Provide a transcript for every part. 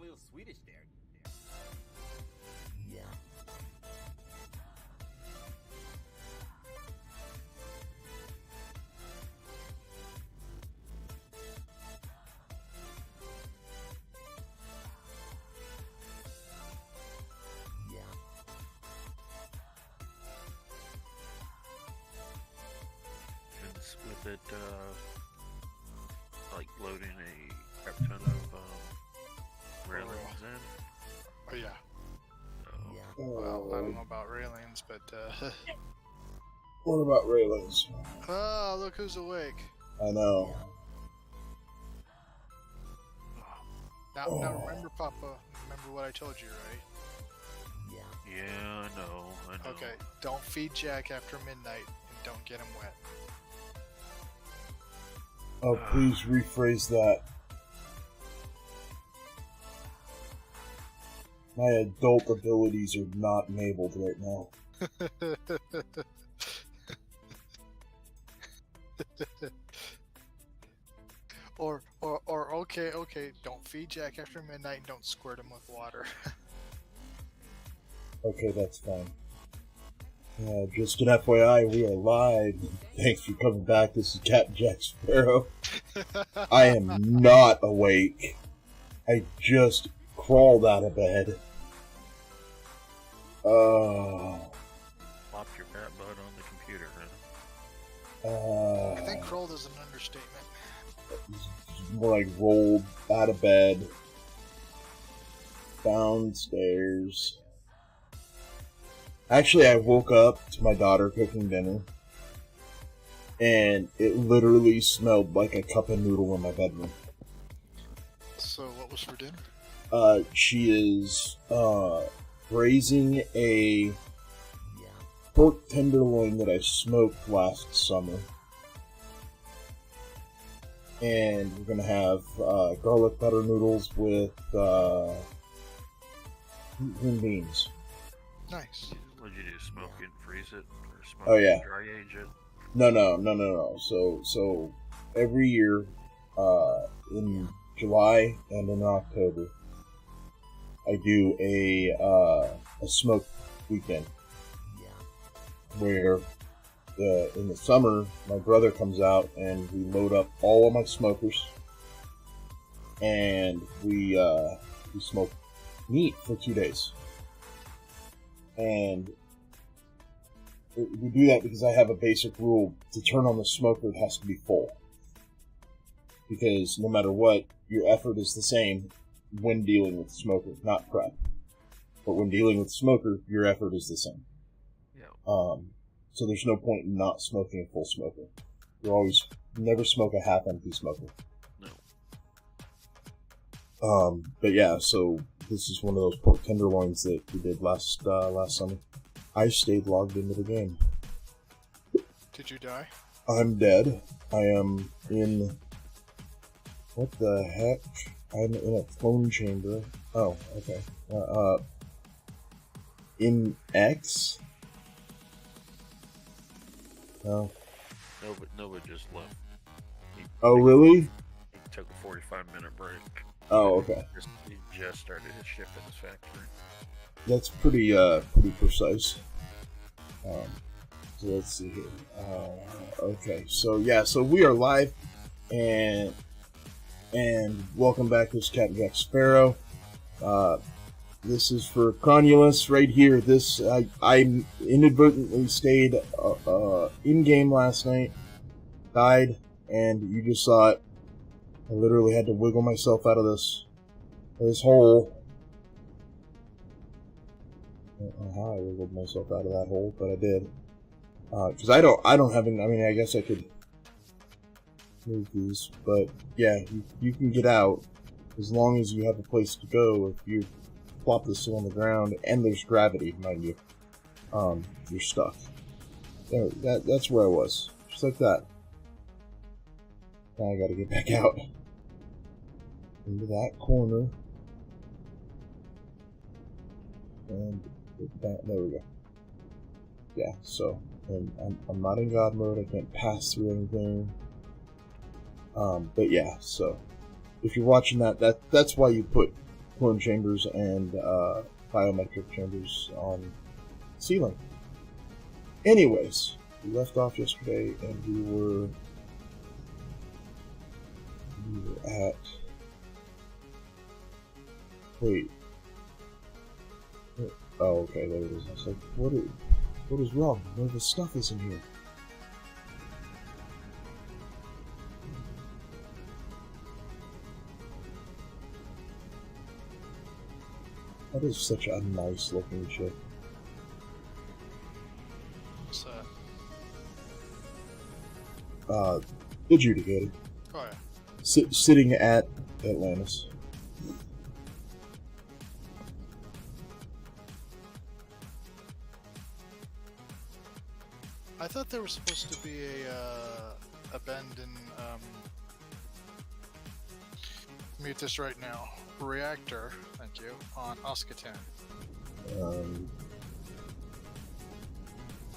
little Swedish there. With it, like loading a crap ton of railings in. Oh yeah. So, Well, I don't know about railings, but What about railings? oh, look who's awake. I know. Now remember, Papa. Remember what I told you, right? yeah, I know. Okay, don't feed Jack after midnight, and don't get him wet. Oh, please rephrase that. My adult abilities are not enabled right now. or okay, don't feed Jack after midnight and don't squirt him with water. Okay, that's fine. Just an FYI, we are live. Thanks for coming back. This is CaptJacSparo. I am not awake. I just crawled out of bed. Flop your fat butt on the computer, huh? I think crawled is an understatement. More like rolled out of bed, downstairs. Actually, I woke up to my daughter cooking dinner, and it literally smelled like a cup of noodle in my bedroom. So, what was for dinner? She is braising a pork tenderloin that I smoked last summer. And we're gonna have garlic butter noodles with green beans. Nice. What'd you do? Smoke it and freeze it, or smoke Oh, it yeah. and dry age it? No. So every year, in July and in October, I do a smoke weekend where in the summer my brother comes out and we load up all of my smokers and we smoke meat for 2 days. And we do that because I have a basic rule: to turn on the smoker, it has to be full. Because no matter what, your effort is the same when dealing with the smoker, not prep. But when dealing with the smoker, your effort is the same. Yeah. So there's no point in not smoking a full smoker. You never smoke a half-empty smoker. No. But yeah, so this is one of those pork tenderloins that we did last summer. I stayed logged into the game. Did you die? I'm dead. I am in... What the heck? I'm in a clone chamber. Oh, okay. In X? No. Nova just left. Oh, really? He took a 45-minute break. Oh, okay. He just started his shift at his factory. That's pretty precise. So let's see here. Okay, so yeah, so we are live, and welcome back to CaptJacSparo. This is for Cronulus right here. I inadvertently stayed in game last night, died, and you just saw it. I literally had to wiggle myself out of this hole. I don't know how I wiggled myself out of that hole, but I did. Because I don't have any. I mean, I guess I could move these, but yeah, you can get out as long as you have a place to go. If you plop this on the ground, and there's gravity, mind you, you're stuck. There, that's where I was, just like that. Now I gotta get back out into that corner, and there we go. Yeah, so, and I'm not in God mode. I can't pass through anything. But yeah, so if you're watching that's why you put clone chambers and biometric chambers on ceiling. Anyways, we left off yesterday and we were at... Wait. Oh, okay, there it is. I was like, what is wrong? None of the stuff is in here. That is such a nice looking ship. What's that? Adjudicated. Oh yeah. Sitting at Atlantis. I thought there was supposed to be a bend in mute this right now. Reactor, thank you, on Oskatan.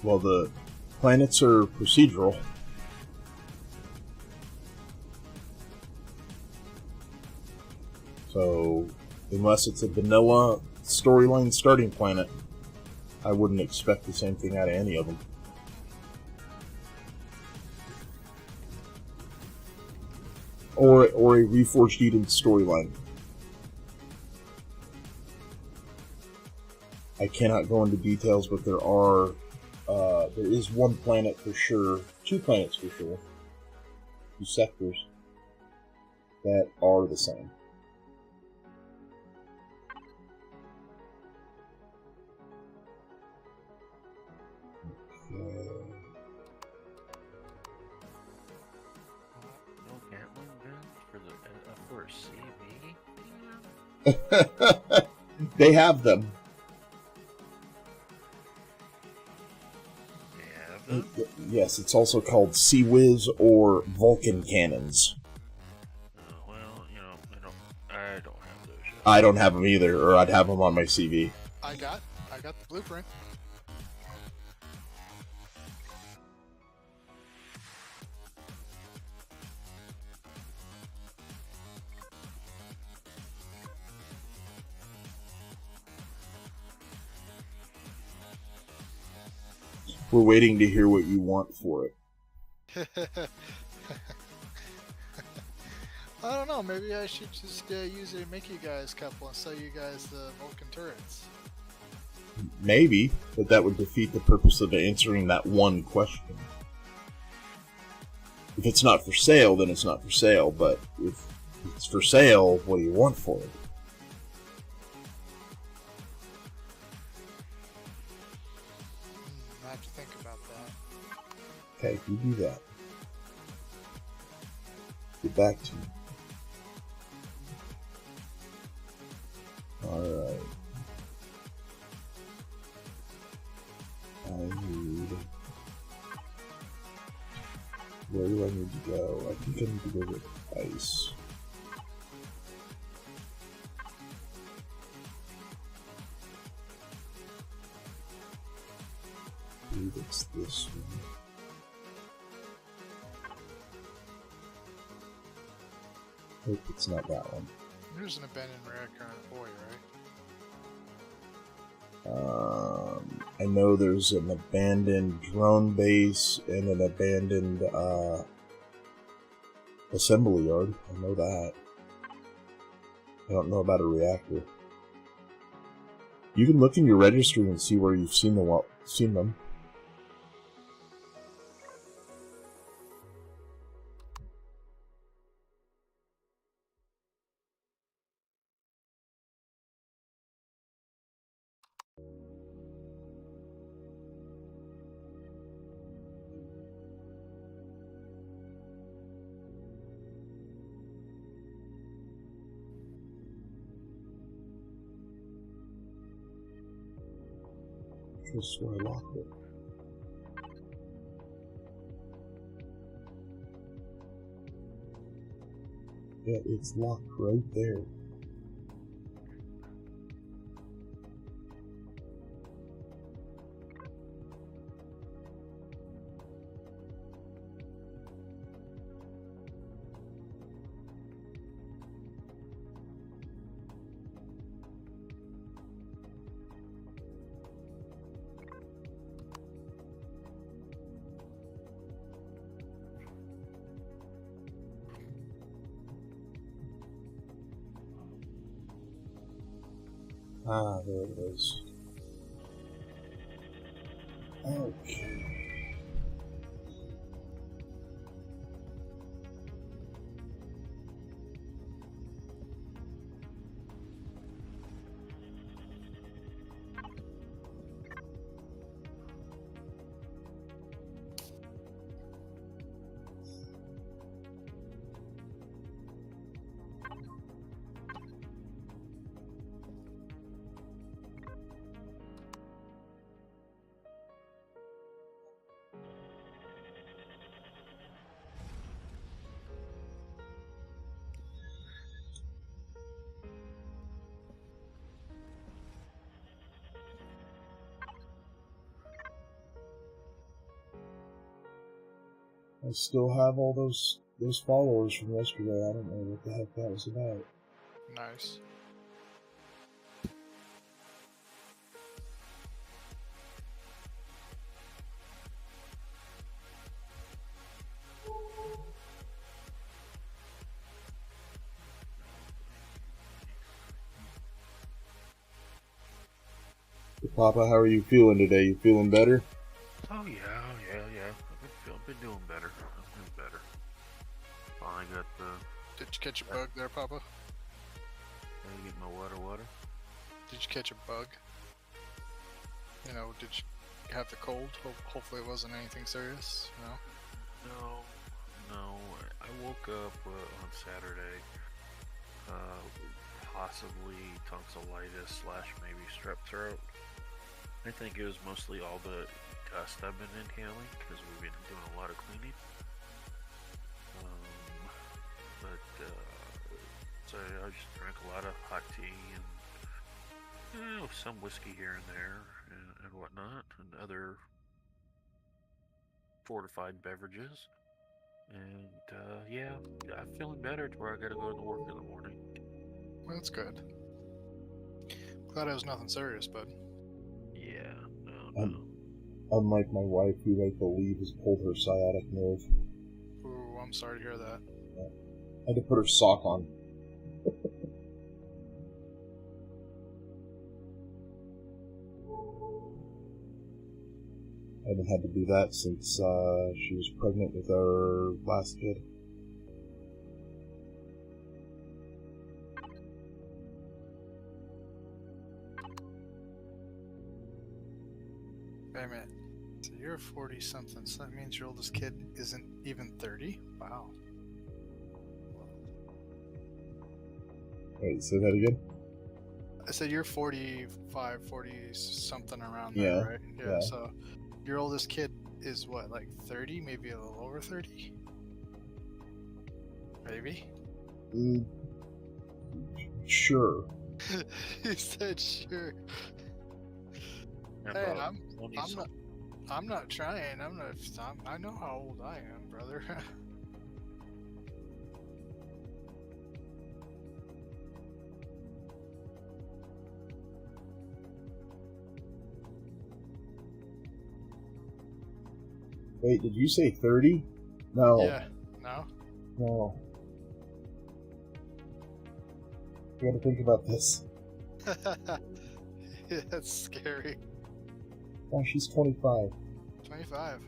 Well, the planets are procedural. So, unless it's a vanilla storyline starting planet, I wouldn't expect the same thing out of any of them. Or a Reforged Eden storyline. I cannot go into details, but there is one planet for sure, 2 planets for sure, 2 sectors that are the same. Okay. For a CV? They have them. They have them? Yes, it's also called Sea Whiz or Vulcan cannons. Well, I don't have those yet. I don't have them either, or I'd have them on my CV. I got the blueprint. We're waiting to hear what you want for it. I don't know, maybe I should just use it to make you guys a couple and sell you guys the Vulcan turrets. Maybe, but that would defeat the purpose of answering that one question. If it's not for sale, then it's not for sale, but if it's for sale, what do you want for it? I have to think about that. Okay, you do that. Get back to me. Alright. I need... Where do I need to go? I think I need to go with ice. I believe it's this one. Hope it's not that one. There's an abandoned reactor on a boy, right? I know there's an abandoned drone base and an abandoned assembly yard. I know that. I don't know about a reactor. You can look in your registry and see where you've seen them. Just where I locked it. Yeah, it's locked right there. Ah, there it is. Okay. I still have all those followers from yesterday. I don't know what the heck that was about. Nice. Papa, how are you feeling today? You feeling better? Oh yeah. I've been doing better. I'm doing better. Finally got the. Did you catch a bug there, Papa? I get my water. Did you catch a bug? You know, did you have the cold? Hopefully it wasn't anything serious, you know? No. I woke up on Saturday, possibly tonsillitis / maybe strep throat. I think it was mostly all the dust I've been inhaling because we've been doing a lot of cleaning. So I just drank a lot of hot tea and some whiskey here and there and whatnot, and other fortified beverages. And yeah, I'm feeling better to where I gotta go to work in the morning. Well, that's good. Glad it was nothing serious, bud. Yeah, no. Unlike my wife, who I believe has pulled her sciatic nerve. Ooh, I'm sorry to hear that. I had to put her sock on. I haven't had to do that since she was pregnant with our last kid. Wait a minute. So you're 40-something, so that means your oldest kid isn't even 30? Wow. Wait, say that again? I said you're 45, 40-something around Yeah, there, right? yeah. So your oldest kid is what, like 30? Maybe a little over 30? Maybe? Sure. He said sure. Hey, I'm not trying. I know how old I am, brother. Wait, did you say 30? No. Yeah. No? No. I gotta think about this. Yeah, that's scary. Oh, she's 25. 25.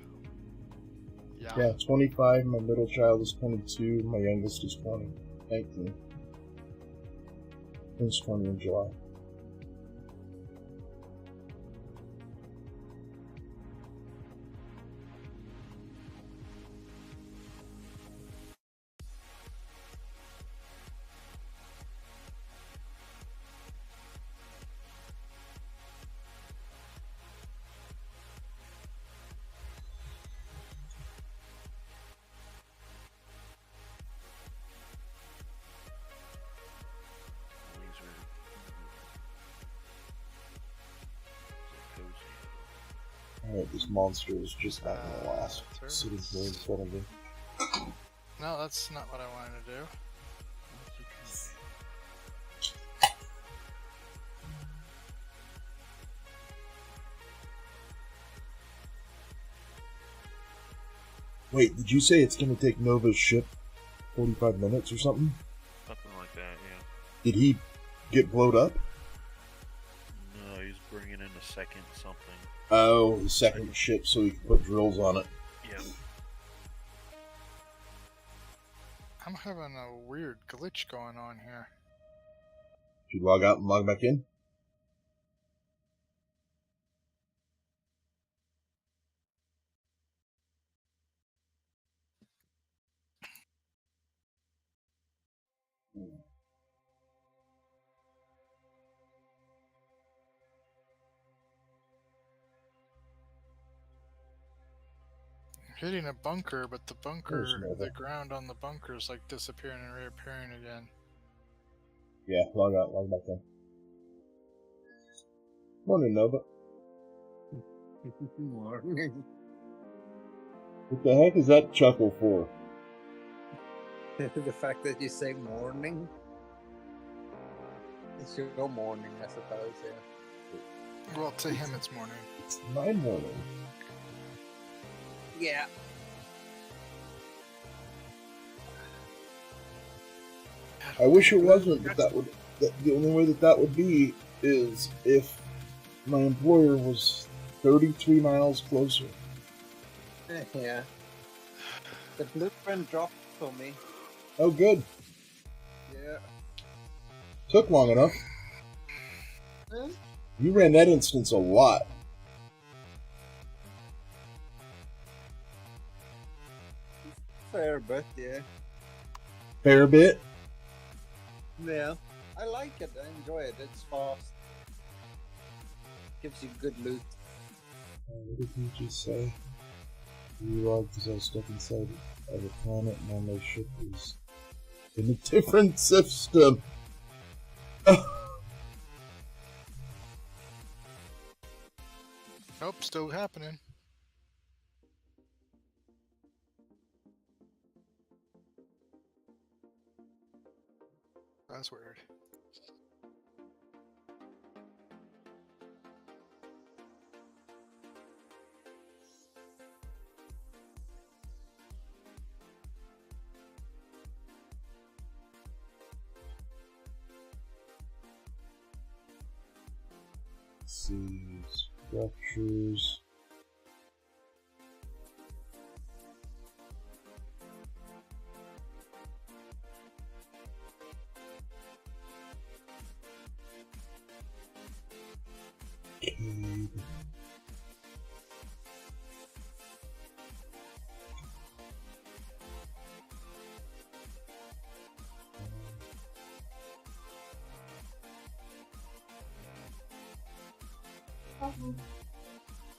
Yeah. Yeah, 25. My middle child is 22. My youngest is 20. 19. He's 20 in July. Alright, this monster is just not gonna last. Sitting here in front of me. No, that's not what I wanted to do. Wait, did you say it's gonna take Nova's ship 45 minutes or something? Something like that, yeah. Did he get blowed up? something. Oh, the second ship, so we can put drills on it. Yeah. I'm having a weird glitch going on here. Should you log out and log back in? Hitting a bunker, but the bunker, Nova. the ground on the bunker is like disappearing and reappearing again. Yeah, log out, log back in. Morning, Nova. Morning. What the heck is that chuckle for? The fact that you say morning. It's your morning, I suppose, yeah. Well, to him it's morning. It's my morning. Yeah. I wish it wasn't, but the only way that would be is if my employer was 33 miles closer. Yeah. The blueprint dropped for me. Oh, good. Yeah. Took long enough. You ran that instance a lot. Fair bit, yeah. Fair bit. Yeah. I like it, I enjoy it. It's fast. Gives you good loot. What did he just say? Relogged because I was stuck inside of a planet and now my ship is in a different system. Nope, still happening. That's weird. Let's see, structures. Cade.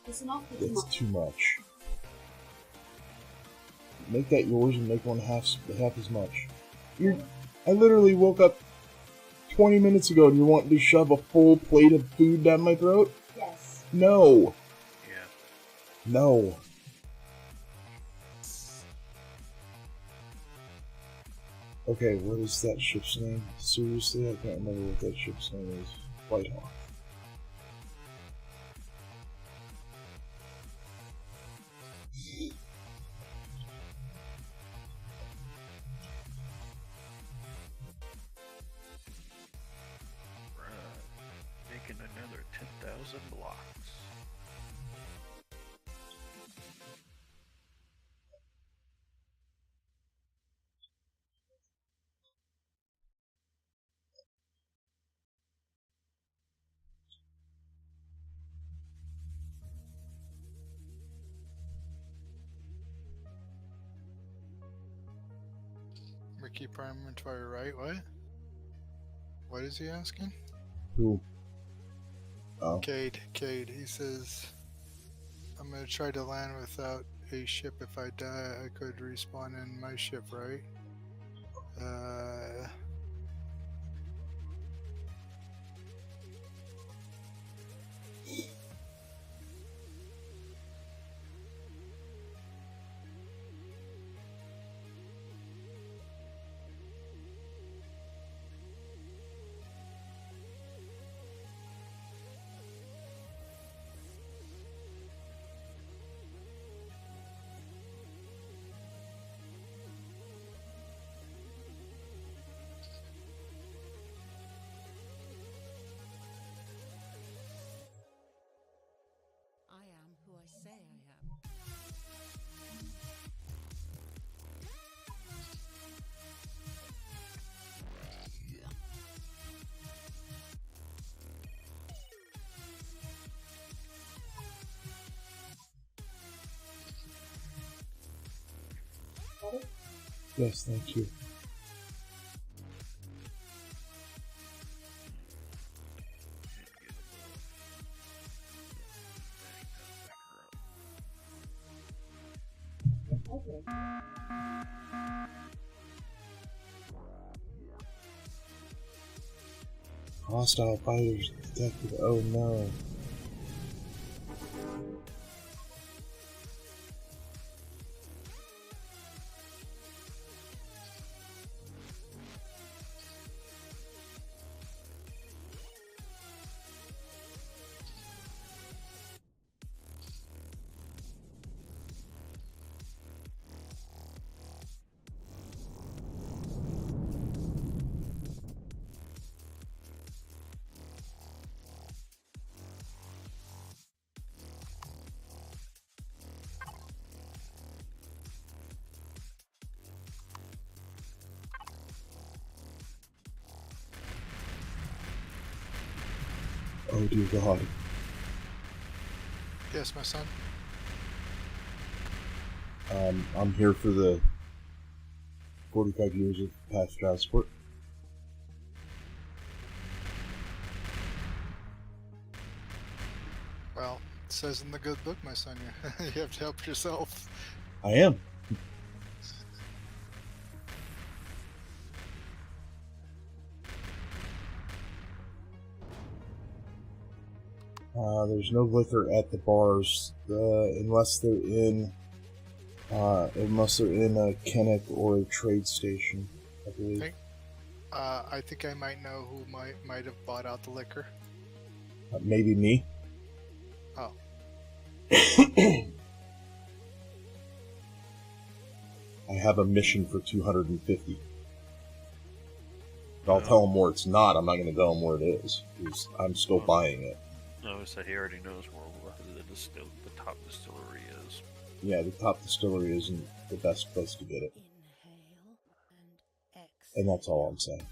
It's not That's too much. Make that yours and make one half as much. I literally woke up 20 minutes ago and you're wanting to shove a full plate of food down my throat? Yes. No. Yeah. No. Okay, what is that ship's name? Seriously, I can't remember what that ship's name is. Whitehawk. Making another 10,000 blocks. Ricky Prime inventory, right? What? What is he asking? Who? Oh. Cade, he says, I'm gonna try to land without a ship. If I die, I could respawn in my ship, right? I say I am. Yes, thank you. Hostile fighters detected. Oh no. Oh dear God. Yes, my son. I'm here for the 45 years of past transport. Well, it says in the good book, my son, you have to help yourself. I am. There's no liquor at the bars, unless they're in a Kennick or a trade station, I believe. I think I might know who might have bought out the liquor. Maybe me. Oh. I have a mission for 250. But I'll tell him where it's not. I'm not going to tell him where it is, because I'm still buying it. No, so he already knows where the top distillery is. Yeah, the top distillery isn't the best place to get it. Inhale and exhale. And that's all I'm saying.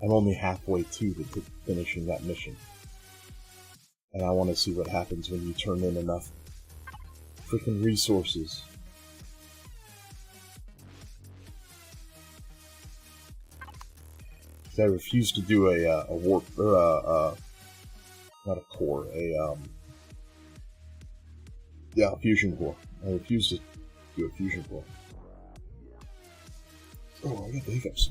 I'm only halfway to finishing that mission. And I want to see what happens when you turn in enough freaking resources. I refuse to do a warp, or not a core, a fusion core. I refuse to do a fusion core. Oh, I got the hiccups.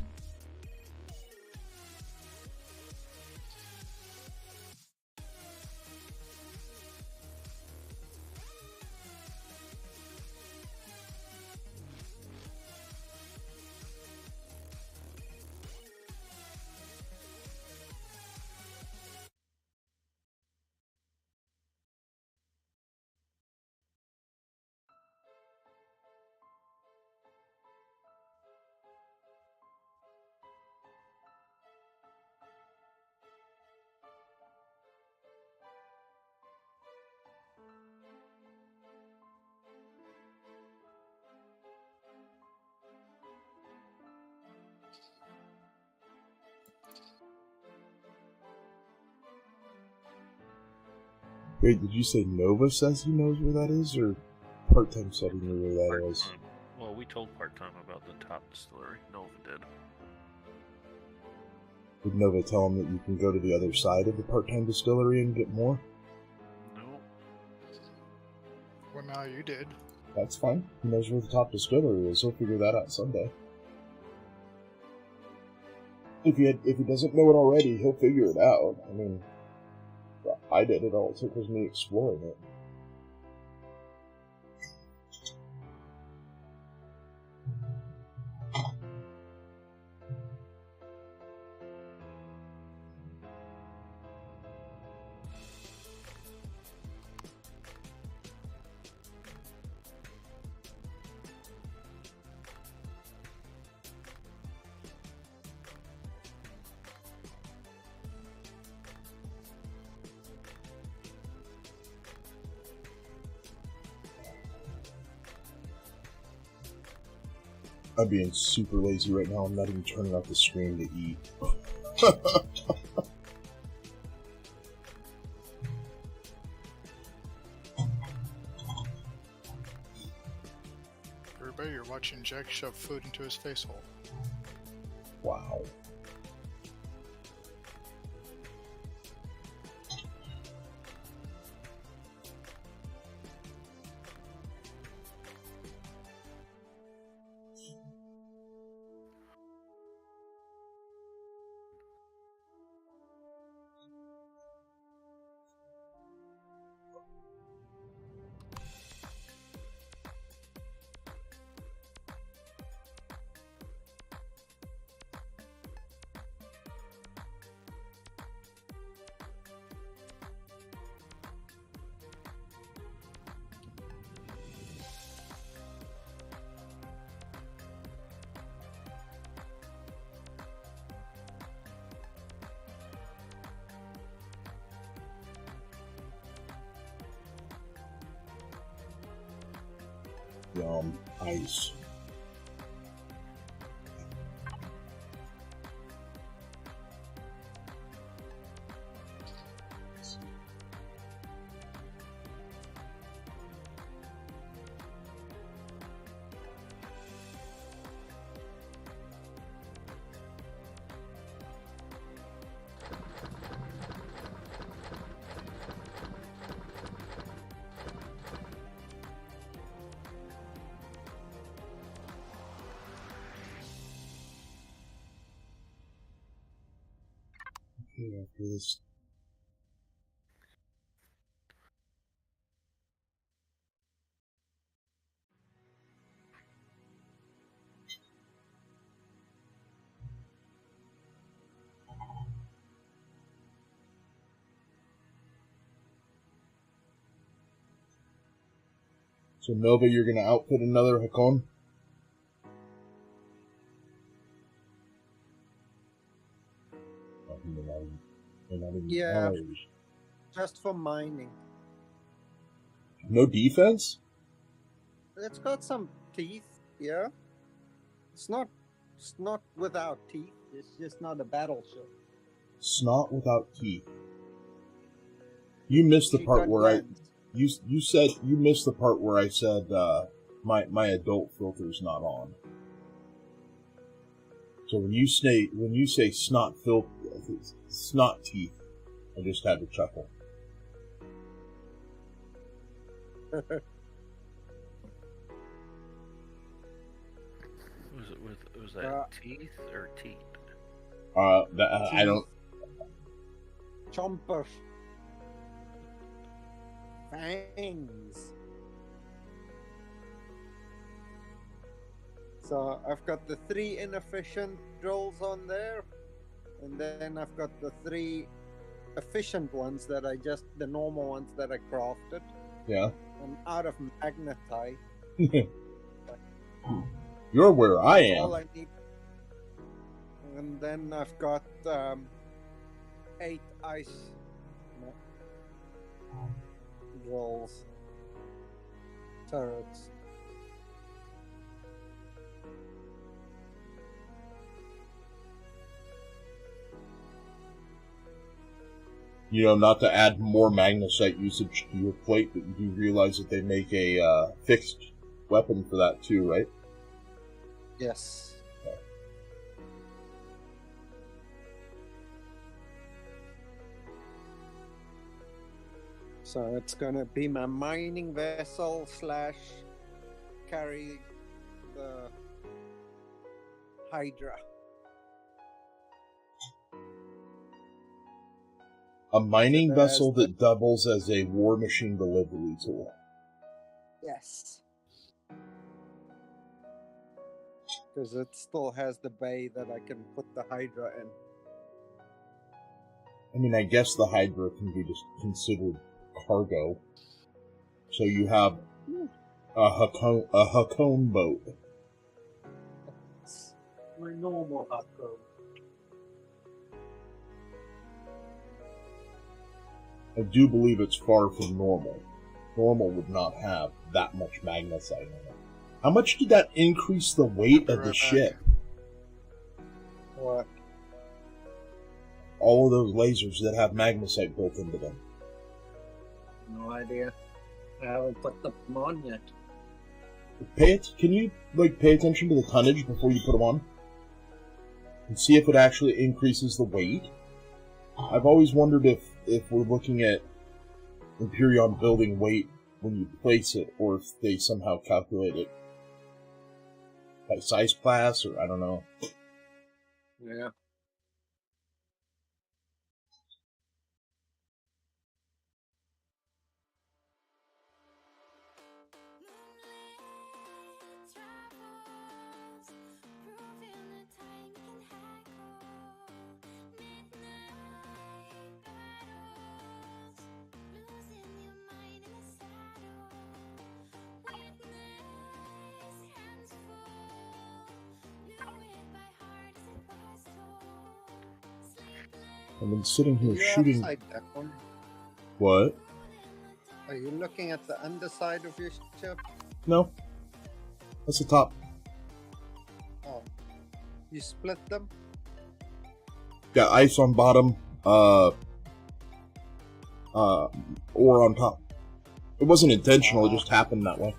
Wait, did you say Nova says he knows where that is, or Part-Time said he knew where that is? Well, we told Part-Time about the top distillery. Nova did. Did Nova tell him that you can go to the other side of the Part-Time distillery and get more? No. Well, now you did. That's fine. He knows where the top distillery is. He'll figure that out someday. If he doesn't know it already, he'll figure it out. I mean, I did it. All it took was me exploring it. I'm being super lazy right now. I'm not even turning off the screen to eat. Everybody, you're watching Jack shove food into his face hole. Wow. Ice. Yeah, after this. So Nova, you're gonna outfit another Hakon? Yeah, just for mining. No defense? It's got some teeth, yeah. It's not without teeth. It's just not a battleship. Snot without teeth. You missed the She part got where glands. you said you missed the part where I said my adult filter's not on. So when you say snot teeth, I just had to chuckle. Was that teeth or teeth? I don't. Chompers. Fangs. So I've got the 3 inefficient drills on there, and then I've got the 3 efficient ones that the normal ones that I crafted. Yeah. I'm out of magnetite. You're where I That's am. all I need. And then I've got 8 ice drills. Turrets. You know, not to add more magnesite usage to your plate, but you do realize that they make a fixed weapon for that too, right? Yes. Okay. So it's gonna be my mining vessel / carry the Hydra. A mining So vessel there's that doubles as a war machine delivery tool. Yes. Because it still has the bay that I can put the Hydra in. I mean, I guess the Hydra can be just considered cargo. So you have a Hakon boat. It's my normal Hydra. I do believe it's far from normal. Normal would not have that much magnesite in it. How much did that increase the weight of the Right back. ship? What? All of those lasers that have magnesite built into them. No idea. I haven't put them on yet. Can you pay attention to the tonnage before you put them on? And see if it actually increases the weight? I've always wondered if we're looking at Empyrion building weight when you place it, or if they somehow calculate it by size class, or I don't know. Yeah. I've been sitting here You're shooting. upside down. What? Are you looking at the underside of your ship? No. That's the top. Oh. You split them? Got ice on bottom, ore on top. It wasn't intentional, it just happened that way.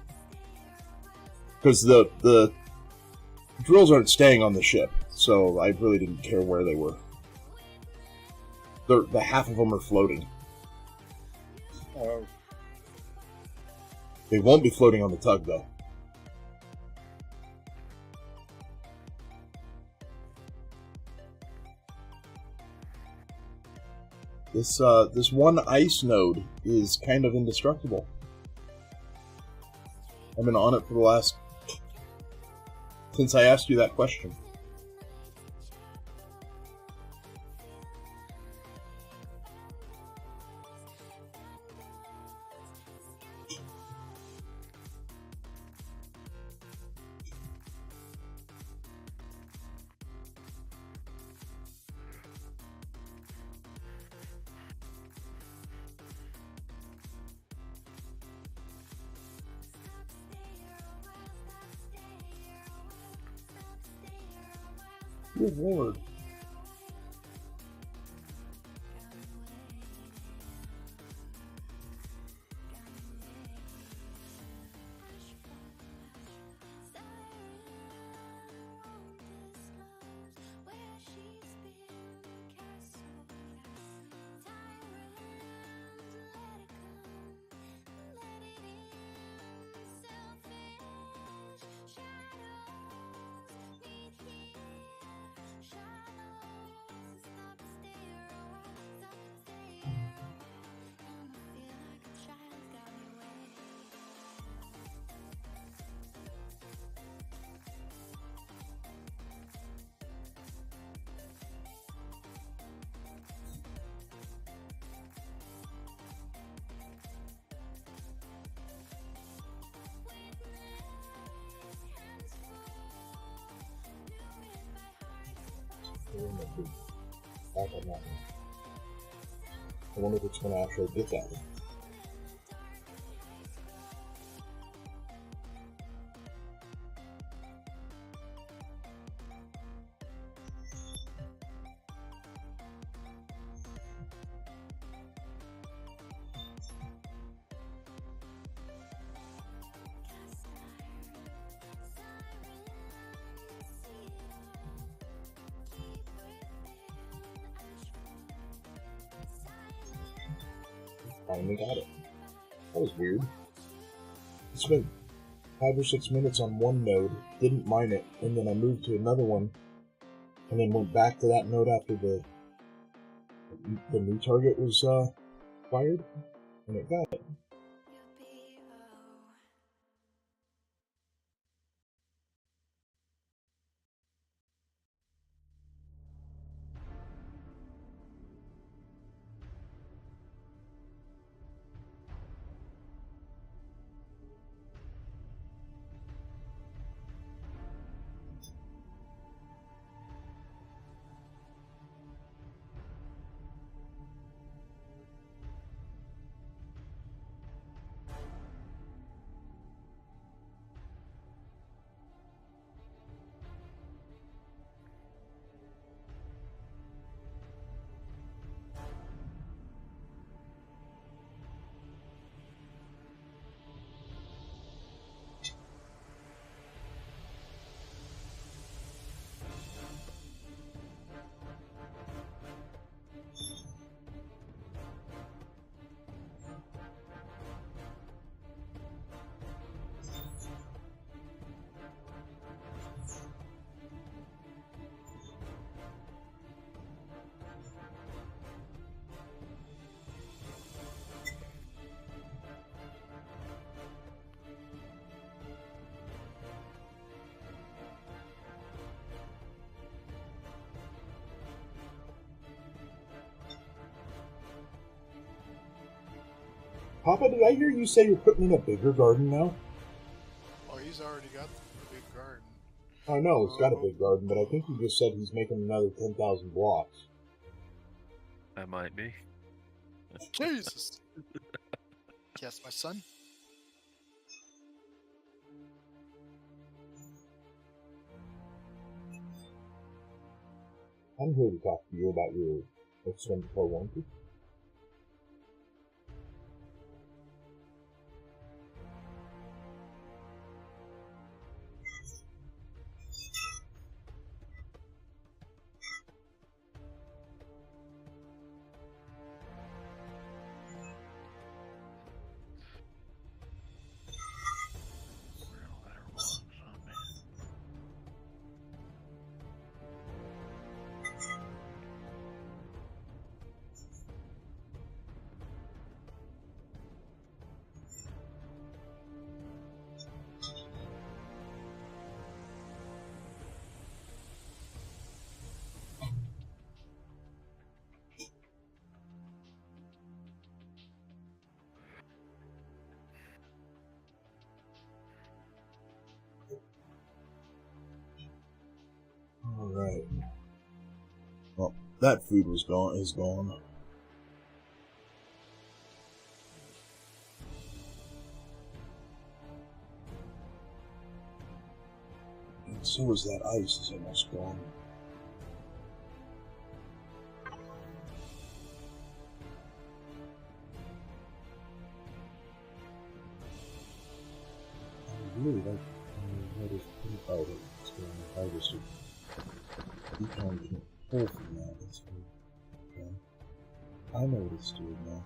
Because the drills aren't staying on the ship, so I really didn't care where they were. The half of them are floating. Oh. They won't be floating on the tug, though. This one ice node is kind of indestructible. I've been on it for the last... since I asked you that question. Good lord. Back on that one. I wonder if it's going to actually get that one. Finally got it. That was weird. I spent 5 or 6 minutes on one node, didn't mine it, and then I moved to another one, and then went back to that node after the new target was fired, and it got it. Papa, did I hear you say you're putting in a bigger garden now? Oh, he's already got the big garden. I know, he's got a big garden, but I think you just said he's making another 10,000 blocks. That might be. Jesus. Yes, my son. I'm here to talk to you about your extended car warranty. Where all that belongs on me. Alright. Well, that food is gone. And so is that ice is almost gone. I really like what is pretty powder. It's going to harvest it. You can't pull from that. It's okay. I know what it's doing now.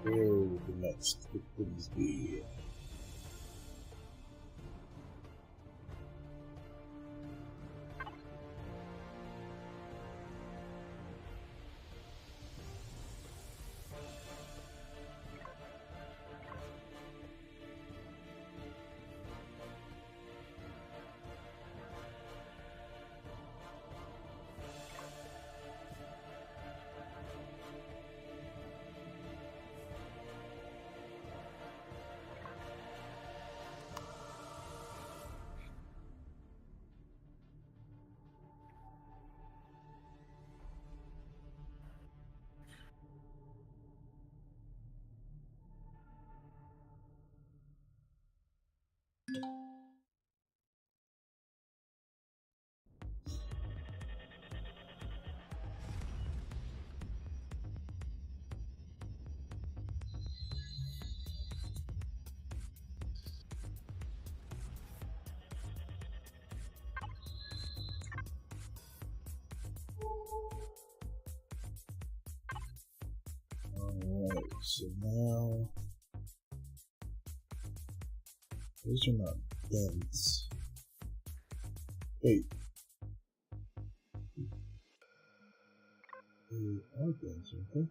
Where would the next things be? Alright, so now those are not dense. Wait. They are dense, aren't they?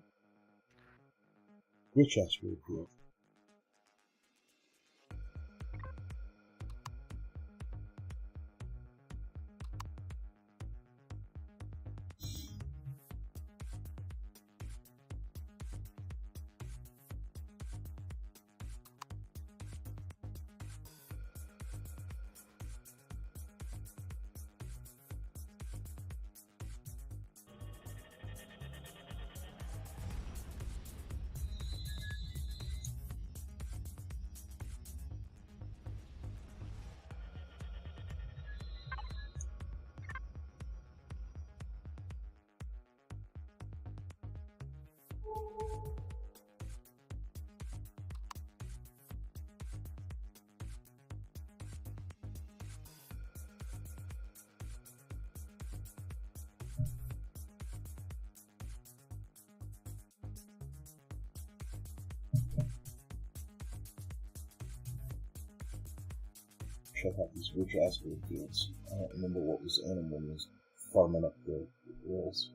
Which aspect report? Check out these rich aspect fields. I don't remember what was animal was farming up the rolls.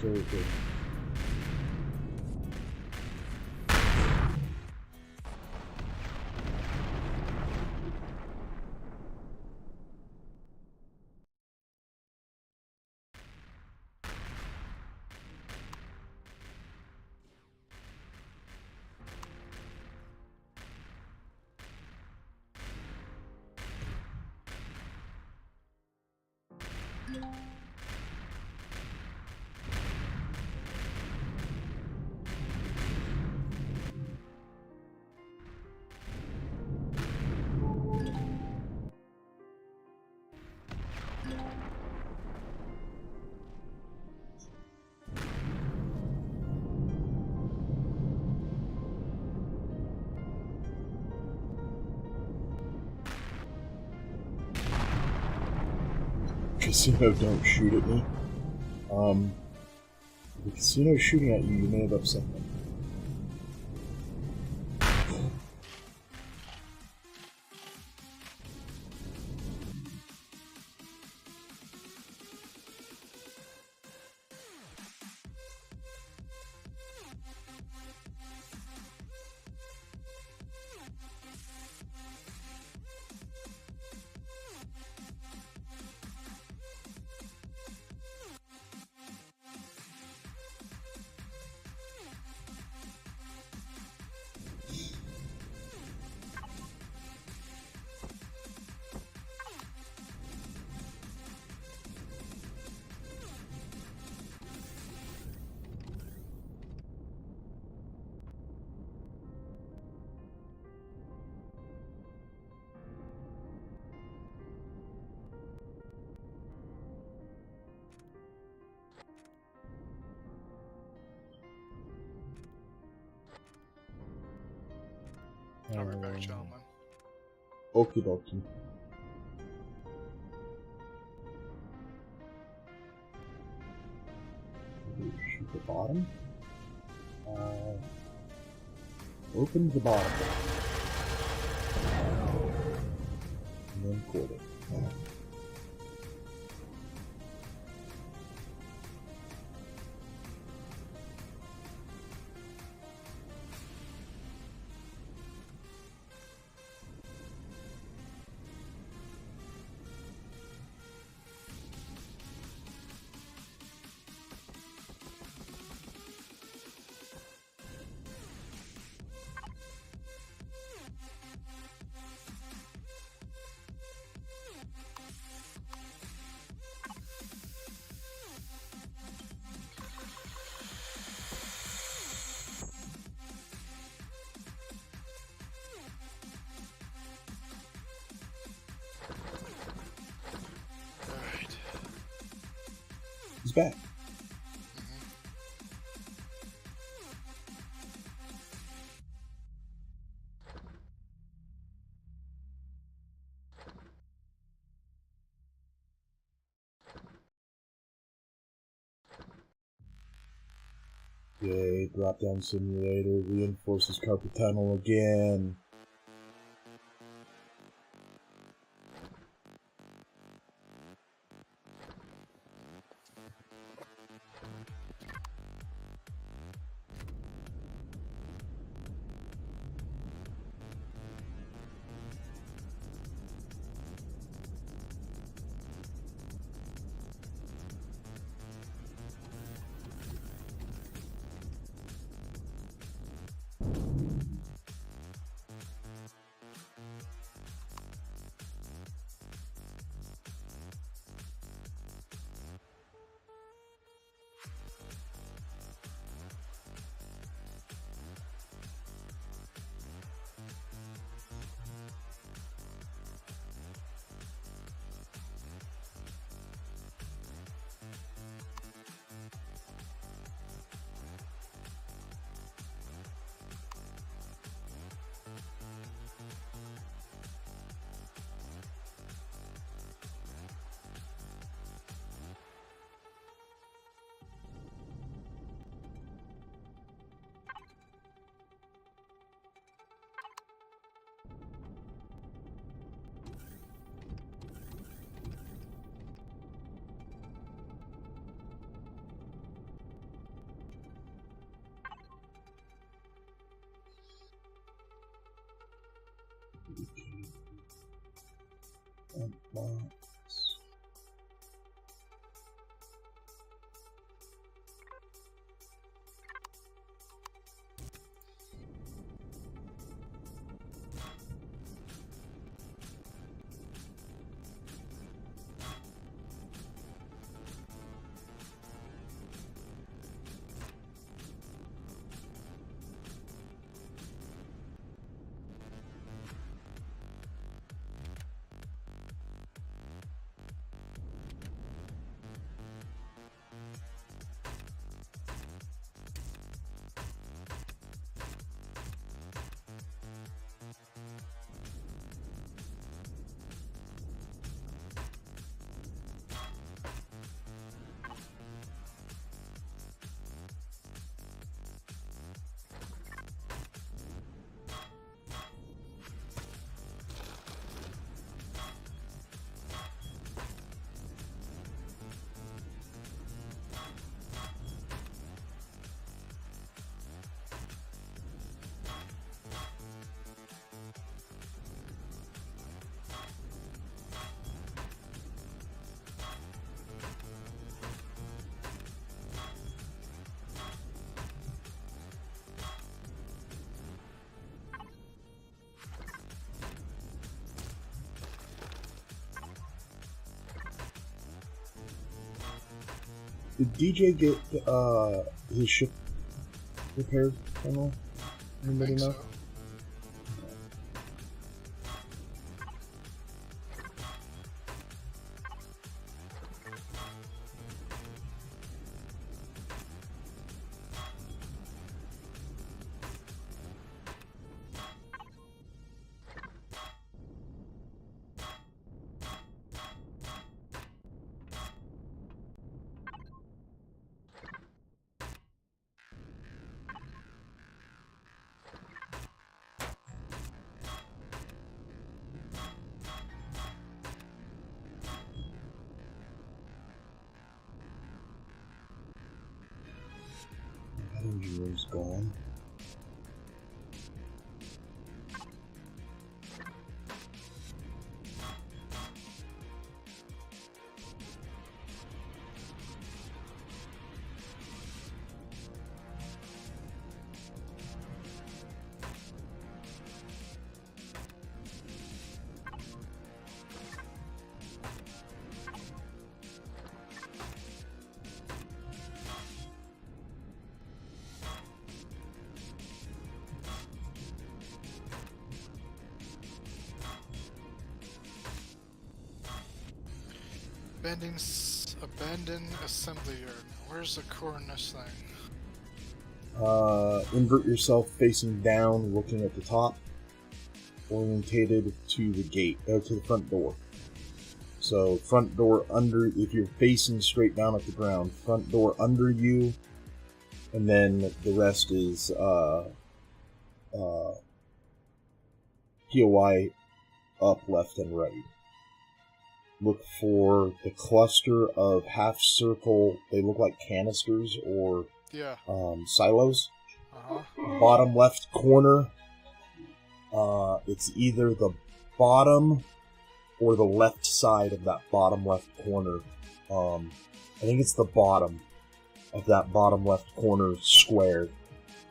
Very good. Casino, don't shoot at me. The casino shooting at you, you may have upset them. I'll be back, gentlemen. Okie dokie. Shoot the bottom. Open the bottom. And then quarter. He's back. Yay, drop down simulator, reinforces carpet tunnel again. Did DJ get his ship repaired? Anybody know? So. Injury's gone. Abandoned assembly yard. Where's the cornice thing? Invert yourself facing down, looking at the top, orientated to the gate, to the front door. So front door under, if you're facing straight down at the ground, front door under you, and then the rest is POI up, left, and right. Look for the cluster of half circle, they look like canisters or Yeah. silos. Uh-huh. Bottom left corner, it's either the bottom or the left side of that bottom left corner. I think it's the bottom of that bottom left corner square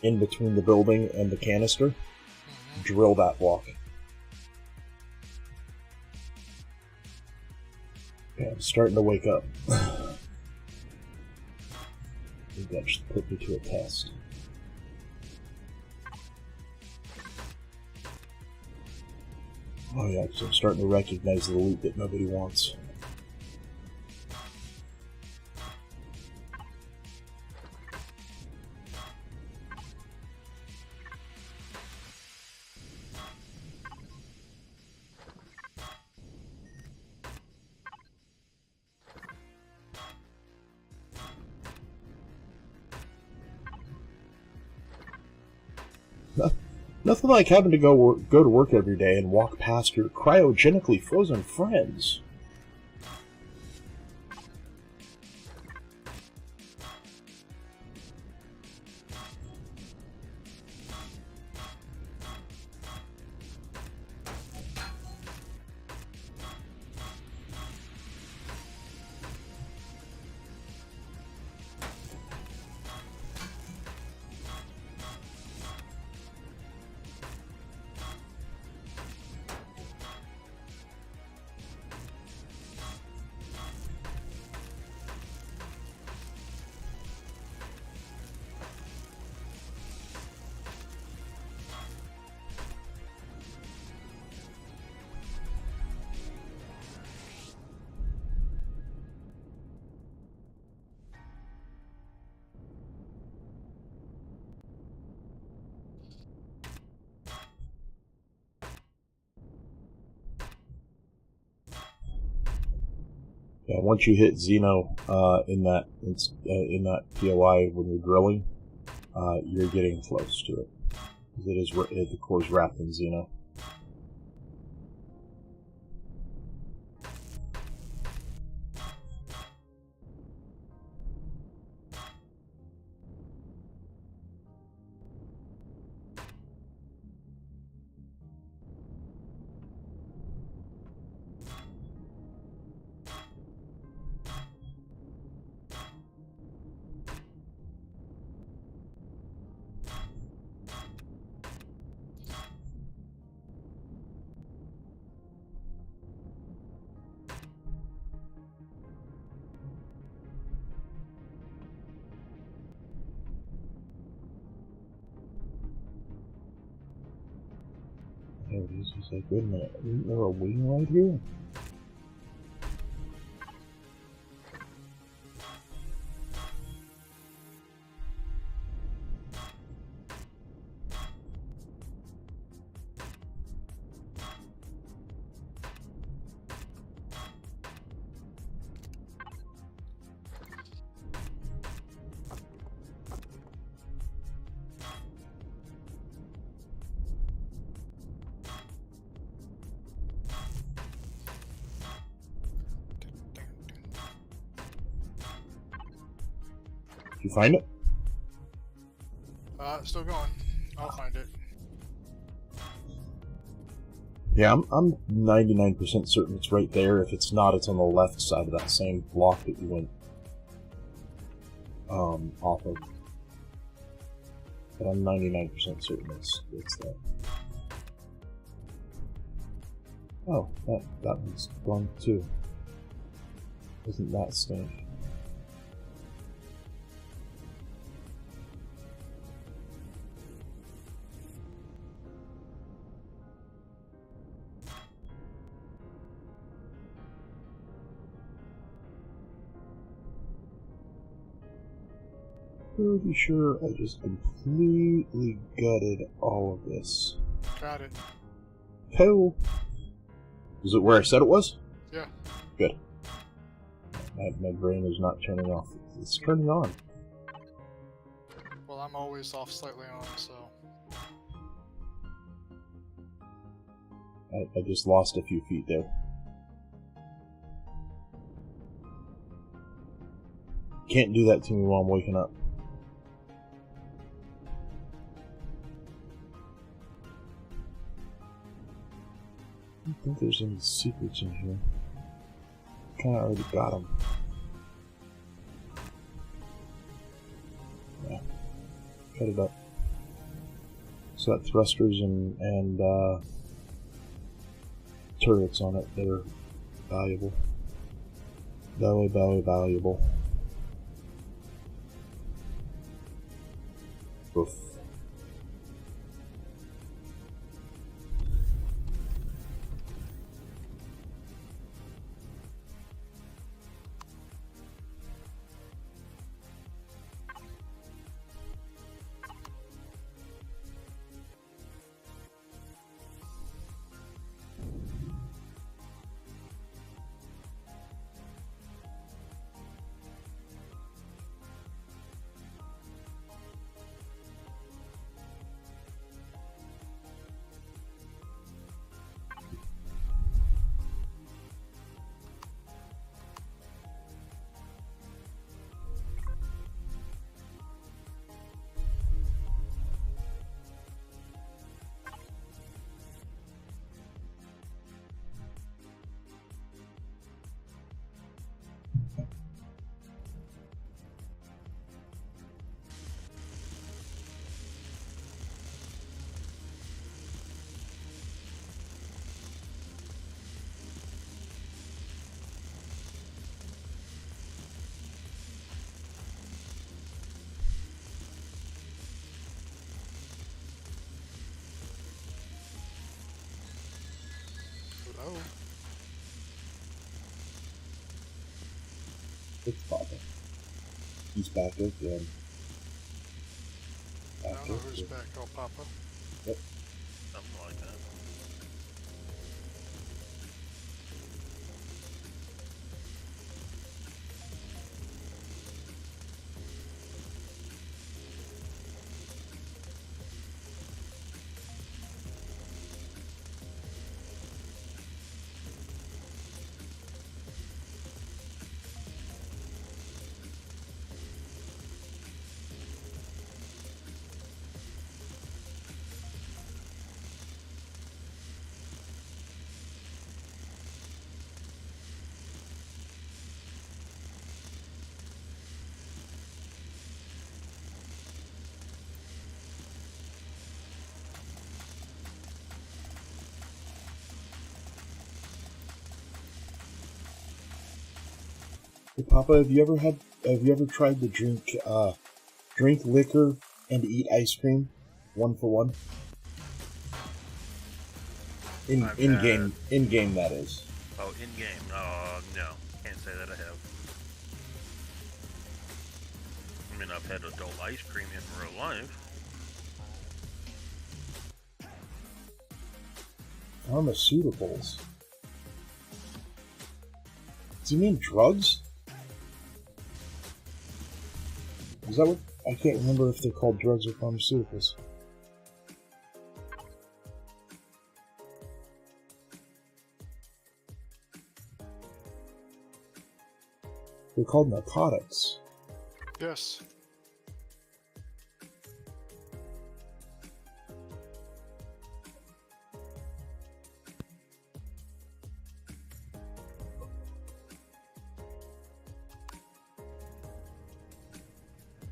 in between the building and the canister. Mm-hmm. Drill that block. Okay, I'm starting to wake up. Maybe that should put me to a test. Oh yeah, so I'm starting to recognize the loot that nobody wants. Nothing like having to go to work every day and walk past your cryogenically frozen friends. Yeah, once you hit Xeno in that POI when you're drilling, you're getting close to it. The core is wrapped in Xeno. There it is. He's like, wait a minute, isn't there a wing right here? Did you find it? Still going. I'll find it. Yeah, I'm 99% certain it's right there. If it's not, it's on the left side of that same block that you went off of. But I'm 99% certain it's that. Oh, that one's gone too. Isn't that strange? Pretty sure I just completely gutted all of this. Got it. Cool. Is it where I said it was? Yeah. Good. My brain is not turning off. It's turning on. Well, I'm always off slightly on, so. I just lost a few feet there. Can't do that to me while I'm waking up. I don't think there's any secrets in here. Kinda already got them. Yeah. Cut it up. So that thrusters and turrets on it that are valuable. Very, very valuable. Oof. Hello? It's Papa. He's back again. I don't know who's back. Oh, Papa. Yep. Something like that. Hey, Papa, have you ever tried to drink liquor and eat ice cream, 1 for 1? In game that is. Oh, in game? No, can't say that I have. I mean, I've had adult ice cream in real life. Pharmaceuticals. Do you mean drugs? Is that what? I can't remember if they're called drugs or pharmaceuticals. They're called narcotics. Yes.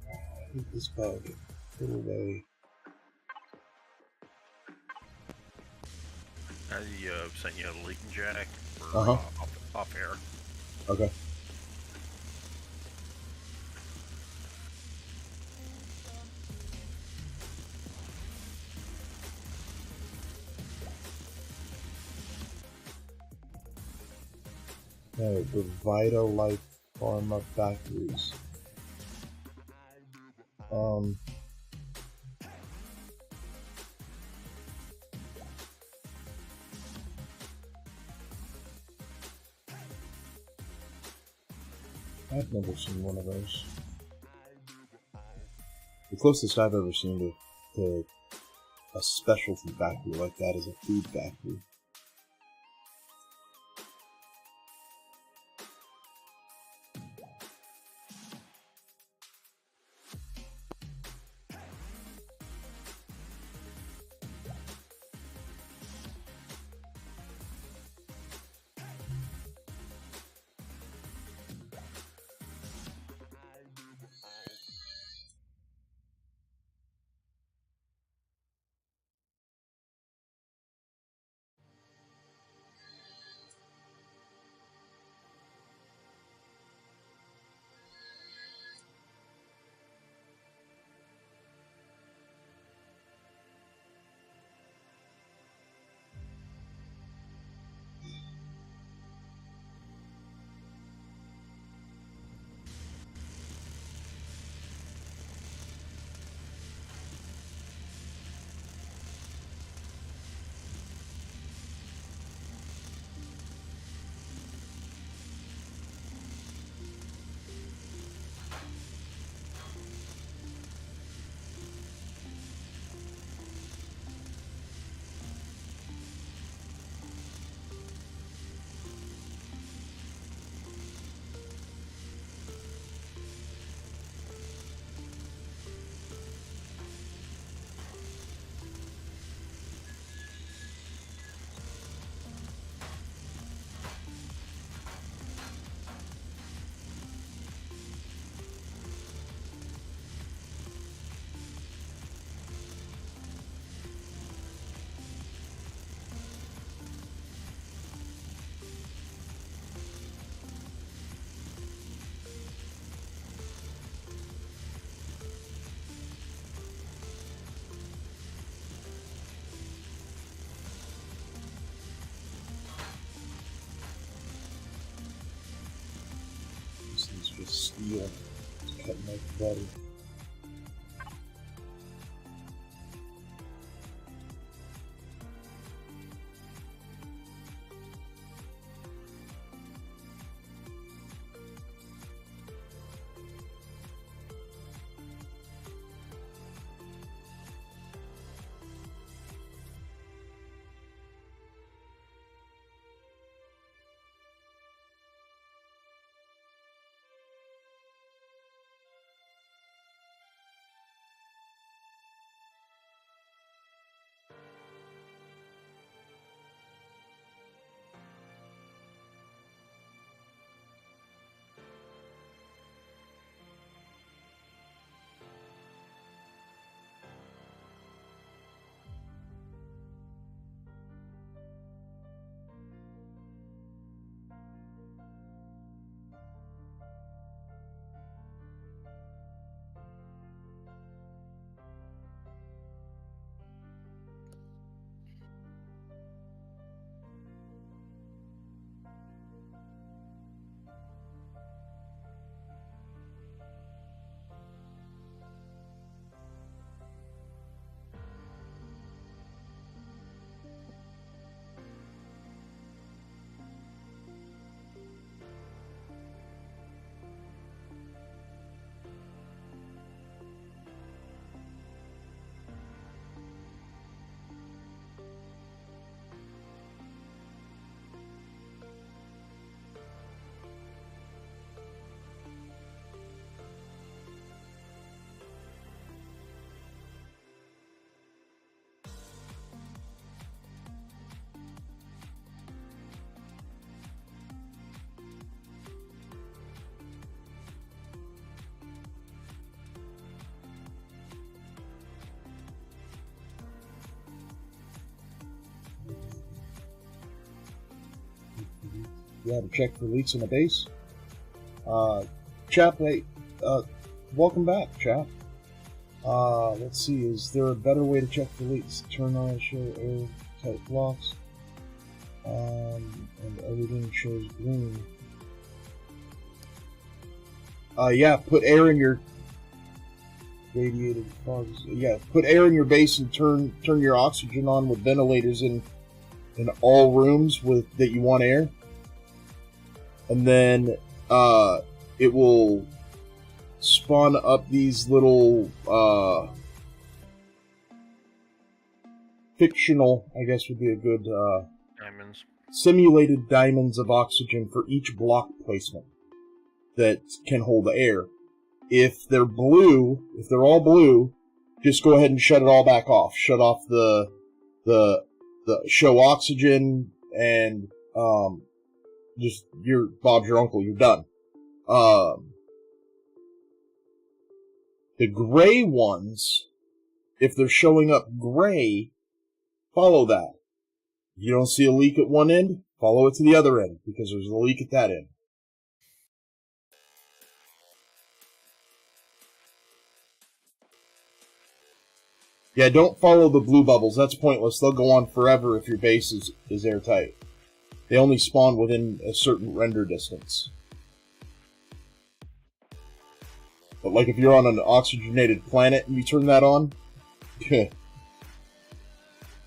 I hate this bug. Go away. I sent you a leaking jack for Uh-huh. off air. Okay. No, the Vital Life Pharma Factories. I've never seen one of those. The closest I've ever seen to a specialty factory like that is a food factory. With steel to cut my body. You have to check for leaks in the base. Chap, hey, welcome back, chap. Let's see, is there a better way to check for leaks? Turn on show airtight blocks, and everything shows green. Yeah, put air in your radiated causes. Yeah, put air in your base and turn your oxygen on with ventilators in all rooms that you want air. And then it will spawn up these little fictional, I guess would be a good Diamonds. simulated diamonds of oxygen for each block placement that can hold air. If they're all blue, just go ahead and shut it all back off. Shut off the show oxygen and just Bob's your uncle. You're done. The gray ones, if they're showing up gray, follow that. If you don't see a leak at one end, follow it to the other end, because there's a leak at that end. Yeah, don't follow the blue bubbles. That's pointless. They'll go on forever if your base is airtight. They only spawn within a certain render distance. But like if you're on an oxygenated planet and you turn that on,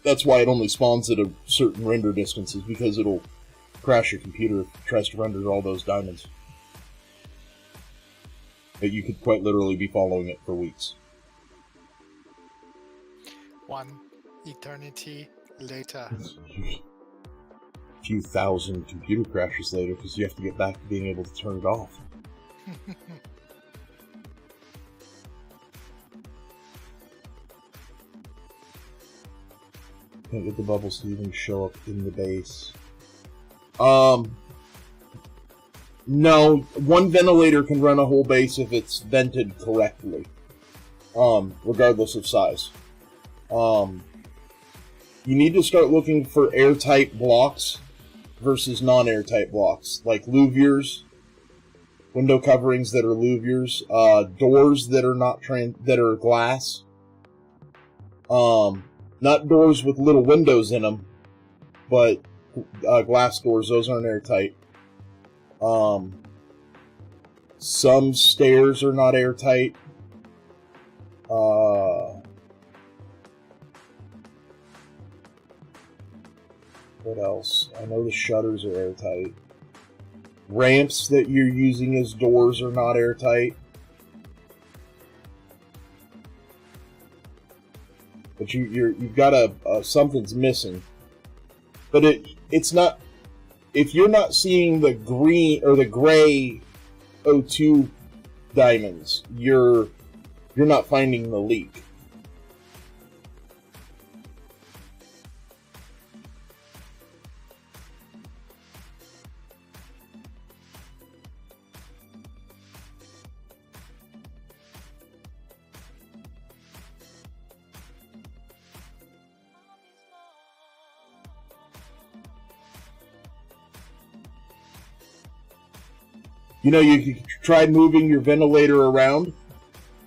that's why it only spawns at a certain render distance, is because it'll crash your computer if it tries to render all those diamonds. But you could quite literally be following it for weeks. One eternity later. A few thousand computer crashes later, because you have to get back to being able to turn it off. Can't get the bubbles to even show up in the base. No, one ventilator can run a whole base if it's vented correctly, regardless of size. You need to start looking for airtight blocks versus non-airtight blocks, like louvres, window coverings that are louvres, doors that are that are glass. Not doors with little windows in them, but glass doors. Those aren't airtight. Some stairs are not airtight. What else? I know the shutters are airtight. Ramps that you're using as doors are not airtight. But you've got something's missing. But it's not. If you're not seeing the green or the gray O2 diamonds, you're not finding the leak. You know, you can try moving your ventilator around.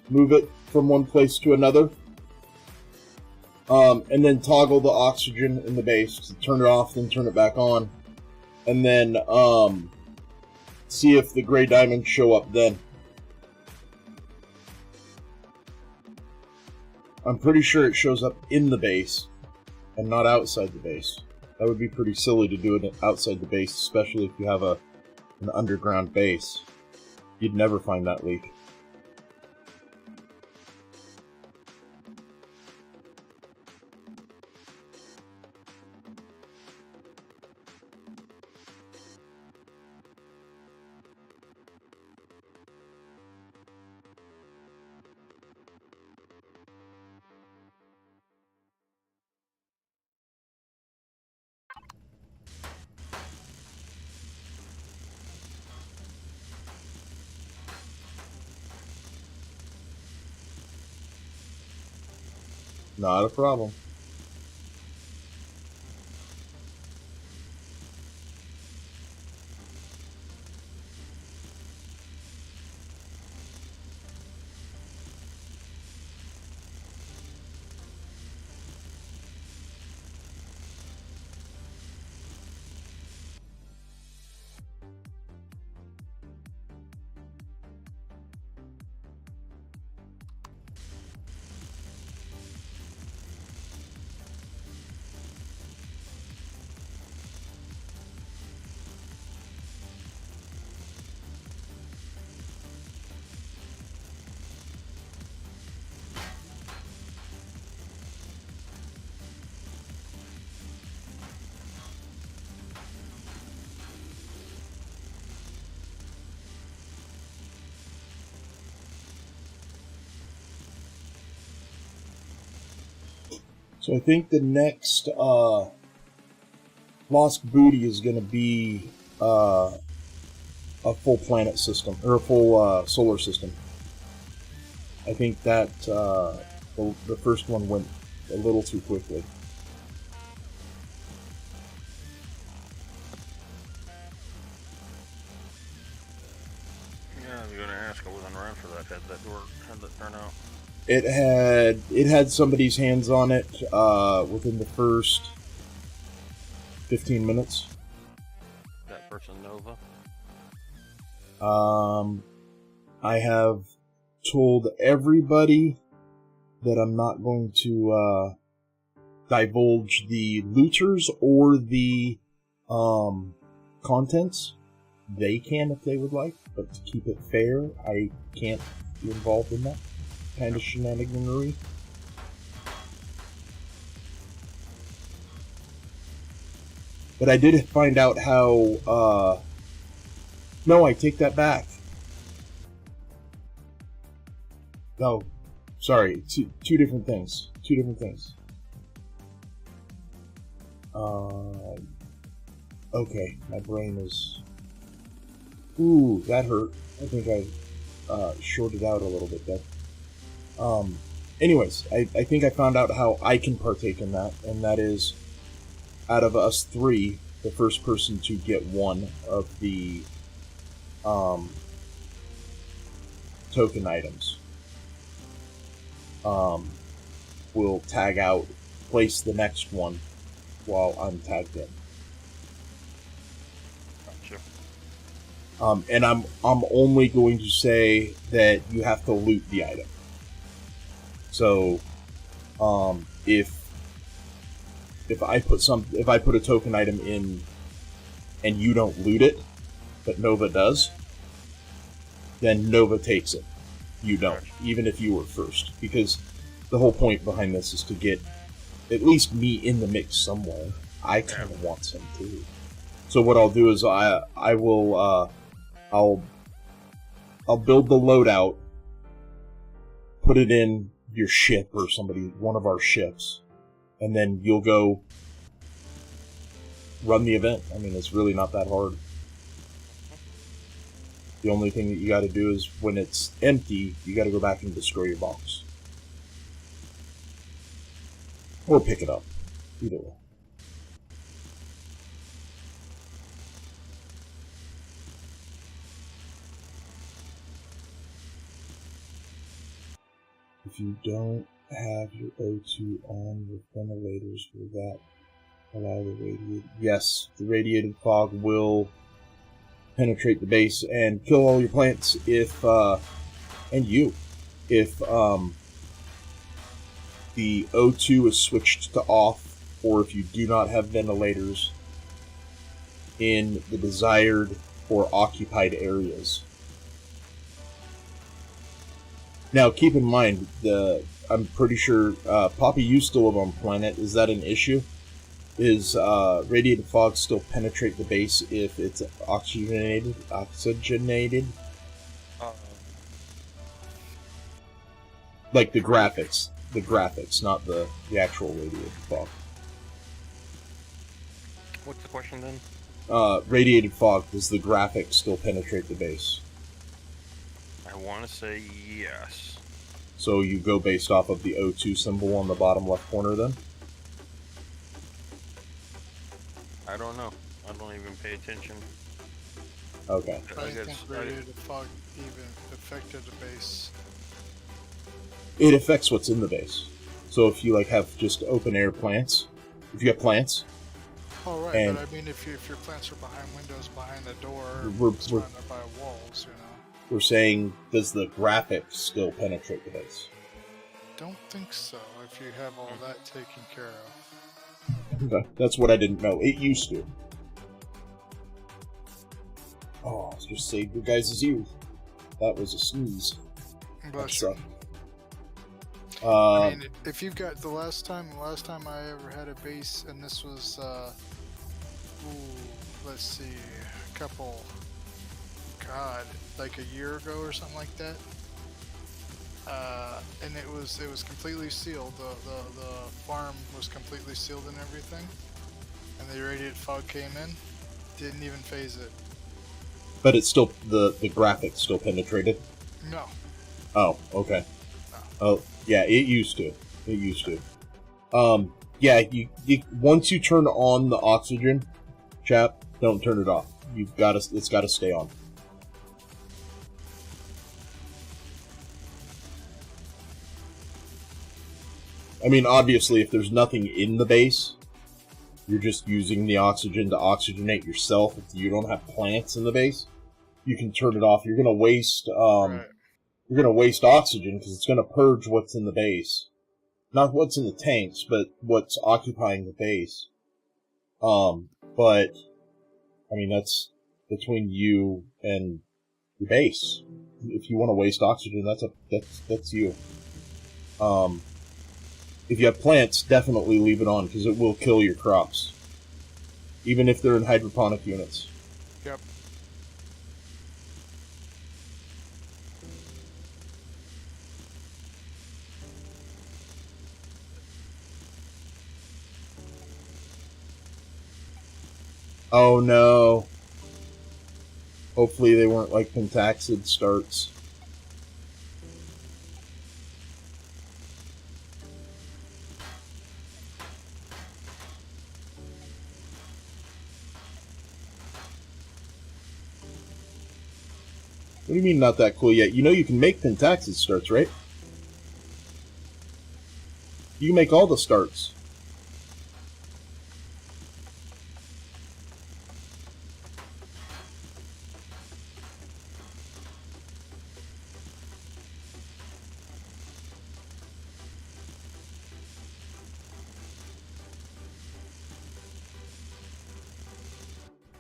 Move it from one place to another. And then toggle the oxygen in the base. Turn it off, then turn it back on. And then see if the gray diamonds show up then. I'm pretty sure it shows up in the base and not outside the base. That would be pretty silly to do it outside the base, especially if you have an underground base. You'd never find that leak. Not a problem. So I think the next lost booty is going to be a full planet system, or a full solar system. I think that the first one went a little too quickly. Yeah, I was going to ask. I wasn't around for that. How'd that turn out? It had somebody's hands on it within the first 15 minutes. That person Nova? I have told everybody that I'm not going to divulge the looters or the contents. They can if they would like, but to keep it fair, I can't be involved in that kind of shenaniganery. But I did find out how, no, I take that back. No, sorry, two different things. Two different things. Okay, my brain is... Ooh, that hurt. I think I shorted out a little bit there. Anyways, I think I found out how I can partake in that, and that is, out of us three, the first person to get one of the token items will tag out, place the next one while I'm tagged in. Gotcha. And I'm only going to say that you have to loot the item. So, if I put a token item in, and you don't loot it, but Nova does, then Nova takes it. You don't, even if you were first, because the whole point behind this is to get at least me in the mix somewhere. I kind of want some too. So what I'll do is I'll build the loadout, put it in your ship or one of our ships, and then you'll go run the event. I mean, it's really not that hard. The only thing that you got to do is when it's empty, you got to go back and destroy your box. Or pick it up. Either way. If you don't have your O2 on with ventilators, will that allow the radiated... Yes, the radiated fog will penetrate the base and kill all your plants if, and you, if, the O2 is switched to off, or if you do not have ventilators in the desired or occupied areas. Now, keep in mind, I'm pretty sure, Poppy, you still live on planet. Is that an issue? Is radiated fog still penetrate the base if it's oxygenated? Like the graphics, not the actual radiated fog. What's the question then? Radiated fog, does the graphics still penetrate the base? I want to say yes. So you go based off of the O2 symbol on the bottom left corner then? I don't know. I don't even pay attention. Okay. I think radiated fog even affected the base. It affects what's in the base. So if you have just open air plants, if you have plants. Oh right, and but I mean if your plants are behind windows, behind the door, we're surrounded by walls, We're saying, does the graphics still penetrate the base? Don't think so. If you have all that taken care of. Okay, that's what I didn't know. It used to. Oh, just saved your guys' ears. That was a sneeze. Bless you. I mean, if you've got the last time I ever had a base, and this was, let's see, like a year ago or something like that. and it was completely sealed. The farm was completely sealed and everything. And the irradiated fog came in, didn't even phase it. But it's still the graphics still penetrated. No. Oh, okay. No. Oh, yeah, it used to. It used to. Yeah, you once you turn on the oxygen, chap, don't turn it off. It's got to stay on. I mean, obviously, if there's nothing in the base, you're just using the oxygen to oxygenate yourself. If you don't have plants in the base, you can turn it off. You're gonna waste Right. you're gonna waste oxygen because it's gonna purge what's in the base, not what's in the tanks, but what's occupying the base. But I mean, that's between you and your base. If you want to waste oxygen, that's you. If you have plants, definitely leave it on, because it will kill your crops. Even if they're in hydroponic units. Yep. Oh no. Hopefully they weren't like pentaxid starts. What do you mean not that cool yet? You know you can make pentaxid starts, right? You can make all the starts.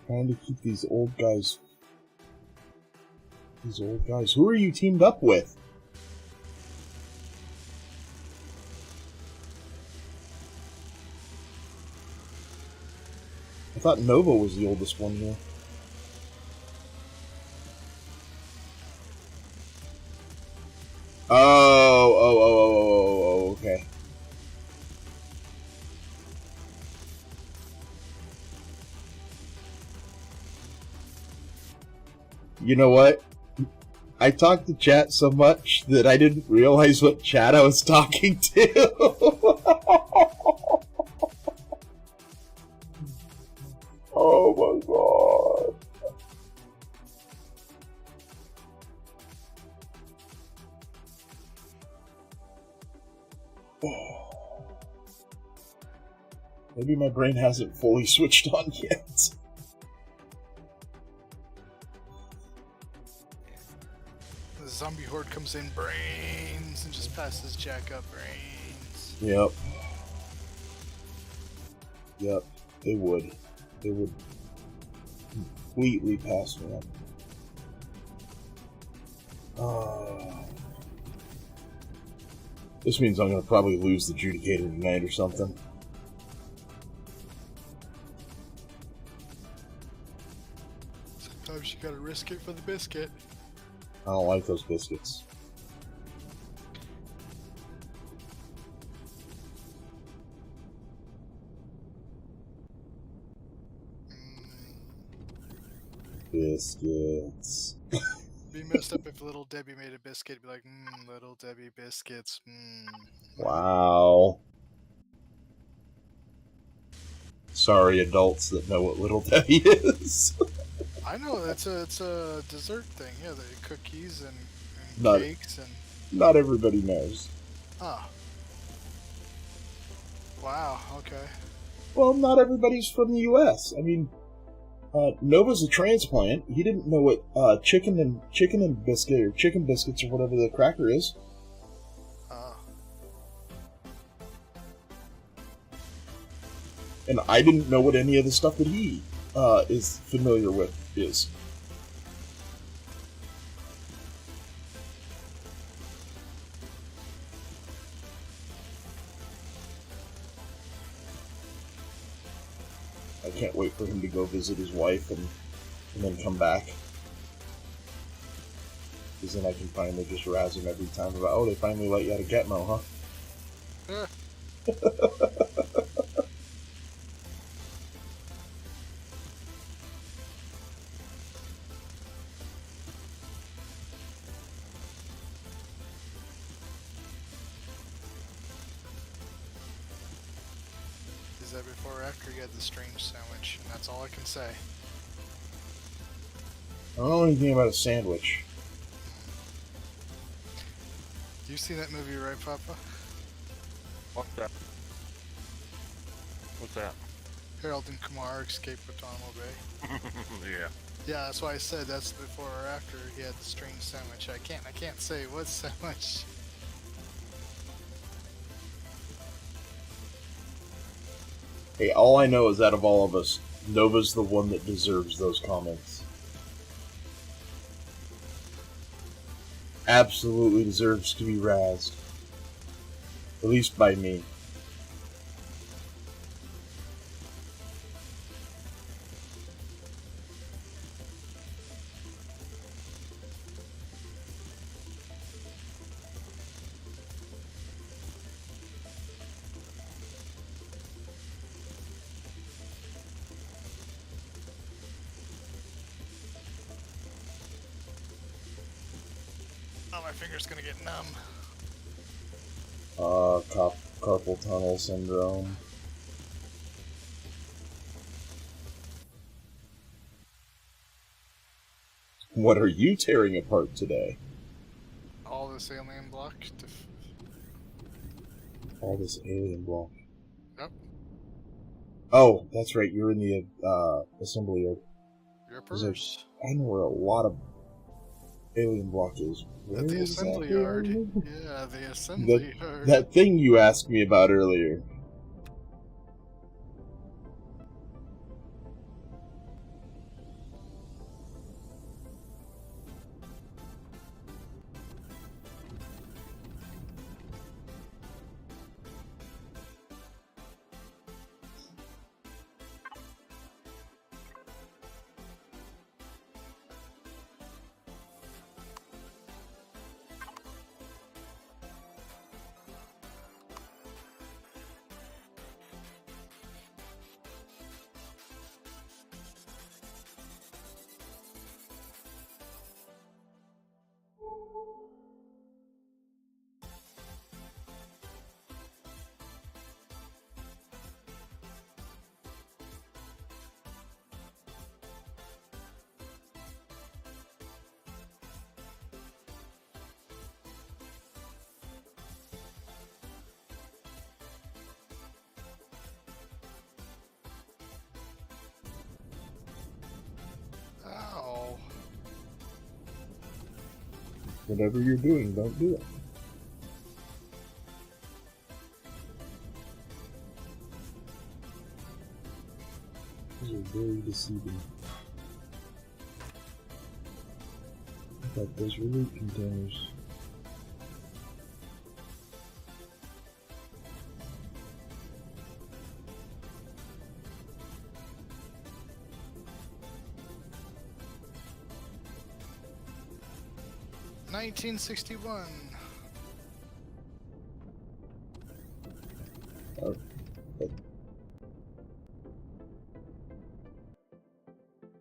Trying to keep these old guys. These old guys. Who are you teamed up with? I thought Nova was the oldest one here. Oh, okay. You know what? I talked to chat so much that I didn't realize what chat I was talking to. Oh my god. Maybe my brain hasn't fully switched on yet. The zombie horde comes in, brains, and just passes Jack up, brains. Yep. Yep. They would. They would completely pass me up. This means I'm going to probably lose the Judicator tonight or something. Sometimes you gotta risk it for the biscuit. I don't like those biscuits. Biscuits. Be messed up if Little Debbie made a biscuit. Be like, Little Debbie biscuits. Wow. Sorry, adults that know what Little Debbie is. I know it's a dessert thing. Yeah, the cookies and Not- cakes and. Not everybody knows. Ah. Wow. Okay. Well, not everybody's from the U.S. I mean, Nova's a transplant. He didn't know what chicken and biscuit or chicken biscuits or whatever the cracker is. And I didn't know what any of the stuff that he is familiar with is. I can't wait for him to go visit his wife and then come back. Because then I can finally just razz them every time about, oh, they finally let you out of Getmo, huh? Is that before or after you had the strange sandwich? And that's all I can say. I don't know anything about a sandwich. You see that movie, right, Papa? What's that? What's that? Harold and Kumar Escape Guantanamo Bay. Yeah. Yeah, that's why I said that's before or after he had the strange sandwich. I can't say what sandwich. Hey, all I know is out of all of us, Nova's the one that deserves those comments. Absolutely deserves to be razzed. At least by me. Oh, my finger's gonna get numb. Carpal tunnel syndrome. What are you tearing apart today? All this alien block. All this alien block. Yep. Oh, that's right, you're in the assembly yard. Your There's a- purse. I know where a lot of alien block is. Where At the exactly assembly yard. are you? Yeah, the assembly yard. That thing you asked me about earlier. Ow. Whatever you're doing, don't do it. These are very deceiving. But those loot containers. $1961.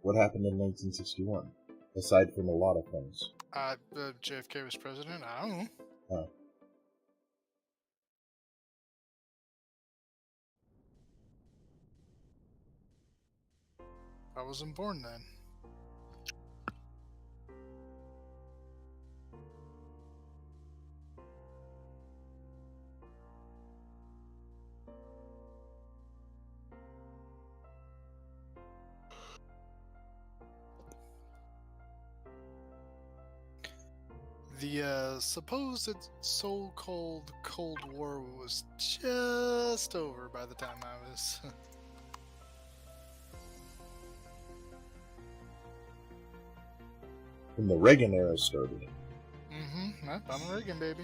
What happened in 1961? Aside from a lot of things. JFK was president? I don't know. Oh. I wasn't born then. The supposed so-called Cold War was just over by the time I was... When the Reagan era started. Mm-hmm. Yep, I'm a Reagan baby.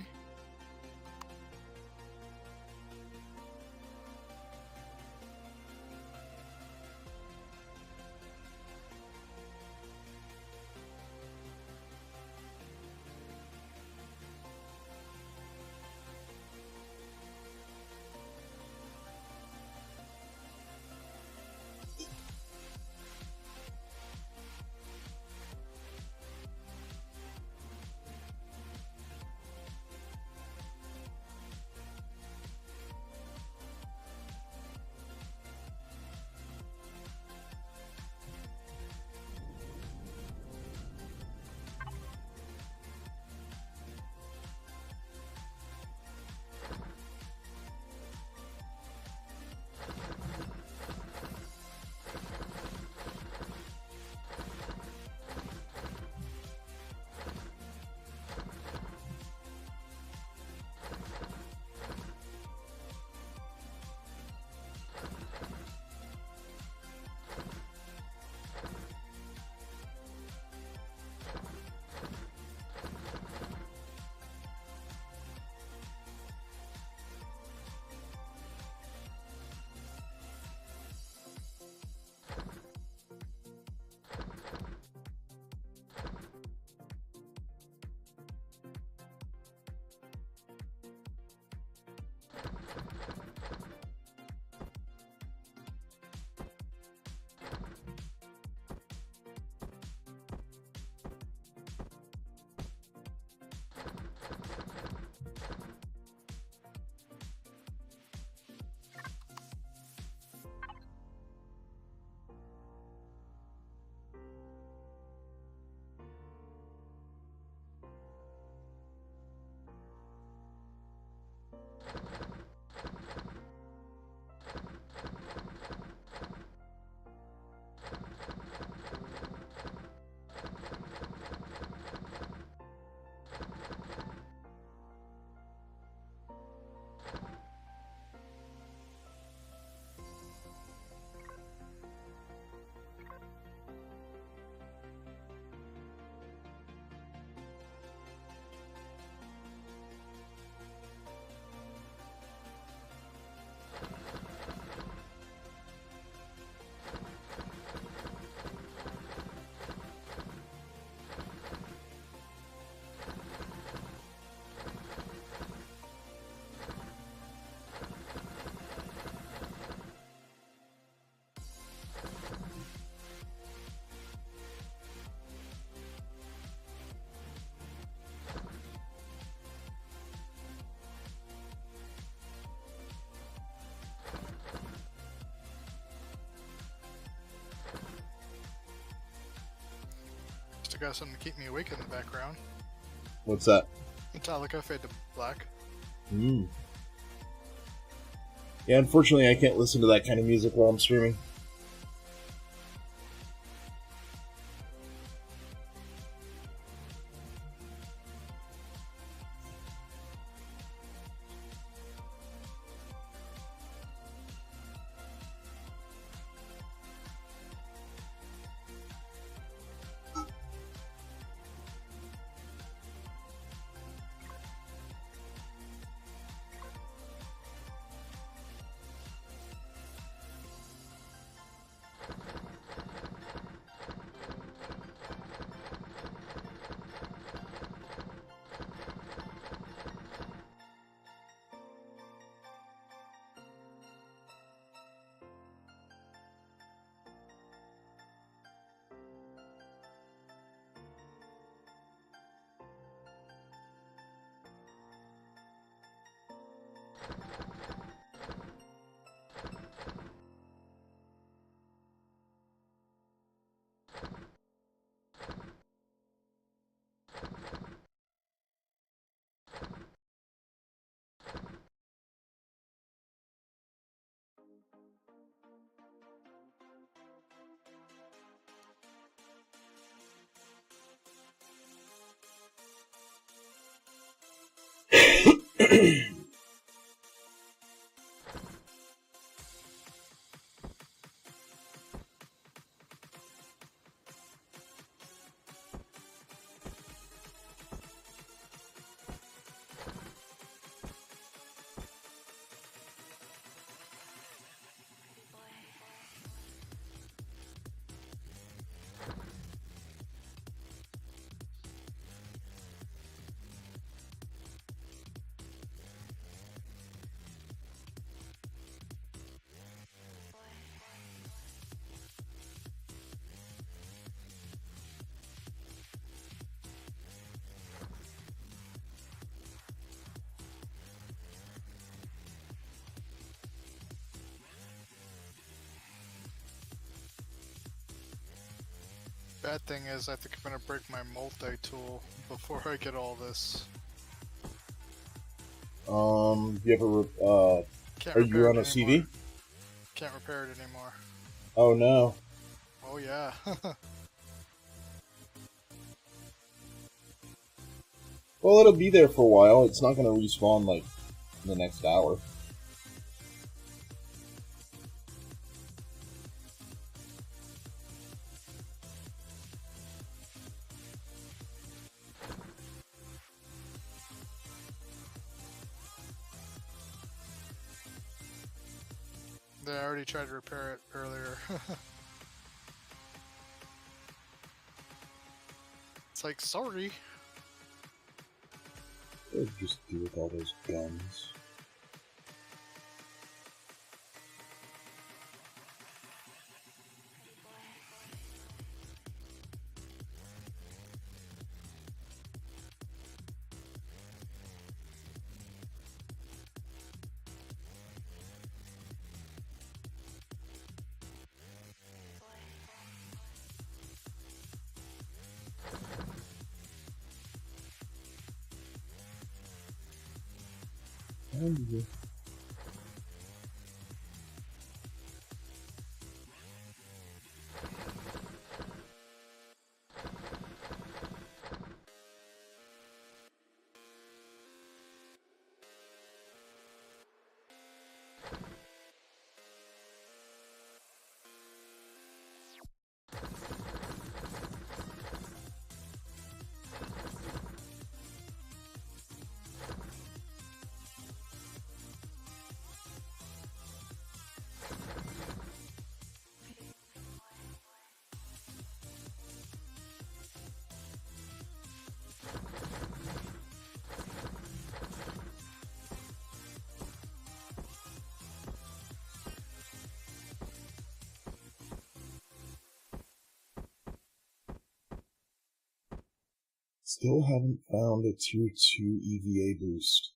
got something to keep me awake in the background. What's that? Metallica Fade to Black. Hmm. Yeah, unfortunately, I can't listen to that kind of music while I'm streaming. Bad thing is, I think I'm gonna break my multi-tool before I get all this. You ever, Can't are repair you it on a anymore. CV? Can't repair it anymore. Oh no. Oh yeah. Well, it'll be there for a while. It's not going to respawn, like, in the next hour. I already tried to repair it earlier. It's like, sorry. What did you just do with all those guns? Still haven't found a tier 2 EVA boost.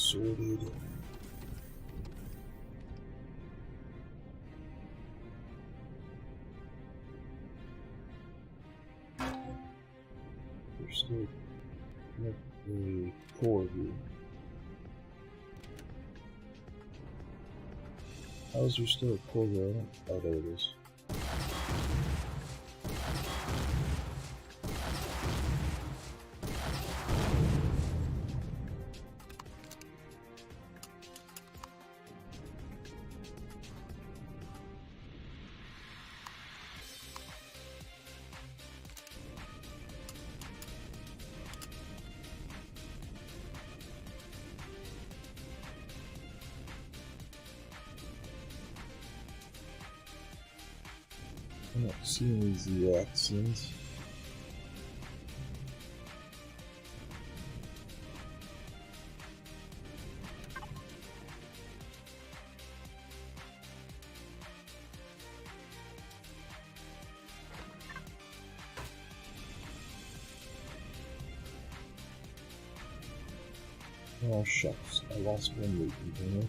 sorted. There's still a core here. How is there still a core here? Oh, there it is. I'm not seeing these reactions. Oh shucks, I lost one loot container.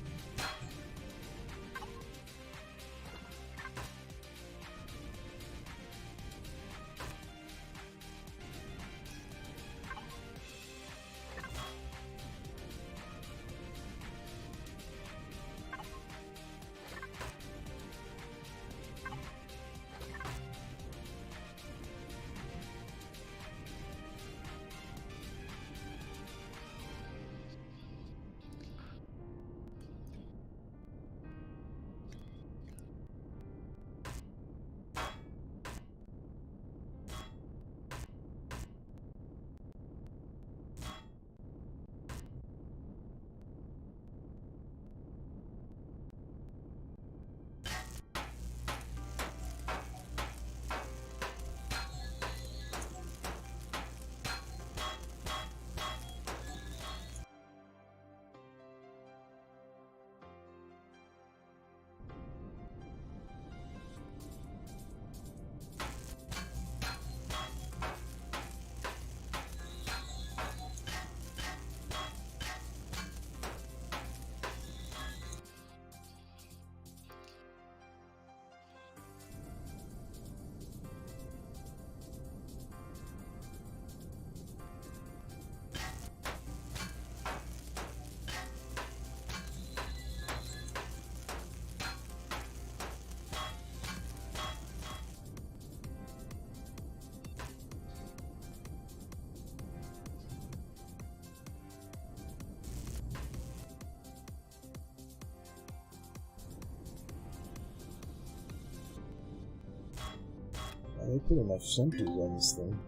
I put enough sensors on this thing.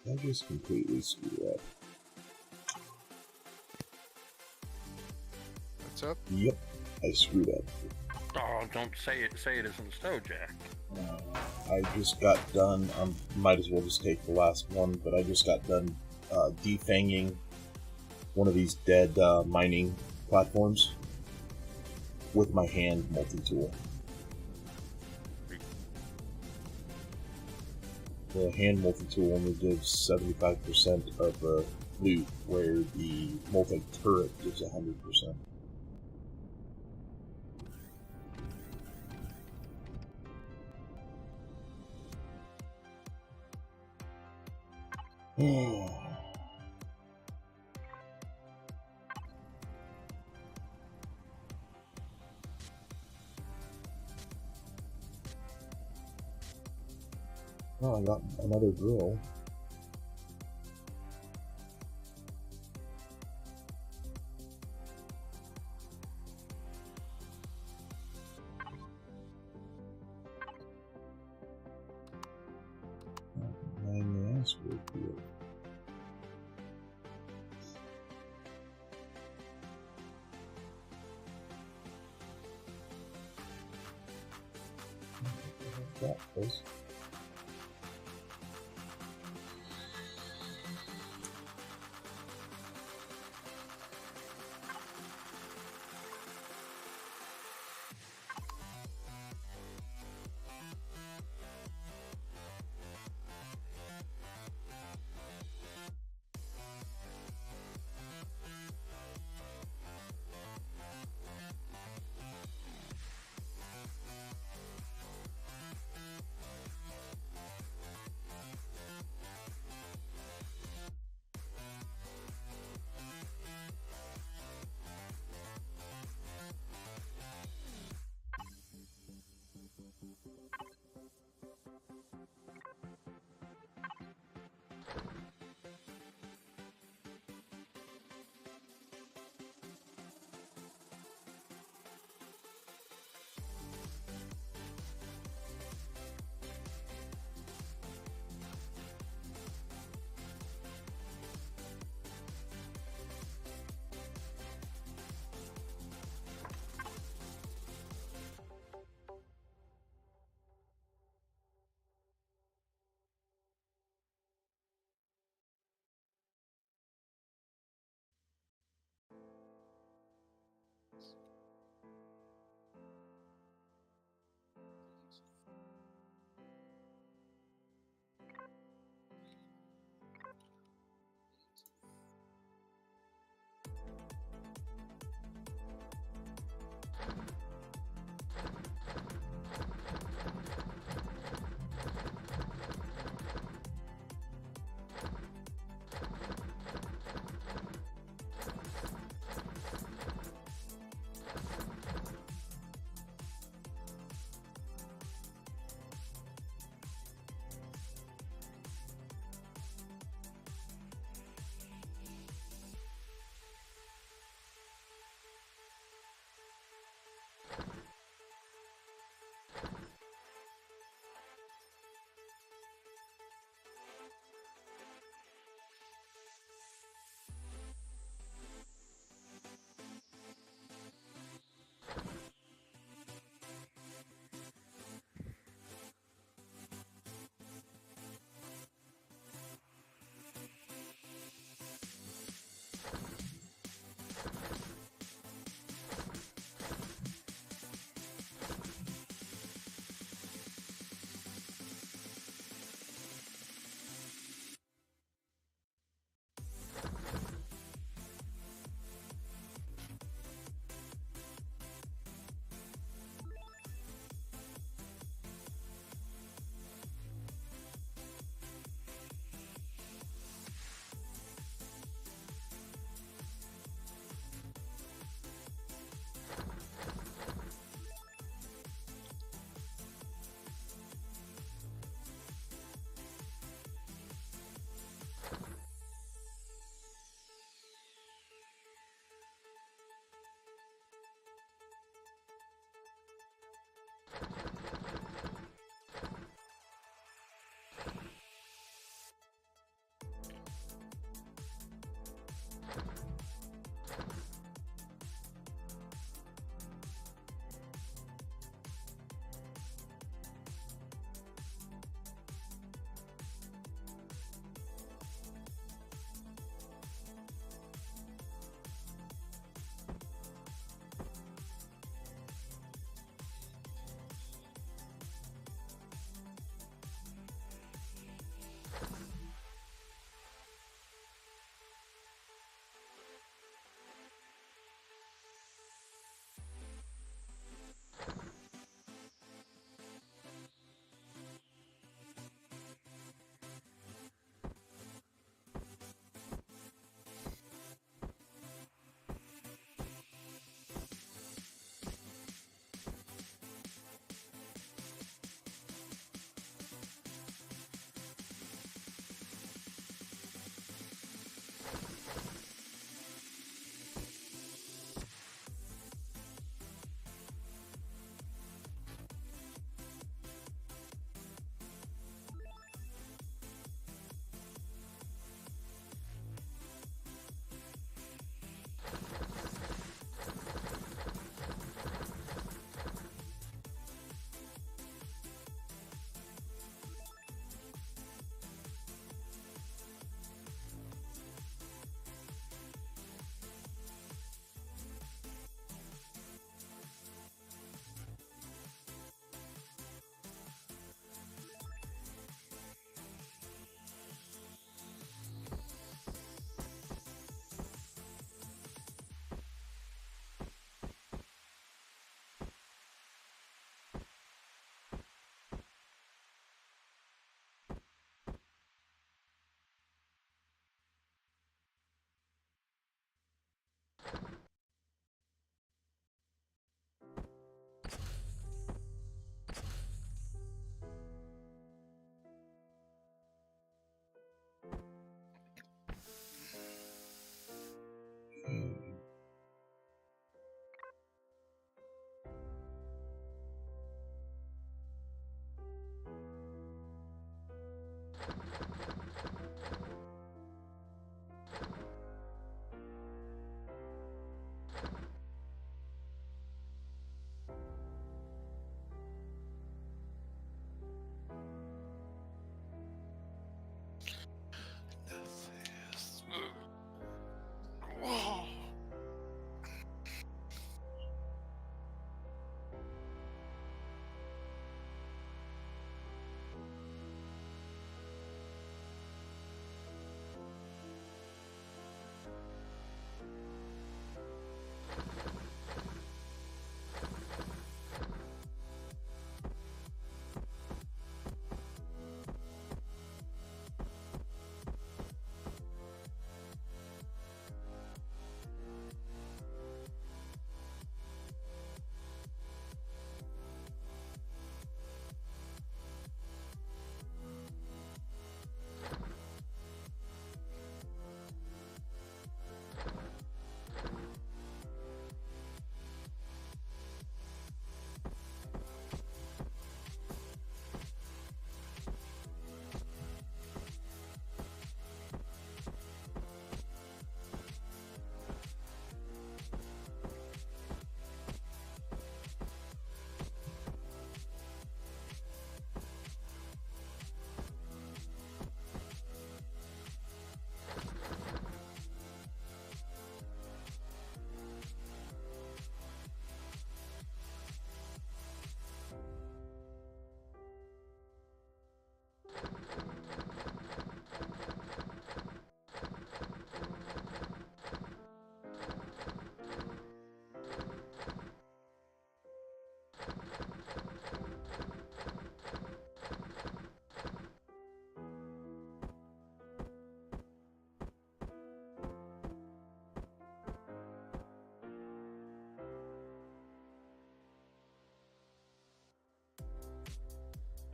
I just completely screwed up. What's up? Yep, I screwed up. Oh, don't say it. Say it isn't so, Jack. I just got done. Might as well just take the last one, but I just got done defanging one of these dead mining platforms with my hand multi-tool. The hand multi-tool only gives 75% of the loot, where the multi-turret gives 100%. Oh, I got another drill. And that's really cool. That was.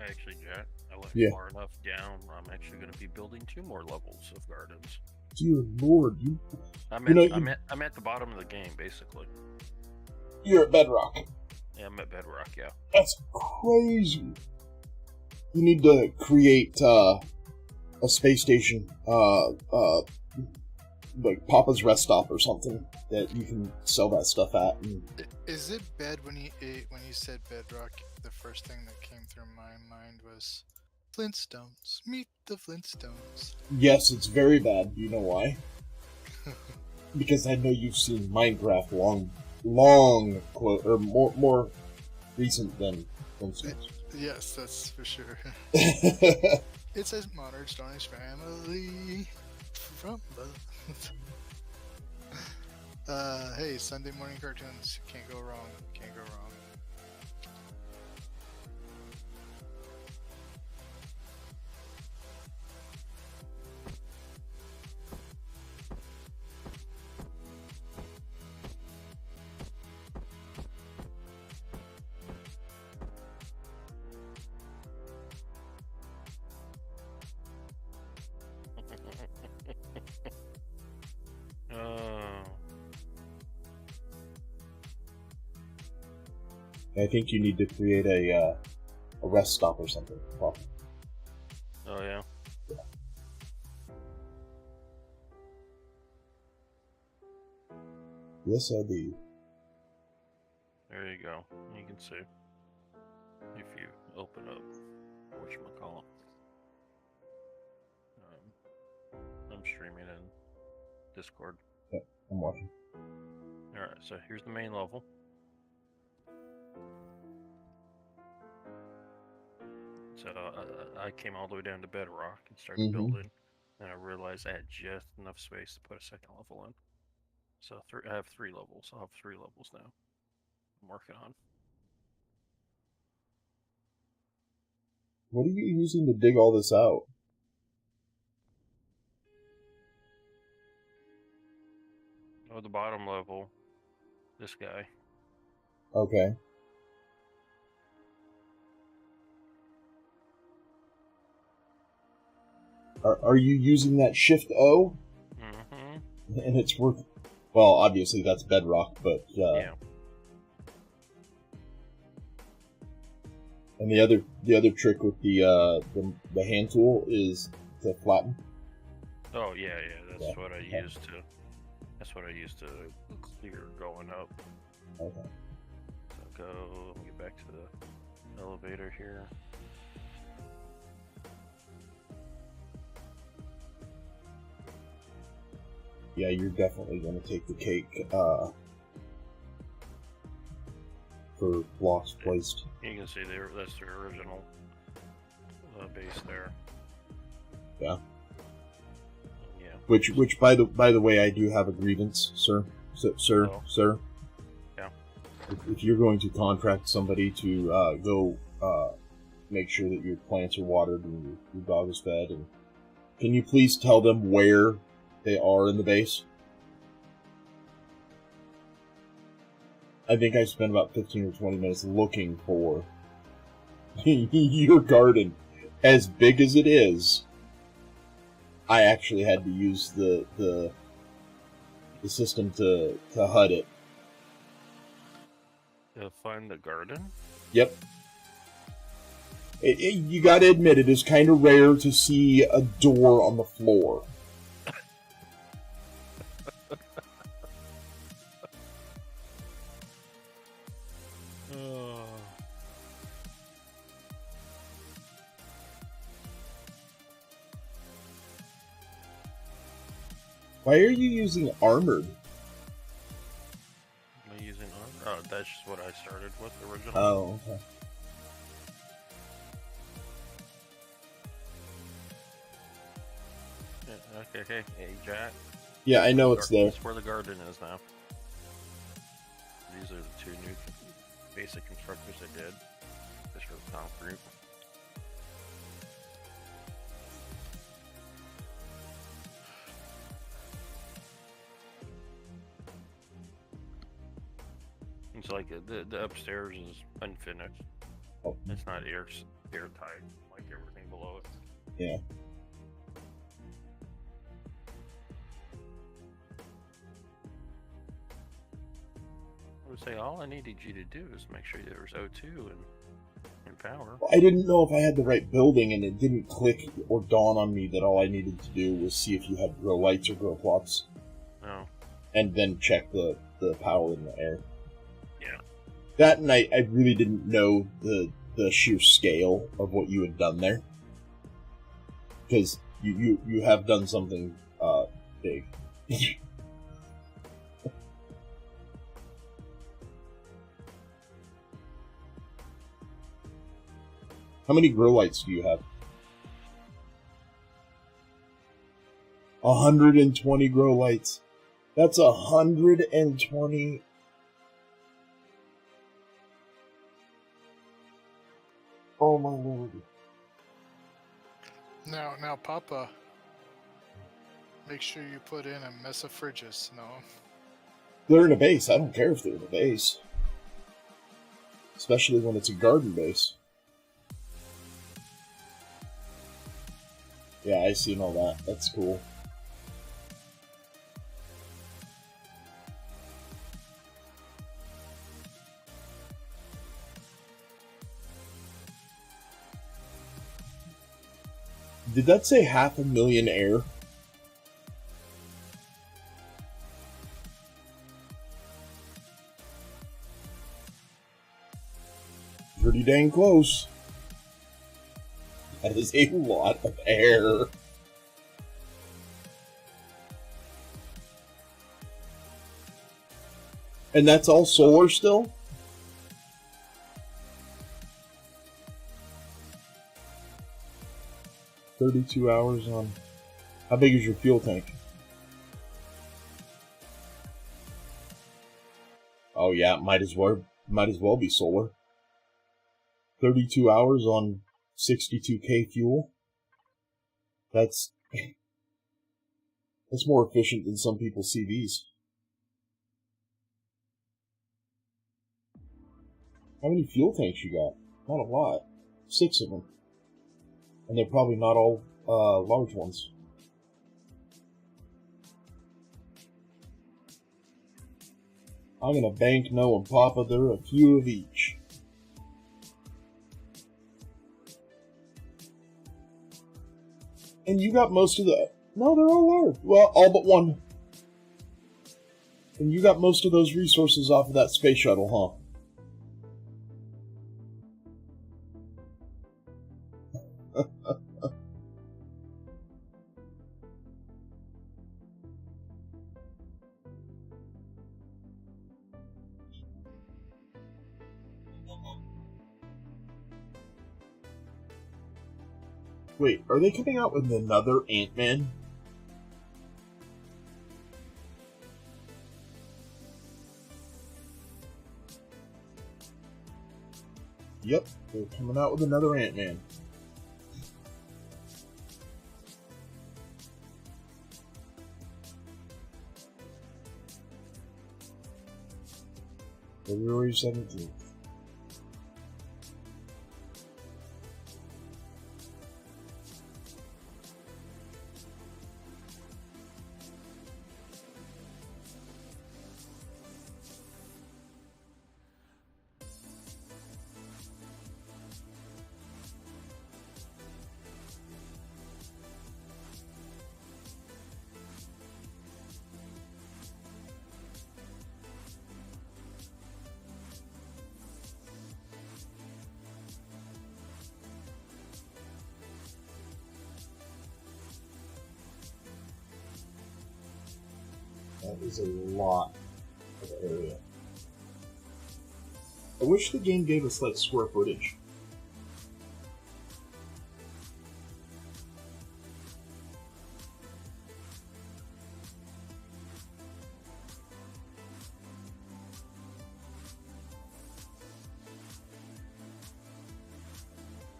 Actually, Jack, I went Yeah. far enough down. I'm actually going to be building 2 more levels of gardens. Dear Lord, I'm You know, I'm at the bottom of the game, basically. you're at Bedrock. Yeah, I'm at Bedrock. Yeah. That's crazy. You need to create a space station, like Papa's Rest Stop or something that you can sell that stuff at. And Is it bad when you said Bedrock? The first thing that came through my mind was Flintstones. Meet the Flintstones. yes, it's very bad. Do you know why? Because I know you've seen Minecraft more recent than Flintstones. Yes, that's for sure. Yeah, It says Modern Stonish Family from the. Hey, Sunday morning cartoons. Can't go wrong. Can't go wrong. I think you need to create a rest stop or something. Oh yeah. Yes, I do. There you go. You can see if you open up whatchamacallit. I'm streaming in Discord. Yeah, I'm watching. Alright, so here's the main level. So I came all the way down to Bedrock and started building, and I realized I had just enough space to put a second level in. So I have 3 levels. I'll have 3 levels now. I'm working on. What are you using to dig all this out? Oh, the bottom level. This guy. Okay. Are you using that Shift O? Mm-hmm. And it's worth. Well, obviously that's Bedrock, but Yeah. And the other trick with the hand tool is to flatten. Oh yeah. That's Yeah. what I used to. That's what I used to clear going up. Okay. So let me get back to the elevator here. Yeah, you're definitely going to take the cake for blocks placed. You can see there. That's the original base there. Yeah. Yeah. Which by the way, I do have a grievance, sir. Sir. Yeah. If you're going to contract somebody to go make sure that your plants are watered and your dog is fed, and can you please tell them where they are in the base? I think I spent about 15 or 20 minutes looking for your garden. As big as it is, I actually had to use the system to HUD it. To find the garden? Yep. You gotta admit, it is kind of rare to see a door on the floor. Why are you using armored? Am I using armor? Oh, that's just what I started with originally. Oh, okay. Yeah, okay, hey, Jack. Yeah, I know it's there. That's where the garden is now. These are the 2 new basic constructors I did. This for the concrete. It's like the upstairs is unfinished. Oh. It's not airtight, like everything below it. Yeah. I would say all I needed you to do is make sure there was O2 and power. I didn't know if I had the right building, and it didn't click or dawn on me that all I needed to do was see if you had grow lights or grow plots. No. And then check the power in the air. Yeah. That night, I really didn't know the sheer scale of what you had done there. Because you have done something big. How many grow lights do you have? 120 grow lights. That's 120. Oh my lord. Now, Papa, make sure you put in a mess of fridges. No. They're in a base. I don't care if they're in a base. Especially when it's a garden base. Yeah, I seen all that. That's cool. Did that say 500,000 air? Pretty dang close. That is a lot of air. And that's all solar still? $32 hours on... How big is your fuel tank? Oh yeah, might as well be solar. 32 hours on 62k fuel. That's more efficient than some people's CVs. How many fuel tanks you got? Not a lot. 6 of them. And they're probably not all large ones. I'm gonna bank no and Papa, there are a few of each. And you got most of the... No, they're all large. Well, all but one. And you got most of those resources off of that space shuttle, huh? Wait, are they coming out with another Ant-Man? Yep, they're coming out with another Ant-Man. February 17th. That is a lot of area. I wish the game gave us, like, square footage.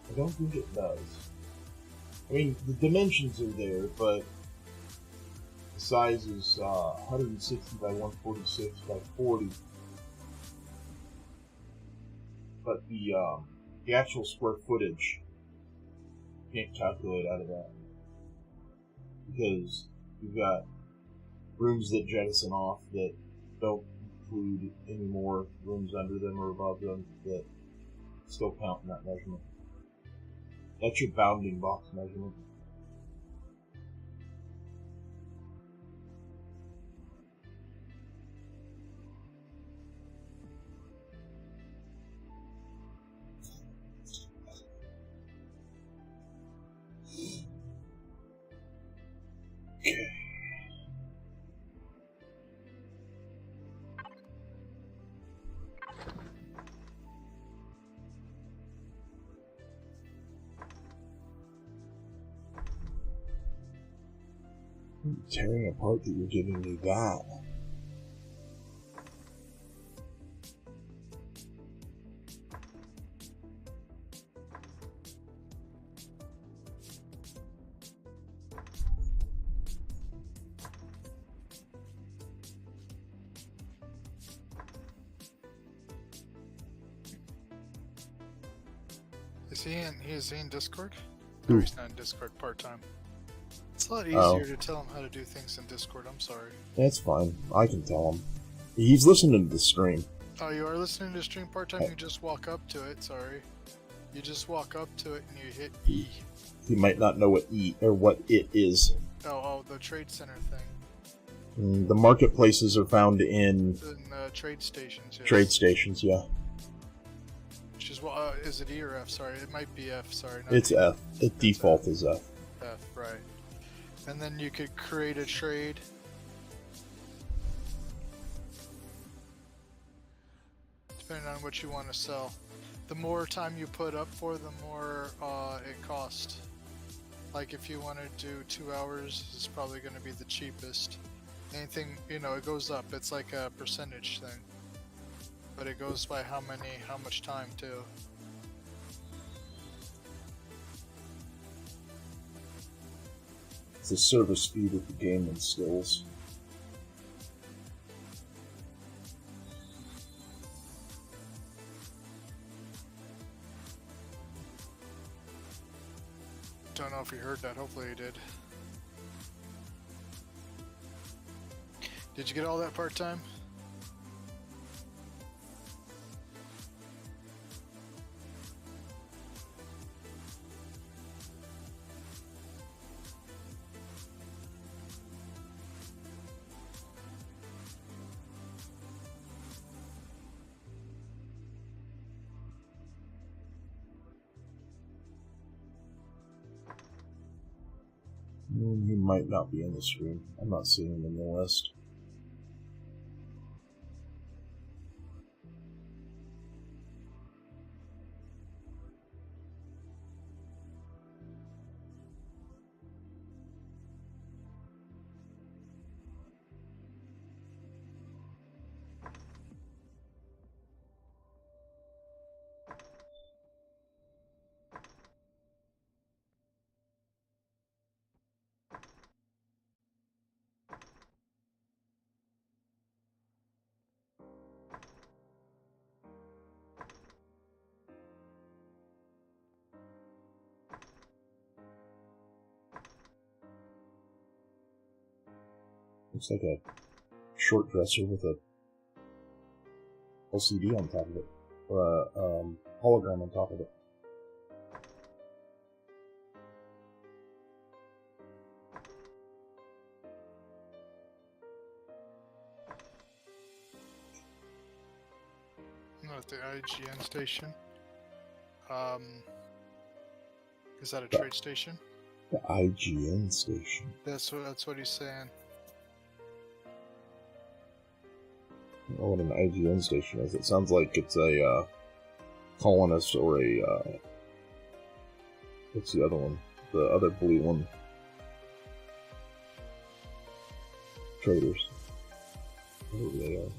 I don't think it does. I mean, the dimensions are there, but the size is 160 by 146 by 40. But the the actual square footage can't calculate out of that. Because you've got rooms that jettison off that don't include any more rooms under them or above them that still count in that measurement. That's your bounding box measurement. Okay. I'm tearing apart that you're giving me that. Is he in Discord? Who? No, he's not in Discord part-time. It's a lot easier Oh. to tell him how to do things in Discord, I'm sorry. That's fine. I can tell him. He's listening to the stream. Oh, you are listening to stream part-time? You just walk up to it, sorry. You just walk up to it and you hit E. He might not know what what it is. Oh, the trade center thing. The marketplaces are found in Trade stations, yes. trade stations, yeah. Which is, is it E or F? Sorry, it might be F, sorry. not It's E. F. It default is F. F, right. And then you could create a trade. Depending on what you want to sell. The more time you put up for, the more it costs. Like if you want to do 2 hours, it's probably going to be the cheapest. Anything, it goes up. It's like a percentage thing. But it goes by how much time too. It's the service fee that the game instills. Don't know if you heard that. Hopefully you did. Did you get all that part-time? He might not be in the stream. I'm not seeing him in the list. Looks like a short dresser with a LCD on top of it, or a hologram on top of it. Not at the IGN station. Is that a The- trade station? The IGN station. That's what he's saying. I don't know what an IGN station is. It sounds like it's a colonist or a what's the other one? The other blue one. Traders. Whatever they are.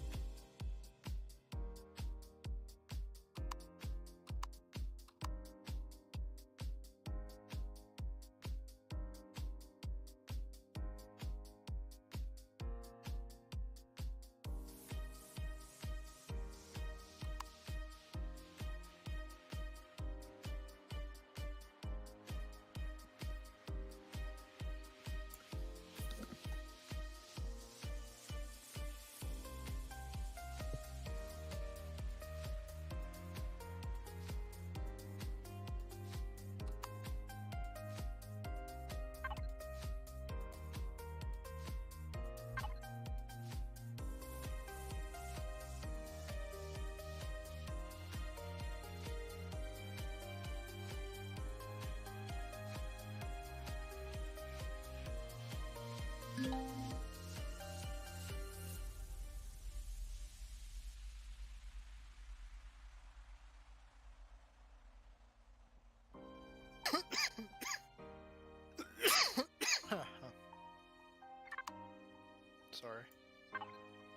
Sorry.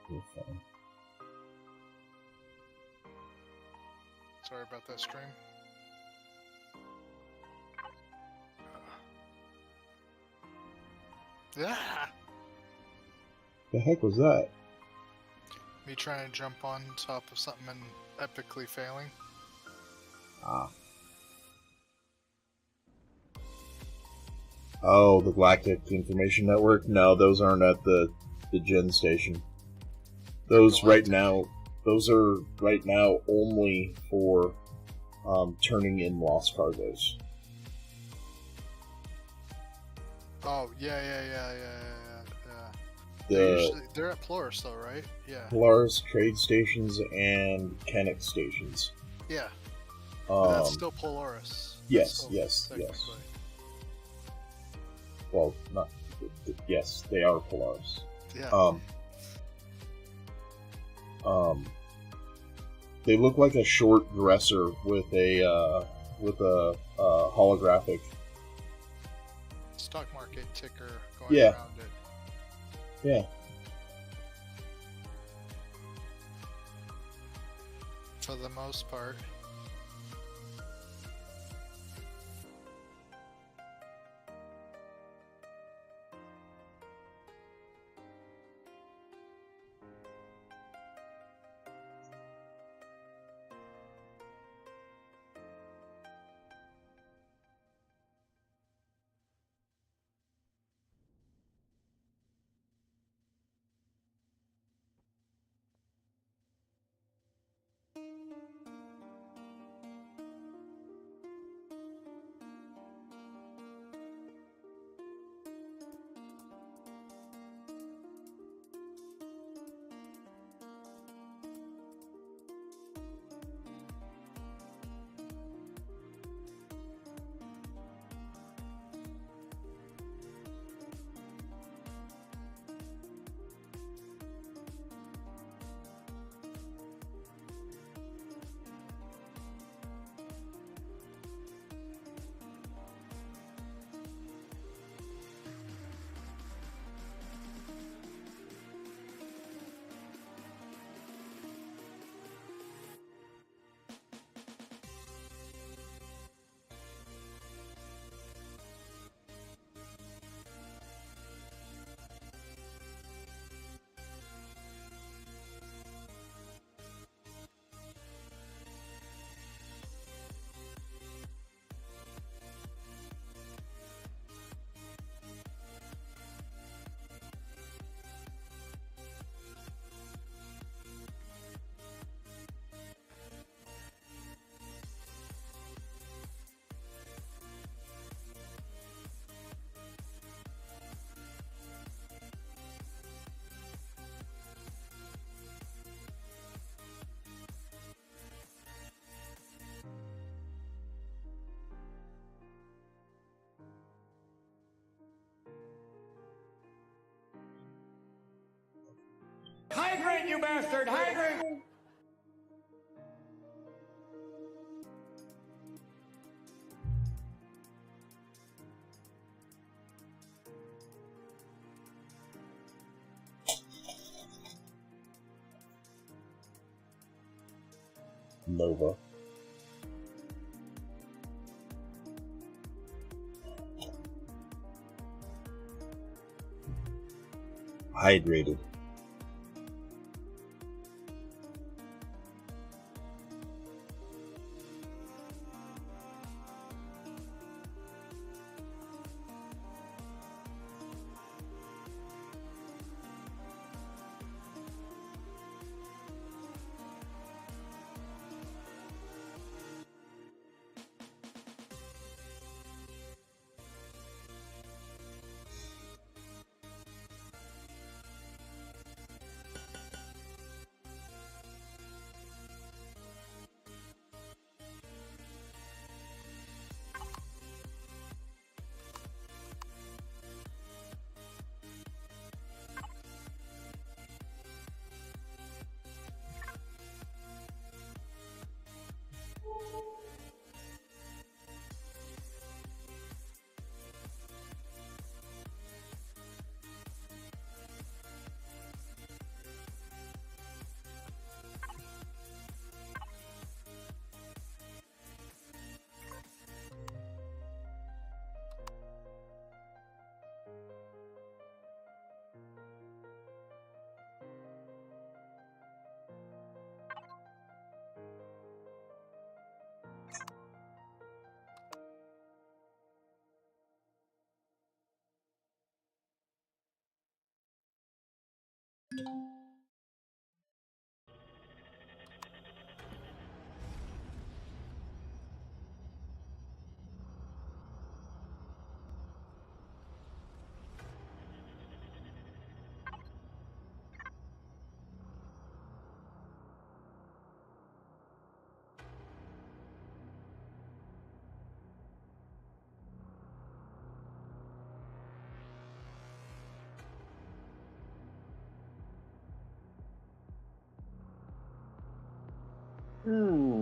You're fine. Sorry about that stream. Yeah. The heck was that? Me trying to jump on top of something and epically failing. Ah. Oh, the Galactic Information Network? No, those aren't at the gen station. Those right now, those are right now only for turning in lost cargoes. Oh, yeah. They're at Polaris though, right? Yeah. Polaris trade stations and Kennex stations. Yeah. That's Um, still Polaris. yes. Technically. Well, not. Yes, they are Polaris. Yeah. They look like a short dresser with a holographic. Stock market ticker going Yeah. around it. Yeah. For the most part. Hydrate, you bastard! Hydrate! Nova. Hydrated.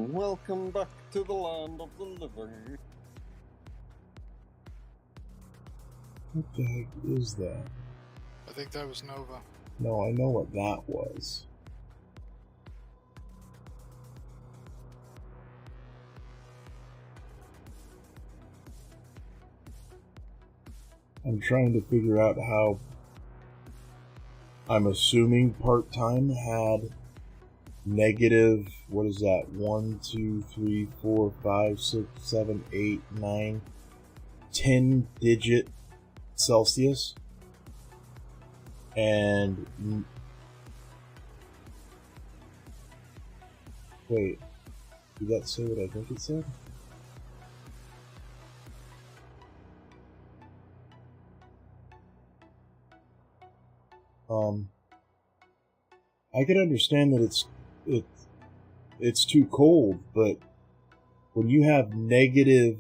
Welcome back to the land of the living. What the heck is that? I think that was Nova. No, I know what that was. I'm trying to figure out how. I'm assuming part-time had negative, what is that? 1, 2, 3, 4, 5, 6, 7, 8, 9, 10 digit Celsius. And wait, did that say what I think it said? I can understand that it's too cold, but when you have negative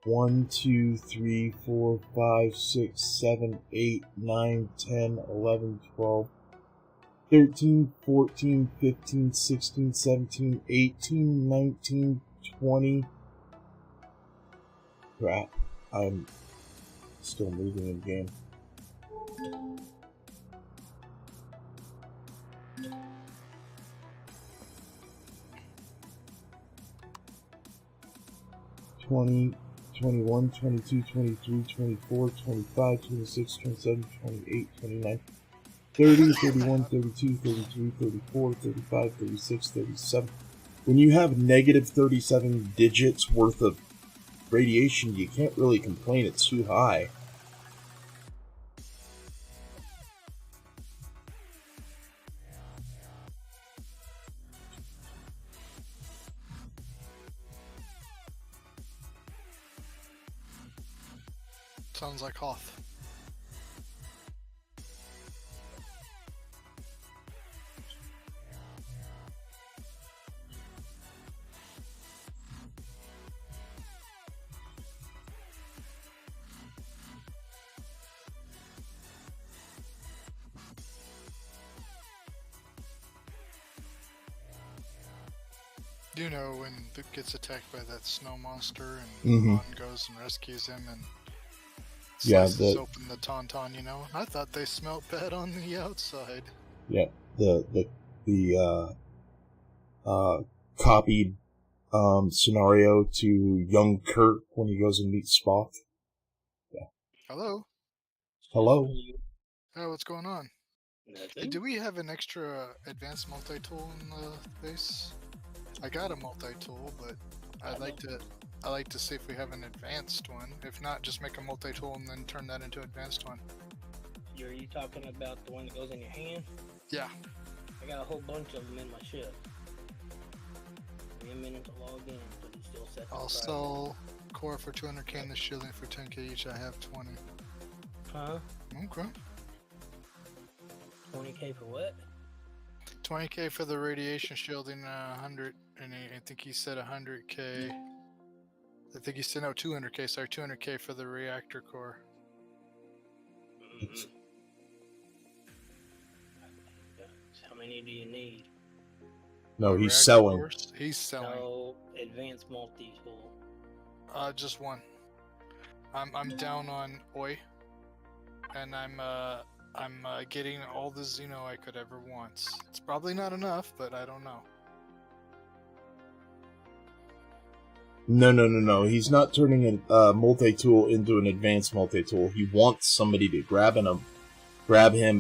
1, 2, 3, 4, 5, 6, 7, 8, 9, 10, 11, 12, 13, 14, 15, 16, 17, 18, 19, 20. Crap, I'm still moving in game. (20, 21, 22, 23, 24, 25, 26, 27, 28, 29, 30, 31, 32, 33, 34, 35, 36, 37. When you have negative 37 digits worth of radiation, you can't really complain it's too high. Sounds like Hoth. You know, when Luke gets attacked by that snow monster and Han goes and rescues him and slices open the tauntaun, you know? I thought they smelt bad on the outside. Yeah, the copied scenario to young Kurt when he goes and meets Spock. Yeah. Hello? Hello? Oh, what's going on? Nothing. Hey, do we have an extra advanced multi-tool in the base? I got a multi-tool, but I'd like to see if we have an advanced one. If not, just make a multi-tool and then turn that into an advanced one. Are you talking about the one that goes in your hand? Yeah. I got a whole bunch of them in my ship. 3 minutes to log in, but it's still set to I'll sell core for 200k and the shielding for 10k each. I have 20. Huh? Okay. 20k for what? 20k for the radiation shielding, 100, and I think he said 100k. I think he said, no, 200k, sorry, 200k for the reactor core. Mm-hmm. How many do you need? No, he's selling. Cores? He's selling. No, advanced multi-tool. Just one. I'm down on Oi, and I'm getting all the Xeno I could ever want. It's probably not enough, but I don't know. No. He's not turning a multi-tool into an advanced multi-tool. He wants somebody to grab him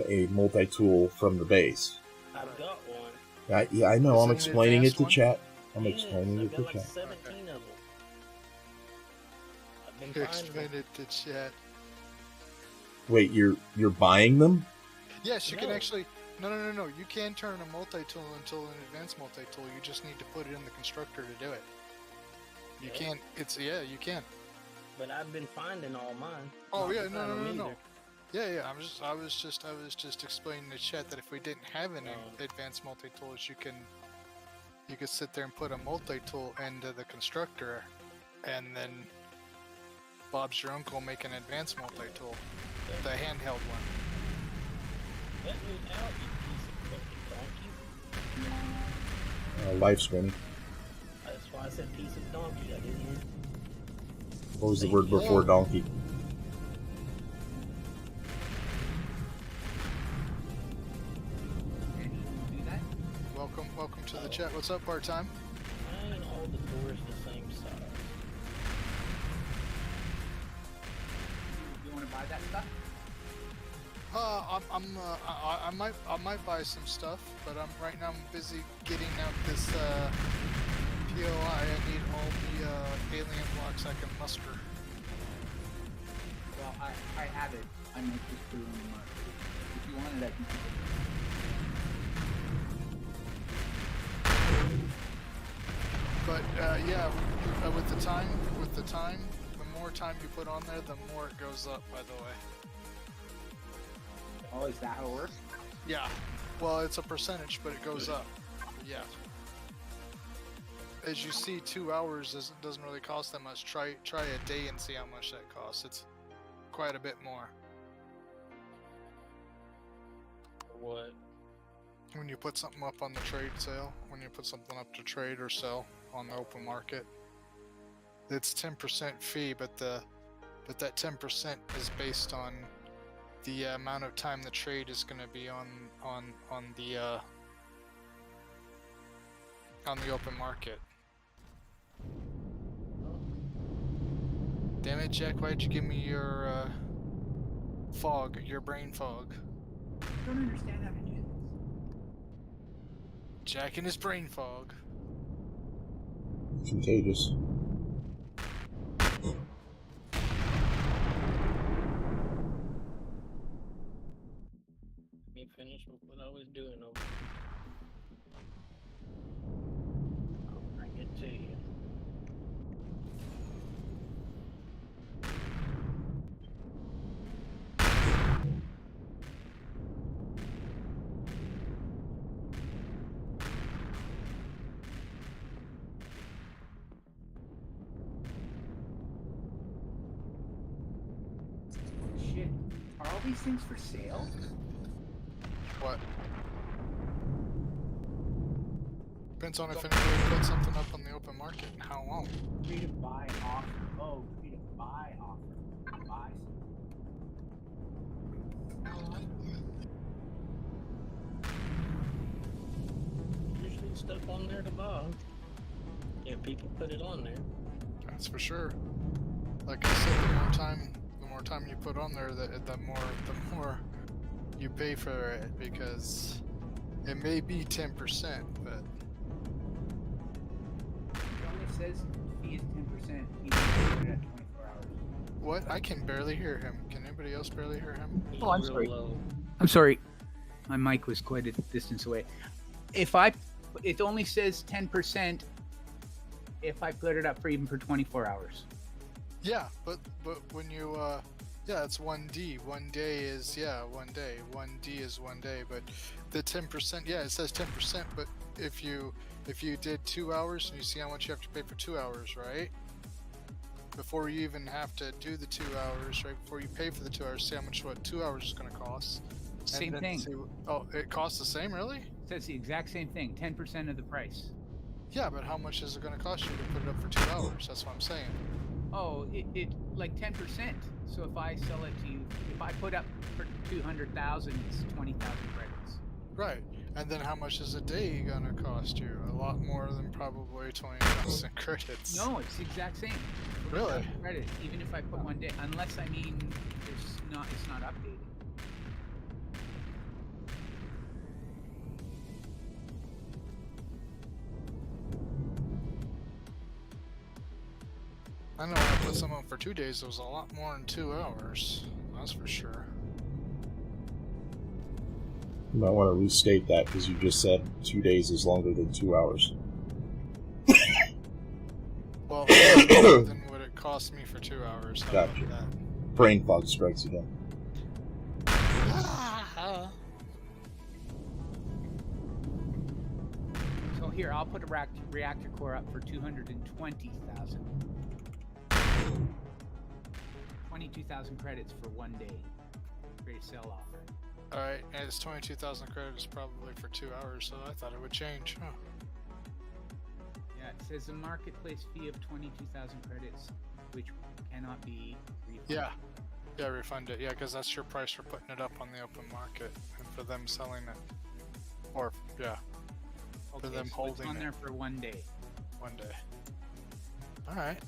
a multi-tool from the base. I've got one. Yeah, I know. Is I'm it an explaining it advanced to one? chat. I'm Yes, explaining I've it to got like chat. 17 of them. I've been You finding explained them. it to chat. Wait, you're buying them? Yes, you can No. actually. No. You can turn a multi-tool into an advanced multi-tool. You just need to put it in the constructor to do it. You Yeah. can't. You can. But I've been finding all mine. Oh Not yeah, to find them no. either. Yeah. I was just explaining to chat that if we didn't have any advanced multi-tools, you could sit there and put a multi-tool into the constructor, and then Bob's your uncle make an advanced multi-tool, the handheld one. Let me out, you piece of fucking donkey. Live screening. That's why I said piece of donkey. I didn't. What was the word before donkey? Welcome to the chat. What's up, part-time? Why ain't all the doors the same size? You want to buy that stuff? I might buy some stuff, but right now I'm busy getting out this POI. I need all the alien blocks I can muster. Well, I have it. I might just put it on the market. If you want it, I can keep it. But yeah, with the time, the more time you put on there, the more it goes up. By the way. Oh, is that how it works? Yeah. Well, it's a percentage, but it goes up. Yeah. As you see, 2 hours doesn't really cost that much. Try a day and see how much that costs. It's quite a bit more. What? When you put something up on the trade sale, when you put something up to trade or sell on the open market, it's 10% fee, but that 10% is based on the amount of time the trade is going to be on the open market. Damn it, Jack! Why'd you give me your fog, your brain fog? I don't understand how to do this. Jack and his brain fog. Contagious. Me finish with what I was doing over. I'll bring it to you. Shit. Are all these things for sale? What? Depends on if anybody puts something up on the open market and how long. Free to buy offer. Oh, free to buy offer. Buy Usually stuff on there to buy. Yeah, people put it on there. That's for sure. Like I said, the more time you put on there, the more you pay for it, because it may be 10%, but It only says fee is 10%. You can put it at 24 hours. what? I can barely hear him. Can anybody else barely hear him? He's Oh, I'm real sorry. low. I'm sorry. My mic was quite a distance away. It only says 10% if I put it up for even for 24 hours. Yeah, but when you yeah, it's 1D. 1 day is 1 day. 1D is 1 day, but the 10%, yeah, it says 10%, but if you did 2 hours and you see how much you have to pay for 2 hours, right? Before you even have to do the 2 hours, right? Before you pay for the 2 hours, see how much 2 hours is going to cost. And Same then thing. see- oh, it costs the same, really? It says the exact same thing. 10% of the price. Yeah, but how much is it going to cost you to put it up for 2 hours? That's what I'm saying. Oh, it like 10%. So if I sell it to you, if I put up for 200,000, it's 20,000 credits. Right. And then how much is a day going to cost you? A lot more than probably 20,000 credits. No, it's the exact same. Really? 20,000 credit, even if I put 1 day, unless it's not updated. I know when I put something up for 2 days, it was a lot more than 2 hours. That's for sure. You might want to restate that because you just said 2 days is longer than 2 hours. Well, more than what it cost me for 2 hours. How about Gotcha. that? Brain fog strikes again. So here, I'll put a reactor core up for 220,000. 22,000 credits for 1 day. Great sell offer. Alright, and it's 22,000 credits probably for 2 hours, so I thought it would change. Huh. Yeah, it says a marketplace fee of 22,000 credits, which cannot be refunded. Yeah, refund it. Yeah, because that's your price for putting it up on the open market and for them selling it. Or, yeah, Okay, for them so holding it's on it there for 1 day. 1 day. Alright,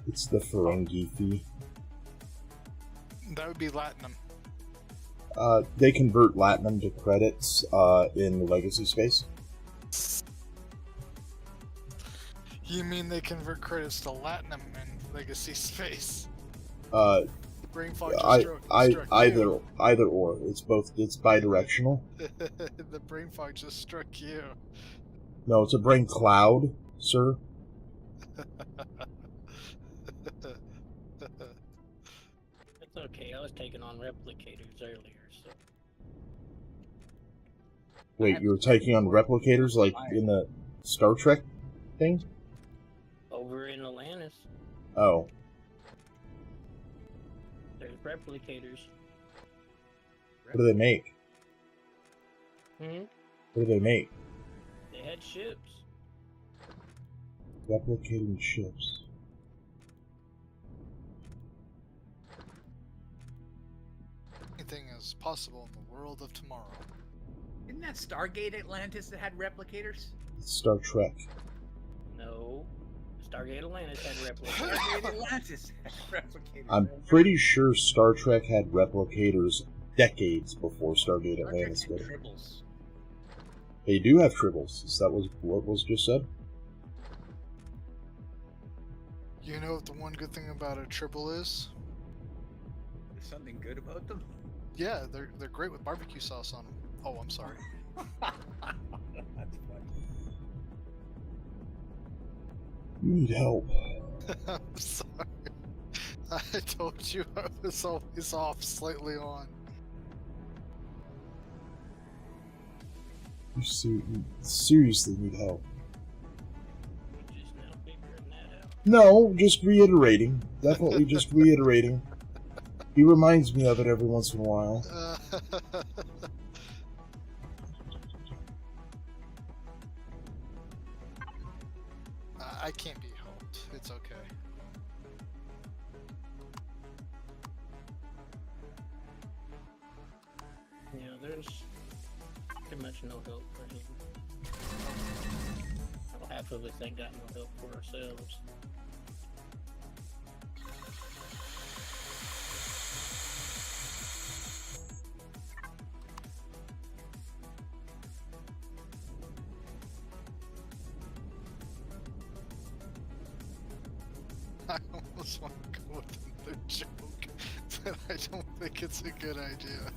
It's the Ferengi fee. that would be Latinum. They convert Latinum to credits in the Legacy space. You mean they convert credits to Latinum in Legacy space? Brain fog just struck you. Either or. It's both. It's bidirectional. The brain fog just struck you. No, it's a brain cloud, sir. It's okay. I was taking on replicators earlier, so Wait, you were taking on replicators like in the Star Trek thing? over in Atlantis, Oh, there's replicators. what do they make? Hmm. What do they make? They had ships. Replicating ships. Anything is possible in the world of tomorrow. Isn't that Stargate Atlantis that had replicators? It's Star Trek. No, Stargate Atlantis had replicators. Stargate Atlantis had replicators. I'm pretty sure Star Trek had replicators decades before Stargate Atlantis Star Trek did. had tribbles. They do have tribbles. Is that what was just said? You know what the one good thing about a tribble is? There's something good about them. Yeah, they're great with barbecue sauce on them. Oh, I'm sorry. That's funny. You need help. I'm sorry. I told you I was always off, slightly on. You seriously need help. You're just now figuring that out. No, just reiterating. Definitely just reiterating. He reminds me of it every once in a while. I can't be helped. It's okay. Yeah, there's pretty much no help for him. Well, half of us ain't got no help for ourselves. I almost want to go with another joke, but I don't think it's a good idea.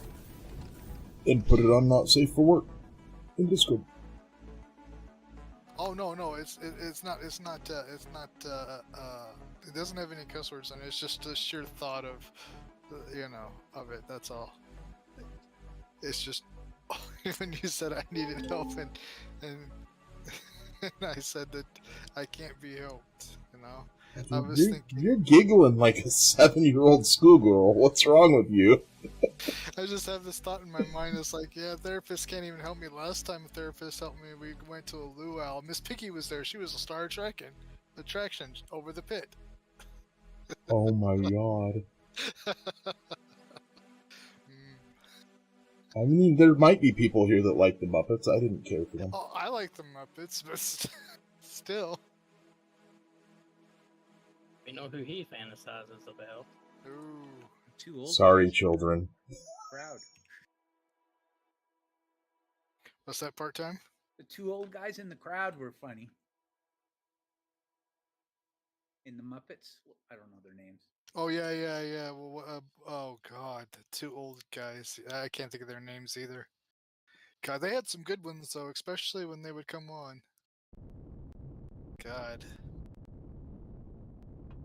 Then put it on not safe for work in Discord. Oh no, it's not it doesn't have any cuss words in it. It's just the sheer thought of of it. That's all. It's just when you said I needed help and I said that I can't be helped. I was thinking. You're giggling like a 7-year-old schoolgirl. What's wrong with you? I just have this thought in my mind. It's like, yeah, therapists can't even help me. Last time a therapist helped me, we went to a luau. Miss Piggy was there. She was a Star Trek and attraction over the pit. Oh my god. I mean, there might be people here that like the Muppets. I didn't care for them. Oh, I like the Muppets, but still. We know who he fantasizes about. Ooh. Too old. Sorry, children. Proud. What's that part-time? The two old guys in the crowd were funny. In the Muppets? I don't know their names. Oh, yeah. Well, oh, God. The two old guys. I can't think of their names either. God, they had some good ones though, especially when they would come on. God.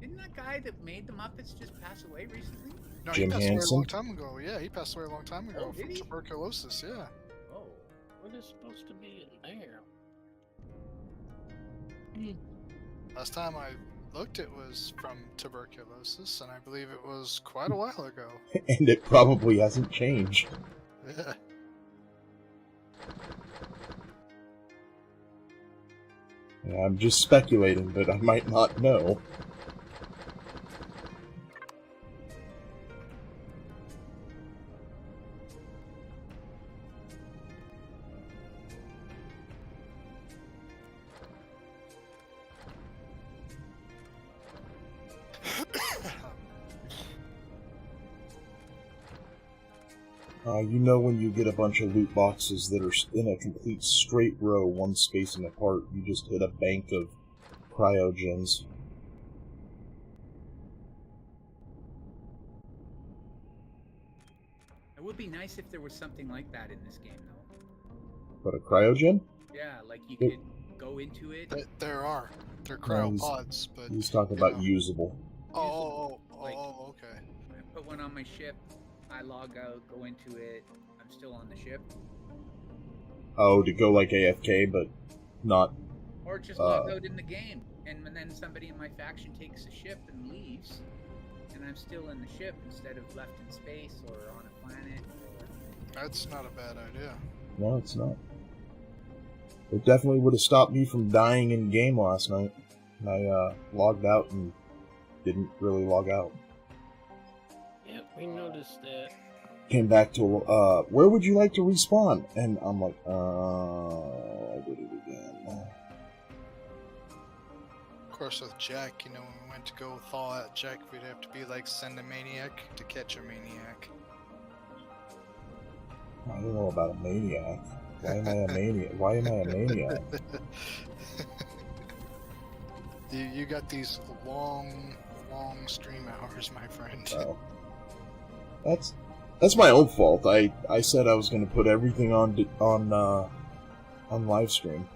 Didn't that guy that made the Muppets just pass away recently? No, Jim he passed away a Henson? long time ago. Yeah, he passed away a long time ago Oh, did from he? tuberculosis. Yeah. Oh, what is supposed to be in there? Last time I looked, it was from tuberculosis, and I believe it was quite a while ago. And it probably hasn't changed. Yeah. Yeah, I'm just speculating, but I might not know. You know when you get a bunch of loot boxes that are in a complete straight row, one spacing apart, you just hit a bank of cryogens. It would be nice if there was something like that in this game, though. But a cryogen? Yeah, like you could go into it. There are. They're No, cryopods, but... He's talking about usable. Oh, Like- okay. I put one on my ship. I log out, go into it. I'm still on the ship. Oh, to go like AFK, but not... Or just log out in the game. And then somebody in my faction takes the ship and leaves. And I'm still in the ship instead of left in space or on a planet. That's not a bad idea. No, it's not. It definitely would have stopped me from dying in game last night. I logged out and didn't really log out. Yep, we noticed that. Came back to, where would you like to respawn? And I'm like, I did it again. Of course, with Jack, when we went to go thaw out Jack, we'd have to be like, send a maniac to catch a maniac. I don't know about a maniac. Why am I a maniac? Why am I a maniac? You got these long stream hours, my friend. Oh. That's my own fault. I said I was going to put everything on live stream.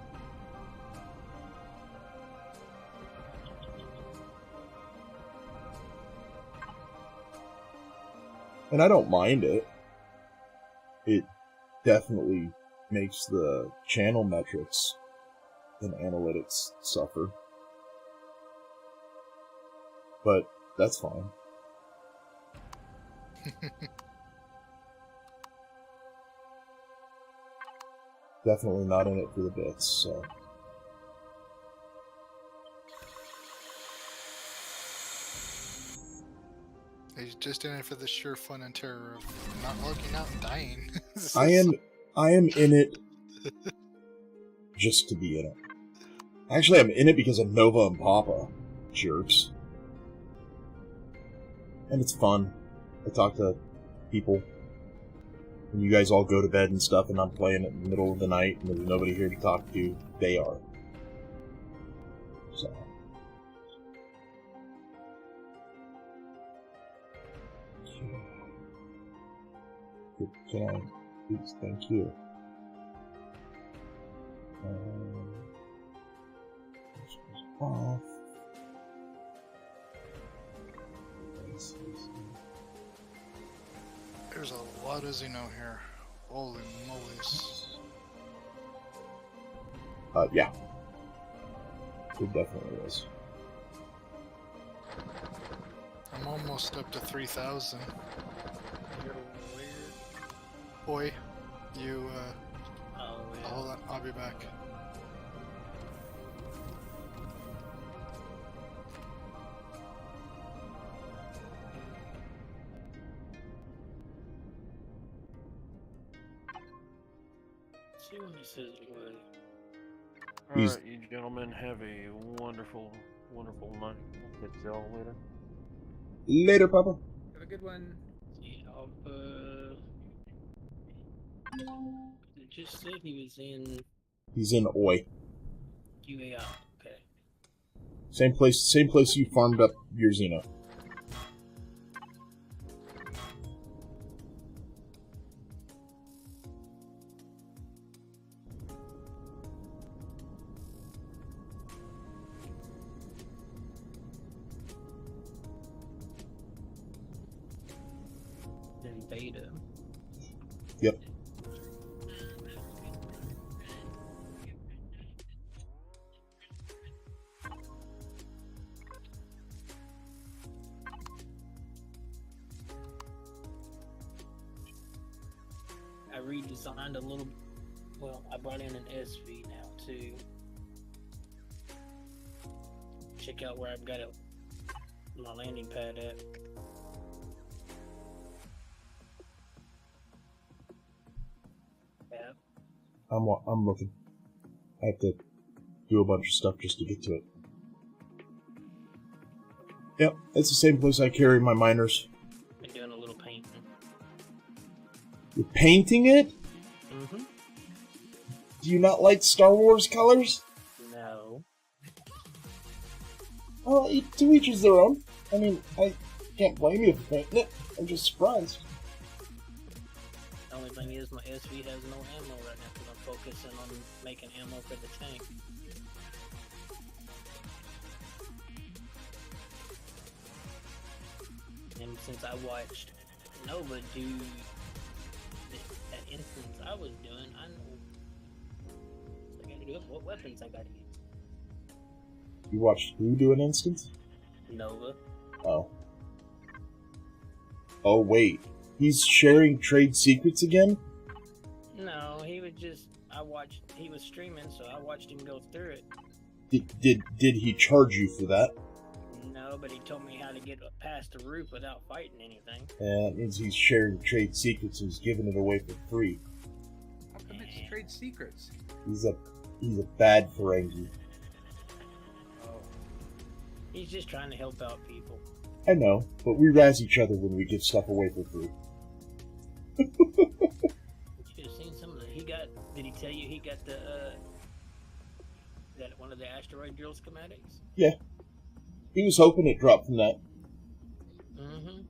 And I don't mind it. It definitely makes the channel metrics and analytics suffer. But that's fine. Definitely not in it for the bits, so. He's just in it for the sheer fun and terror of not logging out and dying. I am in it just to be in it. Actually, I'm in it because of Nova and Papa. Jerks. And it's fun. I talk to people. When you guys all go to bed and stuff, and I'm playing it in the middle of the night, and there's nobody here to talk to, they are. So. Can I? Please, thank you. This goes off. There's a lot of Xeno here. Holy mollies. Yeah. It definitely is. I'm almost up to 3,000. You're weird. Boy, you, Oh, yeah. hold on, I'll be back. See what he says when. He's- Alright, you gentlemen have a wonderful, wonderful night. I'll catch y'all later. Later, Papa. Have a good one. See, it just said he was in He's in Oi. UAI. Okay. Same place you farmed up your Xeno. in beta. Yep. I redesigned a little. Well, I brought in an SV now too. Check out where I've got it, my landing pad at. Yeah. I'm looking. I have to do a bunch of stuff just to get to it. Yep, it's the same place I carry my miners. Been doing a little painting. You're painting it? Mm-hmm. Do you not like Star Wars colors? No. Well, to each is their own. I mean, I can't blame you for painting it. I'm just surprised. The only thing is my SV has no ammo right now because I'm focusing on making ammo for the tank. And since I watched Nova do that instance I was doing, I know what I gotta do, what weapons I gotta use. You watched who do an instance? Nova. Oh. Oh, wait. He's sharing trade secrets again? No, he was just, he was streaming, so I watched him go through it. Did he charge you for that? No, but he told me how to get past the roof without fighting anything. That means he's sharing trade secrets and he's giving it away for free. How come it's trade secrets? He's a bad Ferengi. Oh. He's just trying to help out people. I know, but we razz each other when we give stuff away for free. You should have seen some of the. Did he tell you he got the that one of the asteroid drill schematics? Yeah. He was hoping it dropped from that. Mm-hmm.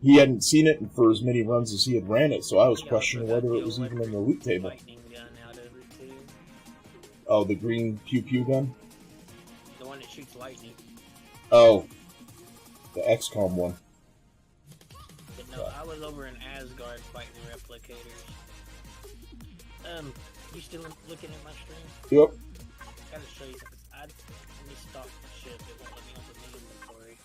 He hadn't seen it for as many runs as he had ran it, so I was He questioning also got whether the it was even in the loot table. lightning gun out of it too. Oh, the green pew-pew gun? The one that shoots lightning. Oh. The XCOM one. But no, I was over in Asgard fighting replicators. You still looking at my stream? Yep. I gotta show you something. Let me stop the ship. It won't let me open the inventory.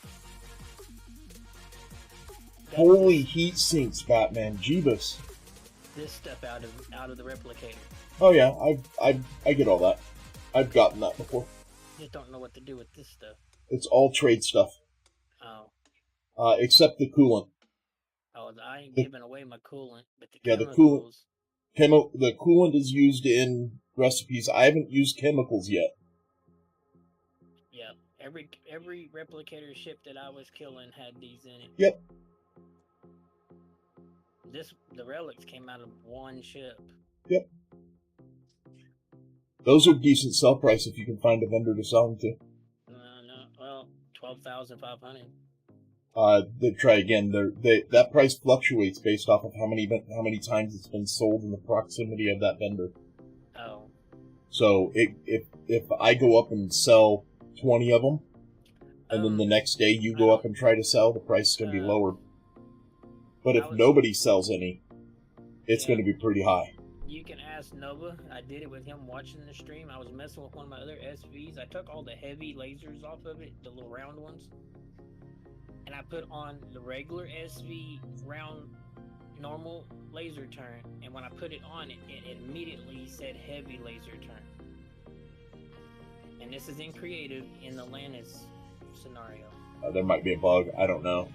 Holy heat sinks, Batman. Jeebus. This stuff out of the replicator. Oh yeah, I get all that. I've gotten that before. Just don't know what to do with this stuff. It's all trade stuff. Oh. Except the coolant. Oh, I ain't giving away my coolant, but the Yeah, chemicals. The coolant is used in recipes. I haven't used chemicals yet. Yeah, every replicator ship that I was killing had these in it. Yep. The relics came out of one ship. Yep. Those are decent sell price if you can find a vendor to sell them to. No, well, 12,500. They try again. That price fluctuates based off of how many times it's been sold in the proximity of that vendor. Oh. So if I go up and sell 20 of them, and then the next day you go up and try to sell, the price is going to be lower. But if nobody sells any, it's going to be pretty high. You can ask Nova. I did it with him watching the stream. I was messing with one of my other SVs. I took all the heavy lasers off of it, the little round ones, and I put on the regular SV round normal laser turn. And when I put it on, it immediately said heavy laser turn. And this is in creative in the Atlantis scenario. There might be a bug. I don't know.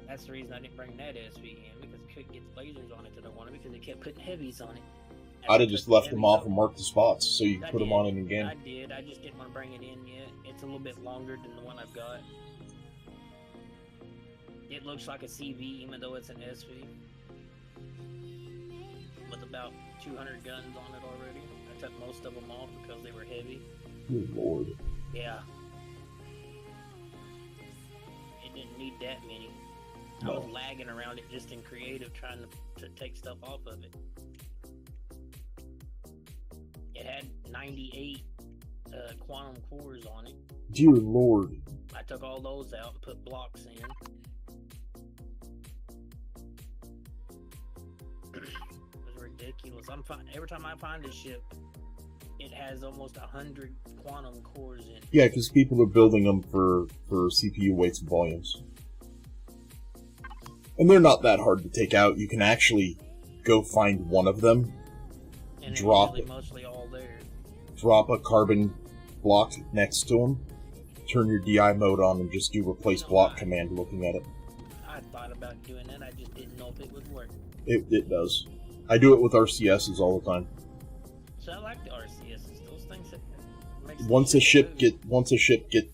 That's the reason I didn't bring that SV in, because it couldn't get lasers on it that I wanted, because they kept putting heavies on it. I'd have just left them off and marked the spots so you can put them on in again. I did. I just didn't want to bring it in yet. It's a little bit longer than the one I've got. It looks like a CV, even though it's an SV. With about 200 guns on it already. I took most of them off because they were heavy. Good lord. Yeah. It didn't need that many. No. I was lagging around it just in creative, trying to take stuff off of it. It had 98 quantum cores on it. Dear lord. I took all those out and put blocks in. ridiculous. Every time I find a ship, it has almost 100 quantum cores in it. Yeah, because people are building them for CPU weights and volumes. And they're not that hard to take out. You can actually go find one of them, And drop they're it, mostly all there. drop a carbon block next to them, turn your DI mode on, and just do replace block command looking at it. I thought about doing that. I just didn't know if it would work. It does. I do it with RCSs all the time. So I like the RCSs. Those things that makes Once a ship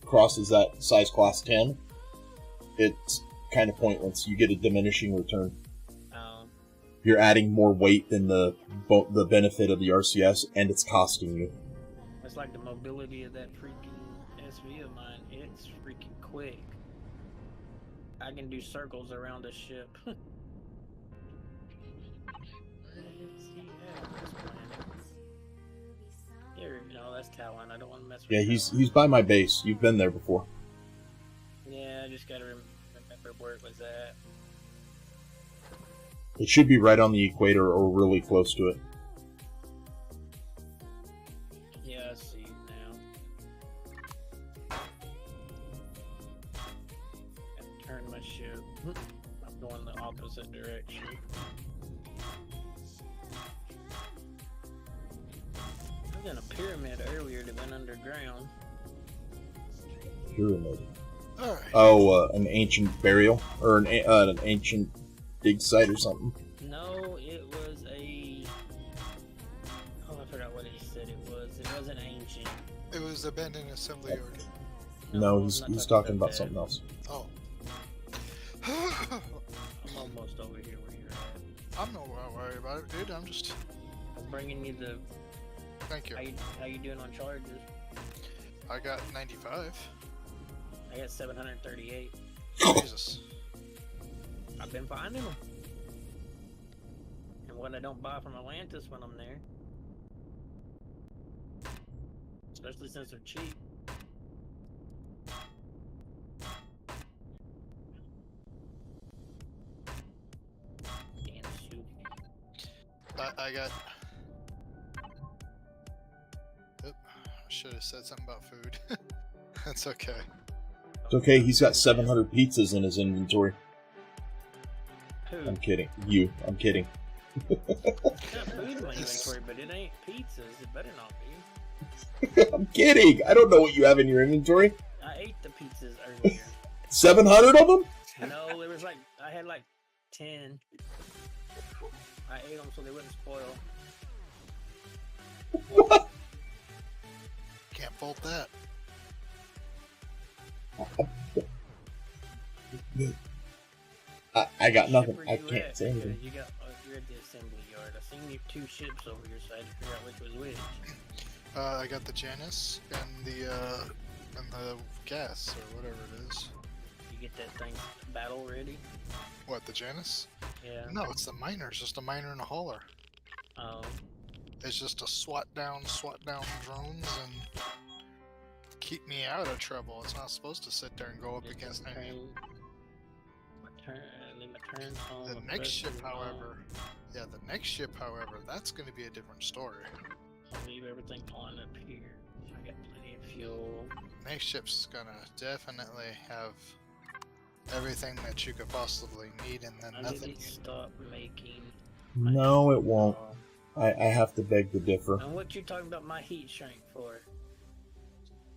crosses that size class 10, it's kind of pointless. You get a diminishing return. You're adding more weight than the benefit of the RCS, and it's costing you. It's like the mobility of that freaking SV of mine. It's freaking quick. I can do circles around a ship. Here, no, that's Talon. I don't want to mess with. Yeah, he's by my base. You've been there before. Yeah, I just gotta remember where it was at. It should be right on the equator or really close to it. Yeah, I see it now. Gotta turn my ship. I'm going the opposite direction. I was in a pyramid earlier that went underground. Pyramid. All right. Oh, an ancient burial or an ancient dig site or something. No, it was a. Oh, I forgot what he said it was. It wasn't ancient. It was abandoned assembly yard. No, I'm he's not talking about that. something else. Oh. I'm almost over here where you're at. I'm not worried about it, dude. I'm just. I'm bringing you the. Thank you. How you doing on charges? I got 95. I got 738. Jesus. I've been finding them. And what I don't buy from Atlantis when I'm there. Especially since they're cheap. Damn shoot. I got. Oop, I should have said something about food. That's okay. It's okay, he's got 700 pizzas in his inventory. Who? I'm kidding. You. I'm kidding. Got food in my inventory, but it ain't pizzas. It better not be. I'm kidding. I don't know what you have in your inventory. I ate the pizzas earlier. 700 of them? No, it was like I had like 10. I ate them so they wouldn't spoil. What? Can't fault that. I got nothing. Where I you can't at? say anything. You're at the assembly yard. I seen you 2 ships over here, so I had to figure out which was which. I got the Janus and the gas or whatever it is. You get that thing battle ready? What, the Janus? Yeah. No, it's the miner. It's just a miner and a hauler. Oh. It's just to swat down drones and keep me out of trouble. It's not supposed to sit there and go up Just against my any. turn home. The next ship, however, that's going to be a different story. I'll leave everything on up here. I got plenty of fuel. Next ship's gonna definitely have everything that you could possibly need, and then I nothing. need to stop making. No, it won't. I have to beg to differ. And what you talking about my heat shrink for?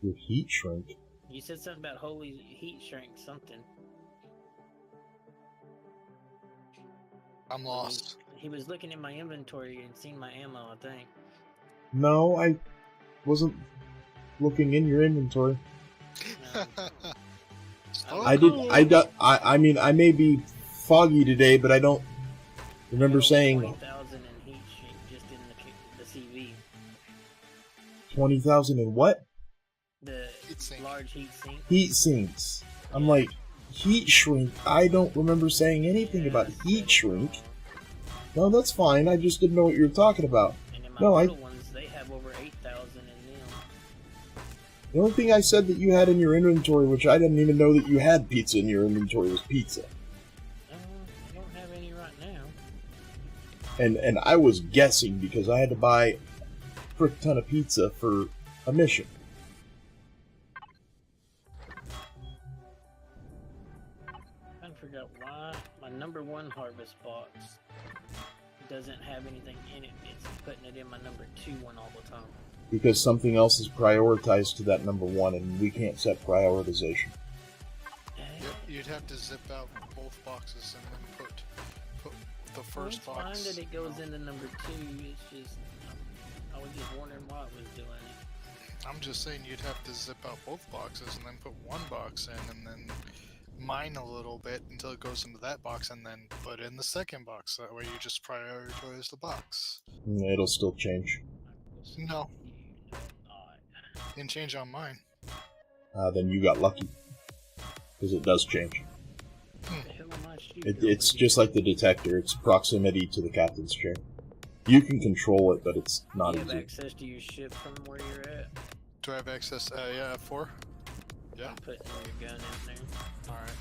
Your heat shrink? You said something about holy heat shrink something. I'm lost. He was looking in my inventory and seen my ammo, I think. No, I wasn't looking in your inventory. I mean, I may be foggy today, but I don't remember saying 20,000 in heat shrink just in the CV. 20,000 in what? The large heat sink. Heat sinks. I'm like, heat shrink? I don't remember saying anything about heat shrink. No, that's fine. I just didn't know what you were talking about. And in my No, little ones, they have over 8,000 in them. The only thing I said that you had in your inventory, which I didn't even know that you had pizza in your inventory, was pizza. I don't have any right now. And I was guessing because I had to buy a frick ton of pizza for a mission. I forgot why my number 1 harvest box doesn't have anything in it. It's putting it in my number 2 one all the time. Because something else is prioritized to that number 1, and we can't set prioritization. Yep, you'd have to zip out both boxes and then put the first Well, box. it's fine that it goes into number 2. It's just I was just wondering why it was doing it. I'm just saying you'd have to zip out both boxes and then put one box in and then mine a little bit until it goes into that box and then put in the second box. That way you just prioritize the box. It'll still change. No. Didn't change on mine. Then you got lucky. Because it does change. It's just like the detector. It's proximity to the captain's chair. You can control it, but it's not Do you have easy. access to your ship from where you're at? Do I have access? Yeah, 4? Yeah. I'm putting your gun in there. Alright.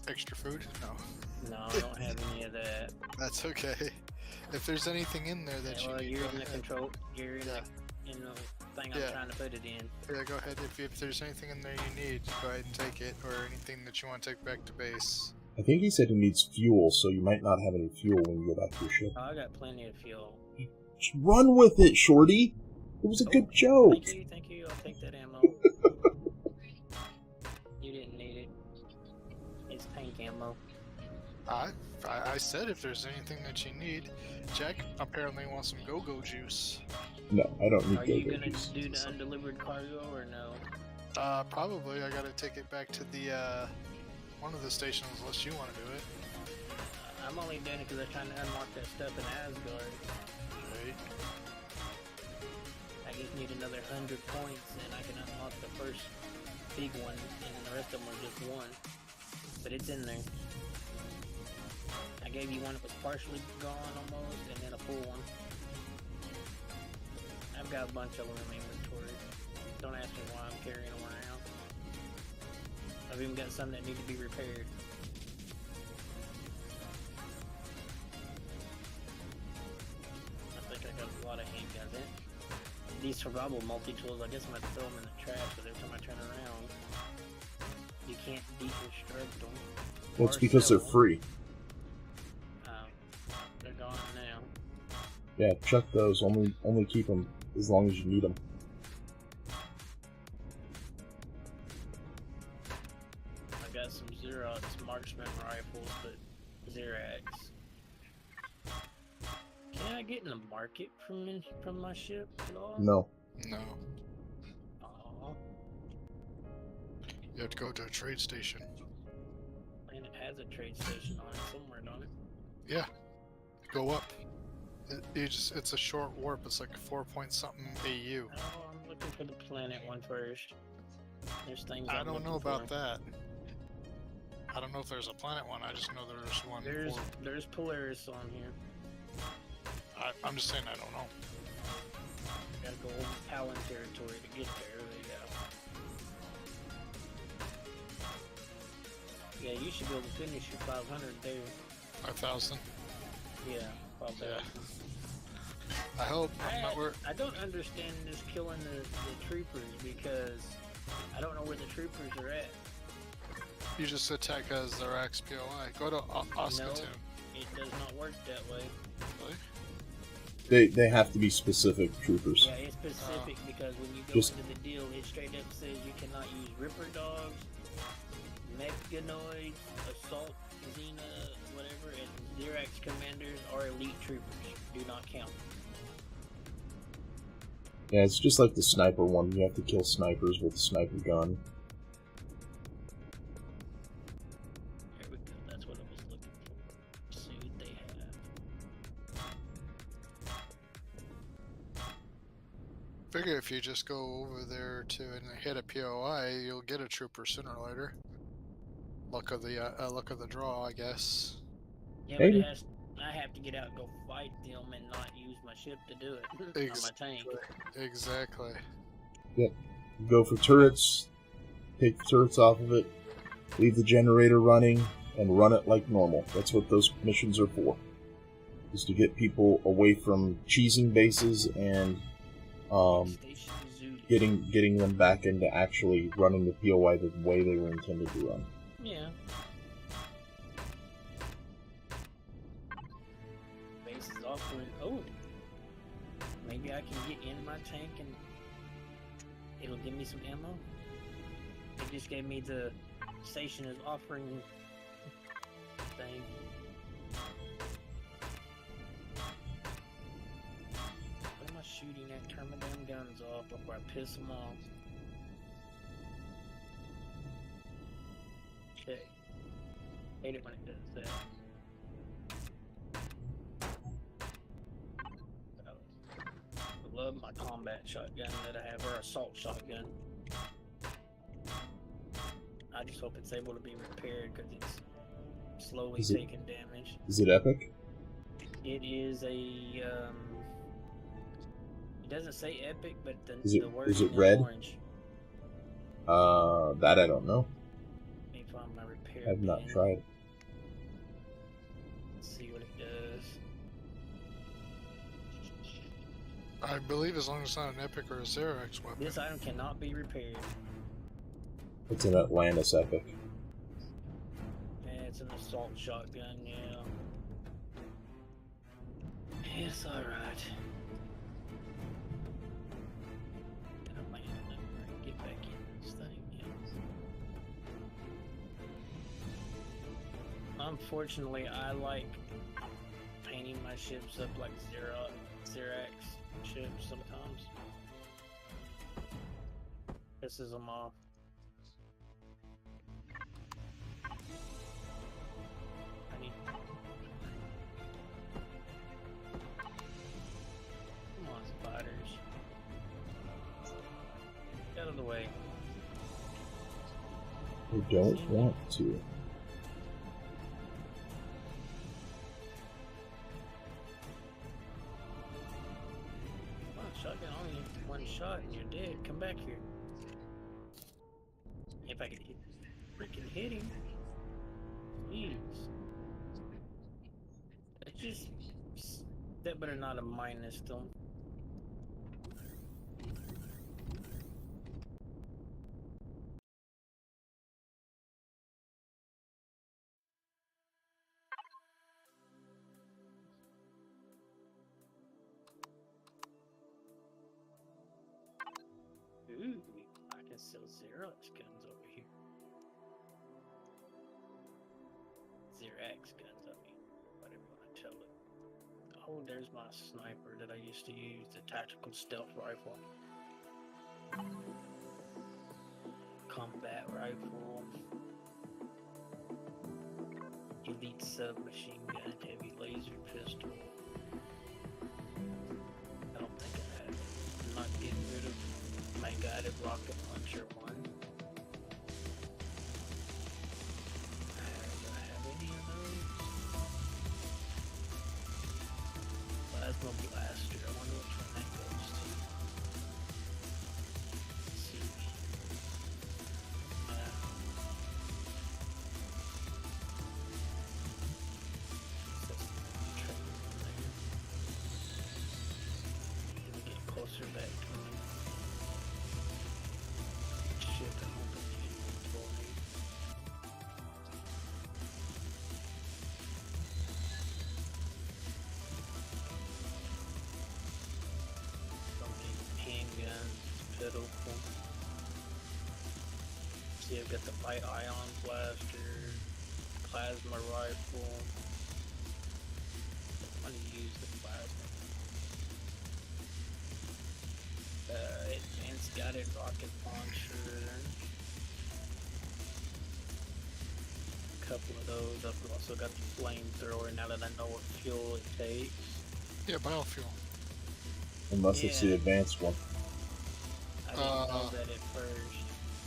Extra food? No. No, I don't have any of that. That's okay. If there's anything in there that Well, you need, you're go in the ahead. control. You're in the thing I'm Yeah. trying to put it in. Yeah, go ahead. If there's anything in there you need, go ahead and take it, or anything that you want to take back to base. I think he said he needs fuel, so you might not have any fuel when you go back to your ship. Oh, I got plenty of fuel. Just run with it, Shorty! It was a good joke! Thank you. I'll take that ammo. You didn't need it. It's pink ammo. I said if there's anything that you need. Jack apparently wants some go-go juice. No, I don't need Are you go-go gonna juice. do the undelivered cargo or no? Probably. I gotta take it back to the, one of the stations unless you want to do it. I'm only doing it because I'm trying to unlock that stuff in Asgard. Right. I just need another 100 points and I can unlock the first big one, and then the rest of them are just one. But it's in there. I gave you one that was partially gone almost, and then a full one. I've got a bunch of them in my inventory. Don't ask me why I'm carrying them around. I've even got some that need to be repaired. I think I got a lot of handguns in. These survival multi-tools, I guess I'm going to throw them in the trash, but every time I turn around, you can't deconstruct them. Well, it's or because they're sell them. free. They're gone now. Yeah, chuck those. Only keep them as long as you need them. I got some Xerox marksman rifles, but Xerax. Can I get in the market from my ship at all? No. No. Aw, You have to go to a trade station. and it has a trade station on it somewhere, don't it? Yeah. Go up. It's a short warp. It's like 4-point-something AU. Oh, I'm looking for the planet one first. There's things I I'm don't know looking about for. that. I don't know if there's a planet one. I just know there's one. There's Polaris on here. I'm just saying I don't know. Gotta go over Talon territory to get there. Yeah, you should be able to finish your 500 there. 5,000. Yeah, 5,000. Yeah. I hope. I'm not worried. I don't understand this killing the troopers because I don't know where the troopers are at. You just attack as their XPOI. Go to Oscar No, Tomb. it does not work that way. Really? They have to be specific troopers. Yeah, it's specific because when you go Just- into the deal, it straight up says you cannot use Ripper Dogs, Mechanoids, Assault, Xena, whatever, and Xerax Commanders or Elite Troopers. Do not count. Yeah, it's just like the sniper one. You have to kill snipers with a sniper gun. There we go. That's what I was looking for. See what they have. Figure if you just go over there to and hit a POI, you'll get a trooper sooner or later. Luck of the draw, I guess. Yeah, Maybe. but I have to get out and go fight them and not use my ship to do it. Or my tank. Exactly. Go for turrets, take the turrets off of it, leave the generator running, and run it like normal. That's what those missions are for. Is to get people away from cheesing bases and getting them back into actually running the POI the way they were intended to run. Yeah. Base is offering. Oh, maybe I can get in my tank and it'll give me some ammo. It just gave me the station is offering thing. What am I shooting at? Turn my damn guns off before I piss them off. Okay. Hate it when it does that. I love my combat shotgun that I have, or assault shotgun. I just hope it's able to be repaired because it's slowly taking damage. Is it epic? It is a, it doesn't say epic, but the word is it red? Orange. That I don't know. Let me find my repair I've not bin. tried. Let's see what it does. I believe as long as it's not an epic or a Xerax weapon. This item cannot be repaired. It's an Atlantis epic. Yeah, it's an assault shotgun, yeah. It's alright. Get back in this thing, yes. Unfortunately, I like painting my ships up like Xerax ships sometimes. Pisses them off. I need. Come on, spiders. Get out of the way. I don't want to. Come on, shotgun, only one shot and you're dead. Come back here. If I could freaking hit him. Jeez. It's just. That better not a minus though. Ooh, I can sell Xerax guns over here. Xerax guns, I mean, whatever you want to tell it. Oh, there's my sniper that I used to use, the tactical stealth rifle. Combat rifle. Elite submachine gun, heavy laser pistol. I don't think I have it. I'm not getting rid of my guided rocket launcher one. Do I have any of those? Plasma blaster. I wonder which one that goes to. Let's see. Let me get closer back to me. Shit, I'm hoping you inventory. Handguns, pitiful. See, I've got the light ion blaster, plasma rifle. I want to use the plasma. Advanced guided rocket launcher. A couple of those. I've also got the flamethrower now that I know what fuel it takes. Yeah, biofuel. Unless it's the Yeah. advanced one. I didn't know that at first.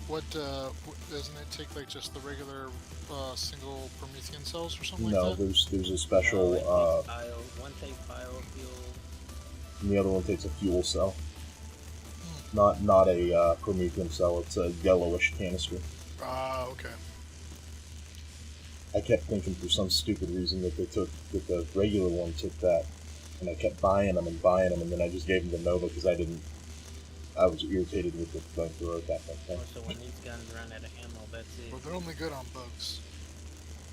What doesn't it take like just the regular single Promethean cells or something No, like that? there's a special. One takes biofuel. And the other one takes a fuel cell. Not a Promethean cell. It's a yellowish canister. Ah, okay. I kept thinking for some stupid reason that the regular one took that, and I kept buying them, and then I just gave them to Nova because I was irritated with the flamethrower at that point. So when these guns run out of ammo, that's it. Well, they're only good on bugs.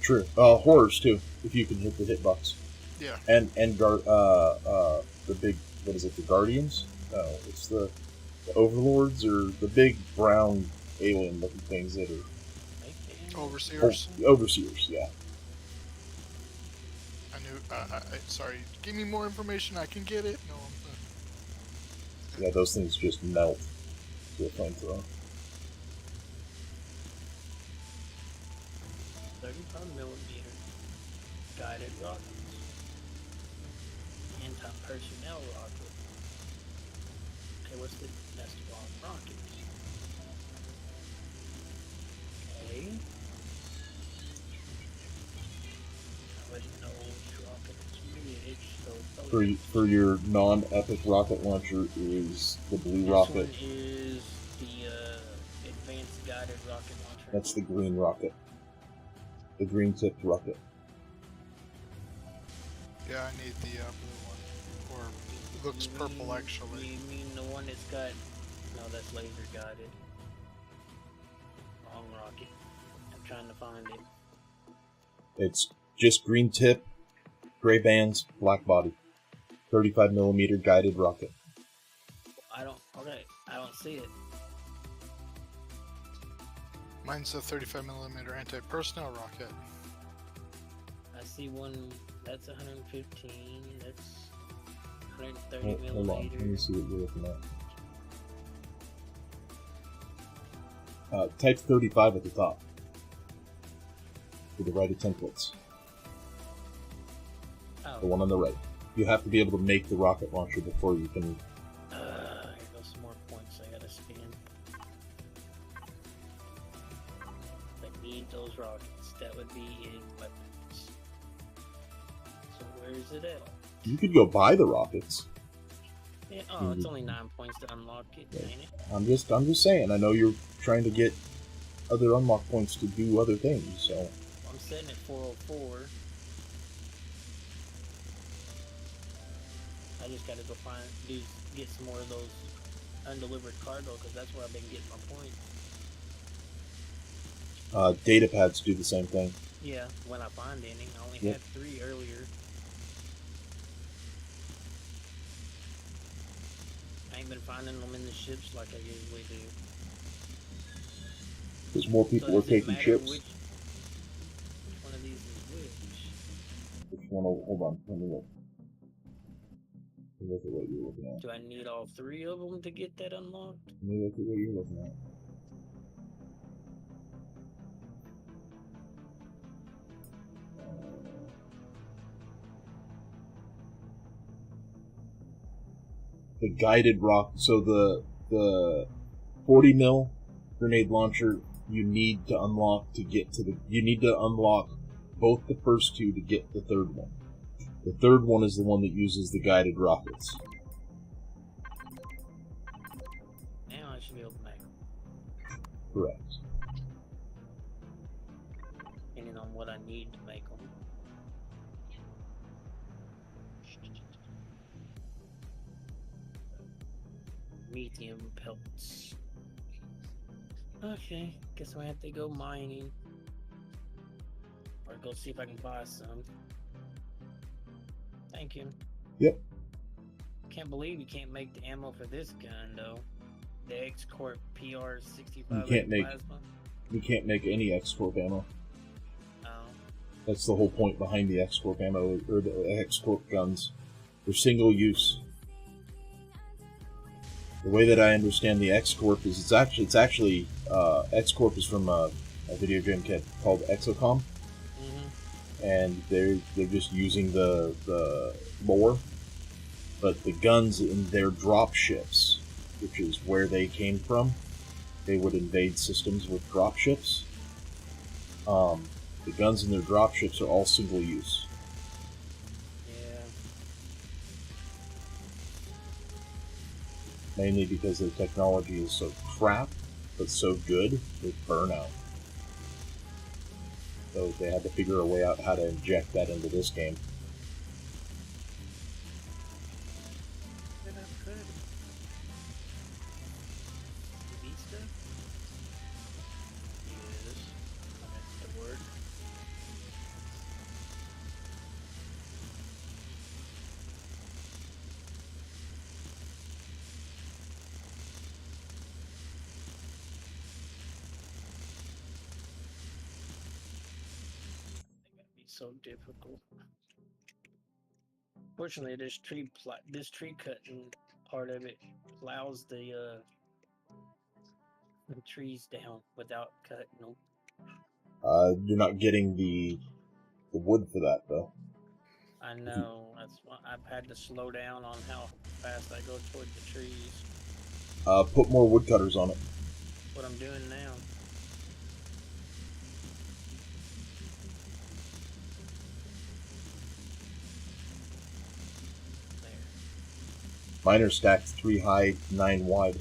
True. Horrors too, if you can hit the hitbox. Yeah. And the big, what is it, the Guardians? No, it's the Overlords, or the big brown alien looking things that are Overseers. Overseers, yeah. I knew. Sorry. Give me more information. I can get it. No. Yeah, those things just melt to a flamethrower. 35mm guided rockets. Anti-personnel rocket. Okay, what's the best of rockets? Okay. I wouldn't know which rocket it's really. For your non-epic rocket launcher is the blue rocket. This one is the advanced guided rocket launcher. That's the green rocket. The green tipped rocket. Yeah, I need the blue one. Or it looks purple actually. You mean the one that's got? No, that's laser guided. Wrong rocket. I'm trying to find it. It's just green tip, gray bands, black body. 35mm guided rocket. I don't see it. Mine's a 35mm anti-personnel rocket. I see one that's 115. That's 130 Hold on, let me see what you're looking at. Type 35 at the top. To the right of templates. Oh. The one on the right. You have to be able to make the rocket launcher before you can. Here goes some more points I gotta spend. I need those rockets. That would be in weapons. So where is it at? You could go buy the rockets. Yeah, it's only 9 points to unlock it, ain't it? I'm just saying. I know you're trying to get other unlock points to do other things, so. I'm setting at 404. I just gotta go get some more of those undelivered cargo, because that's where I've been getting my points. Data pads do the same thing. Yeah, when I find any. I only Yep. had 3 earlier. I ain't been finding them in the ships like I usually do. Because more people So are does it taking matter ships. Which one of these is which? Which one? Hold on. Let me look. Let me look at what you're looking at. Do I need all 3 of them to get that unlocked? Let me look at what you're looking at. The guided rock. So the 40 mil grenade launcher you need to unlock you need to unlock both the first 2 to get the third one. The third one is the one that uses the guided rockets. Now I should be able to make them. Correct. Depending on what I need to make them. Medium pelts. Okay, guess I have to go mining. Or go see if I can buy some. Thank you. Yep. Can't believe you can't make the ammo for this gun though. The X-Corp PR-65 plasma. You can't make any X-Corp ammo. Oh. That's the whole point behind the X-Corp ammo, or the X-Corp guns. They're single use. The way that I understand the X-Corp is it's actually X-Corp is from a video game kit called Exocom. And they're just using the lore, but the guns in their drop ships, which is where they came from, they would invade systems with drop ships. The guns in their drop ships are all single use. Yeah. Mainly because their technology is so crap, but so good, they burn out. So they had to figure a way out how to inject that into this game. Then I could. Vista? Yes. That's the word. So difficult. Fortunately, this tree cutting part of it plows the trees down without cutting them. You're not getting the wood for that, though. I know. That's why I've had to slow down on how fast I go toward the trees. Put more woodcutters on it. What I'm doing now. Mine are stacked 3 high, 9 wide.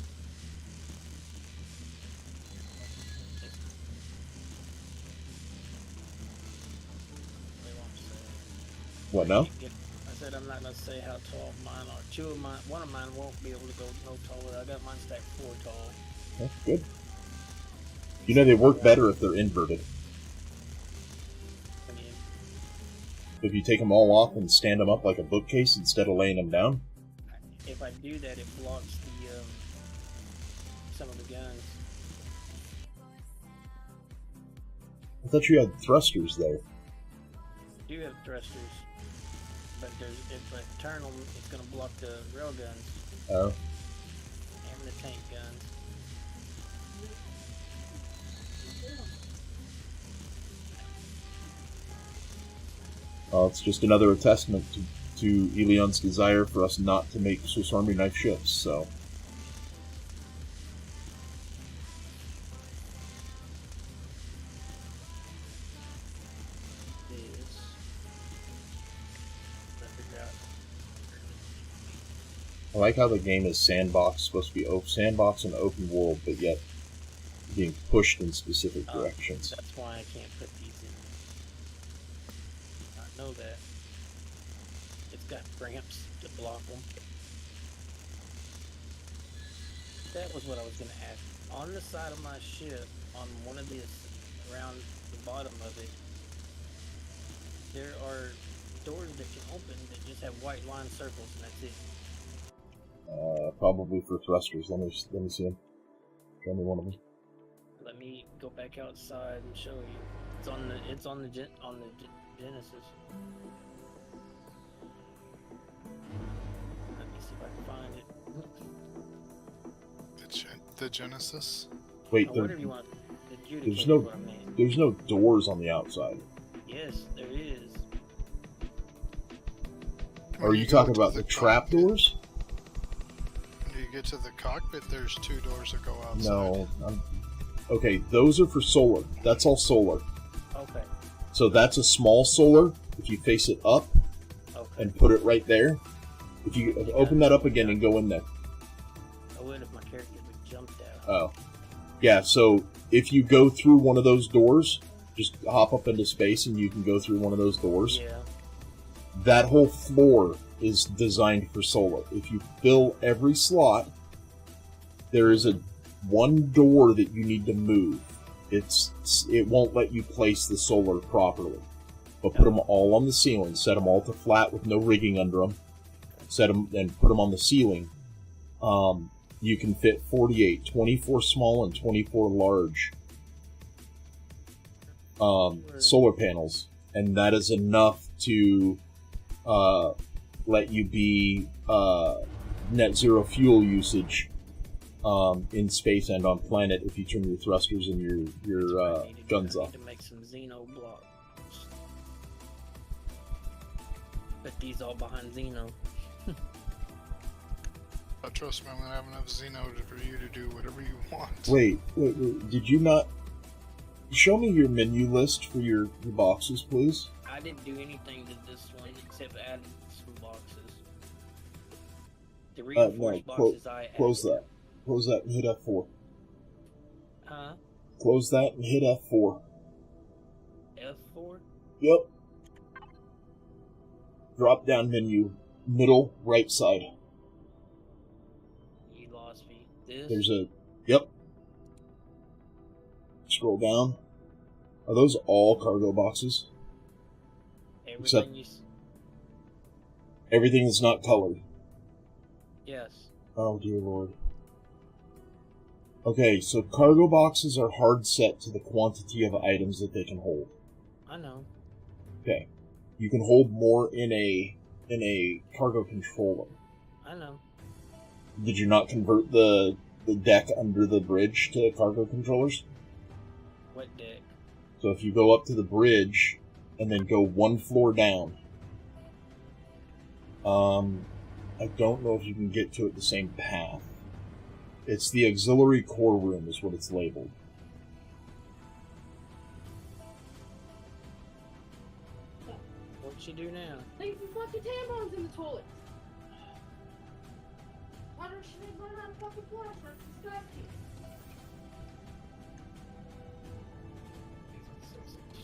What now? I said I'm not gonna say how tall mine are. One of mine won't be able to go no taller. I got mine stacked 4 tall. That's good. You know they work better if they're inverted. I mean, If you take them all off and stand them up like a bookcase instead of laying them down. if I do that, it blocks the some of the guns. I thought you had thrusters there. I do have thrusters, but if I turn them, it's gonna block the rail guns Oh. and the tank guns. Well, it's just another testament to Elion's desire for us not to make Swiss Army knife ships, so. I like how the game is sandbox, supposed to be sandbox and open world, but yet being pushed in specific directions. That's why I can't put these in there. I know that. It's got ramps to block them. That was what I was going to ask. On the side of my ship, on one of these, around the bottom of it, there are doors that can open that just have white line circles, and that's it. Probably for thrusters. Let me see them. Show me one of them. Let me go back outside and show you. It's on the Genesis. Let me see if I can find it. The Genesis? Wait, whatever you want. there's no doors on the outside. Yes, there is. Are you talking about the trap doors? When you get to the cockpit, there's 2 doors that go outside. No. Okay, those are for solar. That's all solar. Okay. So that's a small solar. If you face it up and put it right there, if you open that up again and go in there. I would if my character would jump down. Oh. Yeah, so if you go through one of those doors, just hop up into space and you can go through one of those doors. Yeah. That whole floor is designed for solar. If you fill every slot, there is one door that you need to move. It won't let you place the solar properly. But put them all on the ceiling. Set them all to flat with no rigging under them. Set them and put them on the ceiling. You can fit 48, 24 small and 24 large solar panels, and that is enough to let you be net zero fuel usage in space and on planet if you turn your thrusters and your guns off. To make some Xeno blocks. Put these all behind Xeno. Trust me, I'm gonna have enough Xeno for you to do whatever you want. Wait, did you not show me your menu list for your boxes, please? I didn't do anything to this one except add some boxes. The reinforced boxes I added. Close that. Close that and hit F4. Huh? Close that and hit F4. F4? Yep. Drop down menu, middle right side. You lost me. This? There's a. Yep. Scroll down. Are those all cargo boxes? Everything you... Everything that's not colored. Yes. Oh, dear Lord. Okay, so cargo boxes are hard set to the quantity of items that they can hold. I know. Okay. You can hold more in a cargo controller. I know. Did you not convert the deck under the bridge to cargo controllers? What deck? So if you go up to the bridge and then go one floor down, I don't know if you can get to it the same path. It's the auxiliary core room is what it's labeled. What'd she do now? Leave some fucking tampons in the toilet. Why don't she learn how to fucking flush? That's disgusting.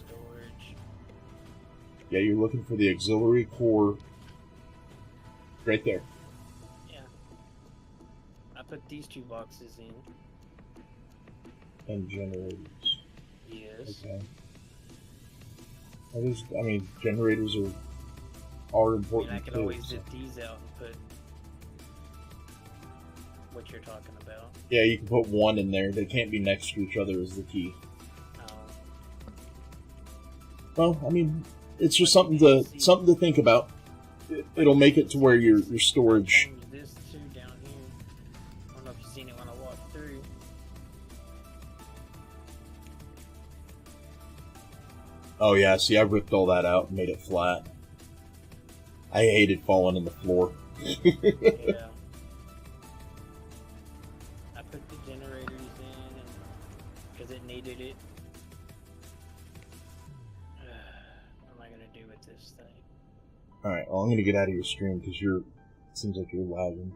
Storage. Yeah, you're looking for the auxiliary core right there. Yeah. I put these 2 boxes in. And generators. Yes. Okay. I mean, generators are important I can too, always so. zip these out and put what you're talking about. Yeah, you can put one in there. They can't be next to each other is the key. Well, I mean, it's just something to think about. It'll make it to where your storage. This too down here. I don't know if you've seen it when I walked through. Oh yeah, see, I ripped all that out and made it flat. I hated falling in the floor. Yeah. I put the generators in because it needed it. What am I gonna do with this thing? Alright, well, I'm gonna get out of your stream because it seems like you're lagging.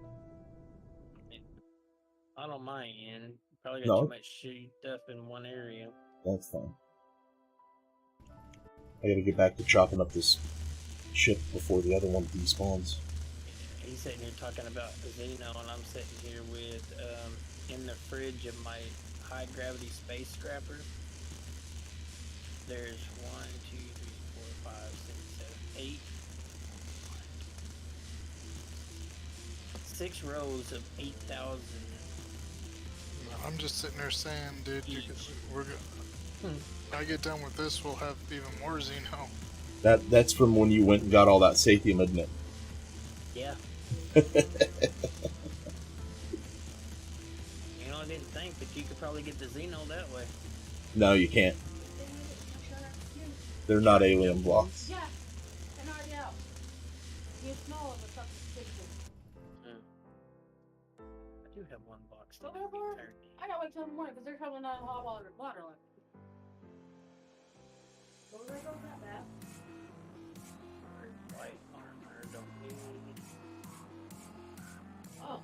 I don't mind, Ian. Probably got No. too much stuff in one area. That's fine. I gotta get back to chopping up this ship before the other one despawns. He's sitting here talking about Xeno, and I'm sitting here with, in the fridge of my high gravity space scrapper. There's 1, 2, 3, 4, 5, 6, 7, 8. 6 rows of 8,000. I'm just sitting there saying, dude, we're gonna. When I get done with this, we'll have even more Xeno. That's from when you went and got all that Sathium, isn't it? Yeah. You know, I didn't think, but you could probably get the Xeno that way. No, you can't. They're not alien blocks. Yeah, and already out. You smell of a fucking picture. I do have 1 box Go that over. needs to be turned in. I gotta wait till the morning because there's probably not a hot water left. Don't let go of that bad. White armor, don't need. Oh.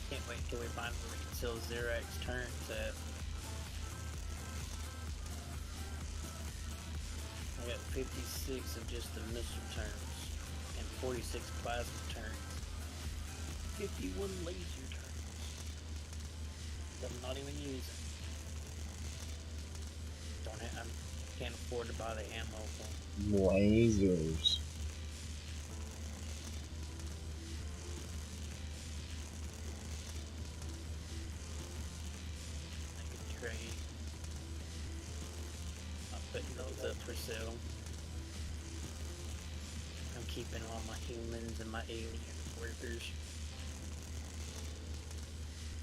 Can't wait till we find where we can sell Xerax turns at. I got 56 of just the missile turns and 46 plasma turns. 51 laser turns that I'm not even using. Can't afford to buy the ammo for them. Lasers. I could trade. I'm putting those up for sale. I'm keeping all my humans and my alien workers.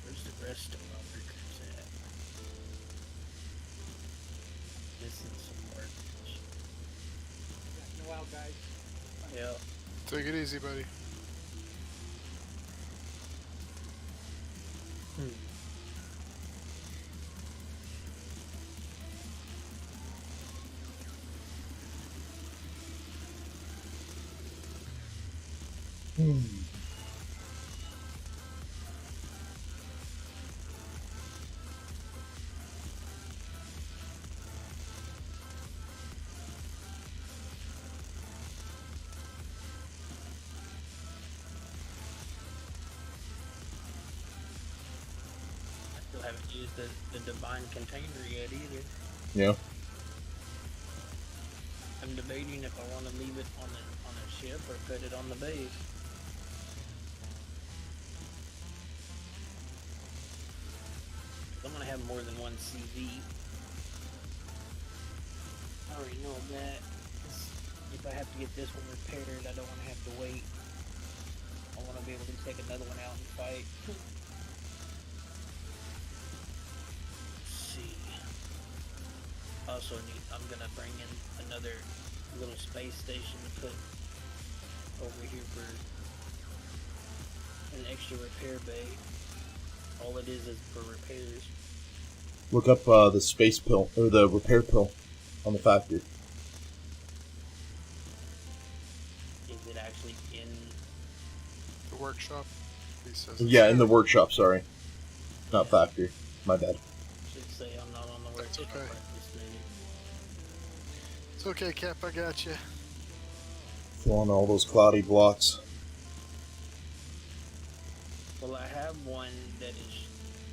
Where's the rest of my workers at? Missing some workers. Noel, guys. Yeah. Take it easy, buddy. Still haven't used the divine container yet either. Yeah. I'm debating if I want to leave it on a ship or put it on the base. I'm gonna have more than one CV. I already know that. If I have to get this one repaired, I don't want to have to wait. I want to be able to take another one out and fight. Also I'm gonna bring in another little space station to put over here for an extra repair bay. All it is for repairs. Look up the space pill, or the repair pill on the factory. Is it actually in The workshop? He says Yeah, in the workshop, sorry. Not factory. My bad. should say I'm not on the That's workshop okay. right this minute. It's okay, Cap, I got you. Fill in all those cloudy blocks. Well, I have one that is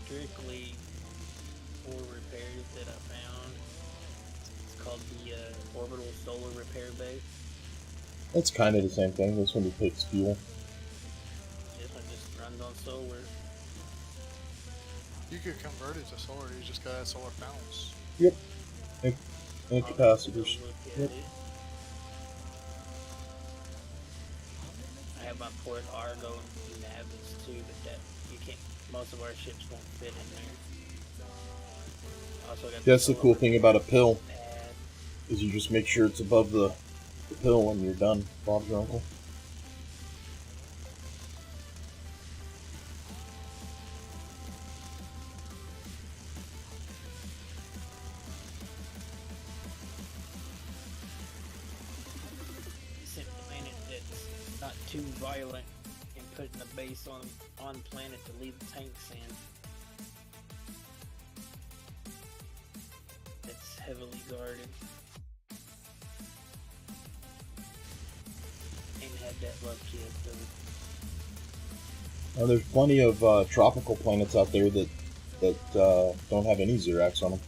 strictly for repairs that I found. It's called the Orbital Solar Repair Bay. That's kind of the same thing. This one takes fuel. This one just runs on solar. You could convert it to solar, you just gotta add solar panels. Yep. And I'll capacitors. look at Yep. it. I have my Port Argo and Navis too, but that you can't. Most of our ships won't fit in there. Also got That's the cool thing about a pill, pad. is you just make sure it's above the pill when you're done. Bob's your uncle. Sent a planet that's not too violent and putting a base on planet to leave the tanks in. That's heavily guarded. Ain't had that luck yet though. There's plenty of tropical planets out there that don't have any Xerax on them.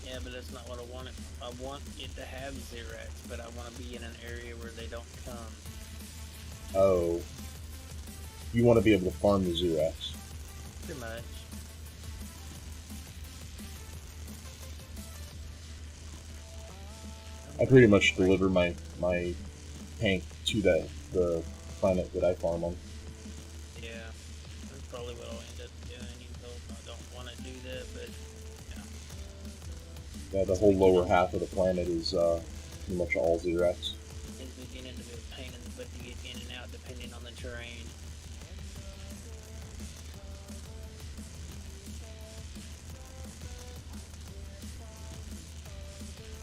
Yeah, but that's not what I want. I want it to have Xerax, but I want to be in an area where they don't come. Oh. You want to be able to farm the Xerax. Pretty much. I pretty much deliver my tank to the planet that I farm on. Yeah, that's probably what I'll end up doing, even though I don't want to do that, but yeah. Yeah, the whole lower half of the planet is pretty much all Xerax. It's beginning to be a pain in the butt to get in and out depending on the terrain.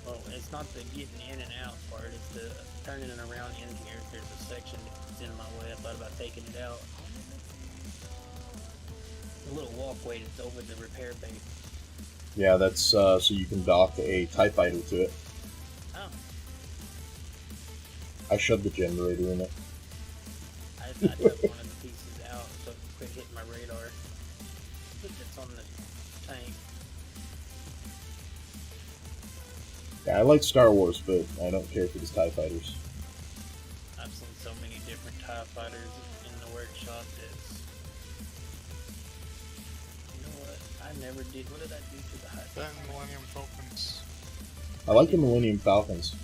Well, it's not the getting in and out part, it's the turning it around in here. There's a section that's in my way. I thought about taking it out. The little walkway that's over the repair bay. Yeah, that's so you can dock a TIE fighter to it. Oh, I shoved the generator in it. I took one of the pieces out so it quit hitting my radar. It's on the tank. Yeah, I like Star Wars, but I don't care for these TIE fighters. I've seen so many different TIE fighters in the workshop that's... You know what? I never did... What did I do to the That and hydroponic? Millennium Falcons. I like the Millennium Falcons.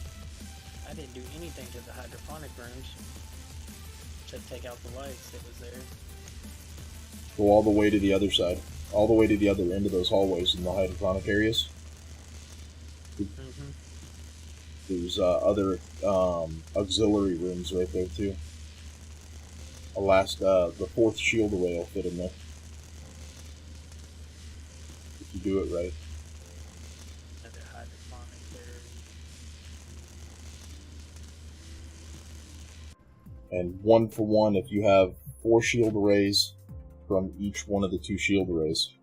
I didn't do anything to the hydroponic rooms. Except take out the lights that was there. Go all the way to the other side. All the way to the other end of those hallways in the hydroponic areas. Mm-hmm. There's other auxiliary rooms right there too. the fourth shield array will fit in there. If you do it right. Another hydroponic there. And 1 for 1 if you have 4 shield arrays from each one of the 2 shield arrays.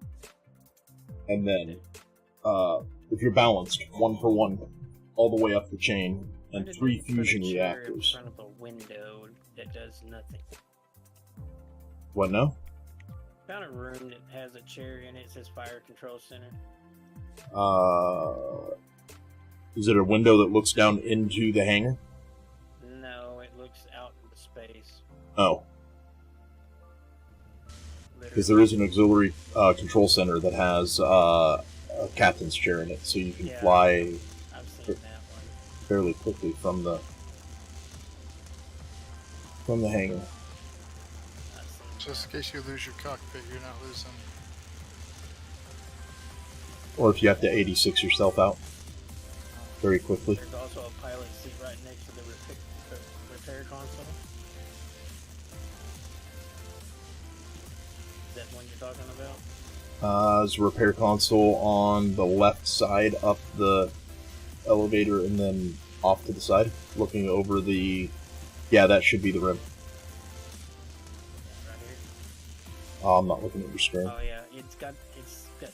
And then, if you're balanced, 1 for 1 all the way up the chain, and 3 fusion reactors. In front of a window that does nothing. What now? Found a room that has a chair in it. It says Fire Control Center. Is it a window that looks down into the hangar? No, it looks out into space. Oh. Because there is an auxiliary control center that has a captain's chair in it, so you can fly I've seen that one. fairly quickly from the hangar. Just in case you lose your cockpit, you're not losing. Or if you have to 86 yourself out very quickly. There's also a pilot seat right next to the repair console. Is that one you're talking about? There's a repair console on the left side up the elevator and then off to the side, looking over the... Yeah, that should be the rim. Right here. Oh, I'm not looking at your screen. Oh yeah, it's got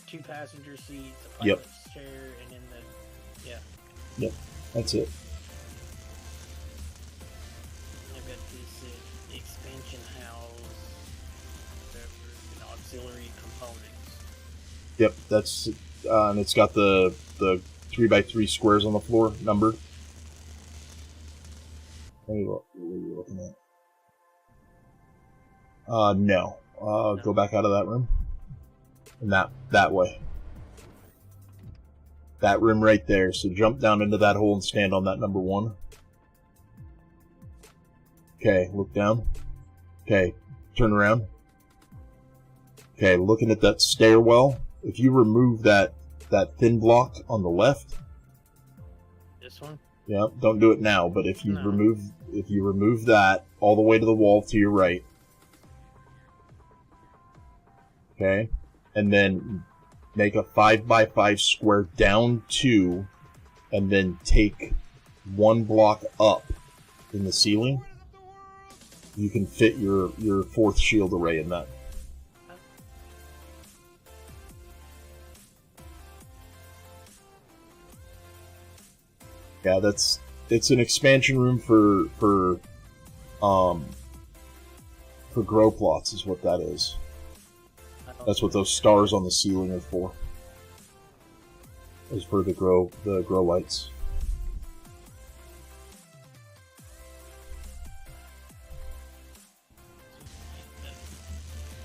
2 passenger seats, a pilot's chair, and then the Yep, that's it. I've got this expansion house, whatever, auxiliary components. Yep, that's and it's got the 3x3 squares on the floor numbered. What are you looking at? No. Go back out of that room. And that way. That room right there. So jump down into that hole and stand on that number 1. Okay, look down. Okay, turn around. Okay, looking at that stairwell. If you remove that thin block on the left. This one? Yeah, don't do it now, but if you remove that all the way to the wall to your right. Okay, and then make a 5x5 square down 2, and then take 1 block up in the ceiling. You can fit your 4th shield array in that. Yeah, it's an expansion room for grow plots is what that is. That's what those stars on the ceiling are for. Is for the grow lights.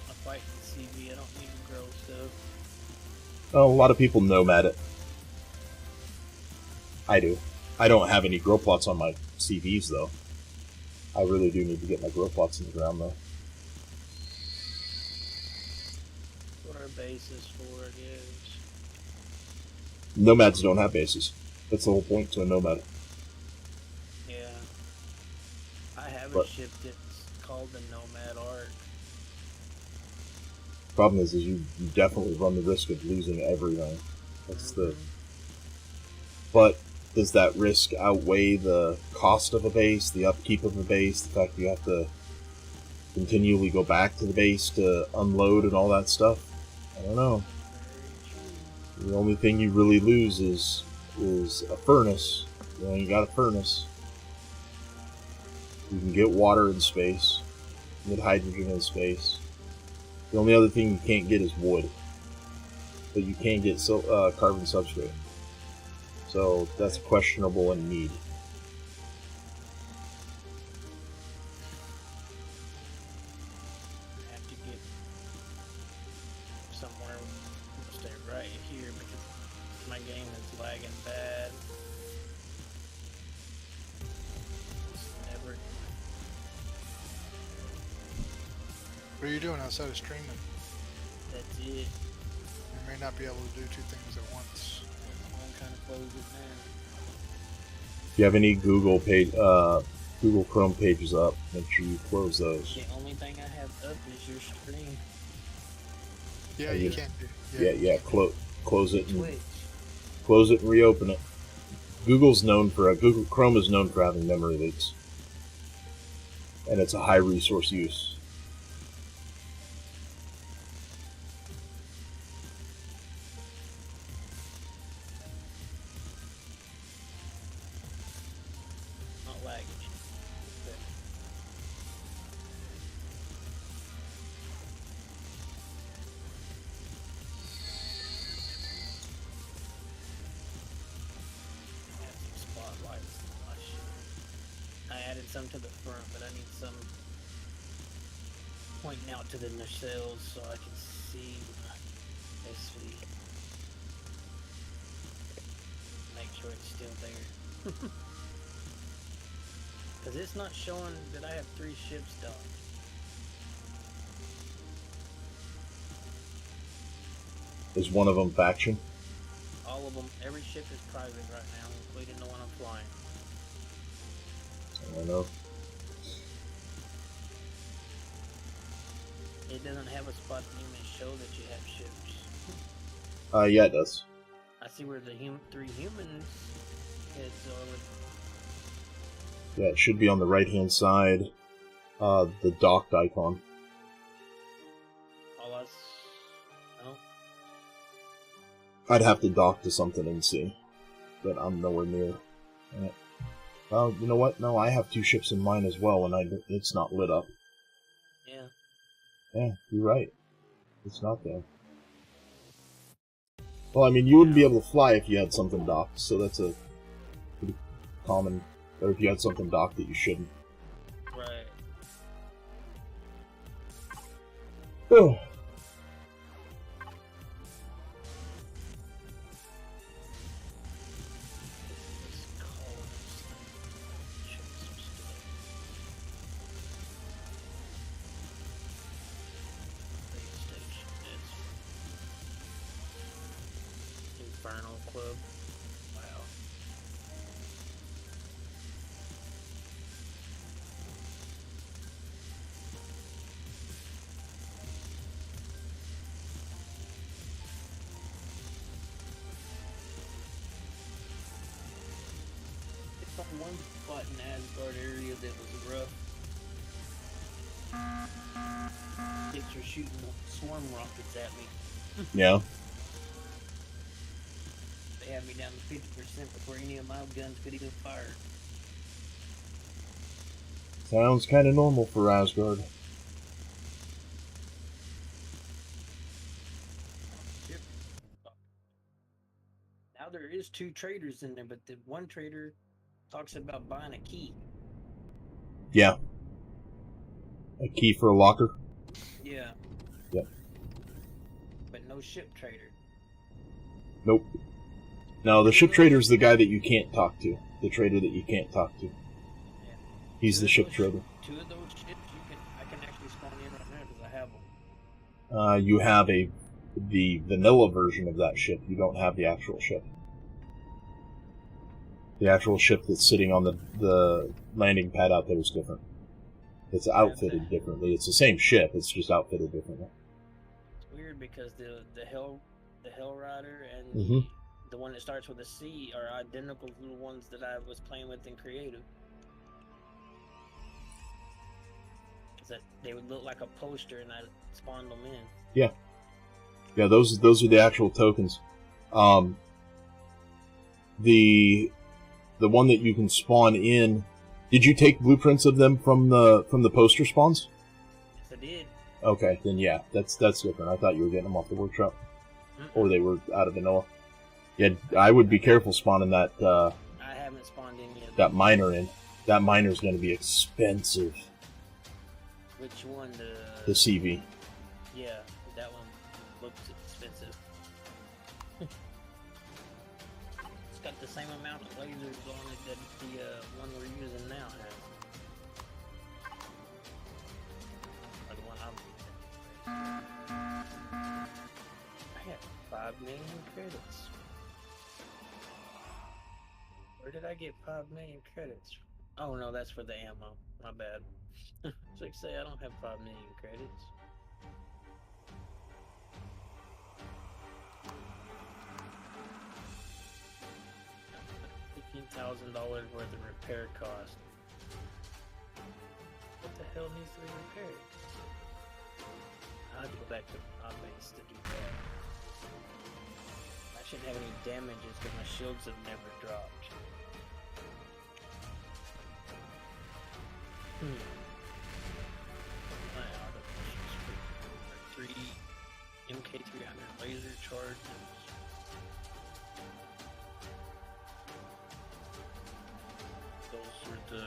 I fight in CV, I don't need to grow stuff. Oh, a lot of people nomad it. I do. I don't have any grow plots on my CVs though. I really do need to get my grow plots in the ground though. What are bases for, I guess? Nomads don't have bases. That's the whole point to a nomad. Yeah. I have a ship that's called the Nomad Ark. Problem is you definitely run the risk of losing everything. That's the... But does that risk outweigh the cost of a base, the upkeep of a base, the fact you have to continually go back to the base to unload and all that stuff? I don't know. The only thing you really lose is a furnace. You know, you got a furnace. You can get water in space. You can get hydrogen in space. The only other thing you can't get is wood. But you can get carbon substrate. So that's questionable in need. I have to get somewhere, stay right here because my game is lagging bad. It's never. What are you doing outside of streaming? That's it. You may not be able to do 2 things at once. I'm kind of close it down. Do you have any Google Google Chrome pages up. Make sure you close those. The only thing I have up is your stream. Yeah, Oh, you yeah. can't do. Yeah. Close it and Twitch. close it and reopen it. Google Chrome is known for having memory leaks, and it's a high resource use. Not lagging. But I have some spotlights and all that shit. I added some to the front, but I need some pointing out to the nacelles so I can see my SV. Make sure it's still there. Because it's not showing that I have 3 ships docked. Is one of them faction? All of them, every ship is private right now, including the one I'm flying. I don't know. It doesn't have a spot that even show that you have ships. Yeah, it does. I see where the 3 humans heads are. Yeah, it should be on the right-hand side. The docked icon. Oh, that's... Oh. I'd have to dock to something and see, but I'm nowhere near. Well, you know what? No, I have 2 ships in mine as well, and it's not lit up. Yeah. Yeah, you're right. It's not there. Well, I mean, you wouldn't be able to fly if you had something docked, so that's a pretty common... Or if you had something docked that you shouldn't. Right. Oh. Infernal Club. Wow. It's on one spot in Asgard area that was rough. Kids are shooting swarm rockets at me. Yeah. They had me down to 50% before any of my guns could even fire. Sounds kind of normal for Asgard. Now there is 2 traders in there, but the one trader talks about buying a key. Yeah. A key for a locker? Yeah. Yep. But no ship trader. Nope. No, the ship trader's the guy that you can't talk to. The trader that you can't talk to. Yeah. He's the ship trader. 2 of those ships I can actually spawn in right now because I have them. You have the vanilla version of that ship. You don't have the actual ship. The actual ship that's sitting on the landing pad out there is different. It's outfitted differently. It's the same ship. It's just outfitted differently. It's weird because the Hell Rider and the one that starts with a C are identical to the ones that I was playing with in creative. That they would look like a poster, and I spawned them in. Yeah. Yeah, those are the actual tokens. The one that you can spawn in. Did you take blueprints of them from the poster spawns? Yes, I did. Okay, then yeah, that's different. I thought you were getting them off the workshop, or they were out of vanilla. Yeah, I would be careful spawning that. I haven't spawned in yet. That miner in. That miner's going to be expensive. Which one? The CV. Yeah, that one looks expensive. It's got the same amount of lasers on it that the one we're using now has. Or the one I have 5 million credits. Where did I get 5 million credits? Oh no, that's for the ammo. My bad. So say I don't have 5 million credits. $15,000 worth of repair cost. What the hell needs to be repaired? I have to go back to my base to do that. I shouldn't have any damages because my shields have never dropped. My auto missions for 3 MK300 laser charges. Those are the.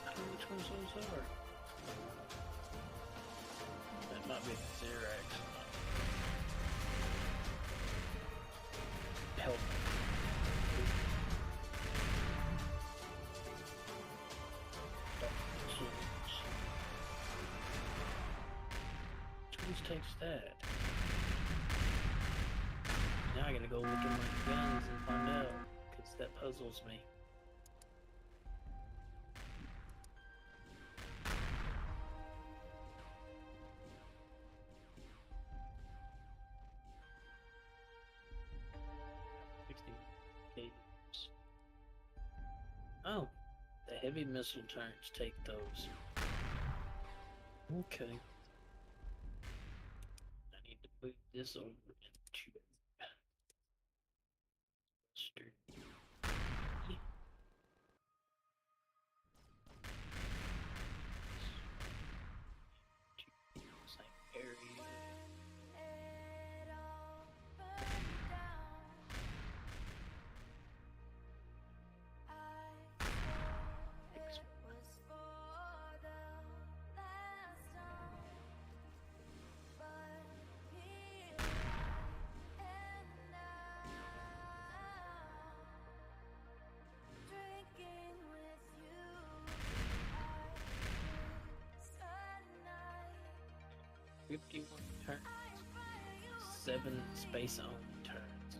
I don't know which ones those are. That might be the Xerax. Help. Which takes that? Now I gotta go look at my guns and find out, because that puzzles me. Oh, the heavy missile turrets take those. Okay. I need to move this over into Mustard. Same area. $51 turns. 7 space-owned turns.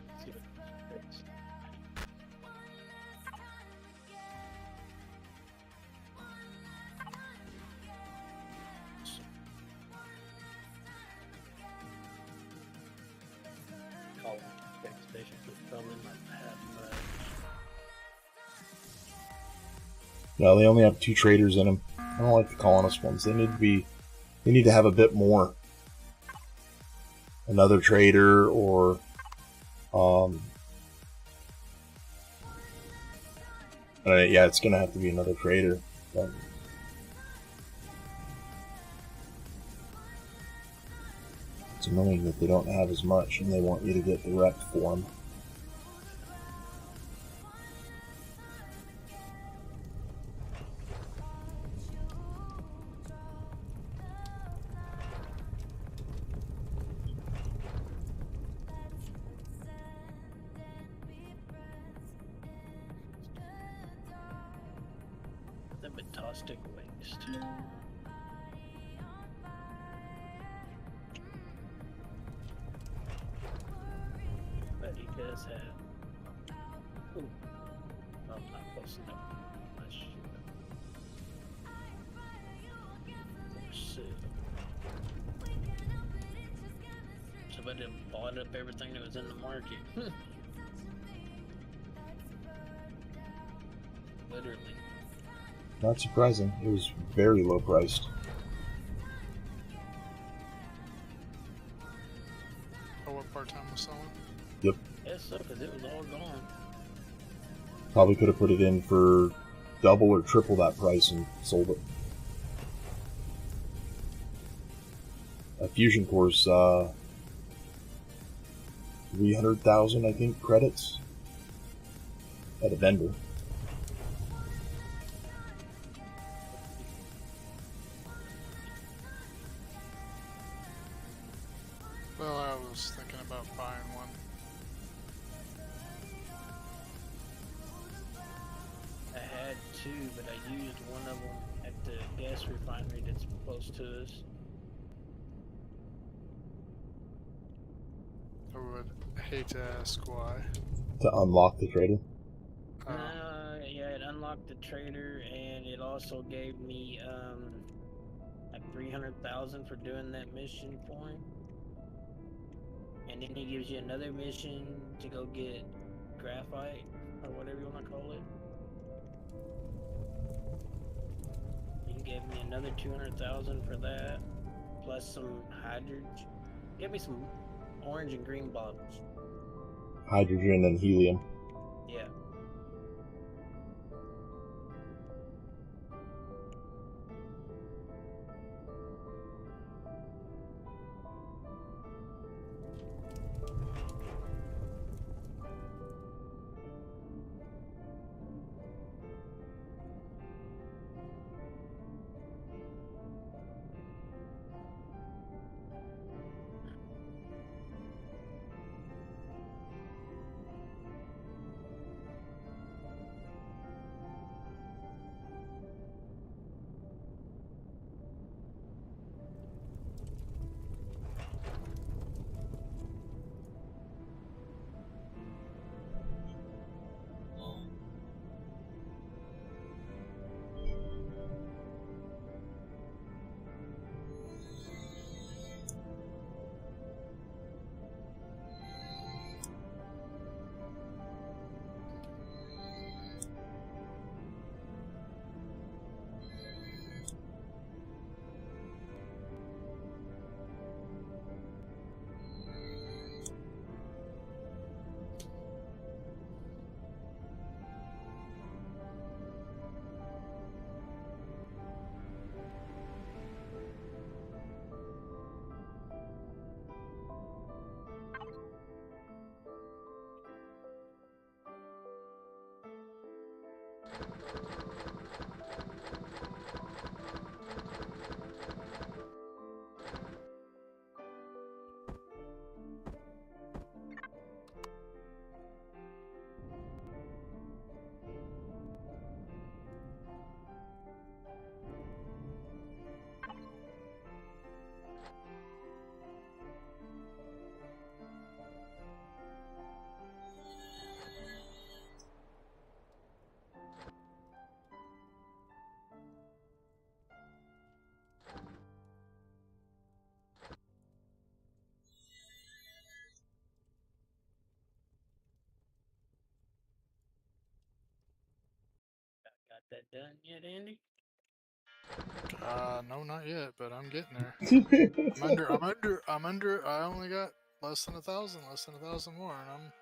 Let's see what it is. Call it station for probably my path, but No, they only have 2 traders in them. I don't like the colonist ones. They need to have a bit more. Another trader or yeah, it's gonna have to be another trader. But it's annoying that they don't have as much and they want you to get direct for them. the Metostic Waste. But he does have. Ooh. Oh, I'm not close enough. Let's shoot him. Somebody bought up everything that was in the market. Literally. Not surprising. It was very low priced. Oh, what part-time was selling? Yep. Yes, so, because it was all gone. Probably could have put it in for double or triple that price and sold it. A fusion core's 300,000, I think, credits at a vendor. Well, I was thinking about buying one. I had two, but I used one of them at the gas refinery that's close to us. I would hate to ask why. To unlock the trader. Yeah, it unlocked the trader, and it also gave me like 300,000 for doing that mission for him. And then he gives you another mission to go get graphite or whatever you want to call it. He gave me another 200,000 for that, plus some hydrogen. Give me some orange and green bottles. Hydrogen and helium. Yeah. Got that done yet, Andy? No, not yet, but I'm getting there. I'm under. I only got less than 1,000 more, and I'm.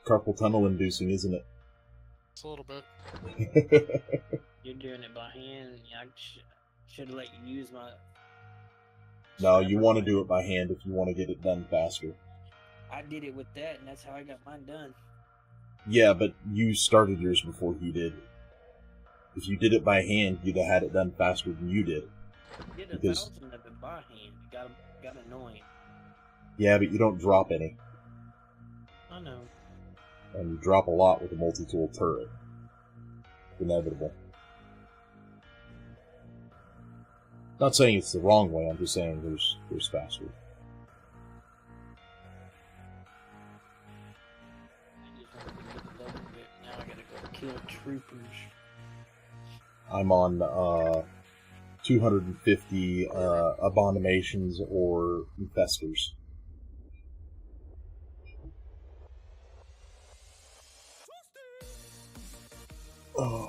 Carpal tunnel inducing, isn't it? It's a little bit. You're doing it by hand. I should have let you use my. No, you want to do it by hand if you want to get it done faster. I did it with that, and that's how I got mine done. Yeah, but you started yours before he did. If you did it by hand, you'd have had it done faster than you did. I did 1,000 of it by hand. It got annoying. Yeah, but you don't drop any. I know. And you drop a lot with a multi-tool turret. It's inevitable. Not saying it's the wrong way, I'm just saying there's faster. I just wanted to get double bit. Now I gotta go kill troopers. I'm on 250 abominations or infestors. Oh.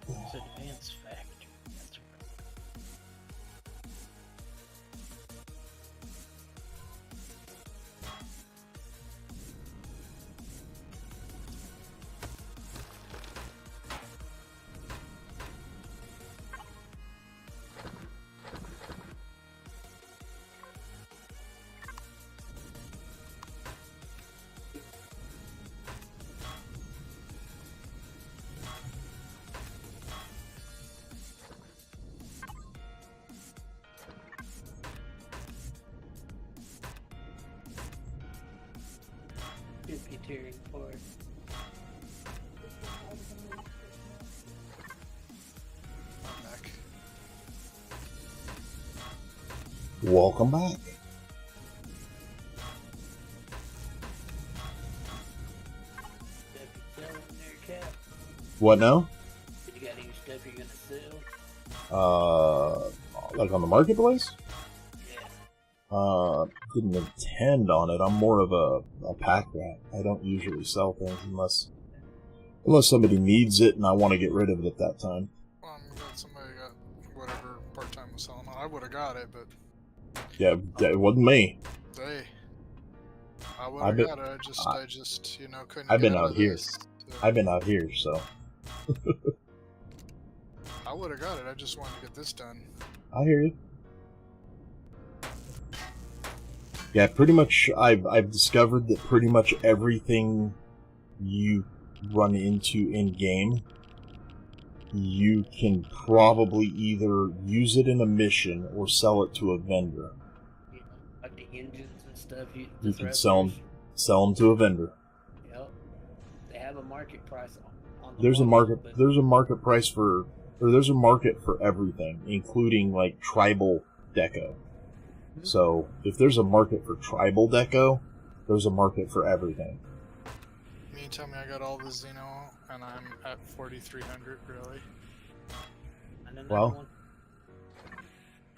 It's advanced factor. That's right. Tearing apart. Welcome back. What now? You got any stuff you're gonna sell? Like on the marketplace? Yeah. Didn't intend on it. I'm more of a pack rat. I don't usually sell things unless somebody needs it and I want to get rid of it at that time. Well, I'm glad somebody got whatever part-time was selling. I would have got it, but Yeah, it wasn't me. hey, I would have got it. I just, you know, couldn't. I've get been out out of here. this, so. I've been out here, so. I would have got it. I just wanted to get this done. I hear you. Yeah, pretty much. I've discovered that pretty much everything you run into in game, you can probably either use it in a mission or sell it to a vendor. You know, like the engines and stuff. You can sell them to a vendor. Yep. They have a market price on the There's a market, market. but There's a market price for, or there's a market for everything, including like tribal deco. So if there's a market for tribal deco, there's a market for everything. You tell me I got all the Xeno and I'm at 4,300. Really? Well,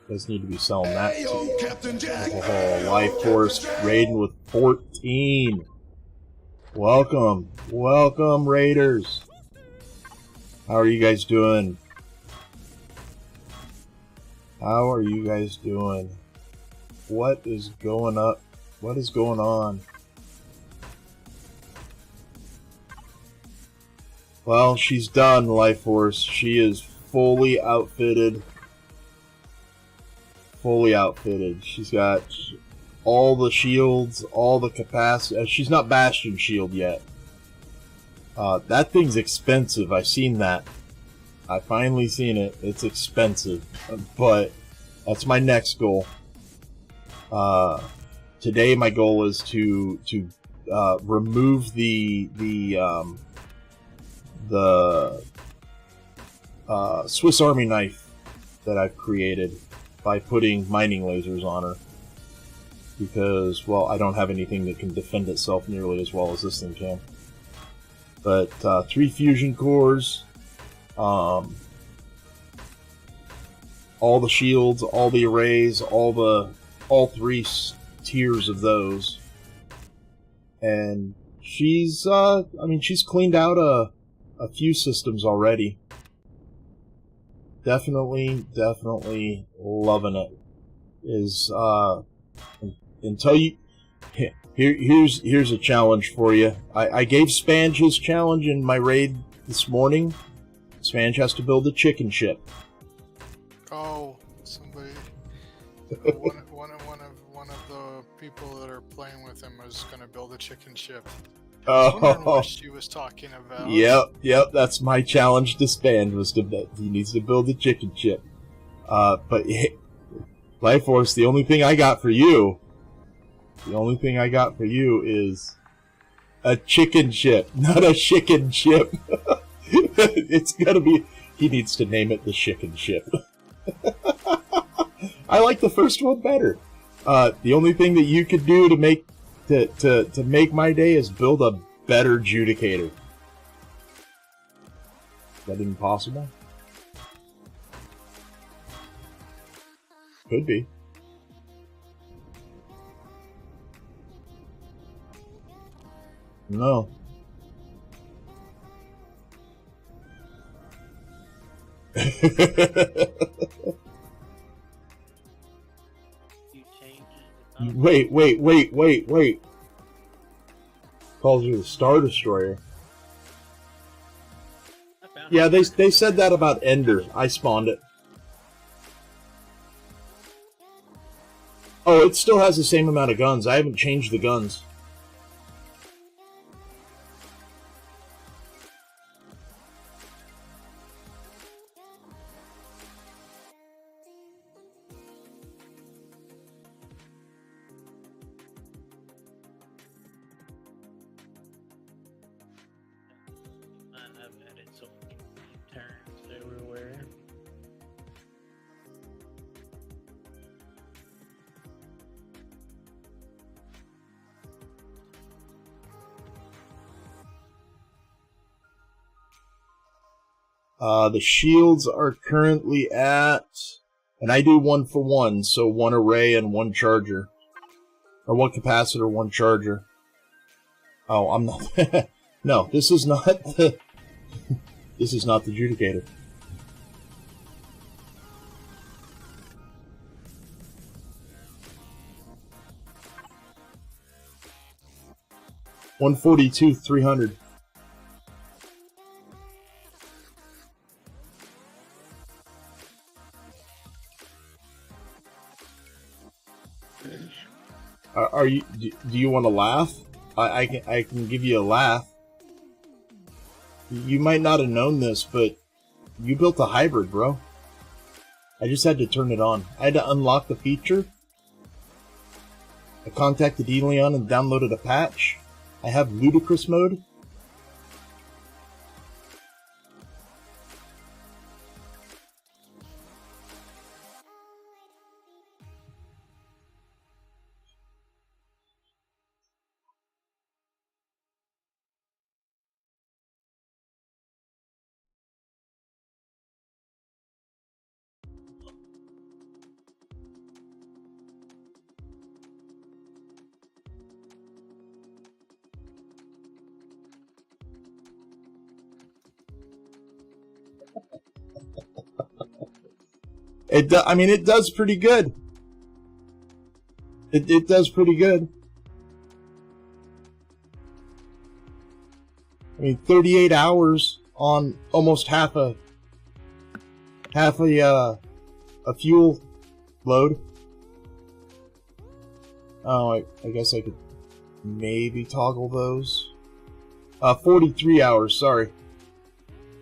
guys need to be selling that. Yo, Captain Jack. Oh, Life Force raiding with 14. Welcome, welcome, Raiders. How are you guys doing? How are you guys doing? What is going up? What is going on? Well, she's done, Life Force. She is fully outfitted. Fully outfitted. She's got all the shields, all the capacity. She's not Bastion Shield yet. That thing's expensive. I've seen that. I finally seen it. It's expensive, but that's my next goal. Today my goal is to remove the Swiss Army knife that I've created by putting mining lasers on her, because, well, I don't have anything that can defend itself nearly as well as this thing can. But 3 fusion cores, all the shields, all the arrays, all 3 tiers of those, and she's I mean, she's cleaned out a few systems already. Definitely loving it. Is until you here's a challenge for you. I gave Spange his challenge in my raid this morning. Spange has to build a chicken ship. Oh, somebody. one of the people that are playing with him was going to build a chicken ship. I was wondering what she was talking about. Yep. That's my challenge to Spange, was he needs to build a chicken ship. But Life Force, the only thing I got for you is a chicken ship, not a chicken ship. It's gotta be. He needs to name it the chicken ship. I like the first one better. The only thing that you could do to make my day is build a better Judicator. Is that even possible? Could be. No. Wait. Calls you the Star Destroyer. Yeah, they said that about Ender. I spawned it. Oh, it still has the same amount of guns. I haven't changed the guns. I've added so many turns everywhere. The shields are currently at, and I do 1 for 1, so 1 array and 1 charger. Or 1 capacitor, 1 charger. Oh, I'm not. No, this is not the. This is not the Judicator. $142, 300. Are you? Do you want to laugh? I can give you a laugh. You might not have known this, but you built a hybrid, bro. I just had to turn it on. I had to unlock the feature. I contacted Elion and downloaded a patch. I have ludicrous mode. I mean, it does pretty good. It does pretty good. I mean, 38 hours on almost half a fuel load. Oh, I guess I could maybe toggle those. 43 hours, sorry.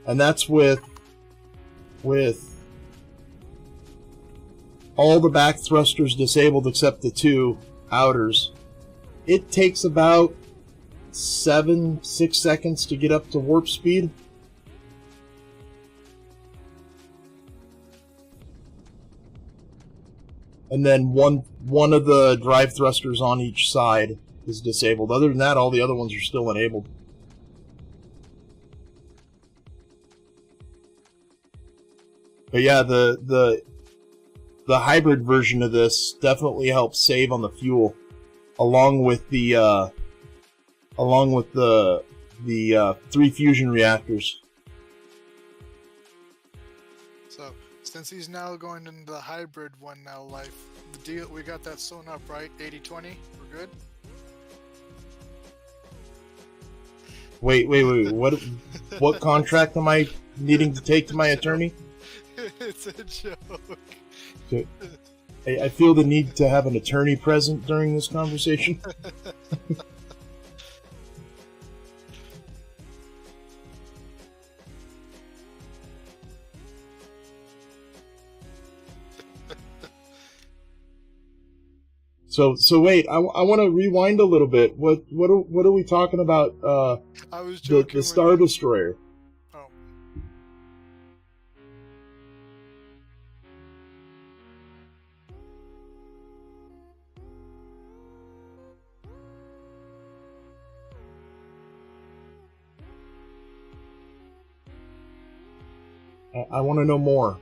And that's with all the back thrusters disabled except the 2 outers. It takes about 6 seconds to get up to warp speed. And then one of the drive thrusters on each side is disabled. Other than that, all the other ones are still enabled. But yeah, the hybrid version of this definitely helps save on the fuel, along with the 3 fusion reactors. So, since he's now going into the hybrid one now, life, the deal, we got that sewn up, right? 80-20, we're good? Wait, what contract am I needing to take to my attorney? It's a joke. I feel the need to have an attorney present during this conversation. So wait, I want to rewind a little bit. What are we talking about? I was joking. The Star Destroyer. Oh. 'I want to know more.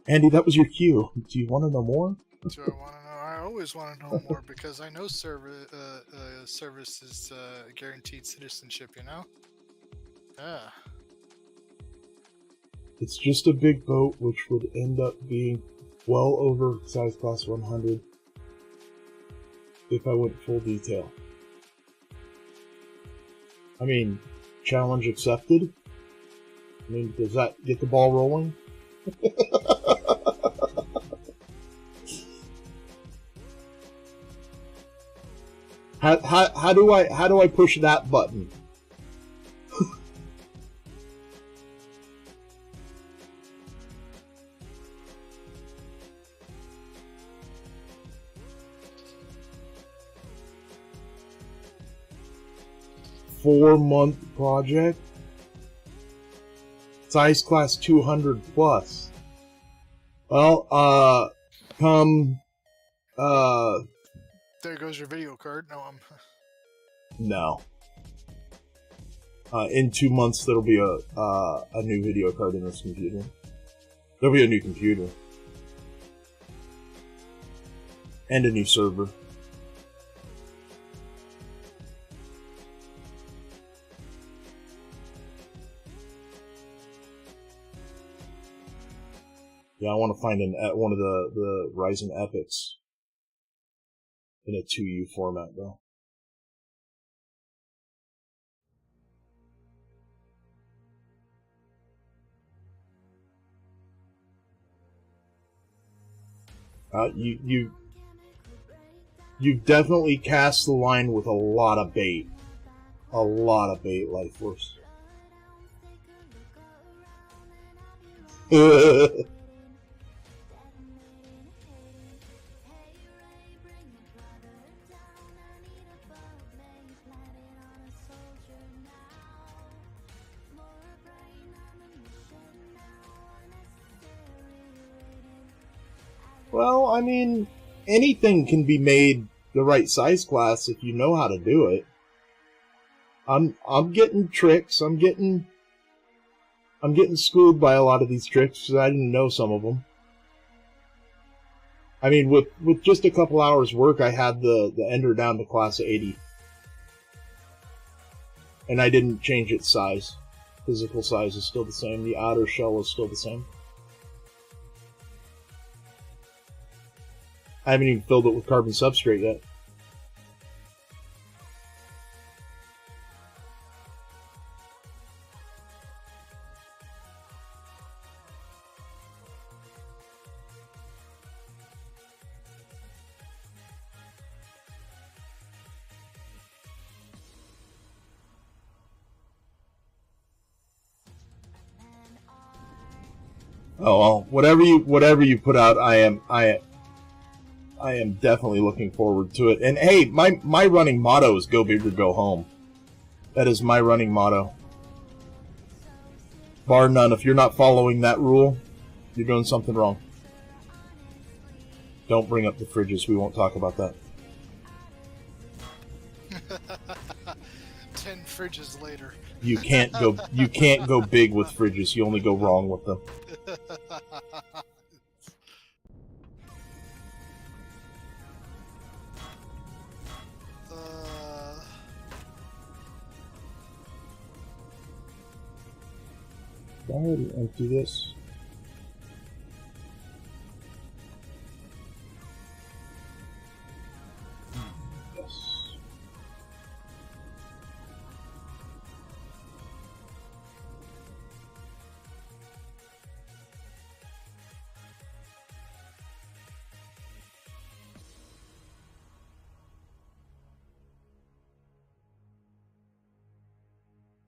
Andy, that was your cue. Do you want to know more? Do I want to know? I always want to know more because I know service is guaranteed citizenship, you know? Yeah. It's just a big boat, which would end up being well over size class 100 if I went full detail. I mean, challenge accepted. I mean, does that get the ball rolling? How do I push that button? Four-month project. Size class 200 plus. Well, There goes your video card. No, No. In 2 months, there'll be a new video card in this computer. There'll be a new computer. And a new server. Yeah, I want to find one of the Ryzen Epics in a 2U format, though. You've definitely cast the line with a lot of bait. A lot of bait, Life Force. Well, I mean, anything can be made the right size class if you know how to do it. I'm getting tricks. I'm getting schooled by a lot of these tricks because I didn't know some of them. I mean, with just a couple hours work, I had the Ender down to class 80. And I didn't change its size. Physical size is still the same. The outer shell is still the same. I haven't even filled it with carbon substrate yet. Oh well, whatever you put out, I am definitely looking forward to it. And hey, my running motto is go big or go home. That is my running motto. Bar none. If you're not following that rule, you're doing something wrong. Don't bring up the fridges. We won't talk about that. 10 fridges later. You can't go big with fridges. You only go wrong with them. Did I already empty this? Yes.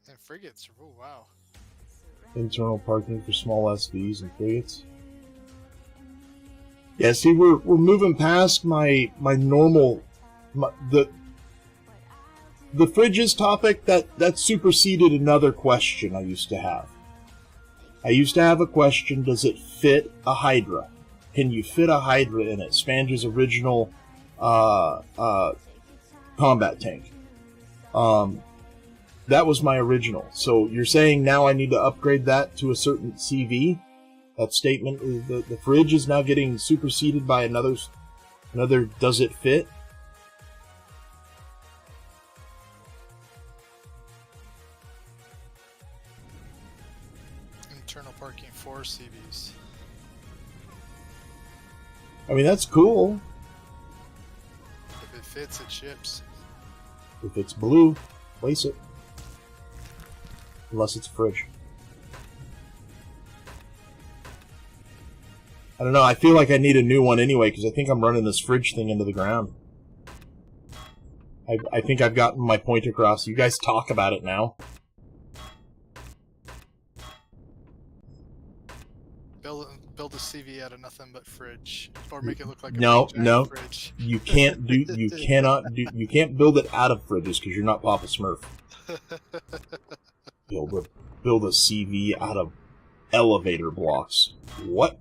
And frigates, oh wow. Internal parking for small SVs and frigates. Yeah, see, we're moving past my normal the fridges topic that superseded another question I used to have. I used to have a question: does it fit a Hydra? Can you fit a Hydra in it? Spange's original combat tank. That was my original. So you're saying now I need to upgrade that to a certain CV? That statement is the fridge is now getting superseded by another does it fit? Internal parking for CVs. I mean, that's cool. If it fits, it ships. If it's blue, place it. Unless it's a fridge. I don't know, I feel like I need a new one anyway, because I think I'm running this fridge thing into the ground. I think I've gotten my point across. You guys talk about it now. Build a CV out of nothing but fridge, or make it look like a no. fridge. You can't build it out of fridges because you're not Papasmurf. Build a CV out of elevator blocks. What?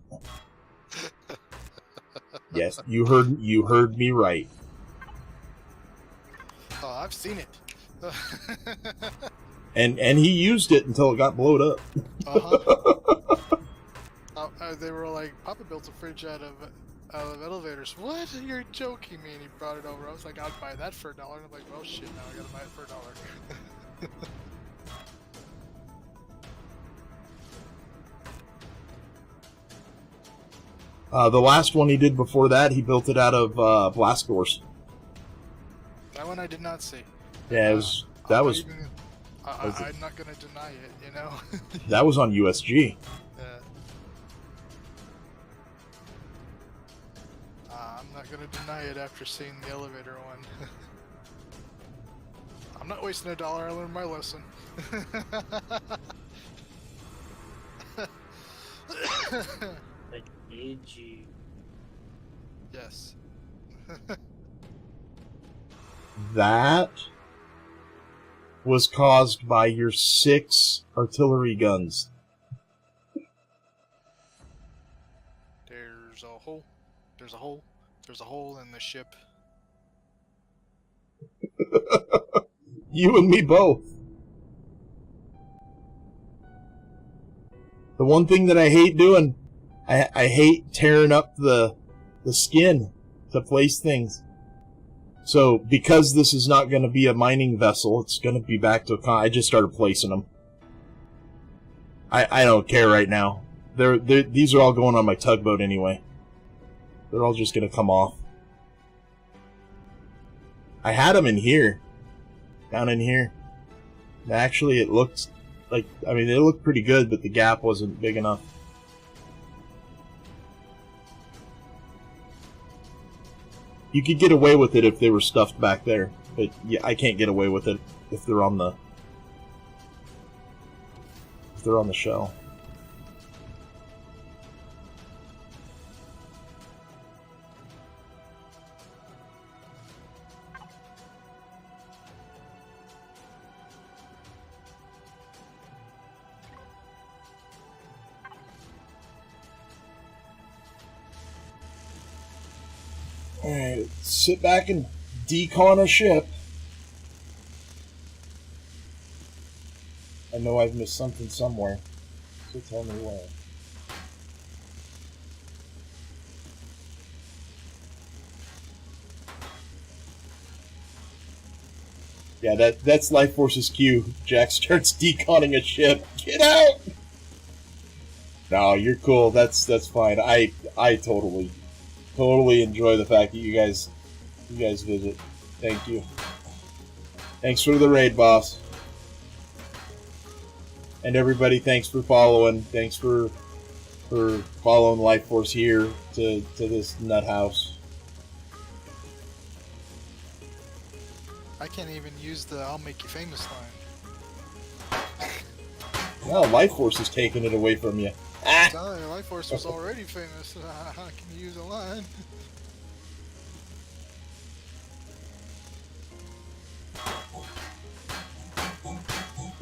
Yes, you heard me right. Oh, I've seen it. And he used it until it got blowed up. They were like, Papa built a fridge out of elevators. What? You're joking me? And he brought it over. I was like, I'd buy that for $1. And I'm like, well, shit, now I gotta buy it for $1. The last one he did before that, he built it out of blast doors. That one I did not see. Yeah, I'm not gonna deny it, you know? That was on USG. I'm not gonna deny it after seeing the elevator one. I'm not wasting $1. I learned my lesson. But did you? Yes. That was caused by your 6 artillery guns. There's a hole. There's a hole. There's a hole in the ship. You and me both. The one thing that I hate doing, I hate tearing up the skin to place things. So, because this is not going to be a mining vessel, it's going to be back to I just started placing them. I don't care right now. These are all going on my tugboat anyway. They're all just going to come off. I had them in here. Down in here. Actually, it looked like, I mean, they looked pretty good, but the gap wasn't big enough. You could get away with it if they were stuffed back there, but yeah, I can't get away with it if they're on the shell. Alright, sit back and decon a ship. I know I've missed something somewhere, so tell me where. Yeah, that's Life Force's cue. Jack starts deconning a ship. Get out! No, you're cool. That's fine. I totally enjoy the fact that you guys visit. Thank you. Thanks for the raid, boss. And everybody, thanks for following. Thanks for following Life Force here to this nut house. I can't even use the "I'll make you famous" line. Well, Life Force is taking it away from you. I'm telling you, Life Force was already famous. How can you use a line?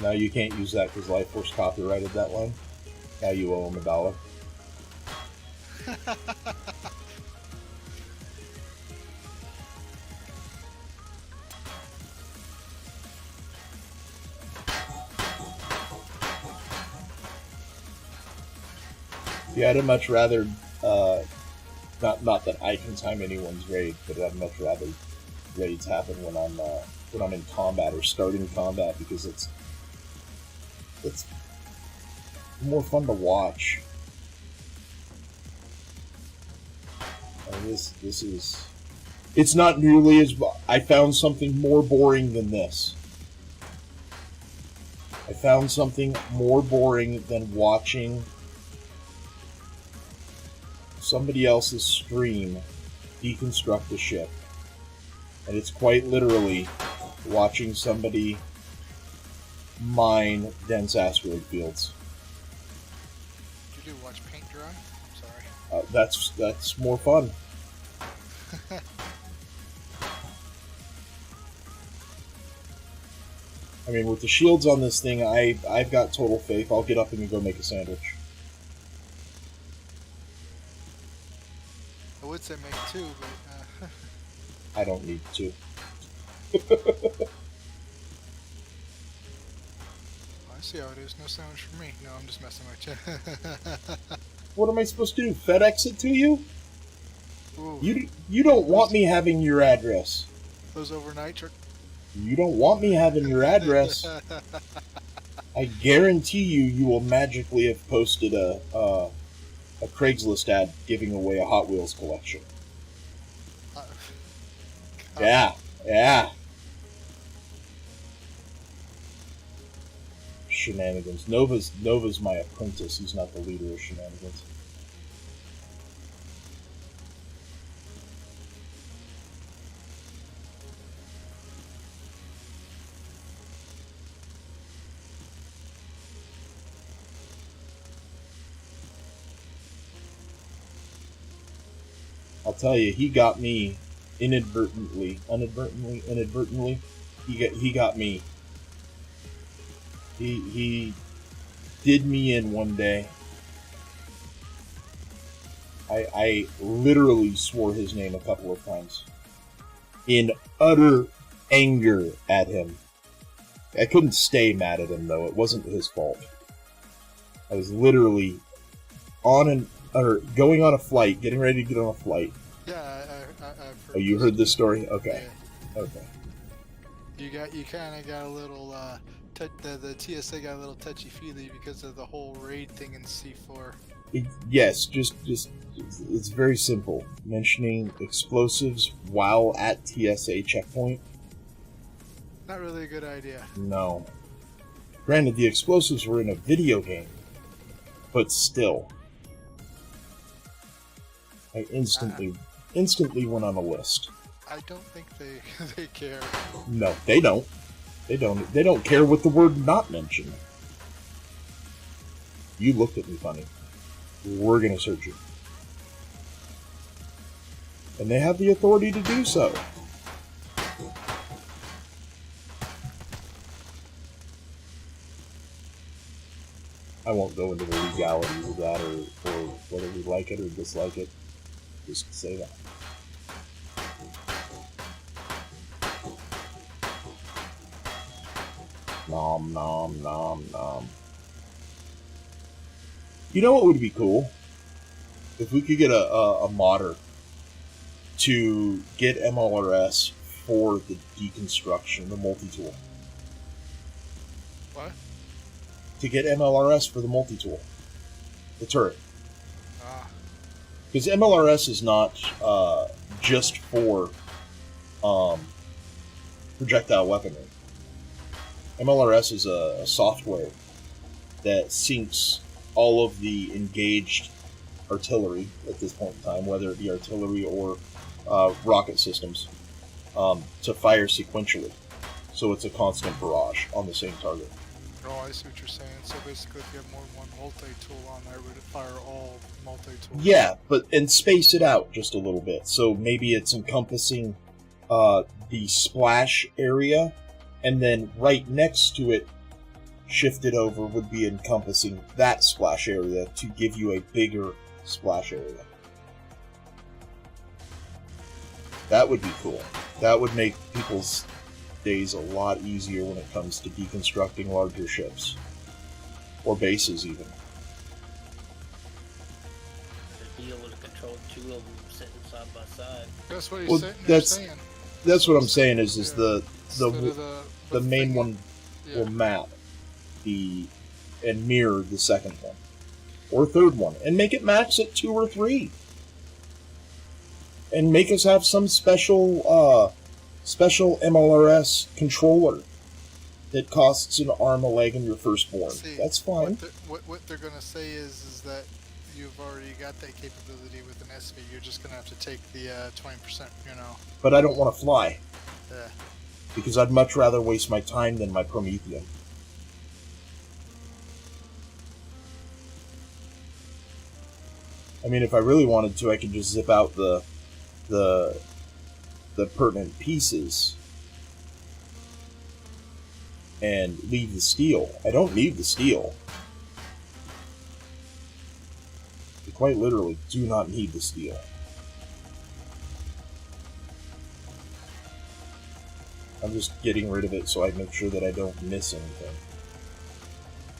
Now you can't use that because Life Force copyrighted that line. Now you owe them $1. Yeah, I'd much rather, not that I can time anyone's raid, but I'd much rather raids happen when I'm in combat or starting combat, because it's more fun to watch. This is, it's not nearly as, I found something more boring than this. I found something more boring than watching somebody else's stream deconstruct a ship. And it's quite literally watching somebody mine dense asteroid fields. Did you do watch paint dry? I'm sorry. That's more fun. I mean, with the shields on this thing, I've got total faith. I'll get up and go make a sandwich. I would say make two, but I don't need to. See how it is. No sandwich for me. No, I'm just messing with you. What am I supposed to do? FedEx it to you? Ooh, You don't want me having your address. those overnight truck. You don't want me having your address. I guarantee you will magically have posted a Craigslist ad giving away a Hot Wheels collection. Yeah. Shenanigans. Nova's my apprentice. He's not the leader of Shenanigans. I'll tell you, he got me inadvertently. He got me. He did me in one day. I literally swore his name a couple of times. In utter anger at him. I couldn't stay mad at him, though. It wasn't his fault. I was literally going on a flight, getting ready to get on a flight. Yeah, I've heard. Oh, you heard this story? Okay. Yeah. Okay. You kind of got a little the TSA got a little touchy feely because of the whole raid thing in C4. Yes, just it's very simple. Mentioning explosives while at TSA checkpoint. Not really a good idea. No. Granted, the explosives were in a video game, but still, I instantly went on a list. I don't think they care. No, they don't. They don't care what the word not mentioned. You looked at me funny. We're gonna search you. And they have the authority to do so. I won't go into the legalities of that or whether we like it or dislike it. Just say that. Nom nom nom nom. You know what would be cool? If we could get a modder to get MLRS for the deconstruction, the multi-tool. What? To get MLRS for the multi-tool. The turret. Because MLRS is not just for projectile weaponry. MLRS is a software that syncs all of the engaged artillery at this point in time, whether it be artillery or rocket systems, to fire sequentially. So it's a constant barrage on the same target. Oh, I see what you're saying. So basically, if you have more than one multi-tool on there, would it fire all multi-tools? Yeah, and space it out just a little bit. So maybe it's encompassing the splash area, and then right next to it, shifted over, would be encompassing that splash area to give you a bigger splash area. That would be cool. That would make people's days a lot easier when it comes to deconstructing larger ships. Or bases, even. Be able to control two of them sitting side by side. That's what he's Well, saying. that's what I'm saying is Yeah. the main one Yeah. will map and mirror the second one. Or third one. And make it max at 2 or 3. And make us have some special MLRS controller that costs an arm, a leg, and your firstborn. See, That's fine. What they're going to say is that you've already got that capability with an SV. You're just going to have to take the 20%, But I don't want to fly. Yeah. Because I'd much rather waste my time than my Promethean. I mean, if I really wanted to, I could just zip out the pertinent pieces and leave the steel. I don't need the steel. I quite literally do not need the steel. I'm just getting rid of it so I make sure that I don't miss anything.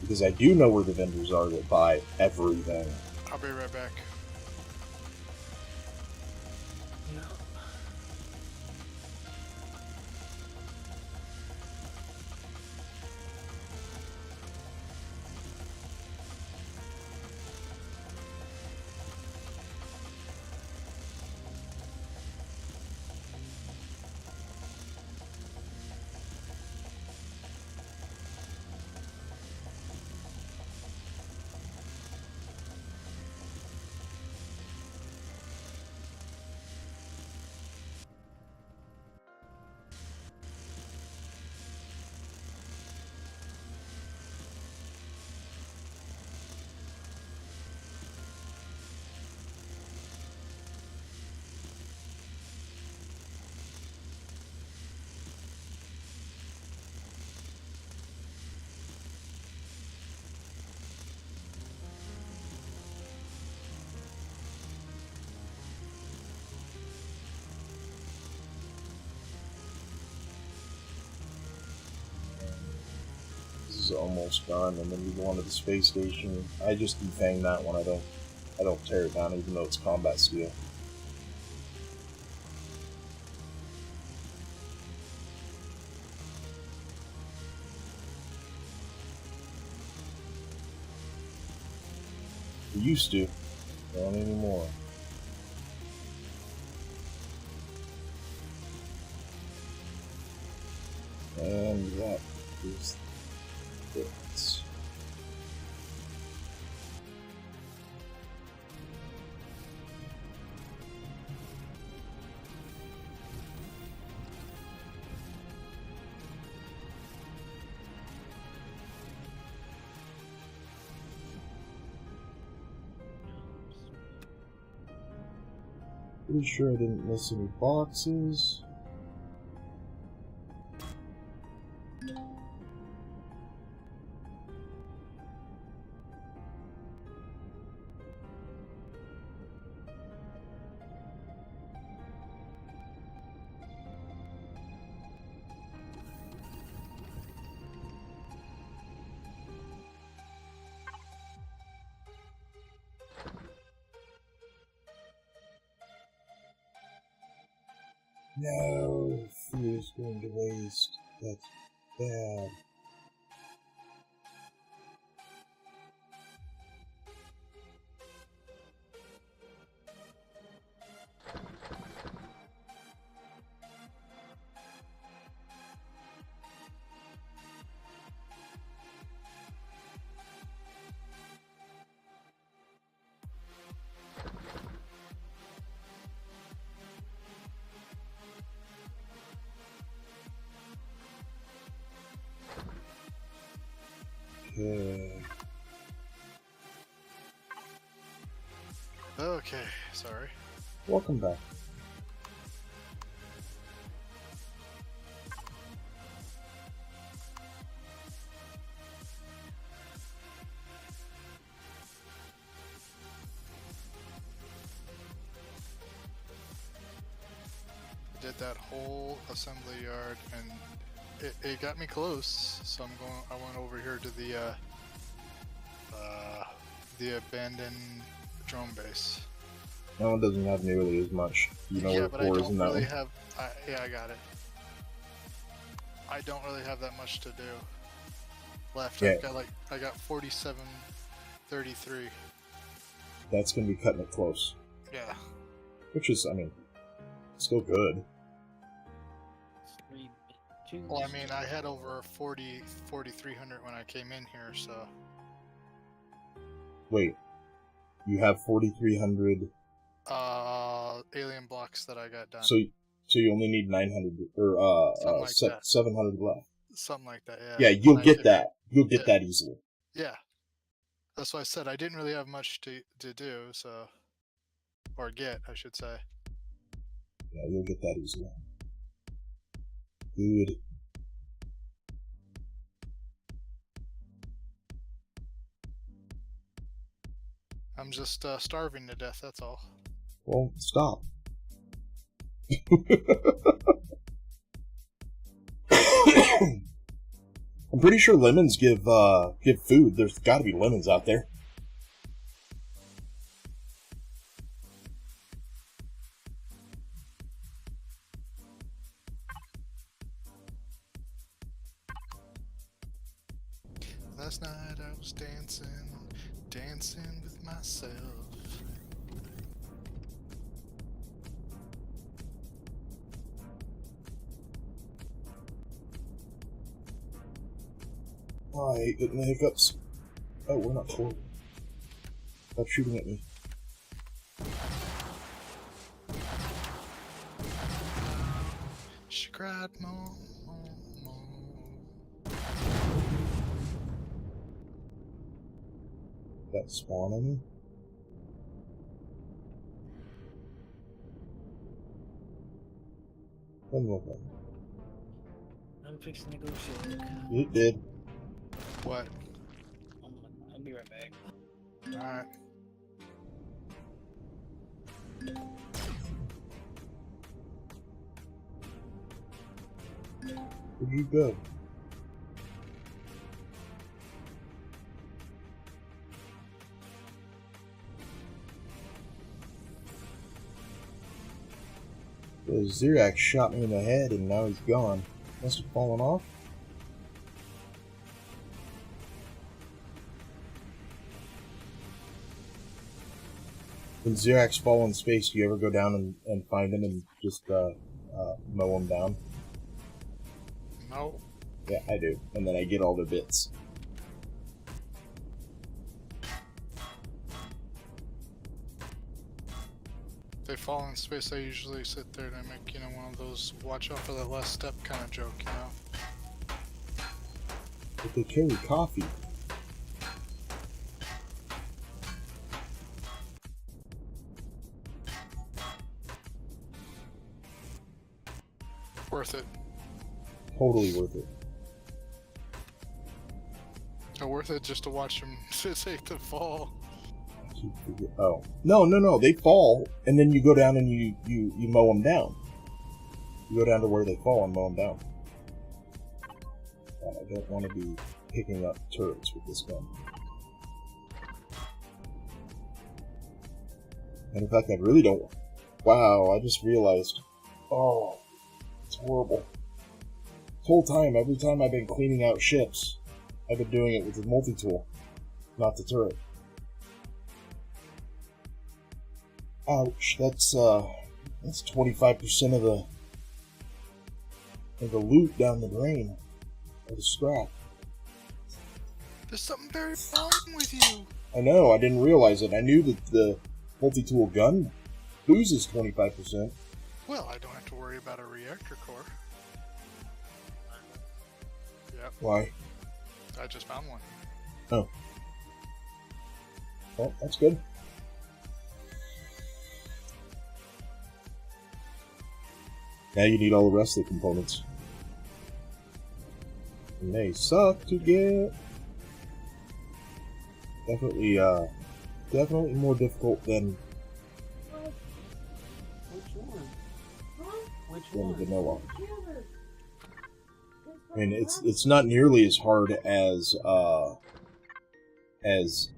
Because I do know where the vendors are that buy everything. I'll be right back. No. This is almost done, and then we go on to the space station. I just defang that one. I don't tear it down, even though it's combat steel. We used to, not anymore. And that is it. Pretty sure I didn't miss any boxes. No, food's going to waste. That's bad. Okay. Okay, sorry. Welcome back. Did that whole assembly yard, and it got me close. So I went over here to the abandoned drone base. That one doesn't have nearly as much. You know Yeah, where but I 4 is don't in that really one? have. Yeah, I got it. I don't really have that much to do left. Yeah. I got 47.33. That's going to be cutting it close. Yeah. Which is, I mean, still good. Well, I mean, I had over 4,300 when I came in here, so. Wait, you have 4,300. Alien blocks that I got done. So you only need 900 or Something like that. 700 left. Something like that, yeah. Yeah, you'll When I get came that. You'll get Yeah. that easily. Yeah. That's why I said I didn't really have much to do, so. Or get, I should say. Yeah, you'll get that easily. Good. I'm just starving to death, that's all. Well, stop. I'm pretty sure lemons give food. There's got to be lemons out there. Last night I was dancing with myself. Oh, I hate getting the hiccups. Oh, we're not cool. Stop shooting at me. She cried more. That spawn on me? Doesn't look like it. I'm fixing to go check. It did. What? I'll be right back. Alright. Where'd you go? The Xerax shot me in the head and now he's gone. Must have fallen off. When Xerax fall in space, do you ever go down and find him and just mow him down? No. Yeah, I do. And then I get all their bits. They fall in space, I usually sit there and I make, one of those watch out for that last step kind of joke, But they carry coffee. Worth it. Totally worth it. Worth it just to watch them take the fall. Oh. No. They fall, and then you go down and you mow them down. You go down to where they fall and mow them down. I don't want to be picking up turrets with this gun. And in fact, I really don't. Wow, I just realized. Oh, it's horrible. This whole time, every time I've been cleaning out ships, I've been doing it with the multi-tool, not the turret. Ouch, that's 25% of the loot down the drain. Or the scrap. There's something very wrong with you. I know, I didn't realize it. I knew that the multi-tool gun loses 25%. Well, I don't have to worry about a reactor core. Yep. Why? I just found one. Oh. Well, that's good. Now you need all the rest of the components. And they suck to get. Definitely more difficult than the vanilla. I mean, it's not nearly as hard as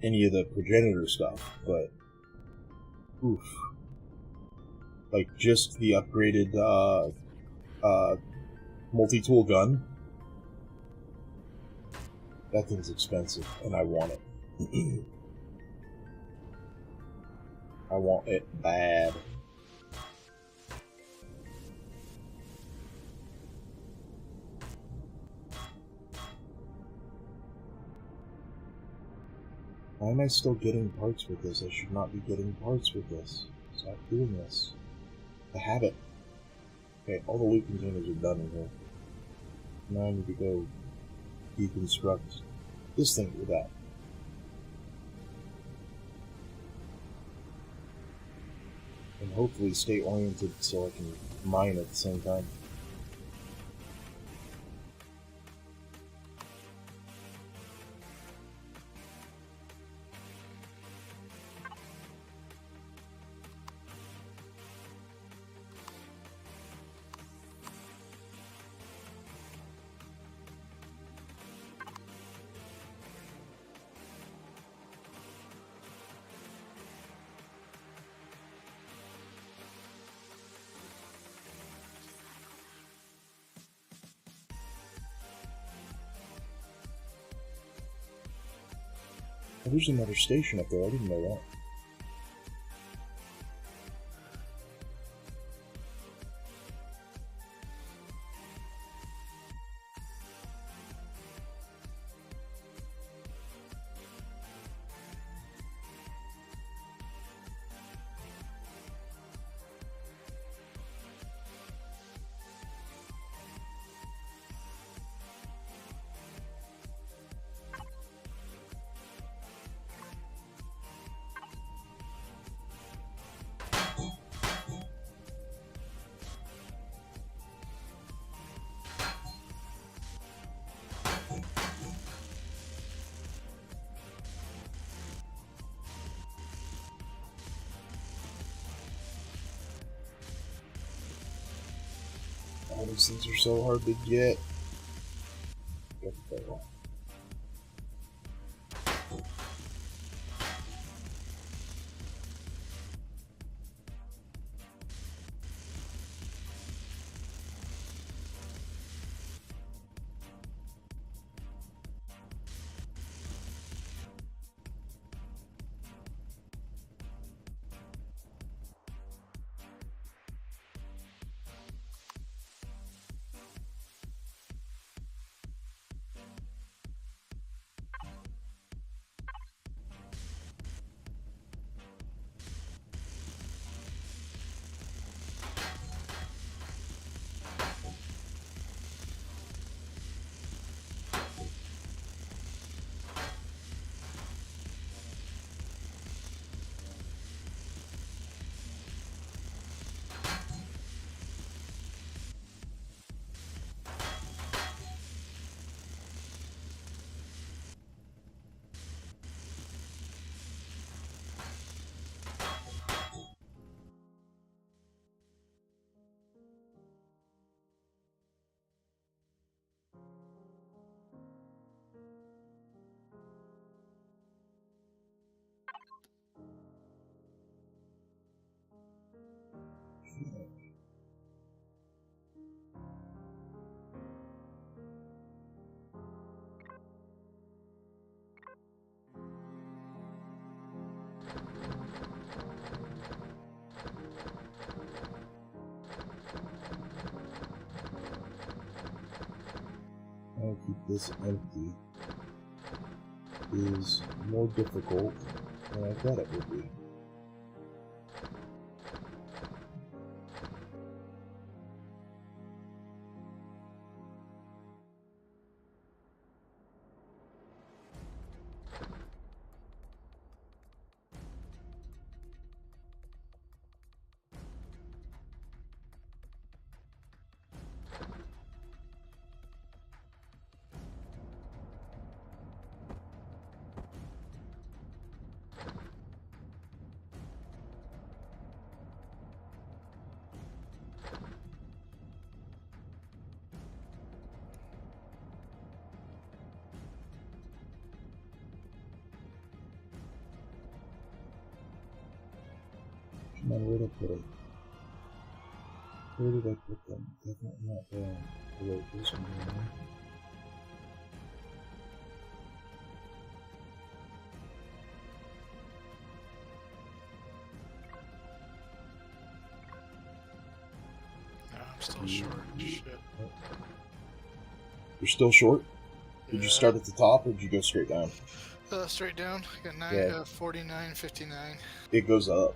any of the progenitor stuff, but oof. Like just the upgraded multi-tool gun. That thing's expensive, and I want it. I want it bad. Why am I still getting parts with this? I should not be getting parts with this. Stop doing this. I have it. Okay, all the loot containers are done in here. Now I need to go deconstruct this thing with that. And hopefully stay oriented so I can mine at the same time. Oh, there's another station up there. I didn't know that. All these things are so hard to get. I'll keep this empty is more difficult than I thought it would be. Come on, where did I put it? Where did I put them? Definitely not there. Below this one there. I'm still short. Shit. You're still short? Did Yeah. you start at the top or did you go straight down? Straight down. Got 49.59. It goes up.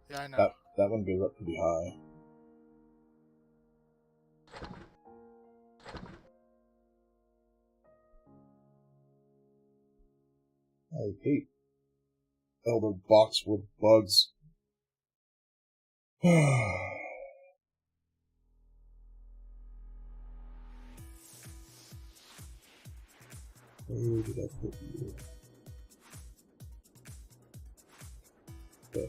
Yeah, I know. That one goes up pretty high. I hate Elder Boxwood bugs. Where did I put you? There.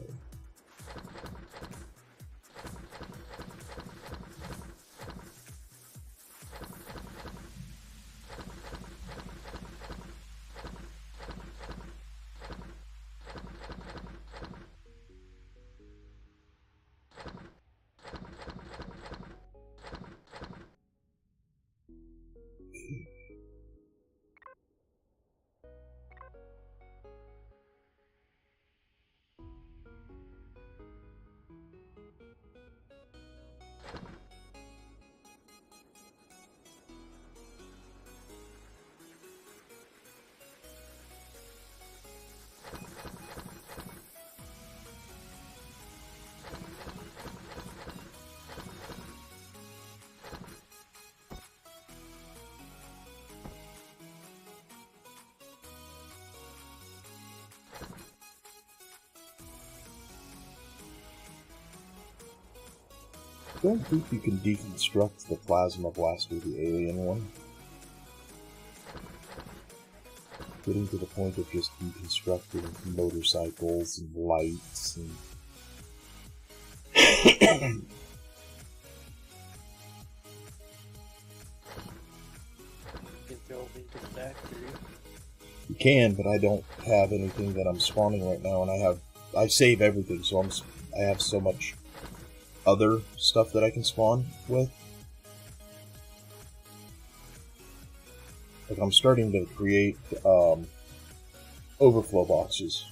don't think you can deconstruct the plasma blaster, the alien one. Getting to the point of just deconstructing motorcycles and lights and... You can, but I don't have anything that I'm spawning right now, and I save everything, so I have so much other stuff that I can spawn with. Like, I'm starting to create overflow boxes.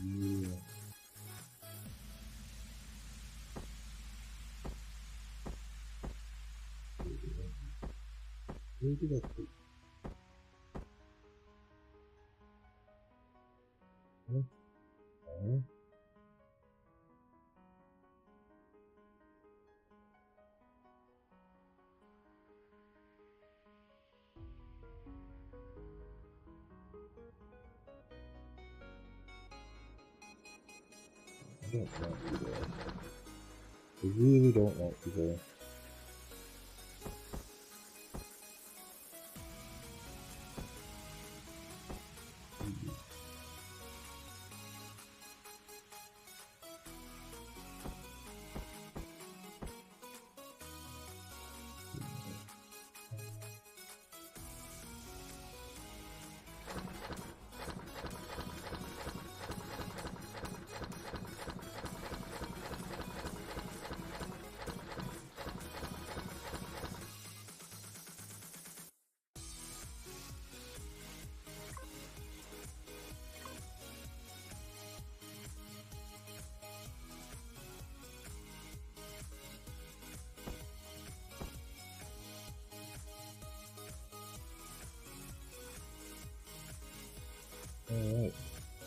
Yeah. Where did I put? Huh? Oh. I don't want you there. I really don't want you there.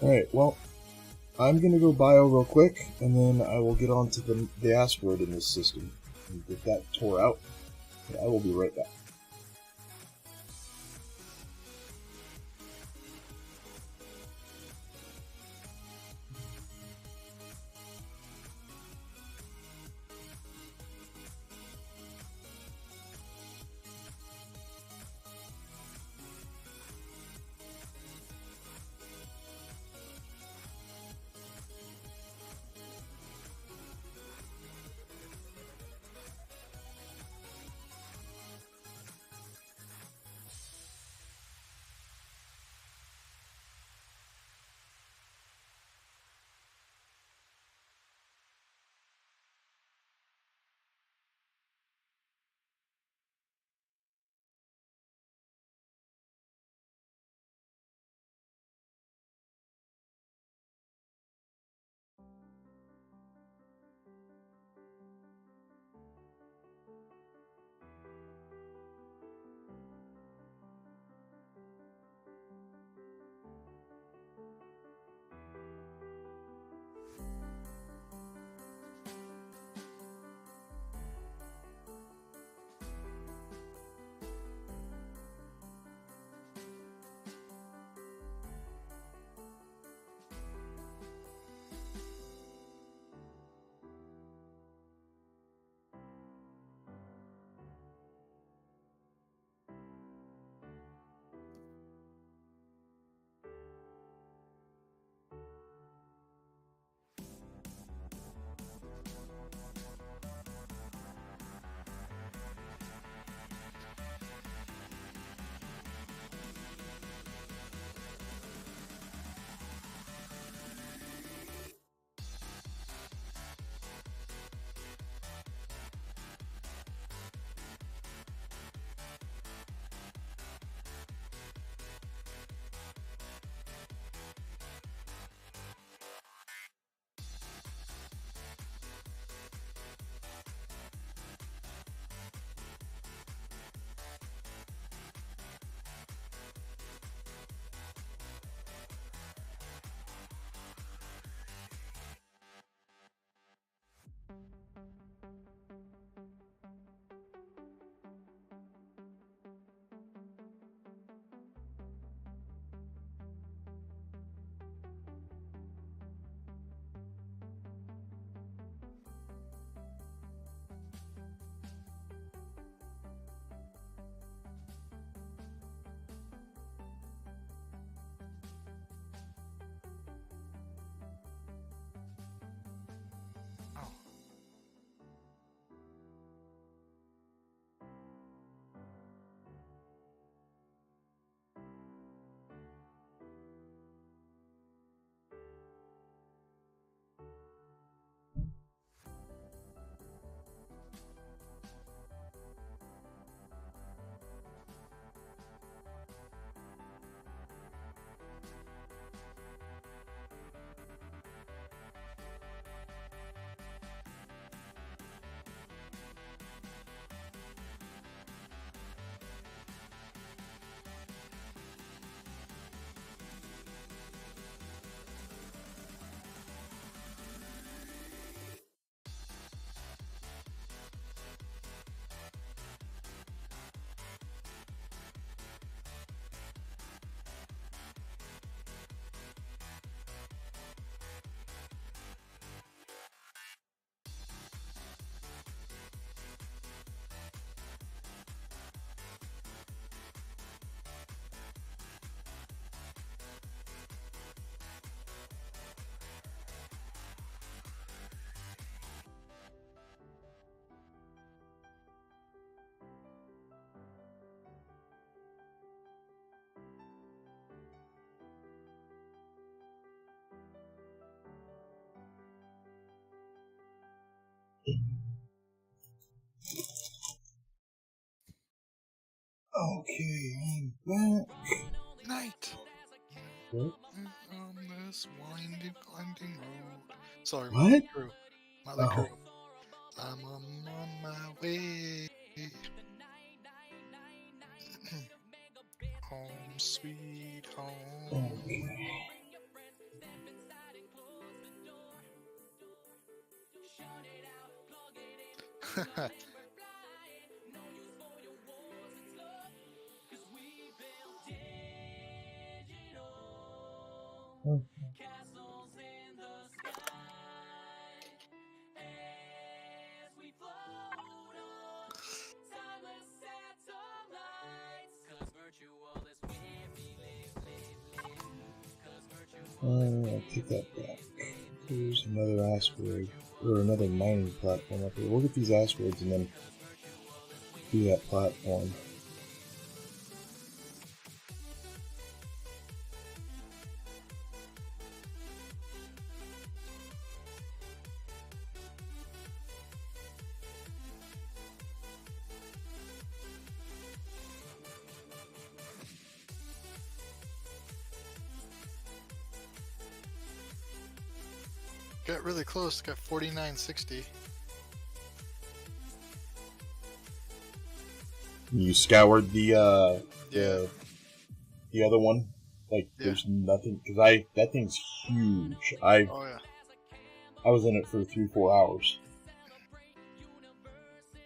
Alright, well, I'm gonna go bio real quick, and then I will get on to the asteroid in this system and get that tore out. I will be right back. Okay, I'm back. Night. What? On this winding road. Sorry, What? Mother Crew. Mother Oh. Crew. I'm on my way. Home, sweet home. Okay. I'll take that back. Here's another asteroid, or another mining platform up here. We'll get these asteroids and then do that platform. Got really close. Got 4960. You scoured the Yeah. the other one. Like Yeah. there's nothing because that thing's huge. I Oh yeah. was in it for 3-4 hours.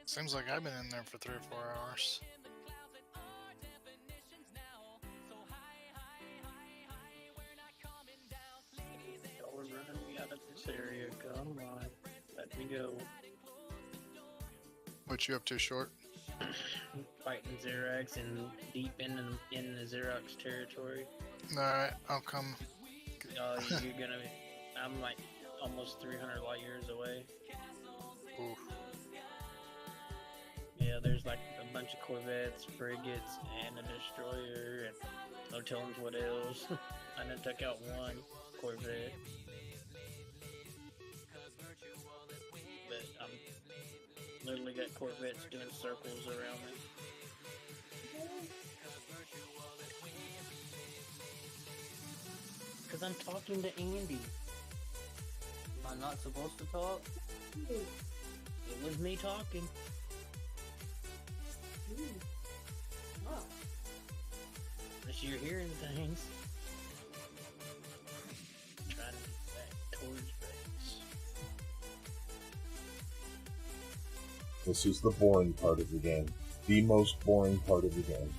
Seems like I've been in there for 3 or 4 hours. Y'all are running me out of this area. Come on. Let me go. What you up to, Short? Fighting Xerax and deep in the Xerax territory. Alright, I'll come. You're gonna. I'm like almost 300 light years away. Oof. Yeah, there's like a bunch of corvettes, frigates, and a destroyer, and no telling what else. I done took out one corvette. But I'm literally got corvettes doing circles around me. Because I'm talking to Andy. Am I not supposed to talk? It was me talking. Oh. Unless you're hearing things. I'm trying to get back towards base. This is the boring part of the game. The most boring part of the game.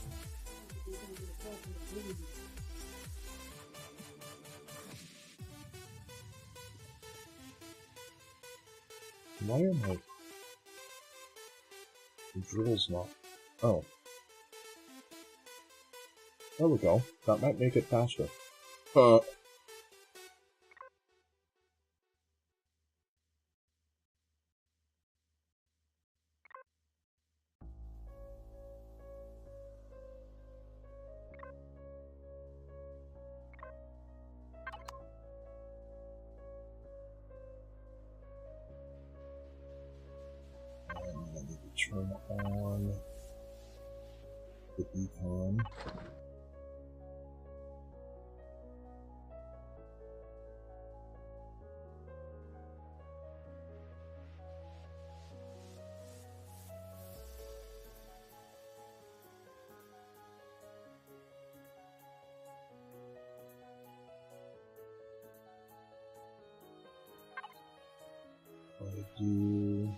Why am I... The drill's not... Oh. There we go. That might make it faster. I need to turn on the beacon. I do...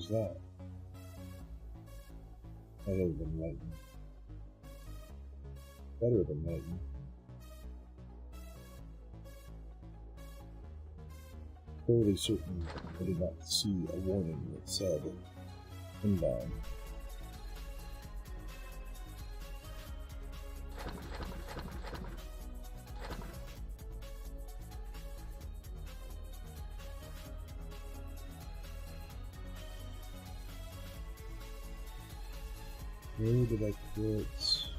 was that? Better than lightning. Better than lightning. Fairly certain I did not see a warning that said inbound. Where did I put?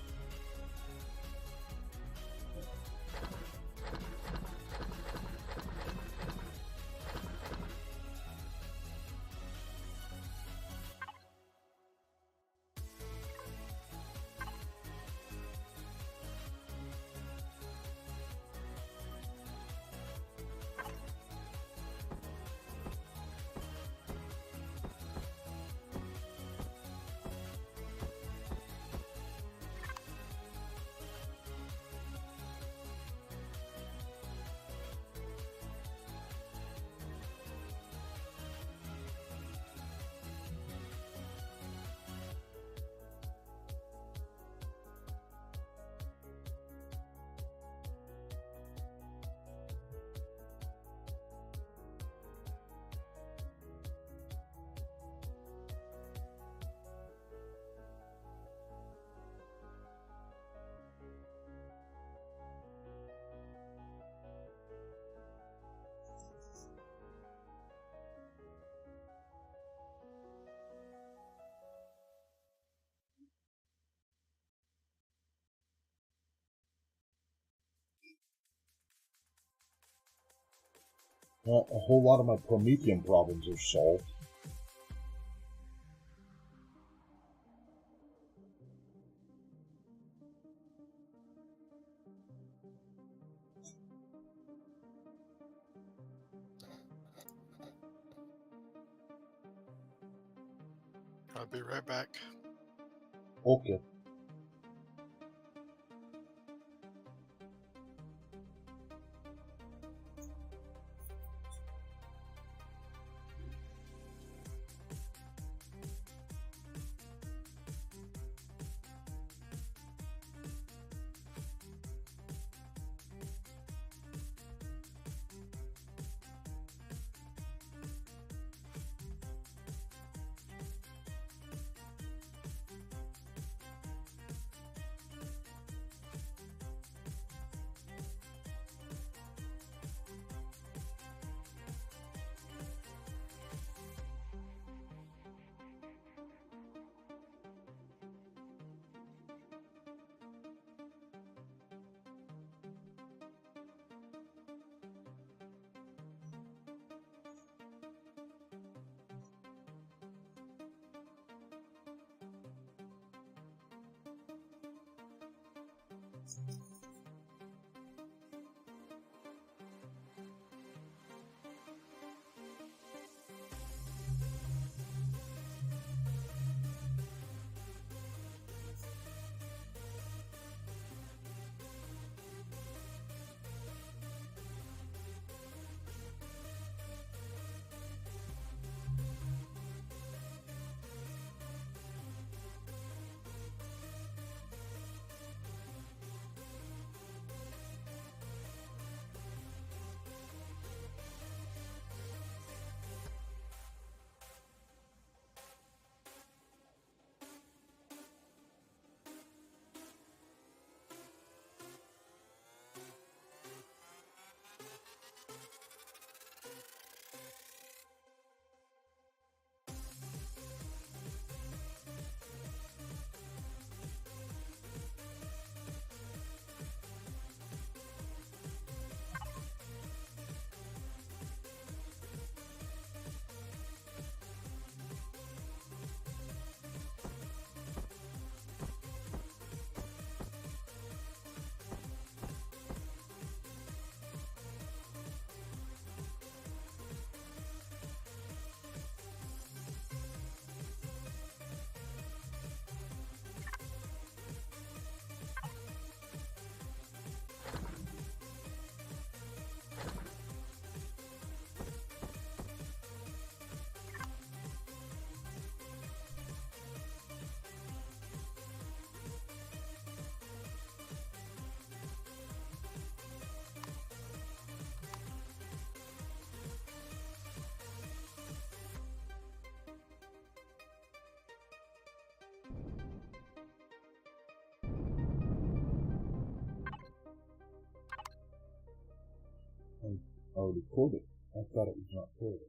Well, a whole lot of my Promethean problems are solved. I'll be right back. Okay. already coded. I thought it was not coded.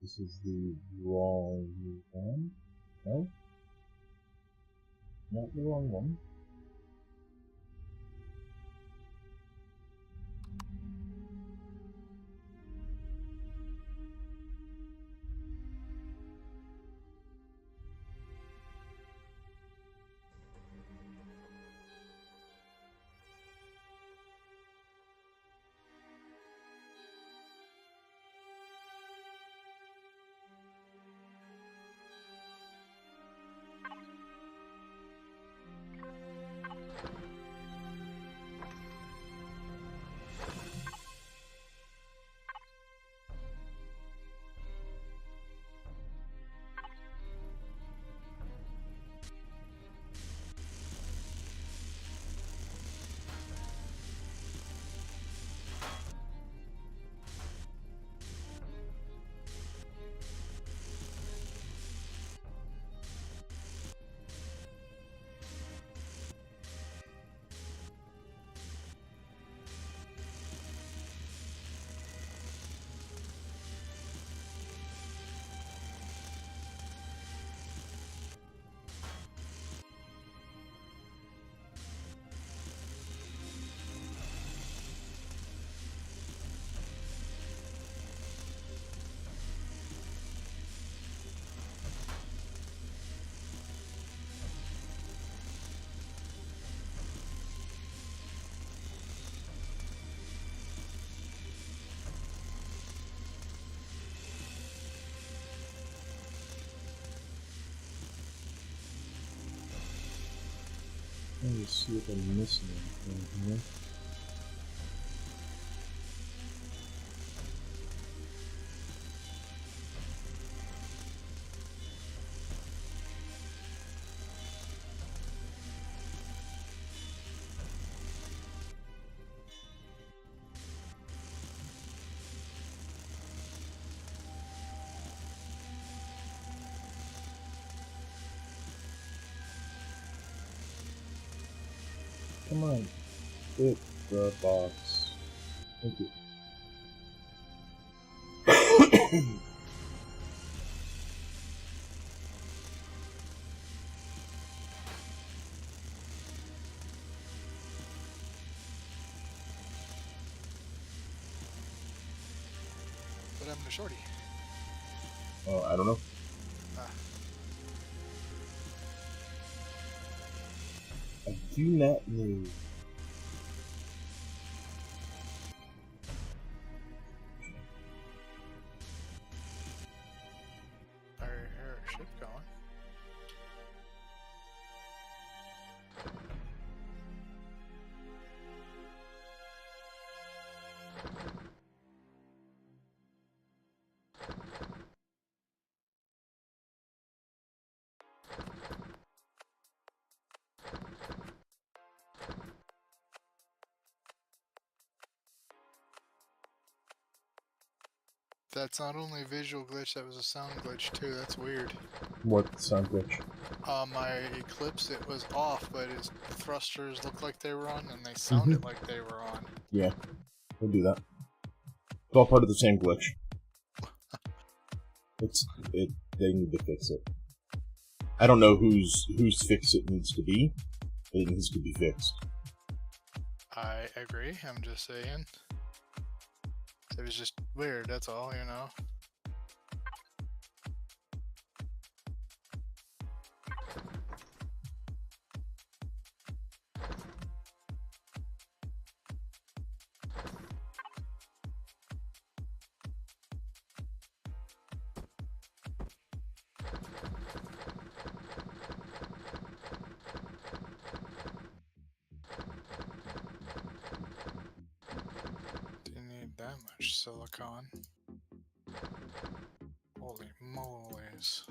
This is the wrong one. No? Not the wrong one. Let me see if I'm missing anything here. Come on, hit the box. Thank you. What happened to Shorty? Oh, I don't know. I do not know. I hear a ship going. That's not only a visual glitch, that was a sound glitch too. That's weird. What sound glitch? My Eclipse, it was off, but his thrusters looked like they were on, and they sounded like they were on. Yeah, we'll do that. It's all part of the same glitch. They need to fix it. I don't know whose fix it needs to be, but it needs to be fixed. I agree, I'm just saying. It was just weird, that's all, you know? Didn't need that much silicon. Holy molies.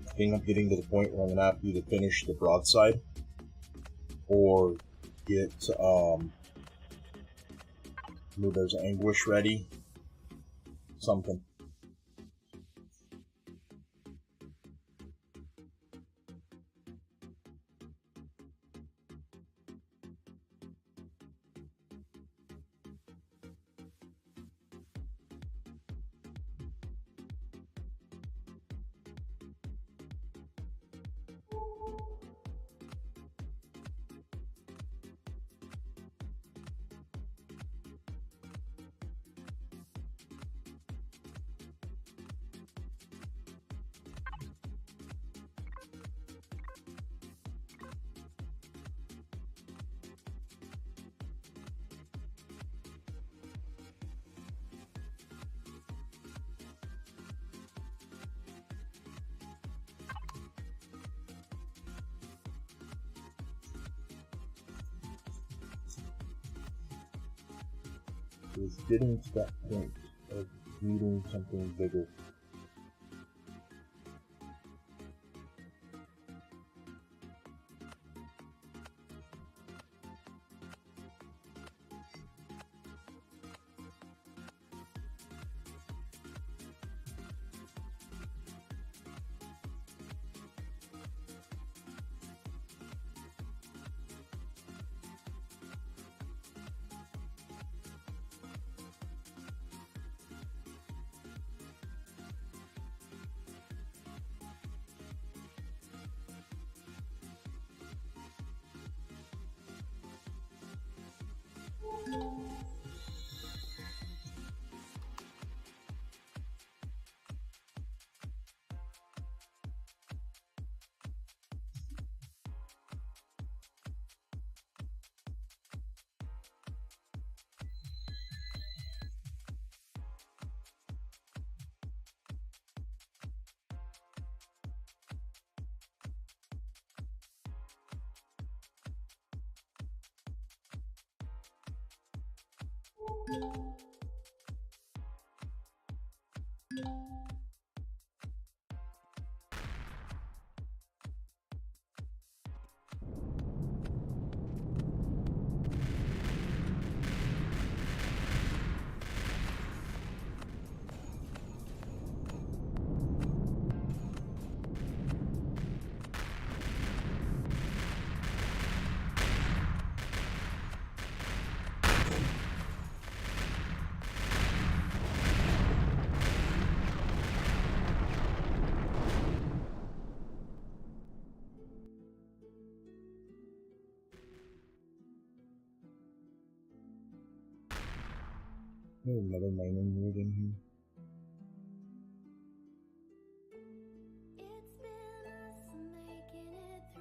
I think I'm getting to the point where I'm gonna have to either finish the broadside or get there's anguish ready. Something. Is getting to that point of needing something bigger. There's another mining node in here. It's been us making it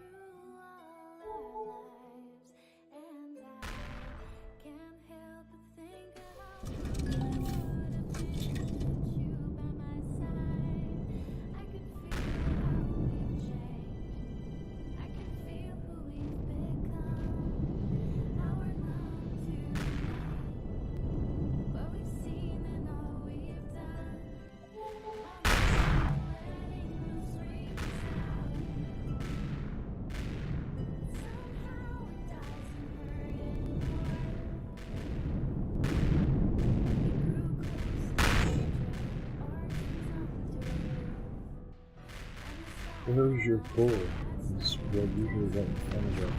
Where's your core? It's what usually right in front of it.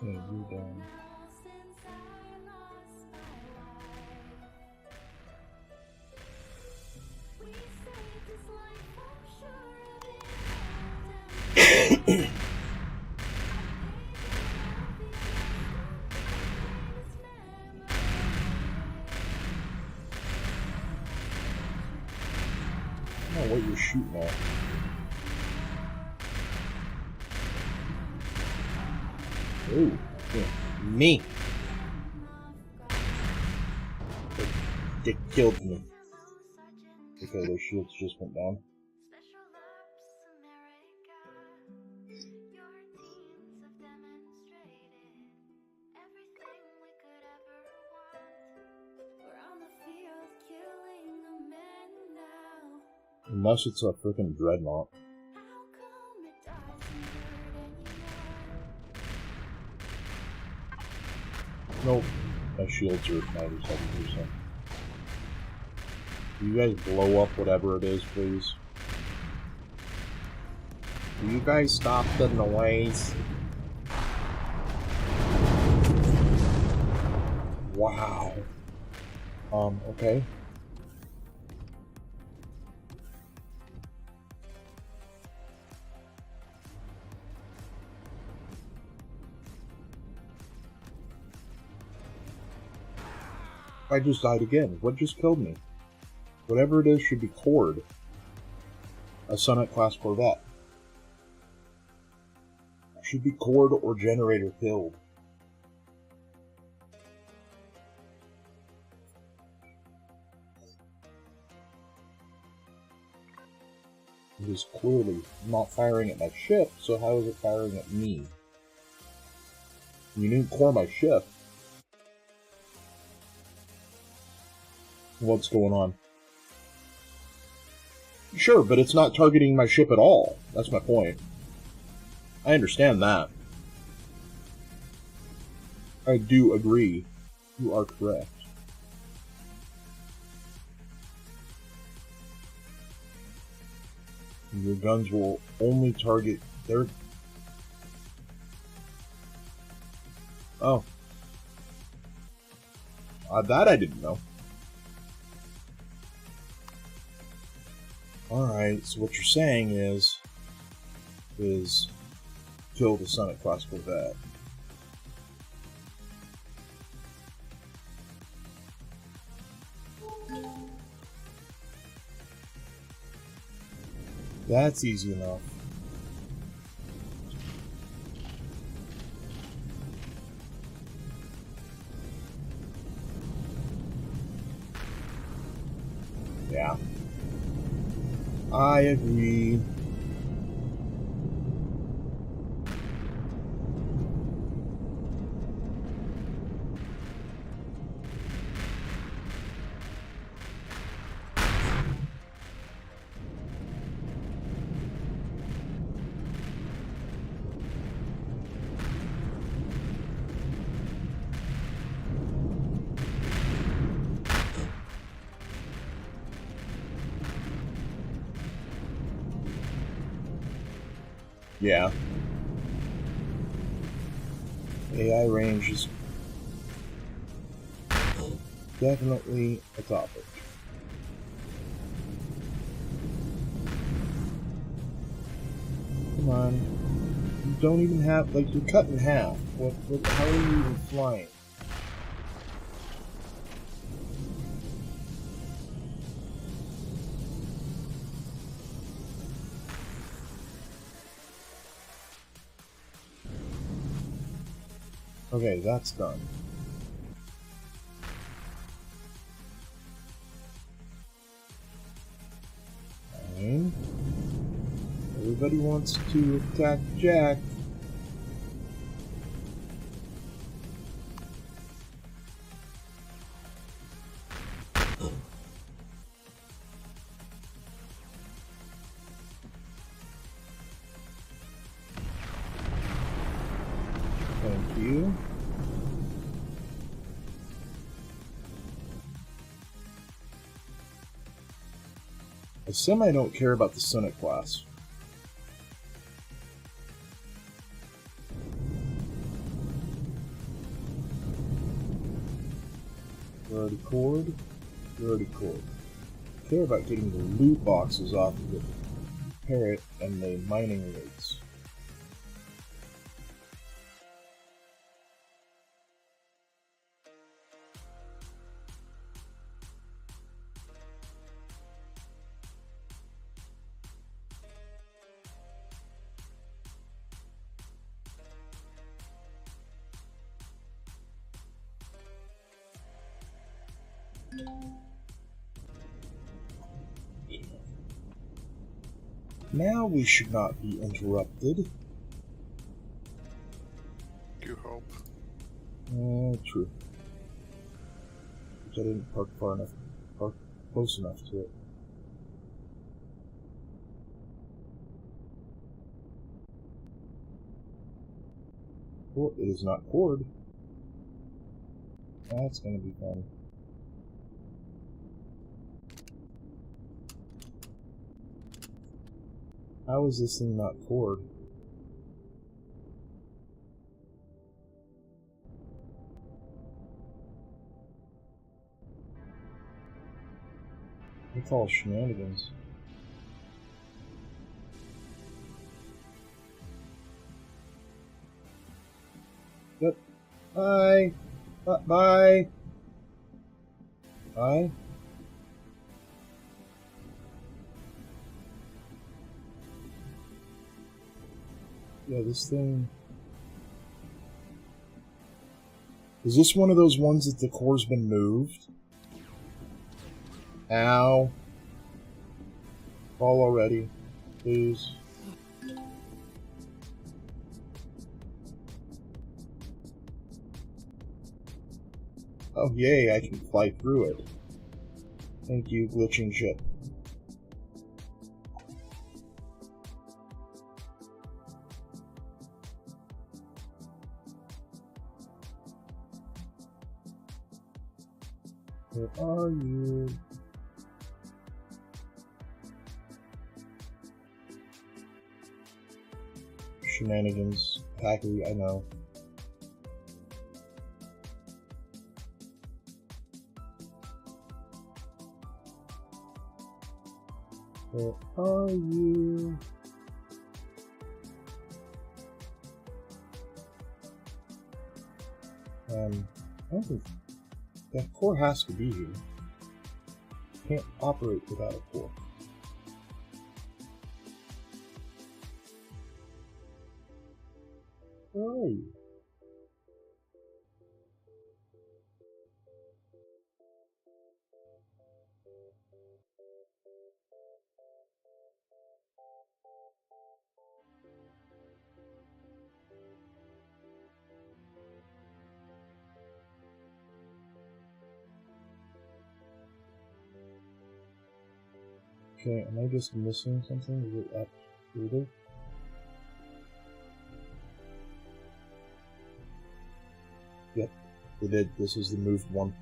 Okay, you're done. I don't know what you're shooting at. Ooh, yeah, me. It killed me. Okay, their shields just went down. Unless it's a freaking dreadnought. Nope. My shields are 97%. Will you guys blow up whatever it is, please? Will you guys stop the noise? Wow. Okay. I just died again. What just killed me? Whatever it is should be cored. A Summit-class Corvette. Should be cored or generator killed. It is clearly not firing at my ship, so how is it firing at me? You didn't core my ship. What's going on? Sure, but it's not targeting my ship at all. That's my point. I understand that. I do agree. You are correct. Your guns will only target their... Oh. That I didn't know. Alright, so what you're saying is kill the Summit-class Corvette. That's easy enough. Yeah. I agree. Yeah. AI range is definitely a topic. Come on. You don't even have, like, you're cut in half. How are you even flying? Okay, that's done. Fine. Everybody wants to attack Jack. Thank you. I semi don't care about the Senate class. You're already cored. You're already cored. I care about getting the loot boxes off of the parrot and the mining rates. Now we should not be interrupted. You hope. True. Which I didn't park far enough, park close enough to it. Well, it is not cored. That's gonna be fun. How is this thing not cored? They call it shenanigans. Yep. Bye. Bye. Bye. Yeah, this thing... Is this one of those ones that the core's been moved? Ow. Fall already. Please. Oh yay, I can fly through it. Thank you, glitching ship. Where are you? Shenanigans. Hackery, I know. Where are you? I don't think that core has to be here. Can't operate without a core. Where are you? Okay, am I just missing something? Is it up here? Yep, we did. This is the moved one.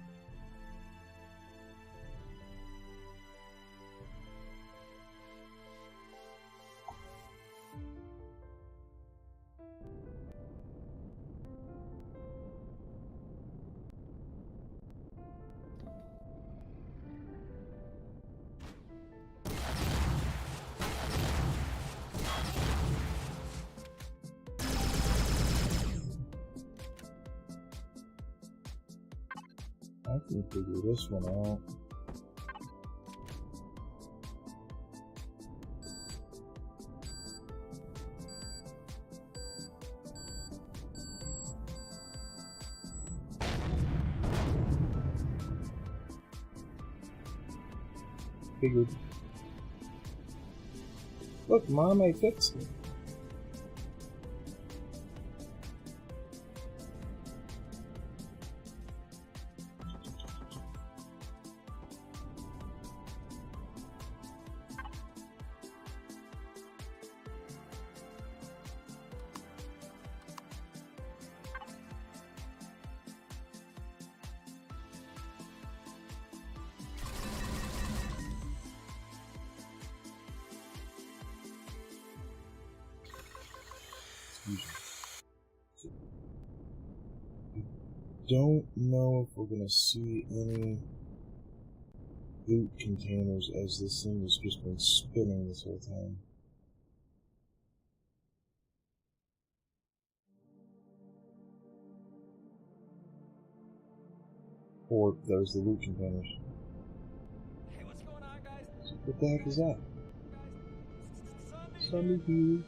I can figure this one out. Figured. Look, Mom, I fixed it. Don't know if we're gonna see any loot containers as this thing has just been spinning this whole time. Or there's the loot containers. Hey, what's going on, guys? What the heck is that? Sunny here.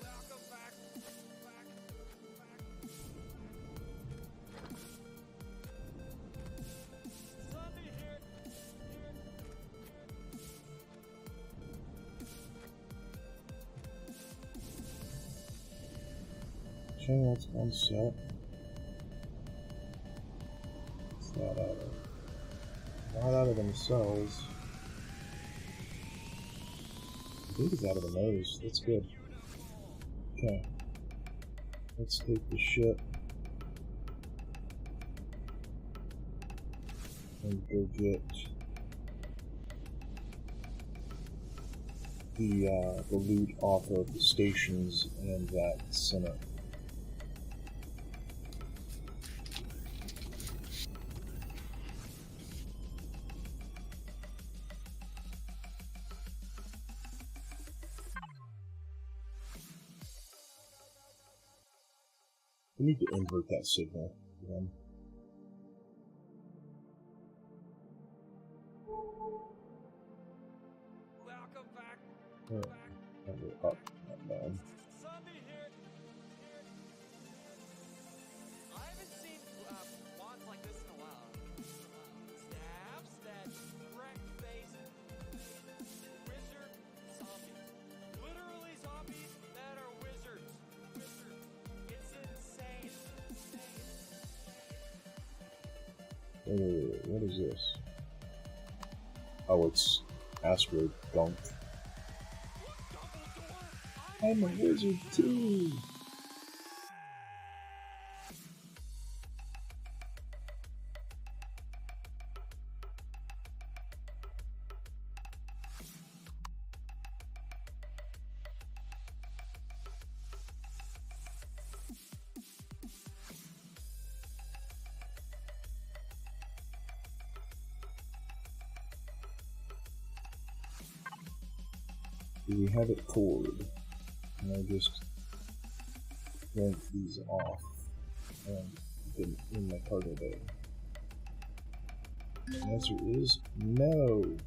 Welcome back. Sunday here. Okay, that's one set. What's that out of? Not out of themselves. I think it's out of the nose. That's good. Okay. Let's take the ship and go get the loot off of the stations and that center. We need to invert that signal. Welcome back. And we're up, not down. Sunday here. I haven't seen wands like this in a while. Staffs that wreck faces. Wizard zombies. Literally zombies that are wizards. It's insane. What is this? Oh, it's Asteroid Gunk. I'm a wizard too! We have it cored, and I just yank these off and put them in my cargo bay. The answer is no.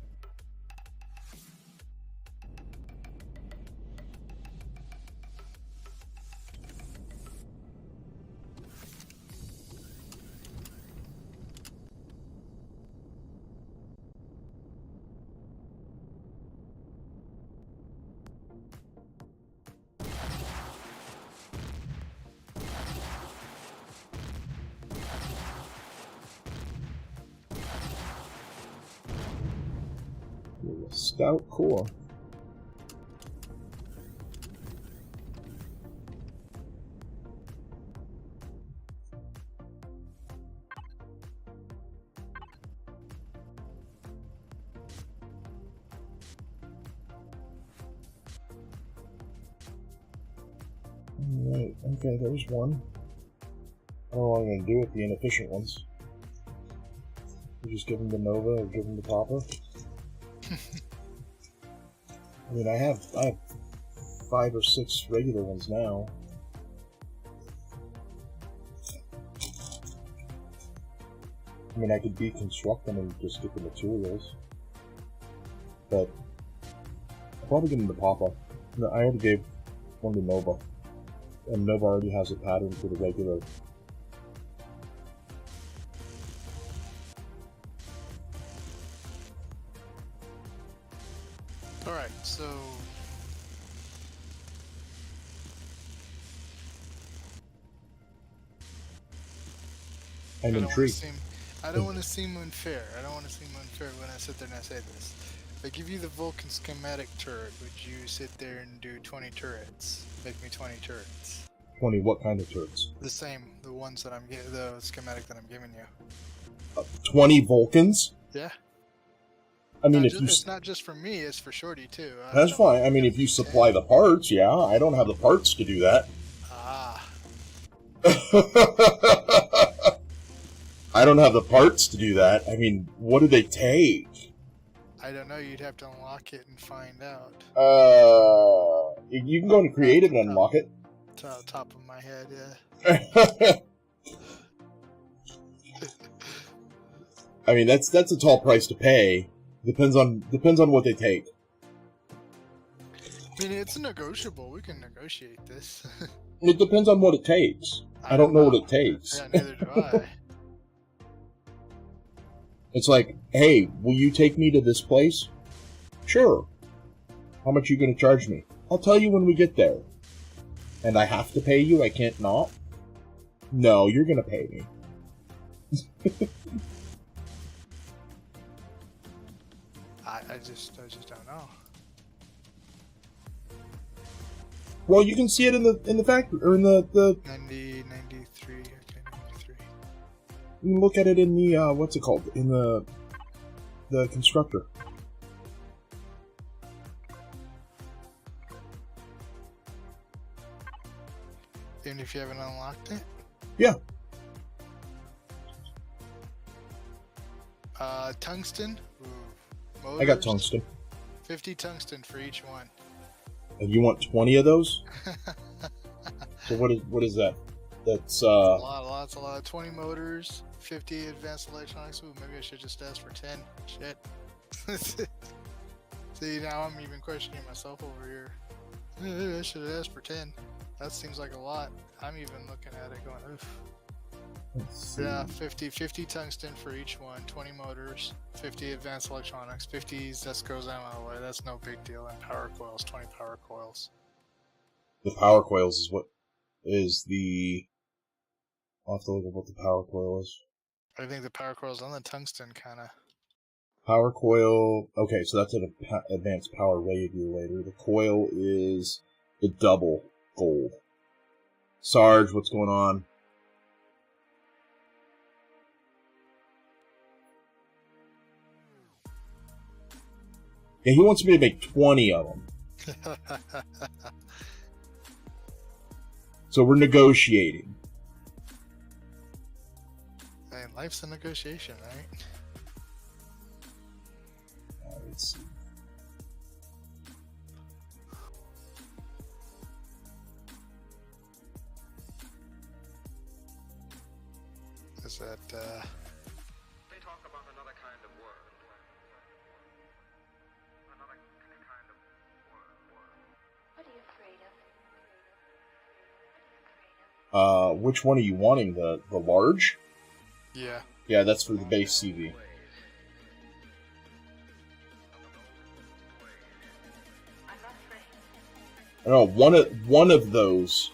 Stout core. Alright, okay, there's one. I don't know what I'm going to do with the inefficient ones. You just give them to Nova or give them to Papa. I mean, I have 5 or 6 regular ones now. I mean, I could deconstruct them and just get the materials. But I'll probably give them to Papa. No, I already gave one to Nova. And Nova already has a pattern for the regular. I'm intrigued. I don't want to seem unfair. I don't want to seem unfair when I sit there and I say this. If I give you the Vulcan schematic turret, would you sit there and do 20 turrets? Make me 20 turrets. 20 what kind of turrets? The same, the ones that I'm getting, the schematic that I'm giving you. 20 Vulcans? Yeah. I mean, It's not just for me, it's for Shorty too. That's fine. I mean, if you supply the parts, yeah. I don't have the parts to do that. Ah. I don't have the parts to do that. I mean, what do they take? I don't know. You'd have to unlock it and find out. You can go into creative and unlock it. Top of my head, yeah. I mean, that's a tall price to pay. Depends on what they take. I mean, it's negotiable. We can negotiate this. It depends on what it takes. I don't know what it takes. Yeah, neither do I. It's like, hey, will you take me to this place? Sure. How much are you going to charge me? I'll tell you when we get there. And I have to pay you? I can't not? No, you're going to pay me. I just don't know. Well, you can see it in the factory, or in the 90, 93, okay, 93. You can look at it in the, what's it called? In the constructor. Even if you haven't unlocked it? Yeah. Tungsten? Ooh. I got tungsten. 50 tungsten for each one. And you want 20 of those? So what is that? That's a lot. 20 motors, 50 advanced electronics. Ooh, maybe I should just ask for 10. Shit. See, now I'm even questioning myself over here. Maybe I should have asked for 10. That seems like a lot. I'm even looking at it going, oof. Yeah, 50 tungsten for each one, 20 motors, 50 advanced electronics, 50 Zesco's ammo. That's no big deal. And power coils, 20 power coils. The power coils is what is the... I'll have to look at what the power coil is. I think the power coil's on the tungsten, kind of. Power coil... Okay, so that's an advanced power regulator. The coil is the double gold. Sarge, what's going on? Yeah, he wants me to make 20 of them. So we're negotiating. Man, life's a negotiation, right? Let's see. Is that, They talk about another kind of world. Another kind of world. What are you afraid of? Which one are you wanting? The large? Yeah. Yeah, that's for the base CV. No, one of those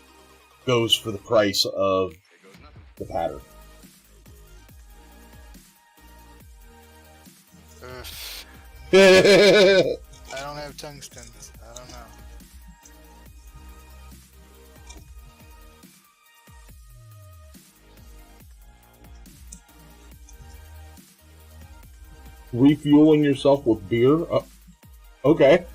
goes for the price of the pattern. I don't have tungsten. I don't know. Refueling yourself with beer? Okay.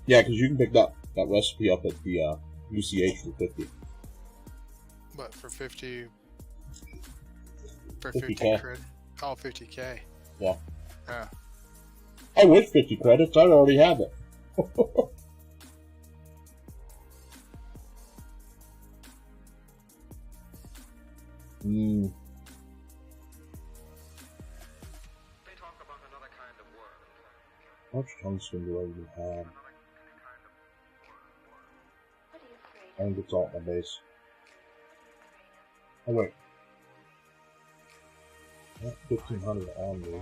Yeah, because you can pick that recipe up at the UCH for 50. What, for 50? For 50K. 50 credit? Oh, 50K. Yeah. Yeah. I wish 50 credits. I already have it. They talk about another kind of world. How much tungsten do I even have? What are you afraid I think it's all at my base. Oh wait. I have 1,500 on me. I'm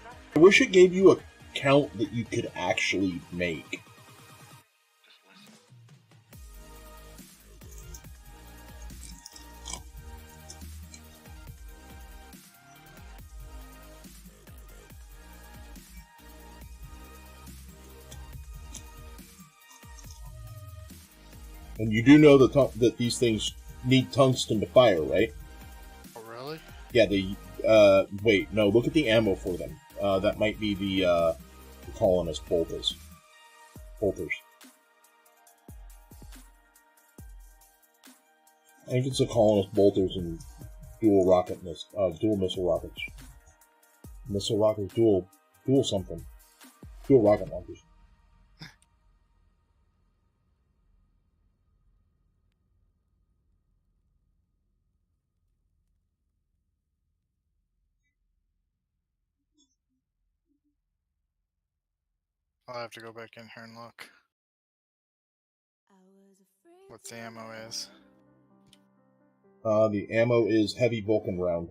not afraid. I wish it gave you a count that you could actually make. And you do know that these things need tungsten to fire, right? Oh, really? Yeah, they... wait, no, look at the ammo for them. That might be the colonist bolters. I think it's the colonist bolters and dual missile rockets. Missile rockets, dual something. Dual rocket launchers. I'll have to go back in here and look what the ammo is. The ammo is heavy Vulcan round.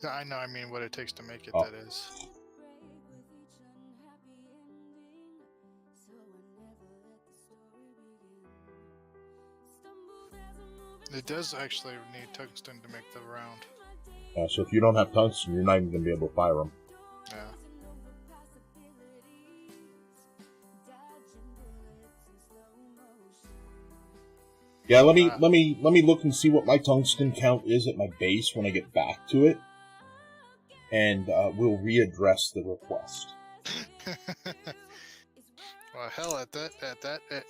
Yeah, I know, I mean what it takes to make it, Oh. that is. It does actually need tungsten to make the round. So if you don't have tungsten, you're not even going to be able to fire them. Yeah. Yeah, let me look and see what my tungsten count is at my base when I get back to it, and we'll readdress the request. Well, hell,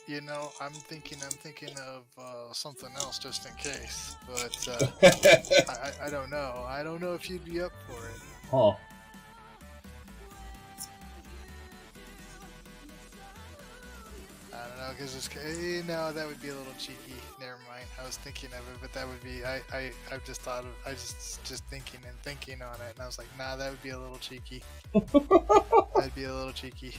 you know, I'm thinking of something else just in case, but I don't know. I don't know if you'd be up for it. Huh. I don't know, because it's, no, that would be a little cheeky. Never mind. I was thinking of it, but that would be, I've just thought of, I just thinking on it, and I was like, nah, that would be a little cheeky. That'd be a little cheeky.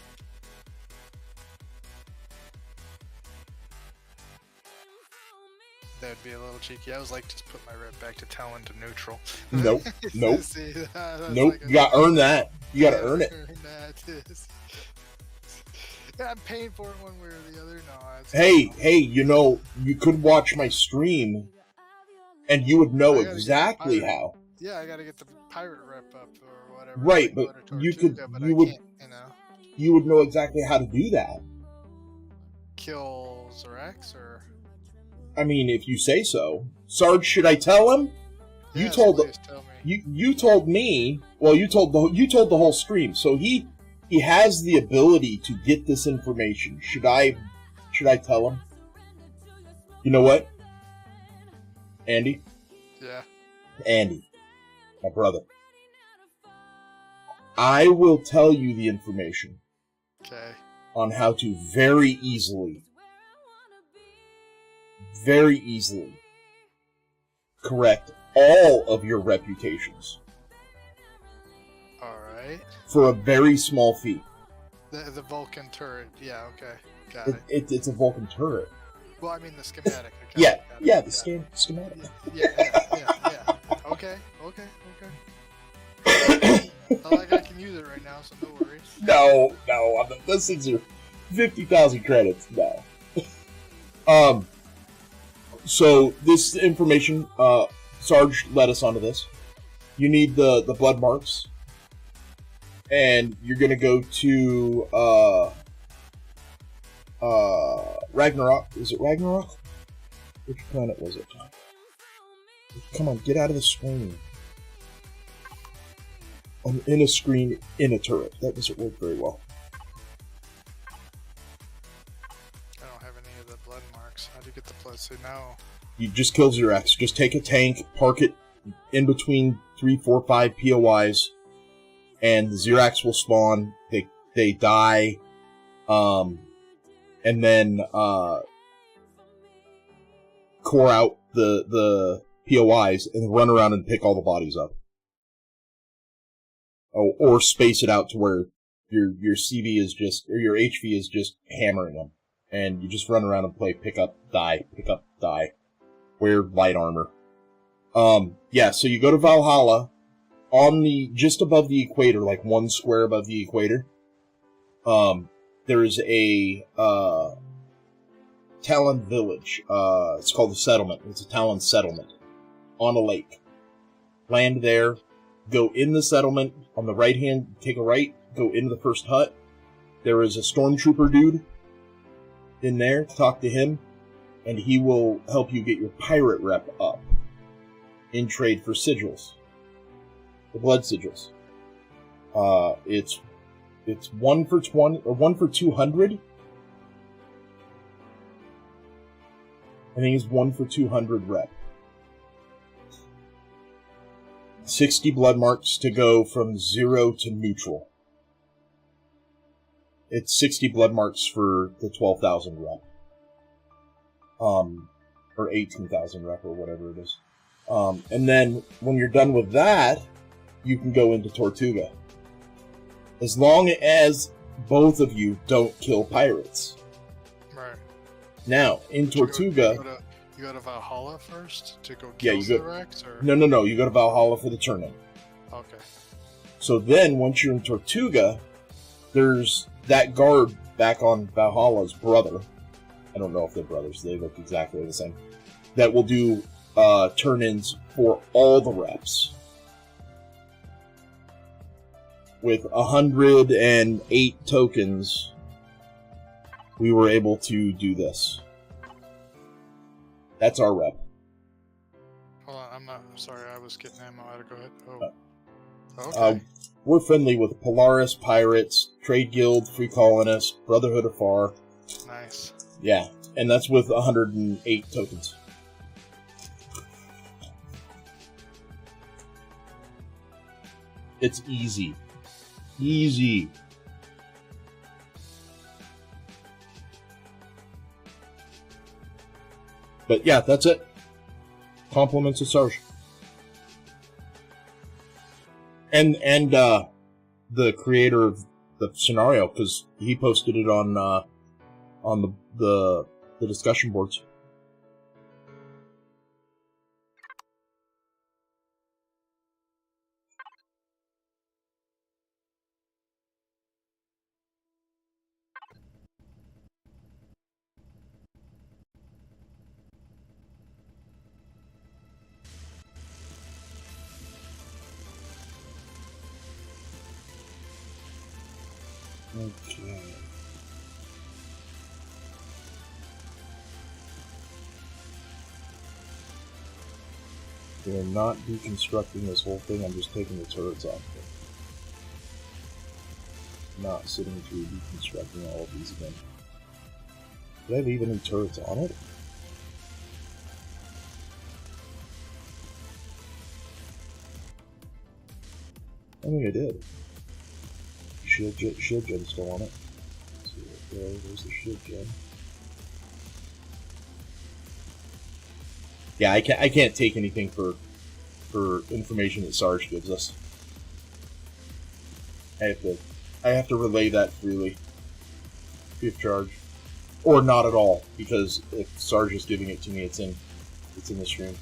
That'd be a little cheeky. I was like, just put my red back to Talon to neutral. Nope. Nope. See, nope. like You gotta earn that. You gotta earn it. Yeah, I'm paying for it one way or the other. No. Hey, you know, you could watch my stream, and you would know exactly how. Yeah, I gotta get the pirate rep up or whatever. Right, like but you would know exactly how to do that. Kill Zorax or? I mean, if you say so. Sarge, should I tell him? Yes, tell me. You told me. Well, you told the whole stream. So he has the ability to get this information. Should I tell him? You know what? Andy? Yeah. Andy, my brother. I will tell you the information. Okay. On how to very easily correct all of your reputations. Alright. For a very small fee. The Vulcan turret. Yeah, okay. Got it. It's a Vulcan turret. Well, I mean the schematic. The schematic. Yeah. Okay. Like I can use it right now, so no worries. No, those things are 50,000 credits. No. So this information, Sarge led us onto this. You need the blood marks, and you're gonna go to Ragnarok. Is it Ragnarok? Which planet was it? Come on, get out of the screen. I'm in a screen in a turret. That doesn't work very well. I don't have any of the blood marks. How do you get the blood? So now You just kill Xerax. Just take a tank, park it in between 3, 4, 5 POIs, and the Xerax will spawn. They die, and then core out the POIs and run around and pick all the bodies up. Oh, or space it out to where your CV is just, or your HV is just hammering them. And you just run around and play pick up, die, wear light armor. Yeah, so you go to Valhalla, on the just above the equator, like one square above the equator, there's a Talon village. It's called the settlement. It's a Talon settlement on a lake. Land there. Go in the settlement on the right hand. Take a right. Go into the first hut. There is a stormtrooper dude in there. Talk to him, and he will help you get your pirate rep up in trade for sigils, the blood sigils. It's 1 for 20 or 1 for 200. I think it's 1 for 200 rep. 60 blood marks to go from 0 to neutral. It's 60 blood marks for the 12,000 rep. Or 18,000 rep or whatever it is. And then when you're done with that, you can go into Tortuga. As long as both of you don't kill pirates. Right. Now, in Tortuga... You go to Valhalla first to go kill the Rex? Or? No. You go to Valhalla for the turn-in. Okay. So then, once you're in Tortuga, there's that guard back on Valhalla's brother. I don't know if they're brothers. They look exactly the same. That will do turn-ins for all the reps. With 108 tokens, we were able to do this. That's our rep. Hold on, I'm not... Sorry, I was getting ammo out of... Go ahead. Oh. Okay. We're friendly with Polaris, Pirates, Trade Guild, Free Colonists, Brotherhood of Far. Nice. Yeah, and that's with 108 tokens. It's easy. Easy. But yeah, that's it. Compliments of Sarge. And the creator of the scenario, because he posted it on the discussion boards. Okay. We're not deconstructing this whole thing, I'm just taking the turrets off of it. Not sitting through deconstructing all of these again. Did I leave any turrets on it? I think I did. Shield gen still on it. Let's see there's the shield gen. Yeah, I can't take anything for information that Sarge gives us. I have to relay that freely, free of charge, or not at all, because if Sarge is giving it to me, it's in the stream,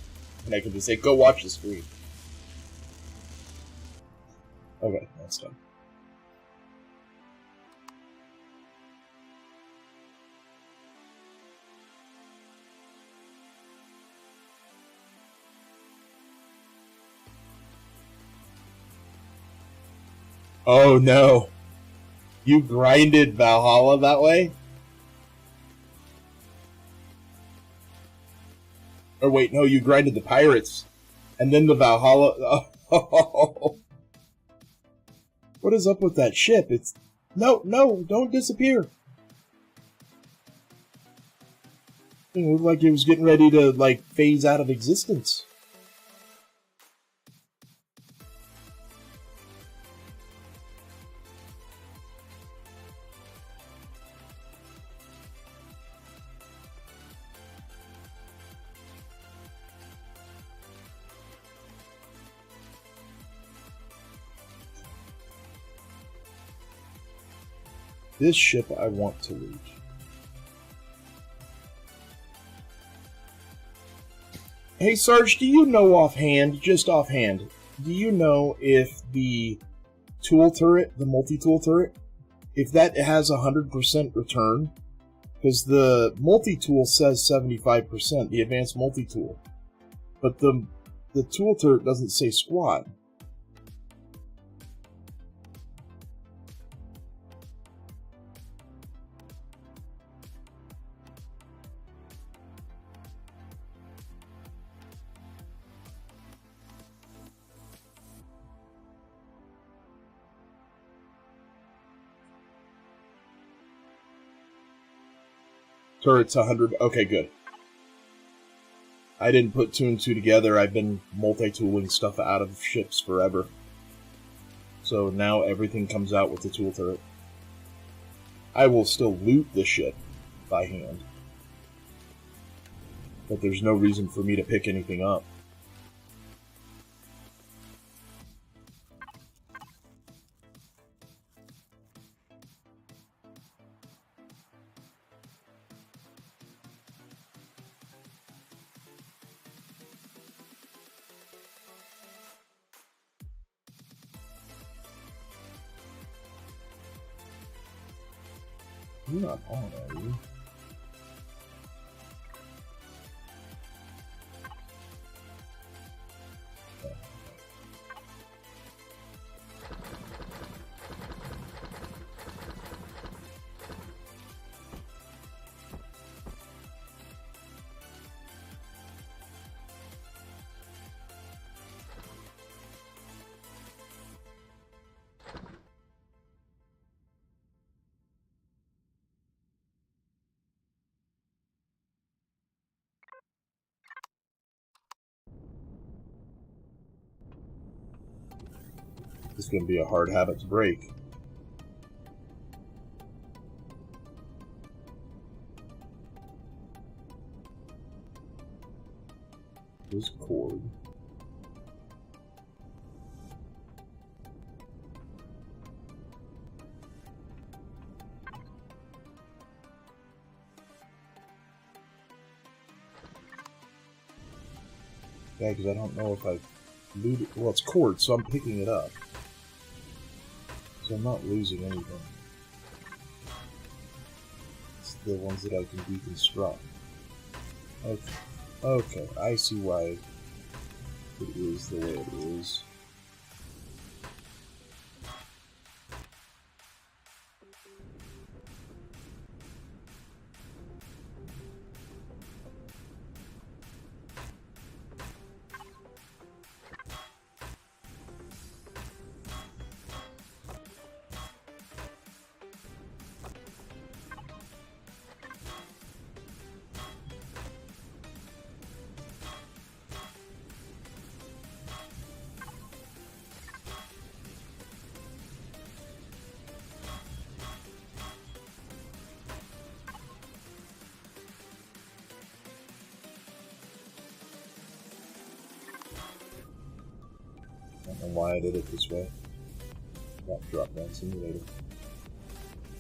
and I can just say, go watch the stream. Okay, that's done. Oh no. You grinded Valhalla that way? Or wait, no, you grinded the Pirates. And then the Valhalla... Oh. What is up with that ship? It's... No, don't disappear. It looked like it was getting ready to, like, phase out of existence. This ship I want to loot. Hey Sarge, do you know offhand, just offhand, do you know if the tool turret, the multi-tool turret, if that has 100% return? Because the multi-tool says 75%, the advanced multi-tool. But the tool turret doesn't say squat. Turret's 100. Okay, good. I didn't put 2 and 2 together. I've been multi-tooling stuff out of ships forever. So now everything comes out with the tool turret. I will still loot the ship by hand. But there's no reason for me to pick anything up. You're not on, are you? This is going to be a hard habit to break. This cord. Yeah, because I don't know if I've looted. Well, it's cord, so I'm picking it up. So I'm not losing anything. It's the ones that I can deconstruct. Okay. Okay, I see why it is the way it is. I don't know why I did it this way. That drop down simulator.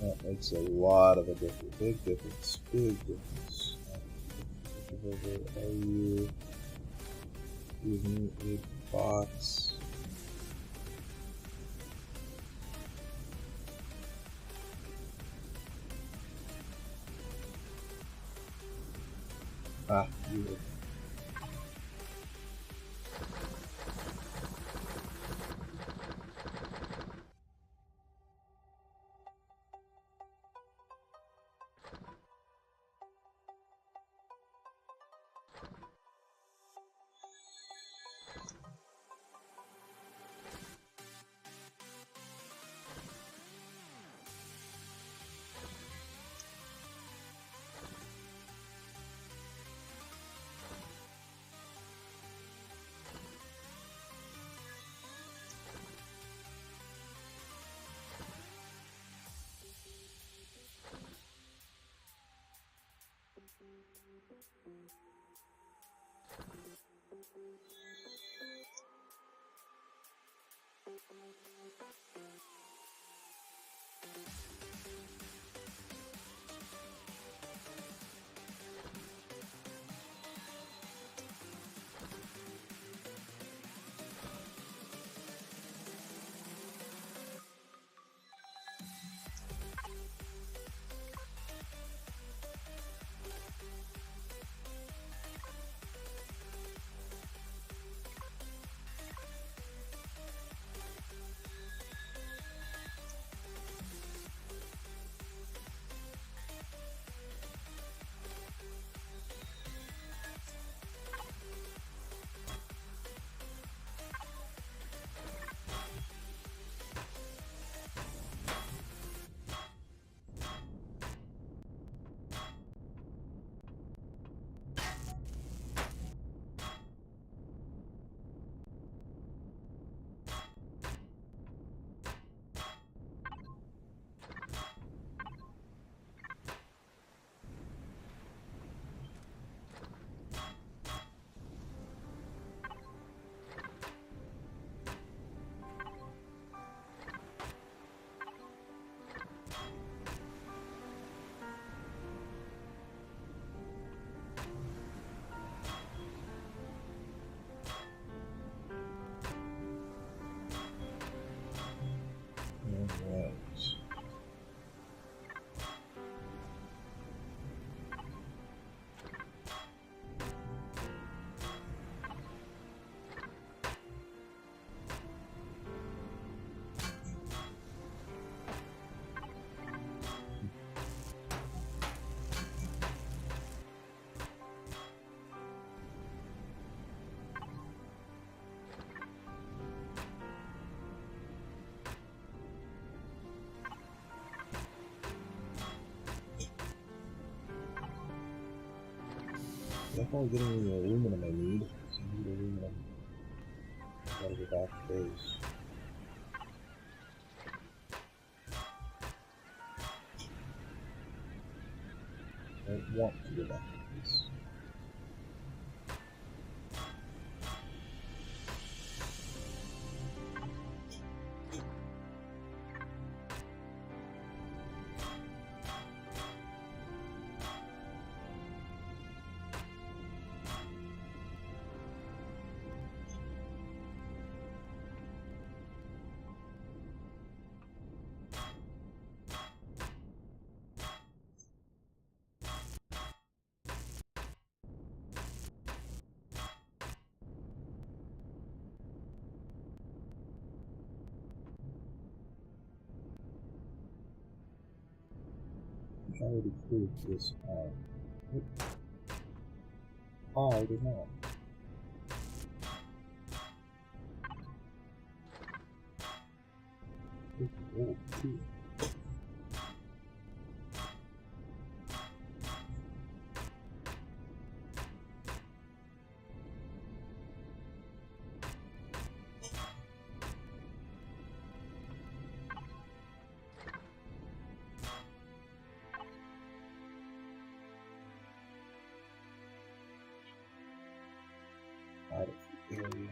That makes a lot of a difference. Big difference. Big difference. Are you? Give me a box. Ah, you will. not probably getting any aluminum I need. So I need aluminum. Gotta go back to base. I don't want to go back to base. I already cleared this out. Oh, I did not. This is old too. Out of the area.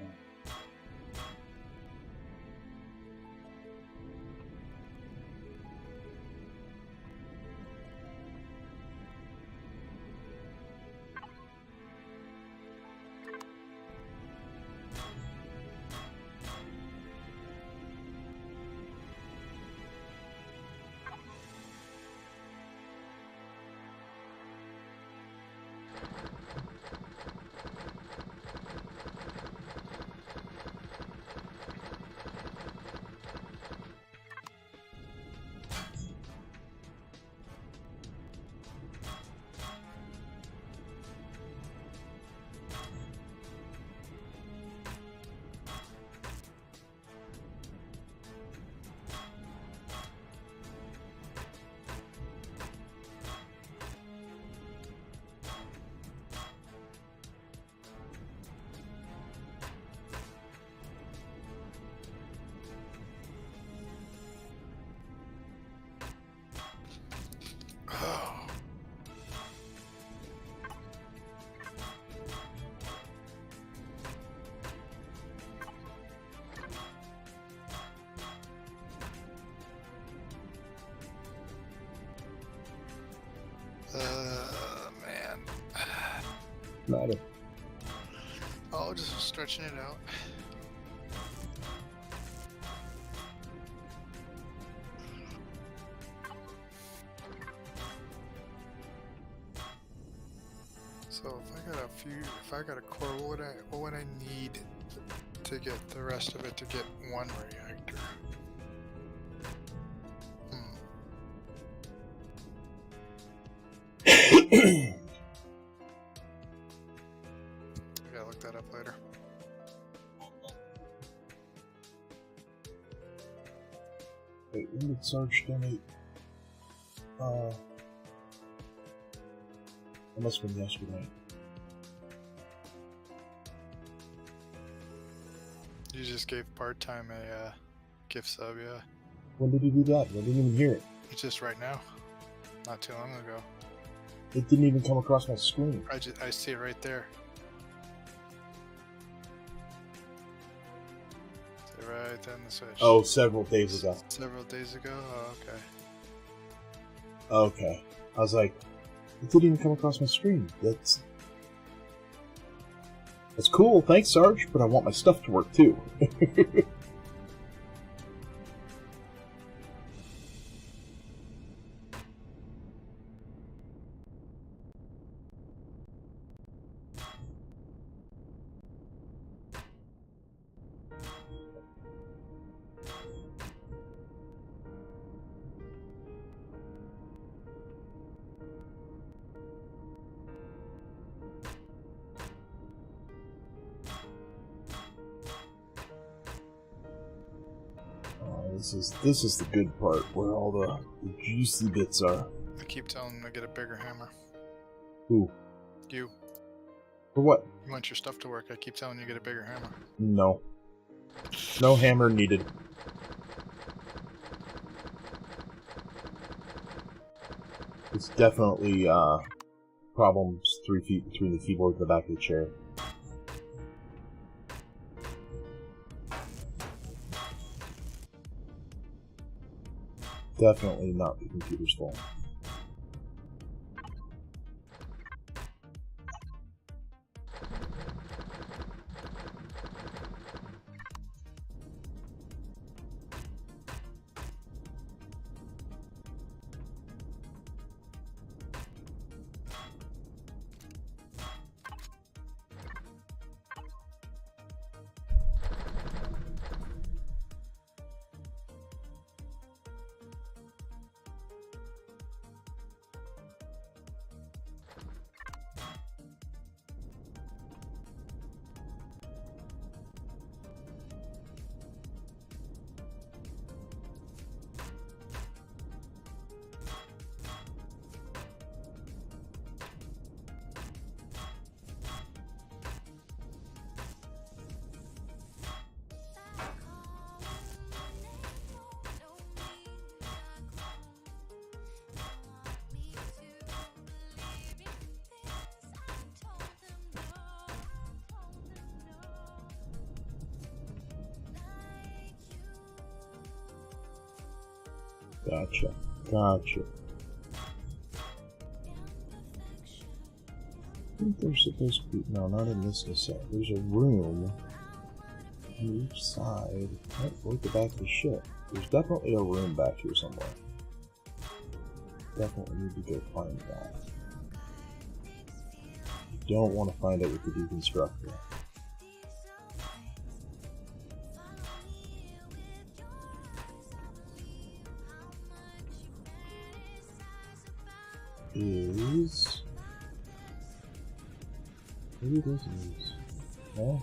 Man. Matter. Oh, just stretching it out. So if I got a core, what would I need to get the rest of it to get one reactor? I gotta look that up later. Wait, when did Sarge donate? It must have been yesterday. You just gave part-time a gift sub, yeah. When did he do that? I didn't even hear it. It's just right now. Not too long ago. It didn't even come across my screen. I see it right there. See right there in the switch. Oh, several days ago. Several days ago? Oh, okay. Okay. I was like, it didn't even come across my screen. That's cool, thanks Sarge, but I want my stuff to work too. This is the good part, where all the juicy bits are. I keep telling him to get a bigger hammer. Who? You. For what? You want your stuff to work. I keep telling you to get a bigger hammer. No. No hammer needed. It's definitely problems 3 feet between the keyboard and the back of the chair. Definitely not the computer's fault. Gotcha. Gotcha. I think there's supposed to be... No, not in this set. There's a room on each side. Look at the back of the ship. There's definitely a room back here somewhere. Definitely need to go find that. You don't want to find it with the deconstructor. Is... Maybe this is... Well...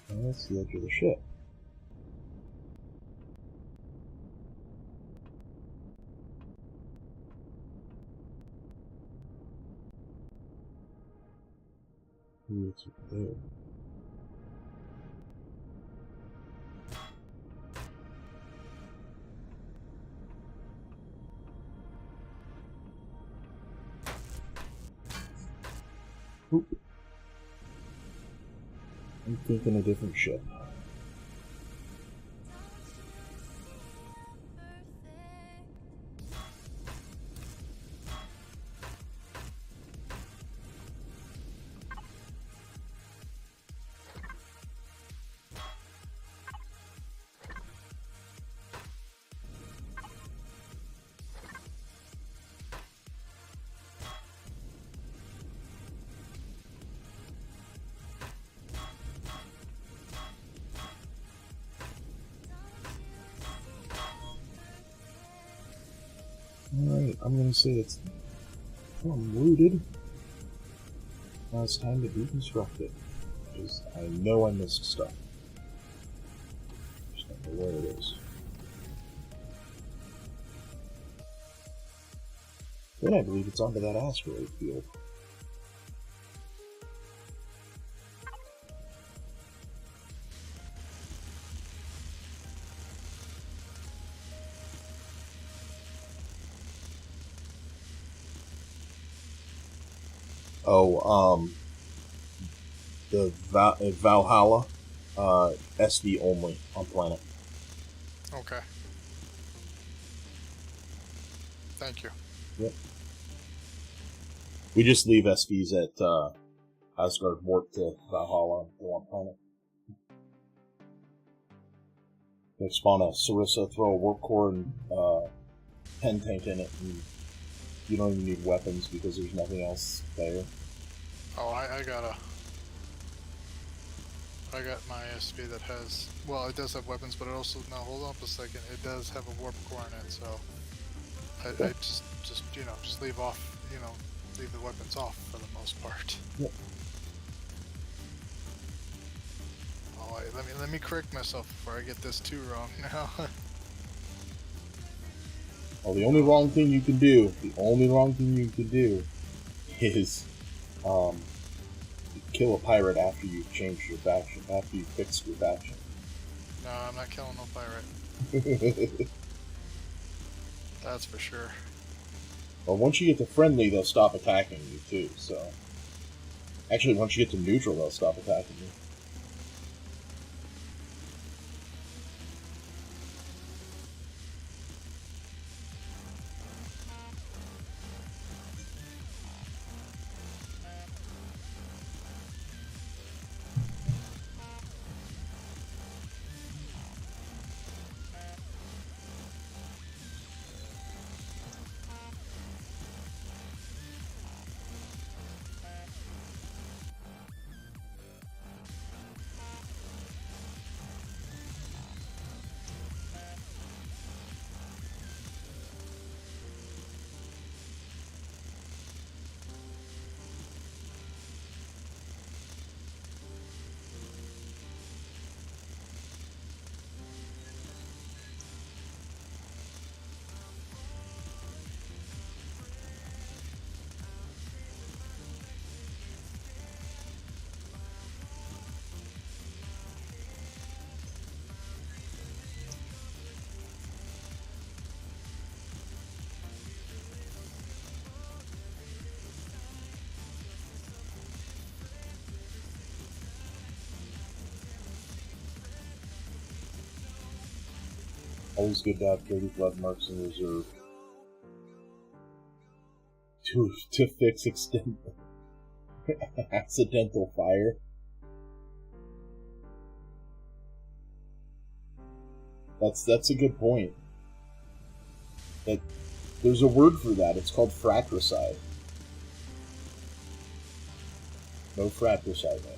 That's the edge of the ship. Maybe it's up there. Oop. I'm thinking a different ship. Alright, I'm gonna say it's looted. Now it's time to deconstruct it. Because I know I missed stuff. Just don't know where it is. Then I believe it's onto that asteroid field. Oh, the Valhalla, SV only on planet. Okay. Thank you. Yep. We just leave SVs at Asgard, warp to Valhalla on planet. They spawn a Sarissa, throw a warp core and pen tank in it, and you don't even need weapons because there's nothing else there. Oh, I got my SV that has, well, it does have weapons, but it also, no, hold on a second, it does have a warp core in it, so I just you know, just leave off, you know, leave the weapons off for the most part. Yep. Oh, let me correct myself before I get this too wrong now. Well, the only wrong thing you can do is kill a pirate after you've changed your faction, after you've fixed your faction. No, I'm not killing no pirate. That's for sure. Well, once you get to friendly, they'll stop attacking you too, so... Actually, once you get to neutral, they'll stop attacking you. Always good to have 30 blood marks in reserve. To fix accidental fire. That's a good point. There's a word for that. It's called fratricide. No fratricide, man.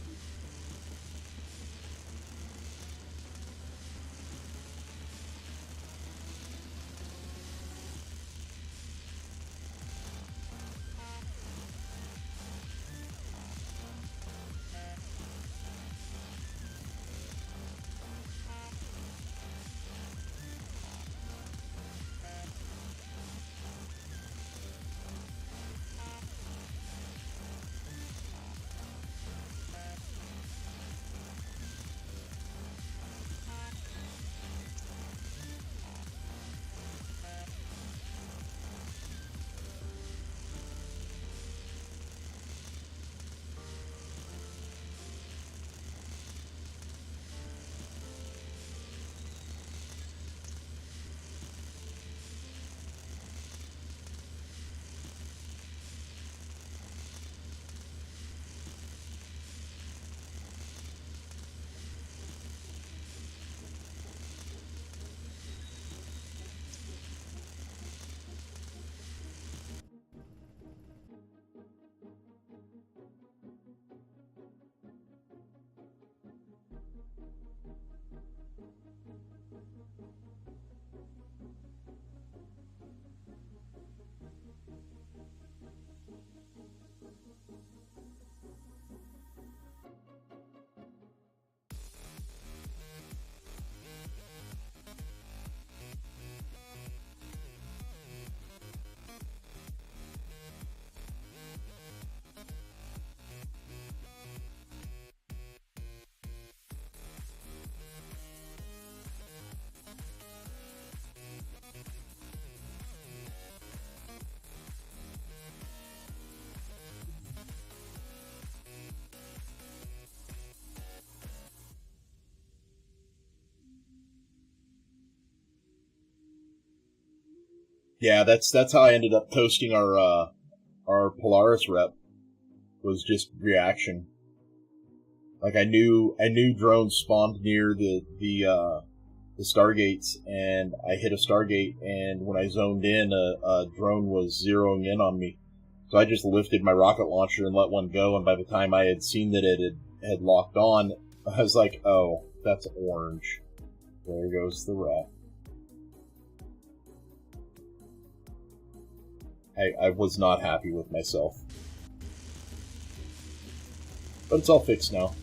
Yeah, that's how I ended up toasting our Polaris rep. Was just reaction. Like I knew drones spawned near the Stargates, and I hit a Stargate, and when I zoned in, a drone was zeroing in on me. So I just lifted my rocket launcher and let one go, and by the time I had seen that it had locked on, I was like, oh, that's orange. There goes the rep. I was not happy with myself. But it's all fixed now.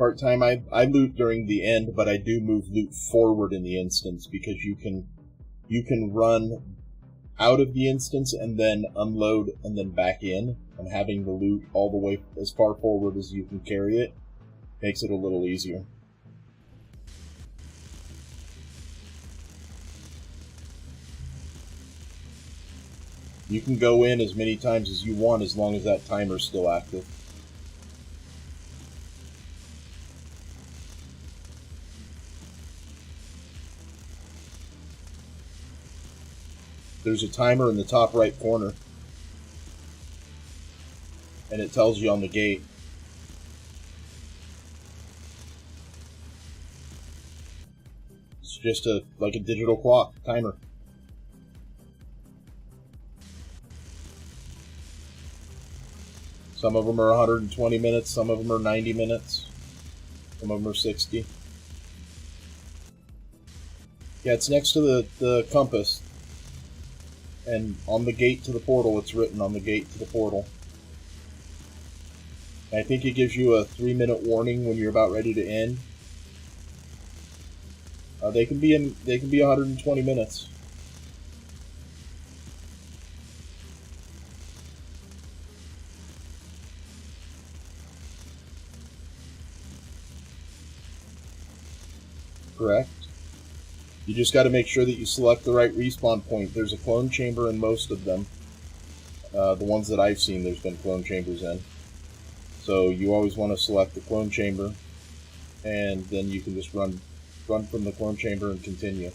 part-time. I loot during the end, but I do move loot forward in the instance because you can run out of the instance and then unload and then back in, and having the loot all the way as far forward as you can carry it makes it a little easier. You can go in as many times as you want as long as that timer's still active. There's a timer in the top right corner, and it tells you on the gate. It's just like a digital clock timer. Some of them are 120 minutes, some of them are 90 minutes, some of them are 60. Yeah, it's next to the compass. And on the gate to the portal, it's written on the gate to the portal. And I think it gives you a 3-minute warning when you're about ready to end. They can be 120 minutes. Correct. You just got to make sure that you select the right respawn point. There's a clone chamber in most of them. The ones that I've seen, there's been clone chambers in. So you always want to select the clone chamber, and then you can just run from the clone chamber and continue.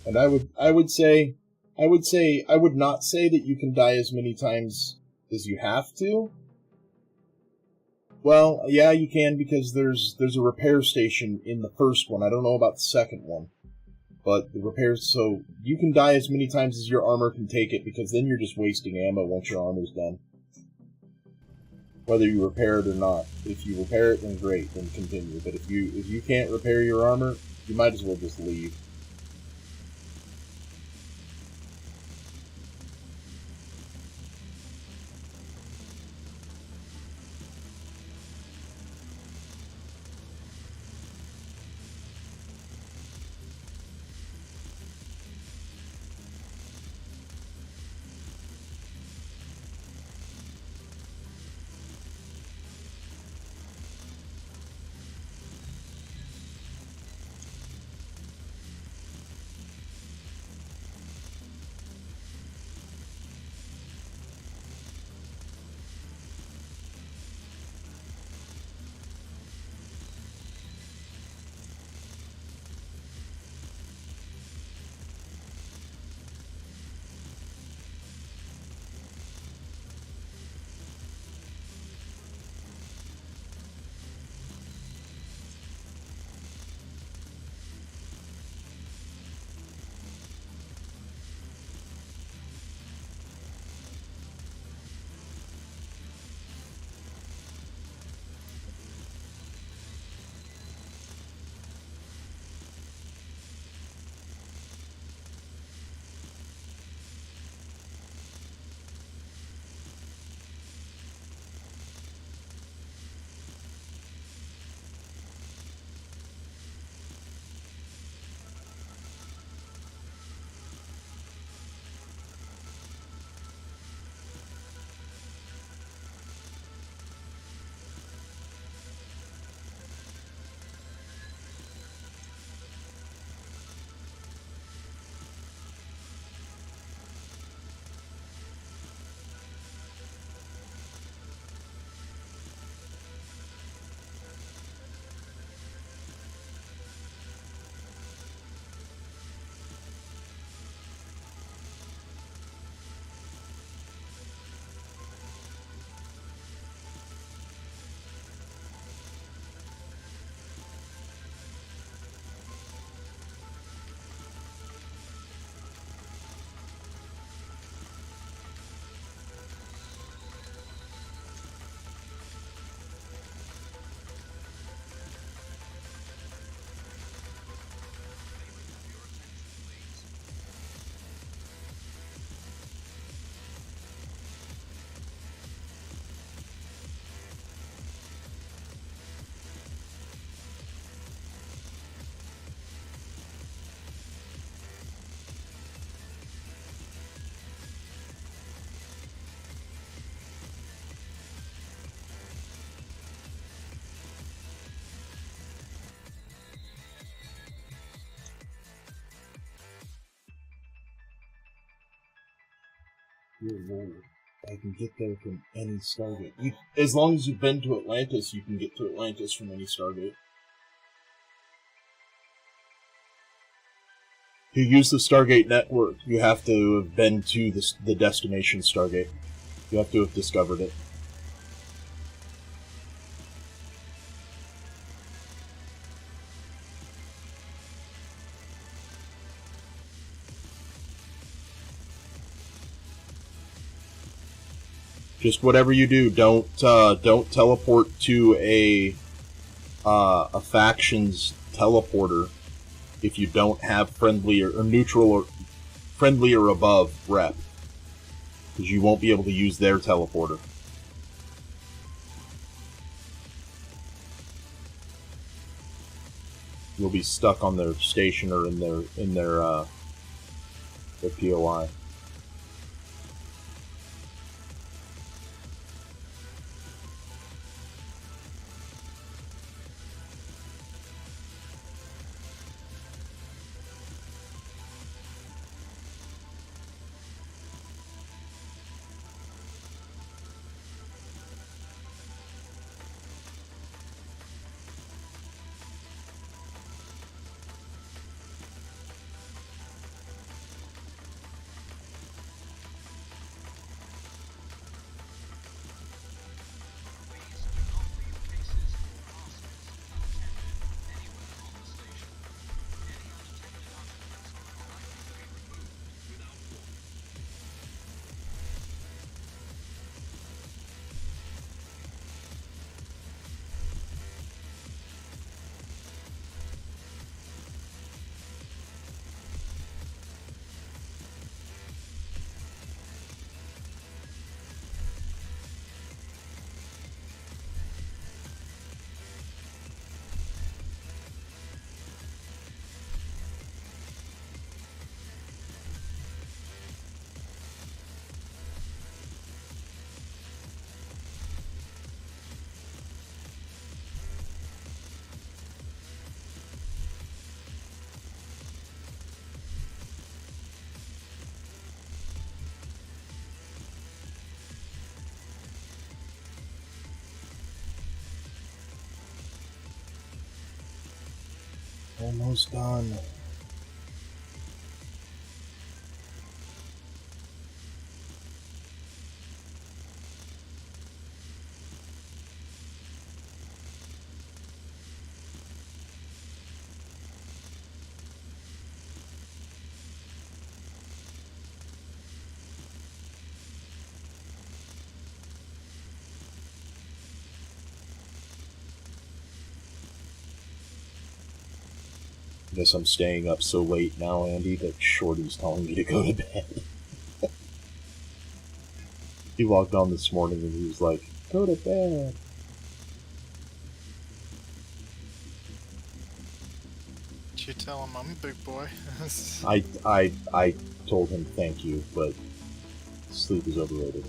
And I would not say that you can die as many times as you have to. Well, yeah, you can, because there's a repair station in the first one. I don't know about the second one. But the repairs, so you can die as many times as your armor can take it, because then you're just wasting ammo once your armor's done. Whether you repair it or not. If you repair it, then great, then continue. But if you can't repair your armor, you might as well just leave. Dear Lord, I can get there from any Stargate. As long as you've been to Atlantis, you can get to Atlantis from any Stargate. To use the Stargate network, you have to have been to the destination Stargate. You have to have discovered it. Just whatever you do, don't teleport to a faction's teleporter if you don't have friendly or neutral or friendly or above rep, because you won't be able to use their teleporter. You'll be stuck on their station or in their POI. Almost done. I guess I'm staying up so late now, Andy, that Shorty's telling me to go to bed. He logged on this morning and he was like, "Go to bed." Did you tell him I'm a big boy? I told him thank you, but sleep is overrated.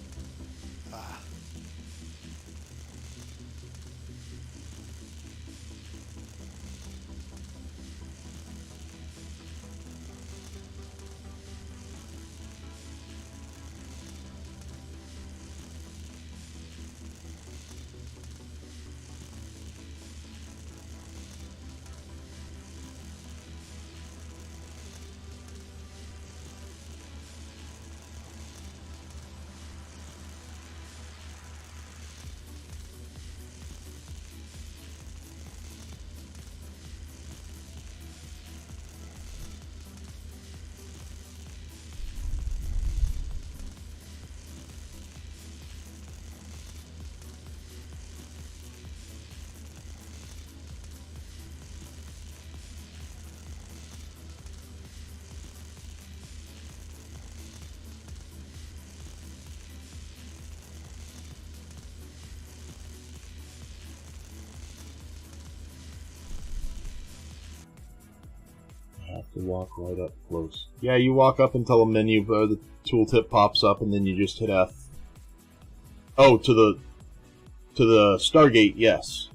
To walk right up close. Yeah, you walk up until a menu, the tooltip pops up, and then you just hit F. Oh, to the Stargate, yes.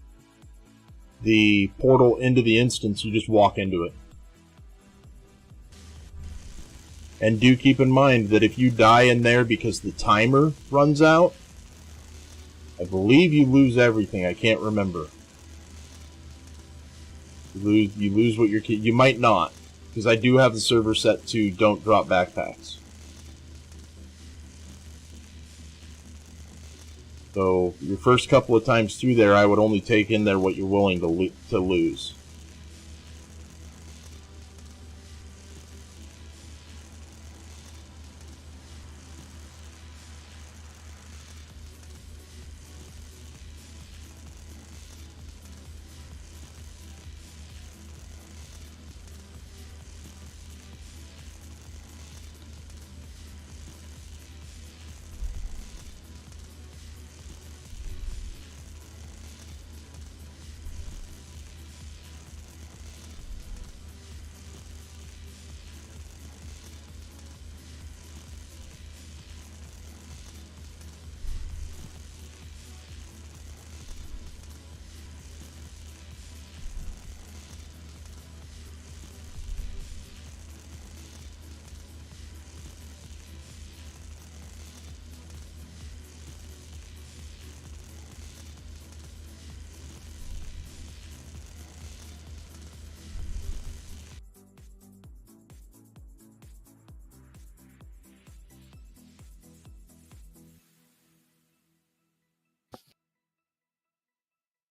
The portal into the instance, you just walk into it. And do keep in mind that if you die in there because the timer runs out, I believe you lose everything. I can't remember. You lose what you're... You might not, because I do have the server set to don't drop backpacks. So your first couple of times through there, I would only take in there what you're willing to lose.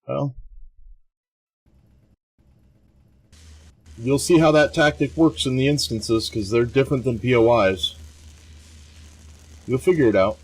Well, you'll see how that tactic works in the instances, because they're different than POIs. You'll figure it out.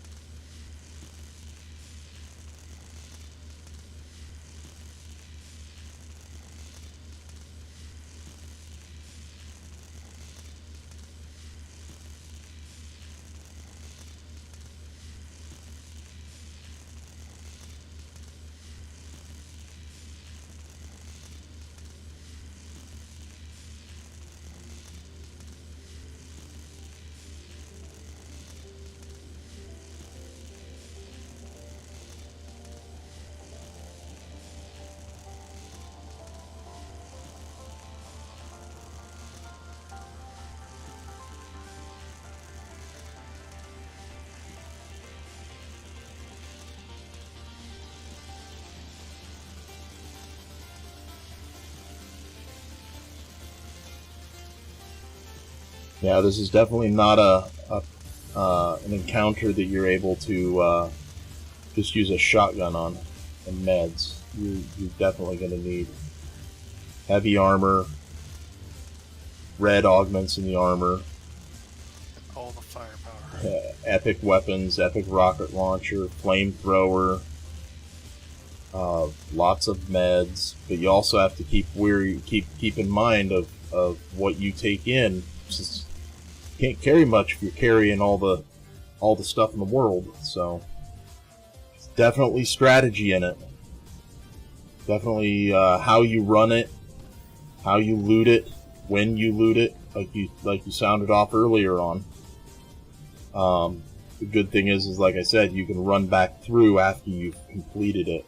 Yeah, this is definitely not an encounter that you're able to just use a shotgun on and meds. You're definitely going to need heavy armor, red augments in the armor, All the firepower. epic weapons, epic rocket launcher, flamethrower, lots of meds. But you also have to keep in mind of what you take in. Just can't carry much if you're carrying all the stuff in the world. So definitely strategy in it. Definitely how you run it, how you loot it, when you loot it, like you sounded off earlier on. The good thing is like I said, you can run back through after you've completed it.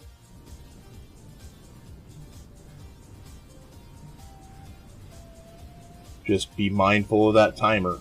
Just be mindful of that timer.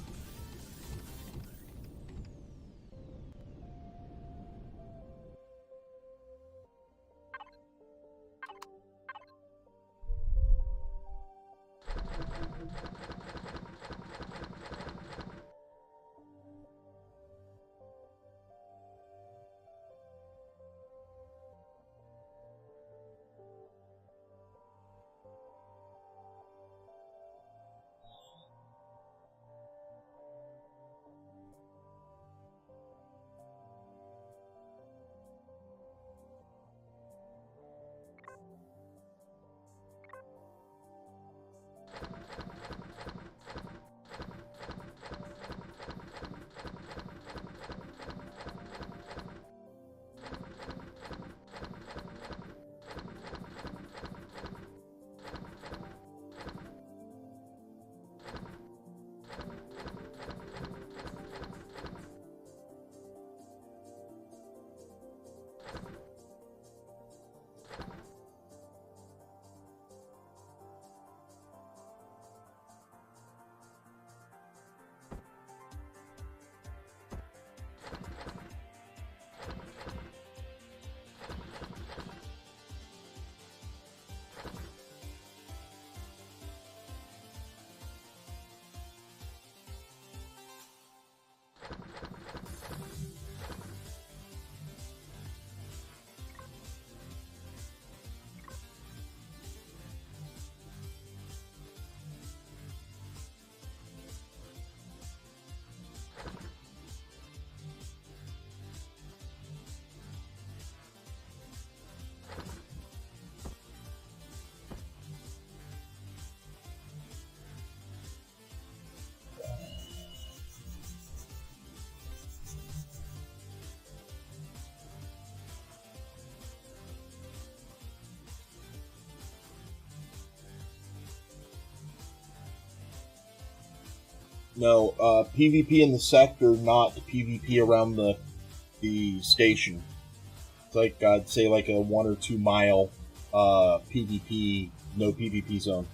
No, PvP in the sector, not PvP around the station. It's like, I'd say like a 1 or 2 mile PvP, no PvP zone.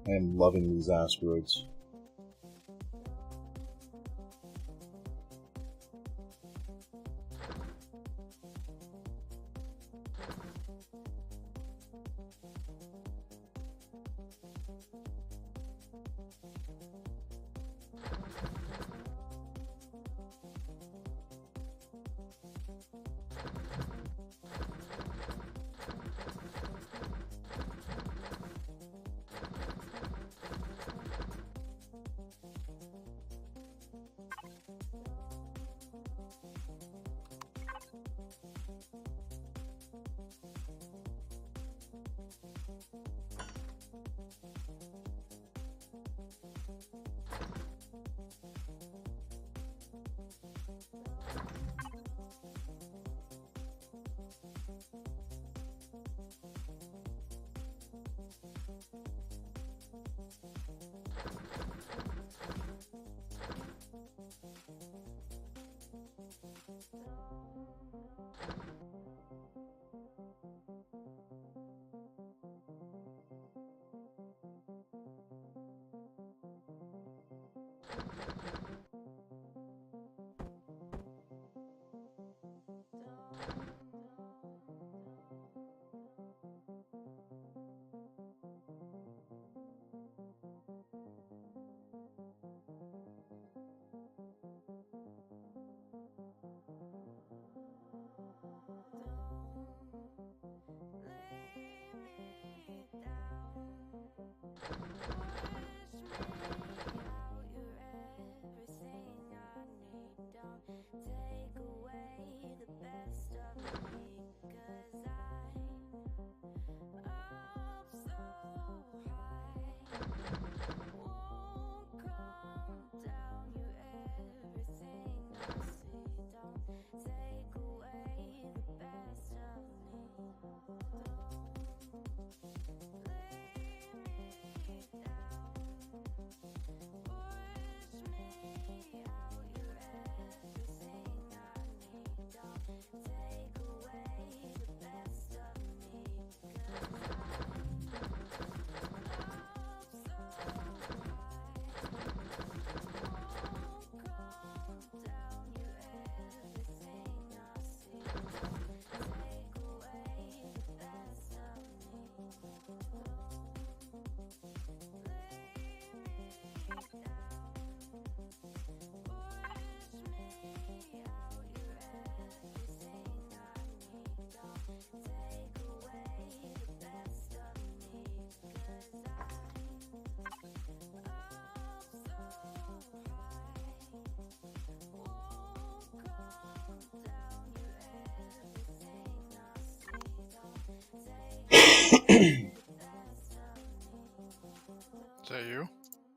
I am loving these asteroids.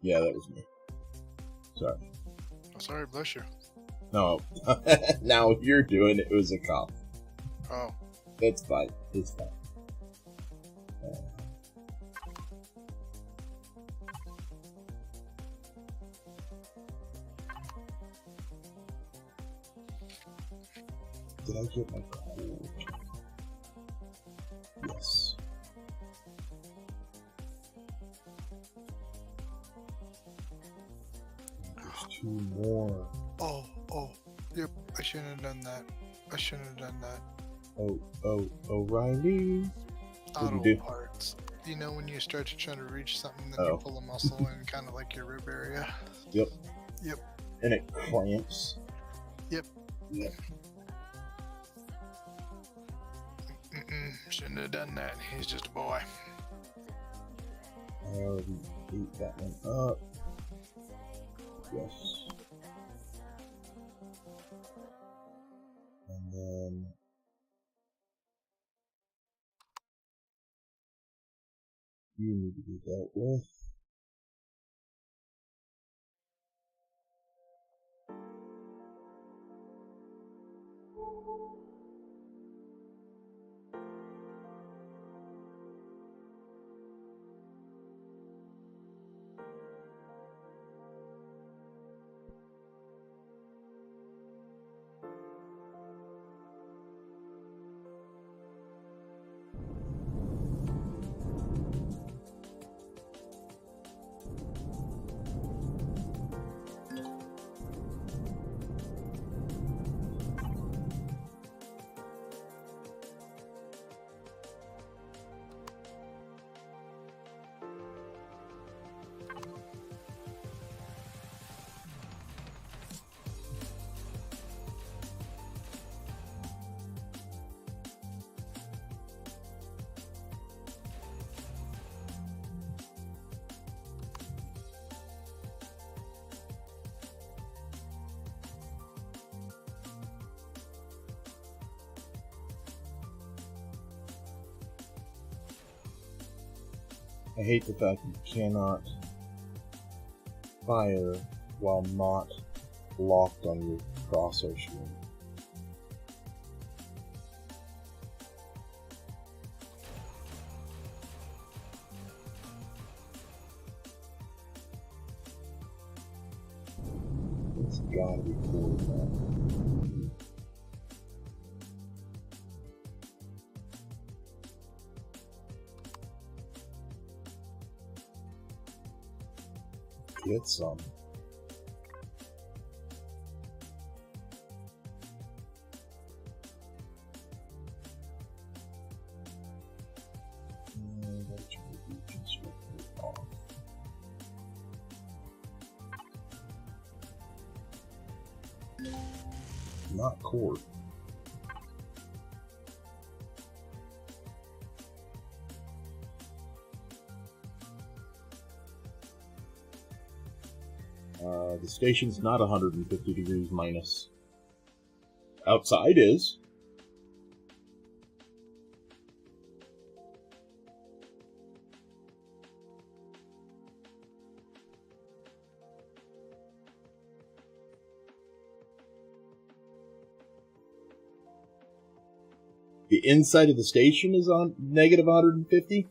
Yeah, that was me. Sorry. Oh, sorry, bless you. No. Now if you're doing it, it was a cop. Oh. That's fine. It's fine. Did I get my code? Yes. There's 2 more. Oh. Yep, I shouldn't have done that. I shouldn't have done that. O'Reilly. What'd you Auto do? parts. You know when you start to try to reach something, then Oh. you pull a muscle in, kind of like your rib area. Yep. Yep. And it clamps. Yep. Yep. Shouldn't have done that. He's just a boy. I already ate that one up. Yes. And then you need to be dealt with. I hate the fact that you cannot fire while not locked on your crosshair screen. It's gotta be cool, man. Get some. And that should be constructed off. Not cord. The station's not 150 degrees minus. Outside is. The inside of the station is on negative 150?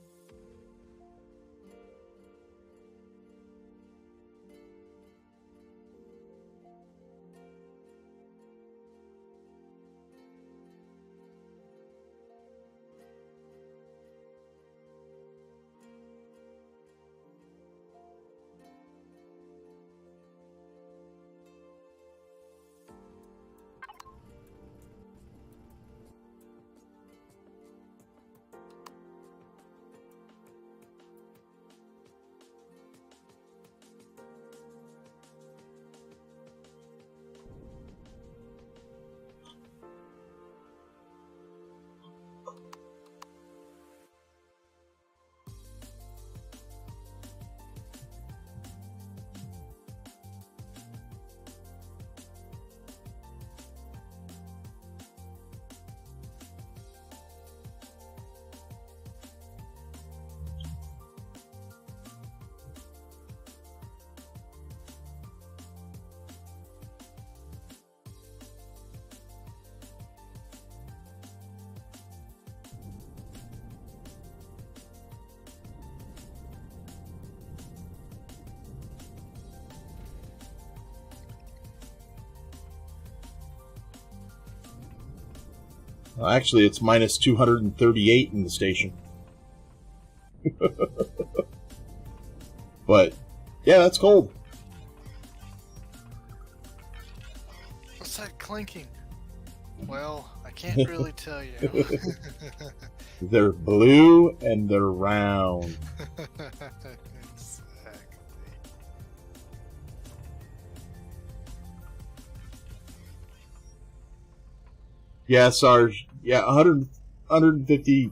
Actually, it's minus 238 in the station. But, yeah, that's cold. What's that clinking? Well, I can't really tell you. They're blue and they're round. Exactly. Yeah, Sarge. Yeah, 150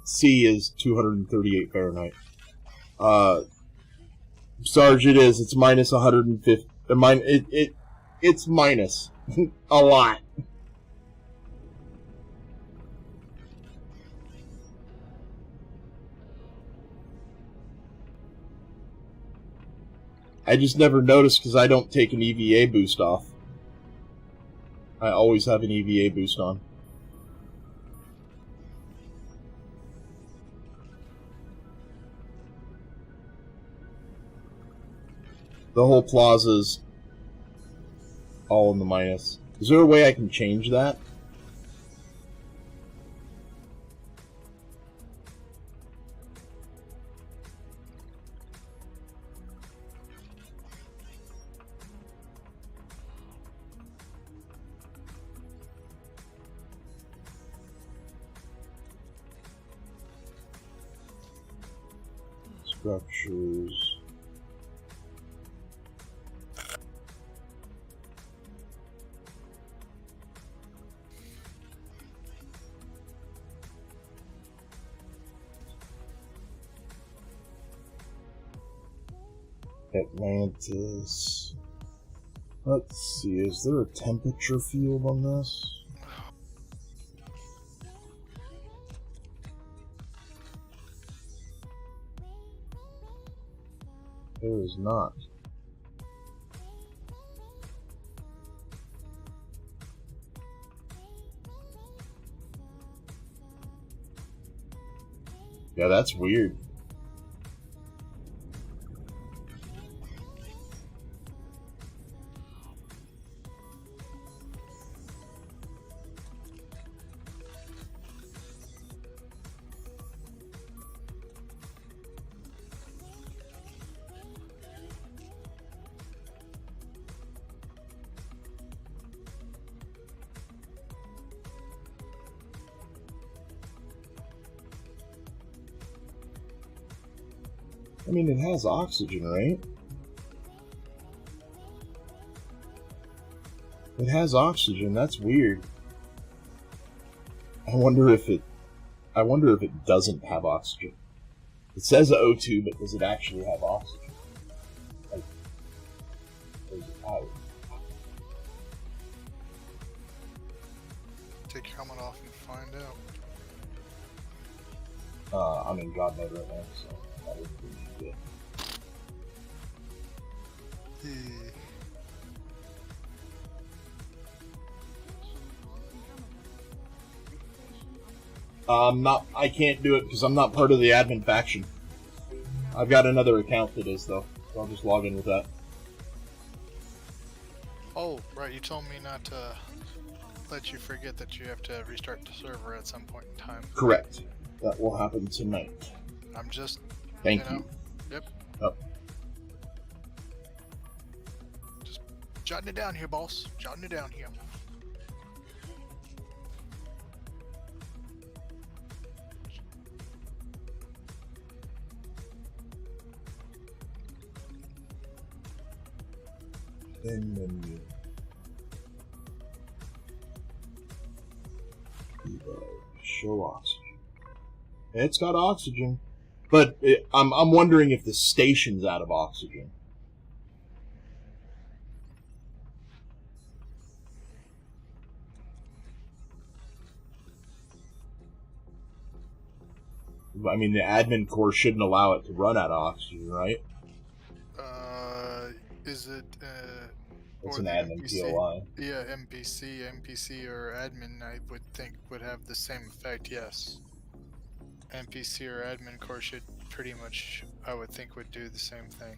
C is 238 Fahrenheit. Sarge, it is. It's minus 150. It's minus a lot. I just never noticed because I don't take an EVA boost off. I always have an EVA boost on. The whole plaza's all in the minus. Is there a way I can change that? Structures. Atlantis. Let's see, is there a temperature field on this? There is not. Yeah, that's weird. I mean, it has oxygen, right? It has oxygen. That's weird. I wonder if it doesn't have oxygen. It says O2, but does it actually have oxygen? Like, is it out? Take your helmet off and find out. I'm in God mode right now, so that would be good. I can't do it because I'm not part of the admin faction. I've got another account that is, though, so I'll just log in with that. Oh, right, you told me not to let you forget that you have to restart the server at some point in time. Correct. That will happen tonight. I'm just... Thank you. Yep. Yep. Just jotting it down here, boss. Jotting it down here. Then menu. Show oxygen. It's got oxygen, but I'm wondering if the station's out of oxygen. I mean, the admin core shouldn't allow it to run out of oxygen, right? Is it, It's or an the admin NPC? POI. Yeah, NPC or admin, I would think would have the same effect, yes. NPC or admin core should pretty much, I would think, would do the same thing.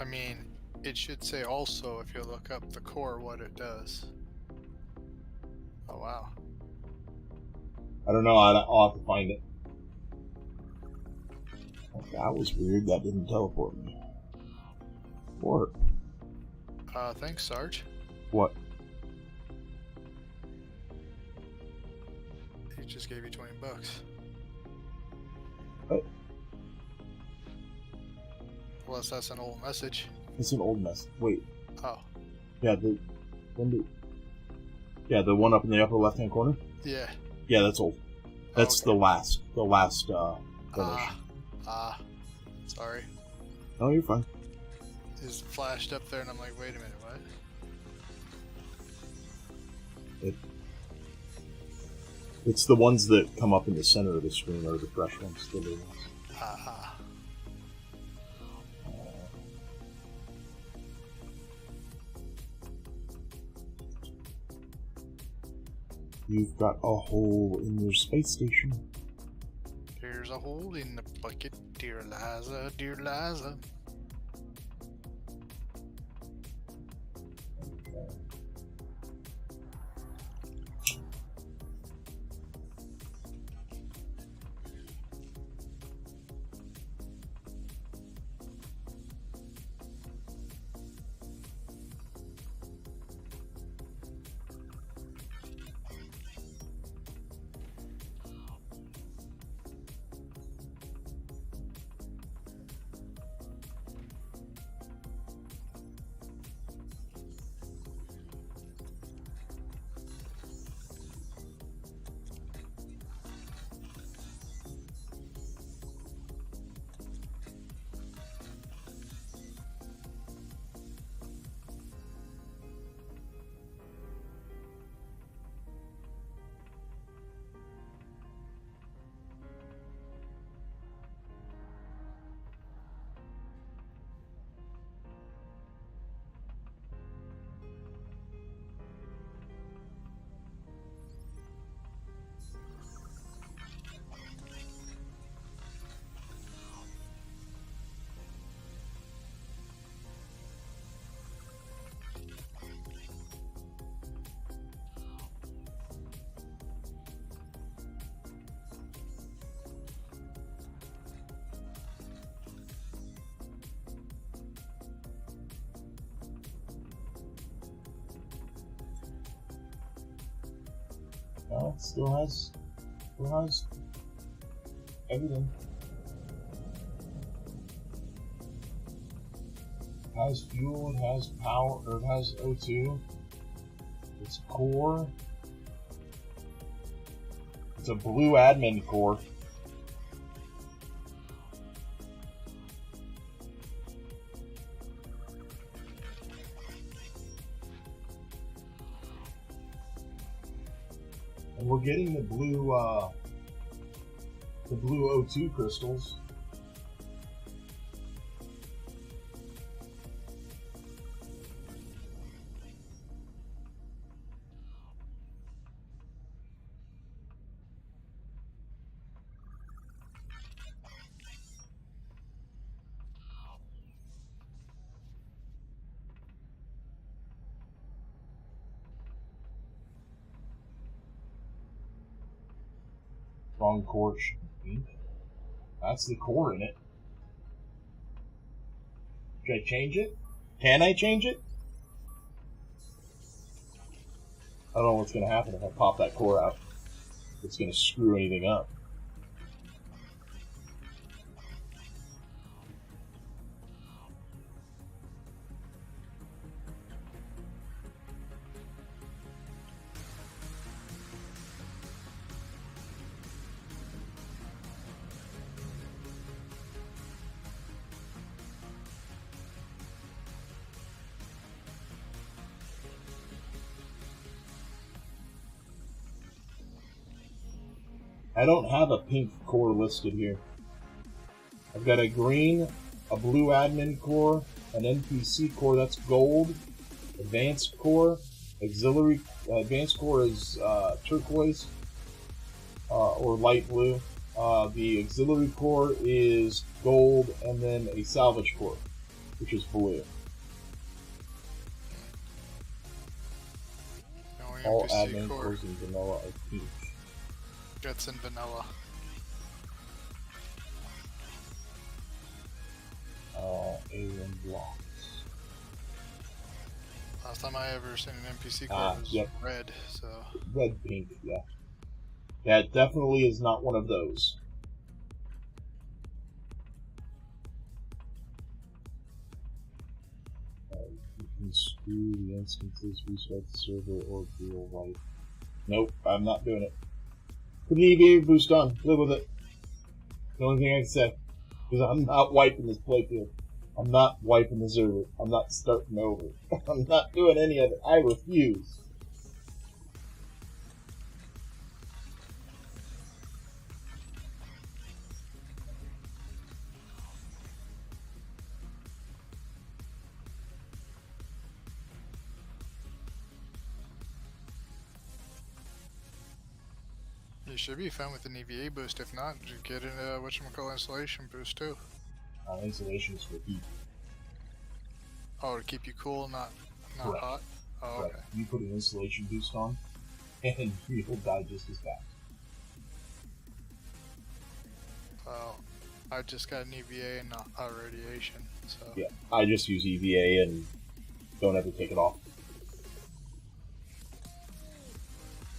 I mean, it should say also if you look up the core what it does. Oh wow. I don't know. I'll have to find it. Oh, that was weird. That didn't teleport me. Or Thanks, Sarge. what? He just gave you $20. What? Unless that's an old message. It's an old mess. Wait. Oh. Yeah, the one up in the upper left-hand corner. Yeah. Yeah, that's old. That's Okay. the last finish. Sorry. No, you're fine. It's flashed up there and I'm like, wait a minute, what? It's the ones that come up in the center of the screen are the fresh ones. The new ones. You've got a hole in your space station. There's a hole in the bucket, dear Liza, dear Liza. No, it still has everything. It has fuel, it has power, or it has O2. It's core. It's a blue admin core. And we're getting the blue O2 crystals. Wrong core. That's the core in it. Should I change it? Can I change it? I don't know what's going to happen if I pop that core out. If it's going to screw anything up. I don't have a pink core listed here. I've got a green, a blue admin core, an NPC core that's gold, advanced core, auxiliary, advanced core is turquoise or light blue. The auxiliary core is gold, and then a salvage core. which is blue. The only All NPC admin core cores in vanilla are pink. gets in vanilla. Alien blocks. Last time I ever seen an NPC core was Yep. red, so Red, pink, yeah. That definitely is not one of those. You can screw the instances, restart the server, or real life. Nope, I'm not doing it. Put an EVA boost on. Live with it. The only thing I can say. Because I'm not wiping this playfield. I'm not wiping the server. I'm not starting over. I'm not doing any of it. I refuse. you should be fine with an EVA boost. If not, you get an whatchamacallit installation boost too. Insulation is for heat. Oh, to keep you cool, not Correct. hot. Oh, Right. okay. You put an insulation boost on, and you'll die just as fast. Well, I just got an EVA and not radiation, so Yeah, I just use EVA and don't ever take it off.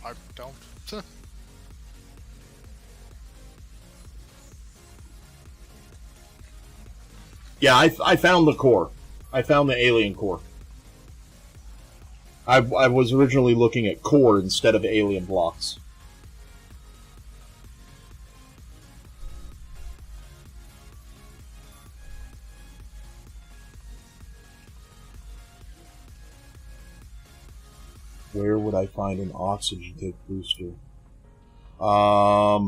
I don't. Yeah, I found the core. I found the alien core. I was originally looking at core instead of alien blocks. Where would I find an oxygen tank booster? I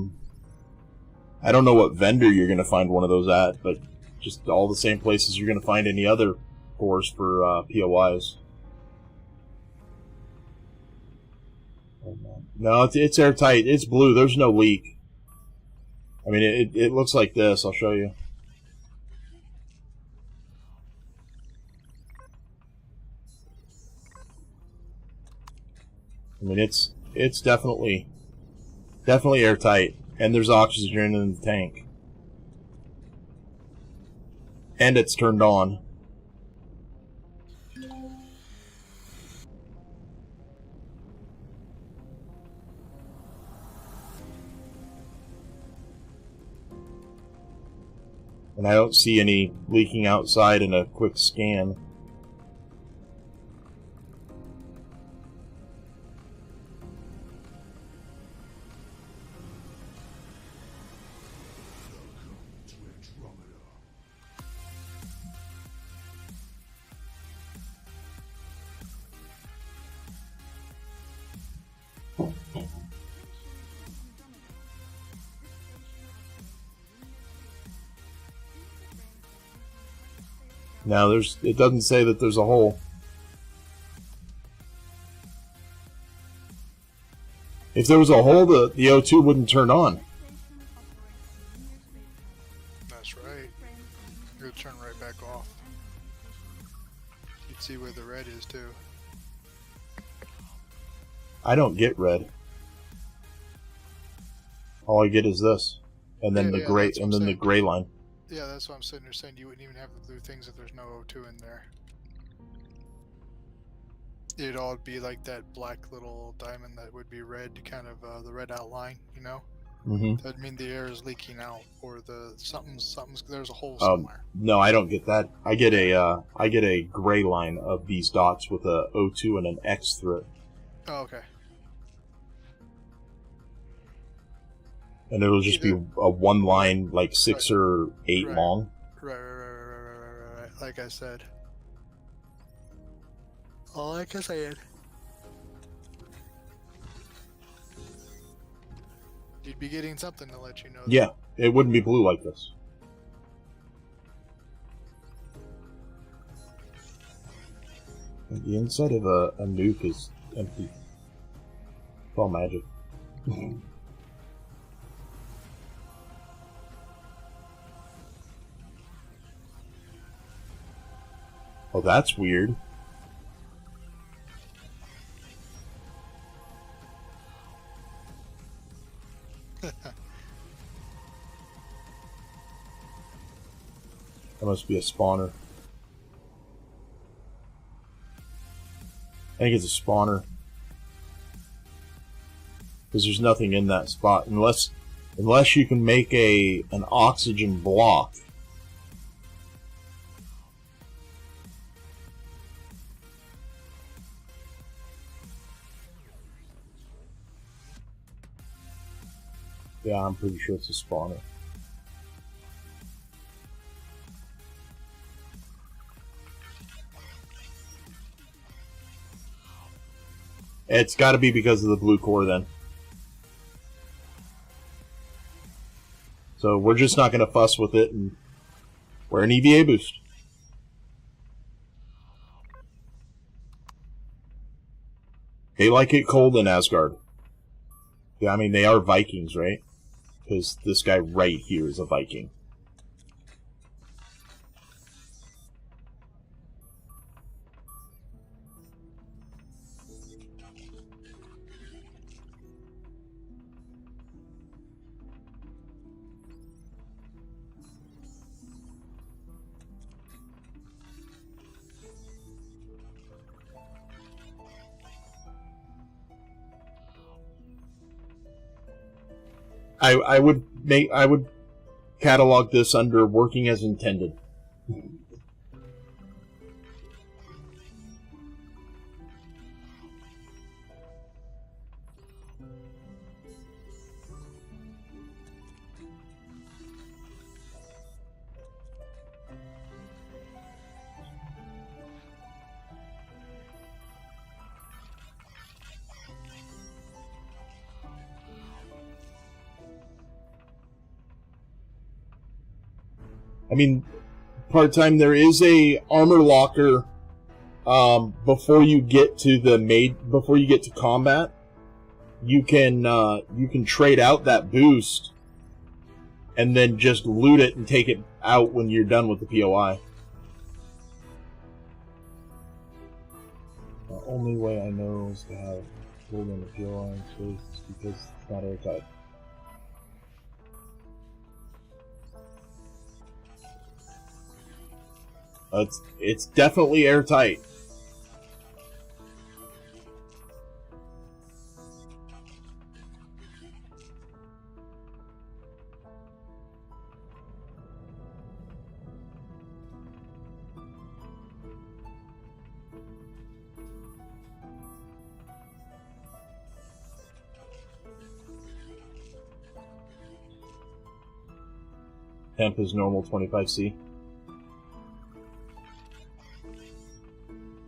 don't know what vendor you're going to find one of those at, but just all the same places you're going to find any other cores for POIs. No, it's airtight. It's blue. There's no leak. I mean, it looks like this. I'll show you. I mean, it's definitely airtight, and there's oxygen in the tank, and it's turned on. And I don't see any leaking outside in a quick scan. Now it doesn't say that there's a hole. If there was a hole, the O2 wouldn't turn on. That's right. It'll turn right back off. You'd see where the red is too. I don't get red. All I get is this, and then Yeah, the yeah, gray, that's what and I'm then the saying. gray line. Yeah, that's what I'm sitting there saying. You wouldn't even have the blue things if there's no O2 in there. It'd all be like that black little diamond that would be red, kind of the red outline, you know? Mm-hmm. That'd mean the air is leaking out, or the something's there's a hole somewhere. No, I don't get that. I get a gray line of these dots with a O2 and an X through it, Oh, okay. and it'll just be a one line, like 6 or 8 Right. long. Right. Like I said. Like I said. You'd be getting something to let you know. Yeah, it wouldn't be blue like this. The inside of a nuke is empty. It's all magic. Oh, that's weird. That must be a spawner. I think it's a spawner. Because there's nothing in that spot. Unless you can make an oxygen block. Yeah, I'm pretty sure it's a spawner. It's got to be because of the blue core then. So we're just not going to fuss with it and wear an EVA boost. They like it cold in Asgard. Yeah, I mean, they are Vikings, right? Because this guy right here is a Viking. I would catalog this under working as intended. I mean, part-time, there is a armor locker before you get to before you get to combat. You can trade out that boost and then just loot it and take it out when you're done with the POI. The only way I know is to have hold on the POI in space because it's not airtight. It's definitely airtight. Temp is normal 25C.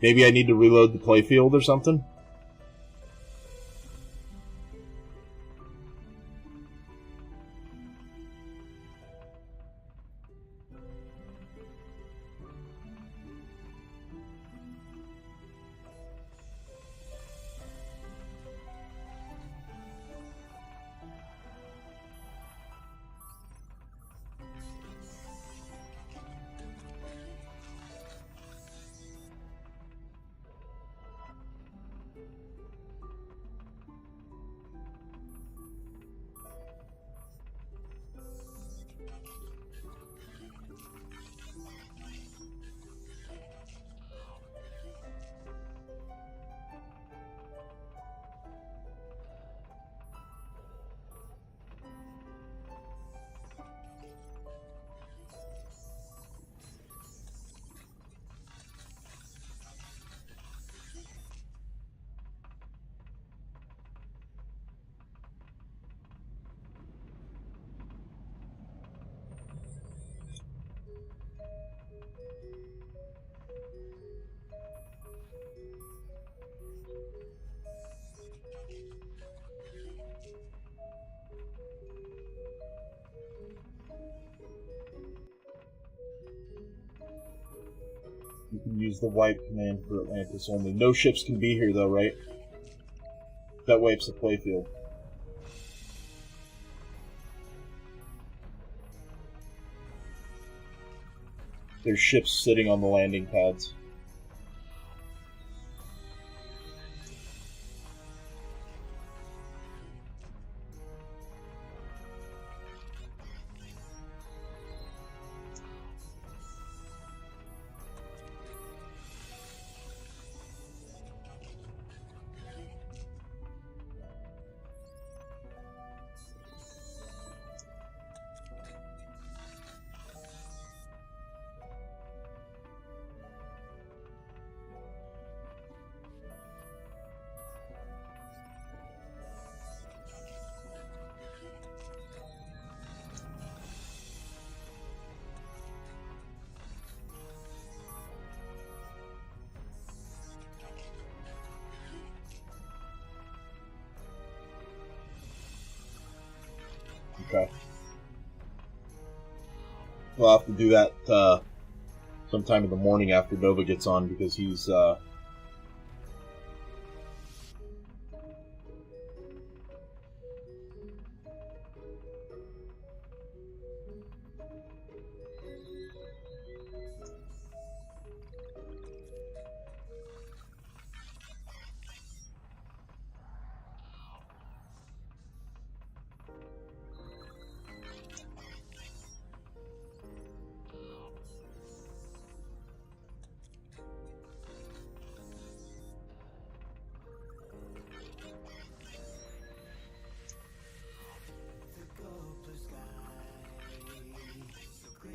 Maybe I need to reload the playfield or something? You can use the wipe command for Atlantis only. No ships can be here though, right? That wipes the playfield. There's ships sitting on the landing pads. Okay. We'll have to do that sometime in the morning after Nova gets on, because he's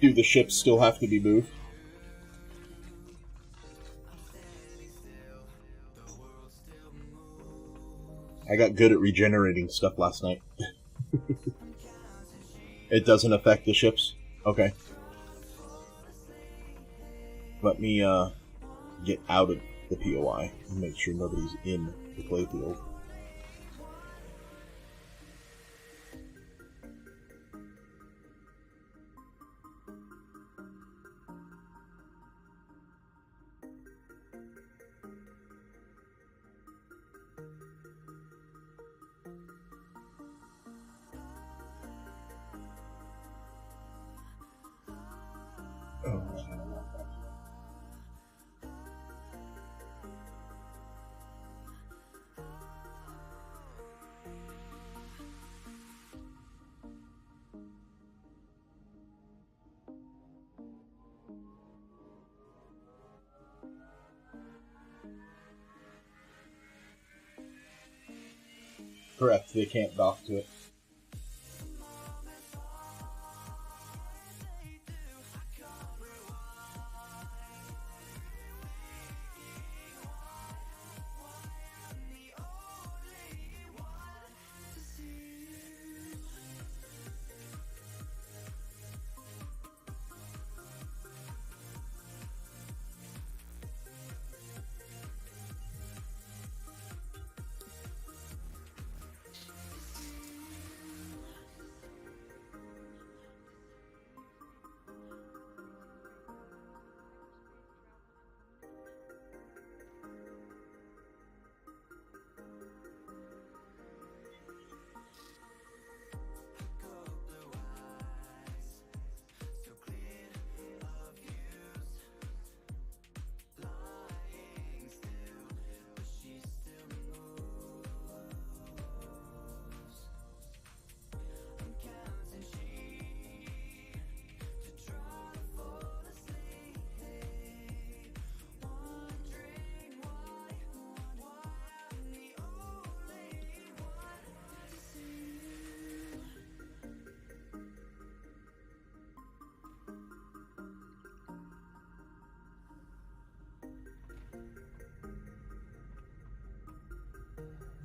do the ships still have to be moved? I got good at regenerating stuff last night. It doesn't affect the ships? Okay. Let me get out of the POI and make sure nobody's in the playfield. Correct, they can't dock to it.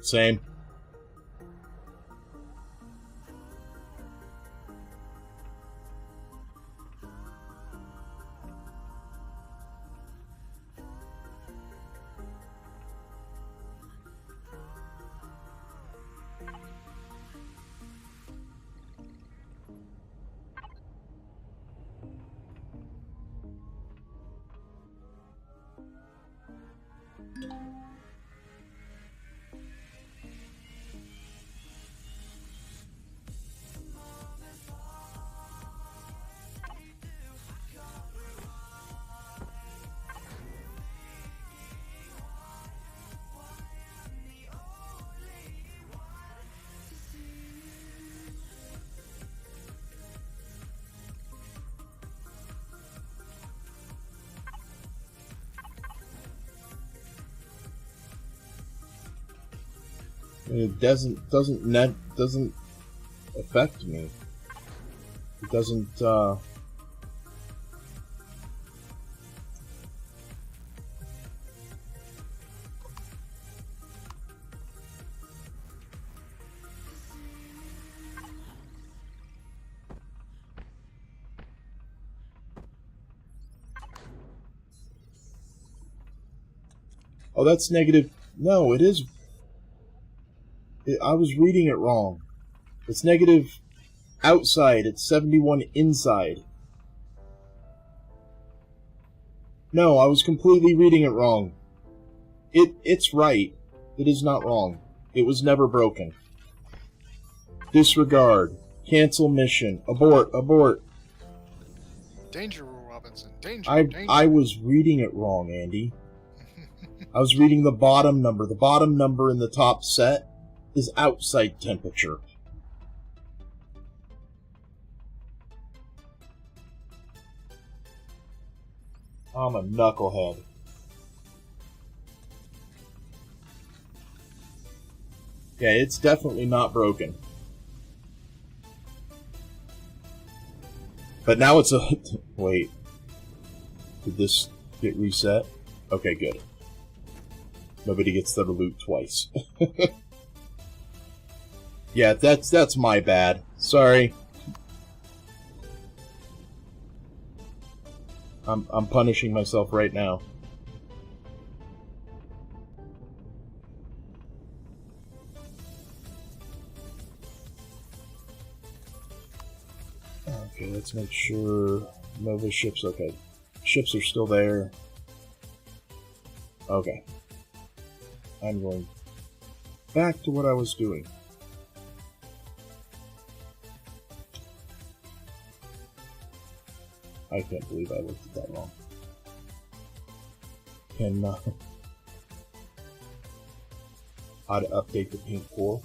Same. It doesn't affect me. It doesn't Oh, that's negative. No, it is. I was reading it wrong. It's negative outside. It's 71 inside. No, I was completely reading it wrong. It's right. It is not wrong. It was never broken. Disregard. Cancel mission. Abort. Abort. Danger, Robinson. Danger. I was reading it wrong, Andy. I was reading the bottom number. The bottom number in the top set is outside temperature. I'm a knucklehead. Yeah, it's definitely not broken. But now it's a... Wait. Did this get reset? Okay, good. Nobody gets the loot twice. Yeah, that's my bad. Sorry. I'm punishing myself right now. Okay, let's make sure Nova ships. Okay, ships are still there. Okay, I'm going back to what I was doing. I can't believe I looked at that wrong. Can how to update the pink core?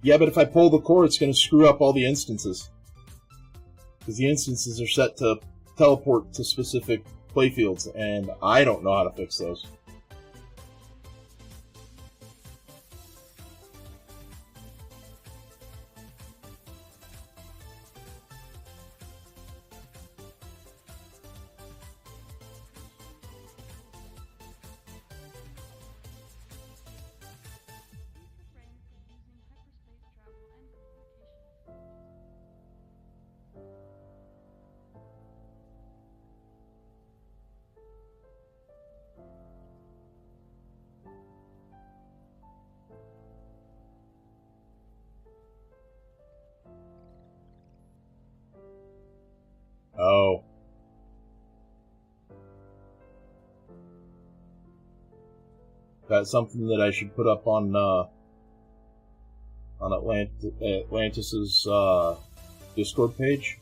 Yeah, but if I pull the core, it's going to screw up all the instances. Because the instances are set to teleport to specific playfields, and I don't know how to fix those. Oh. That's something that I should put up on Atlantis's Discord page.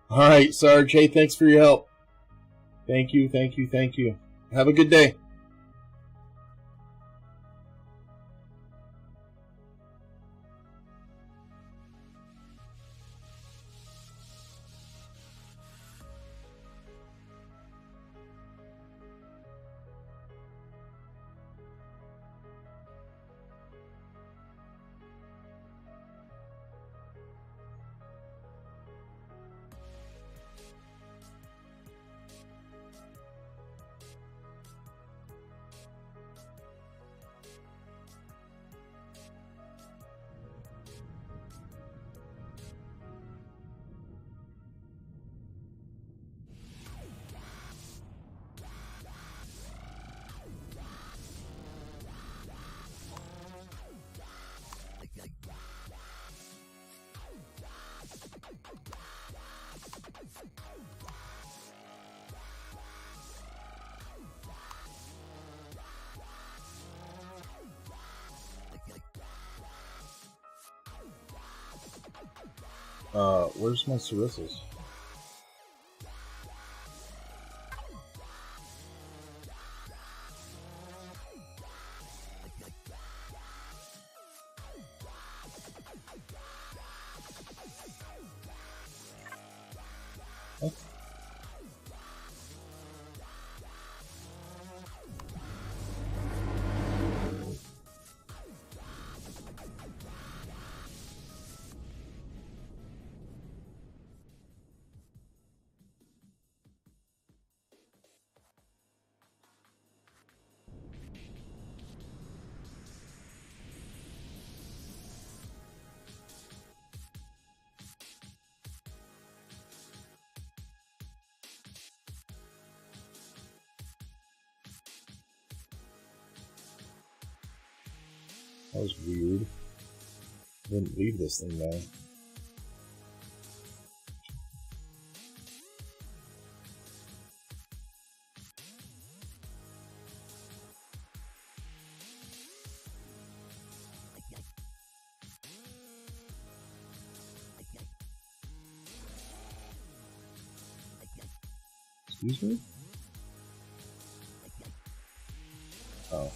Alright, Sarge. Hey, thanks for your help. Thank you, thank you, thank you. Have a good day. Where's my Sarissas? That was weird. Didn't leave this thing there. Excuse me? Oh.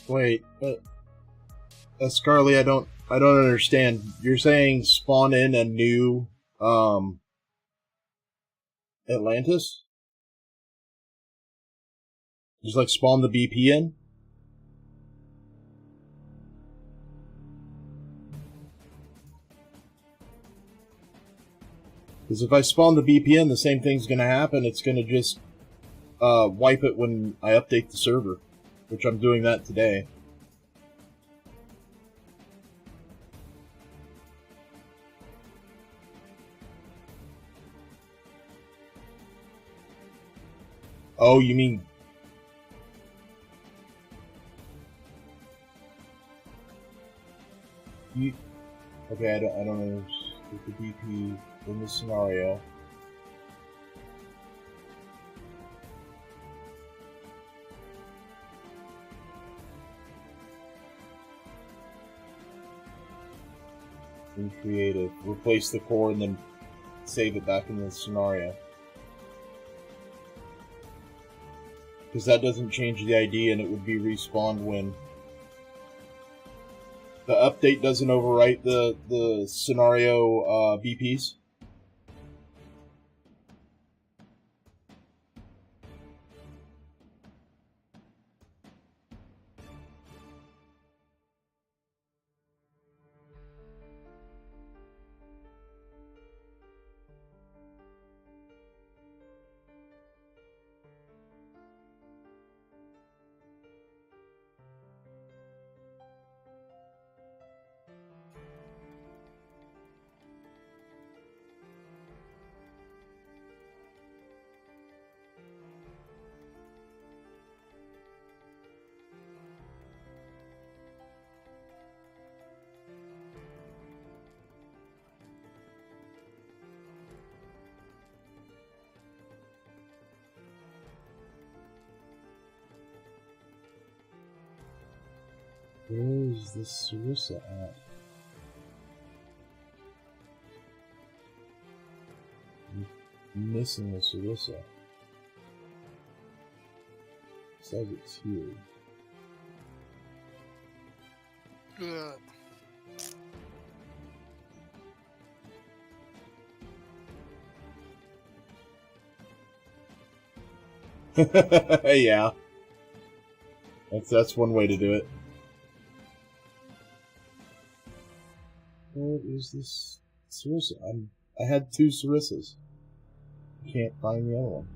Wait, Scarly, I don't understand. You're saying spawn in a new Atlantis? Just like spawn the BP in? Because if I spawn the BP in, the same thing's going to happen. It's going to just wipe it when I update the server, which I'm doing that today. Oh, you mean... Okay, I don't know. With the DP in this scenario. In creative, replace the core and then save it back in the scenario. Because that doesn't change the ID and it would be respawned when the update doesn't overwrite the scenario BPs. Where is this Sarissa at? I'm missing the Sarissa. Says it's here. Ugh. Yeah. That's one way to do it. Where is this Sarissa? I had 2 Sarissas. Can't find the other one.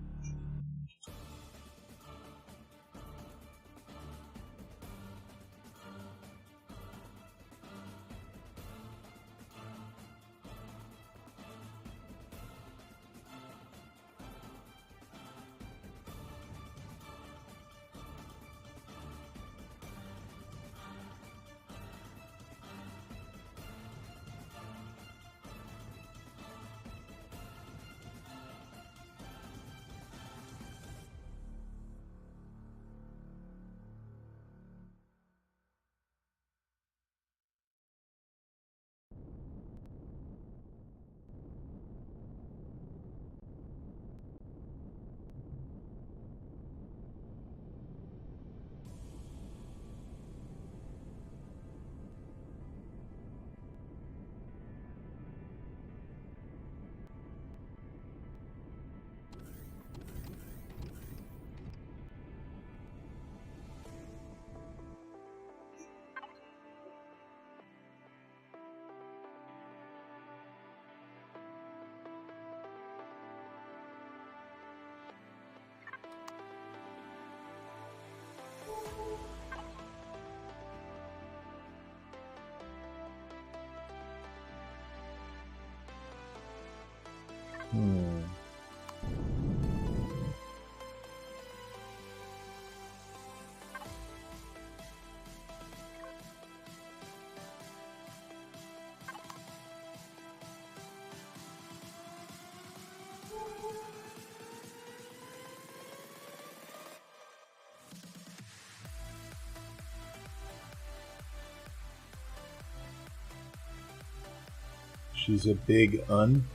She's a big un.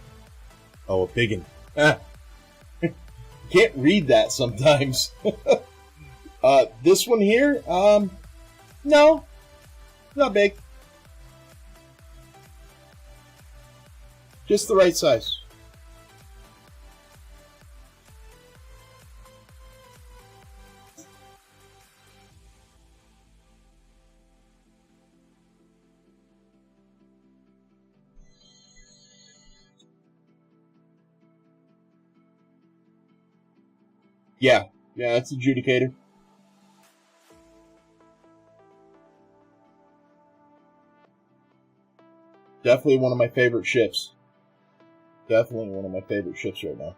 Oh, a biggin. Ah. Can't read that sometimes. This one here, no, not big. Just the right size. Yeah, that's Adjudicator. Definitely one of my favorite ships. Definitely one of my favorite ships right now.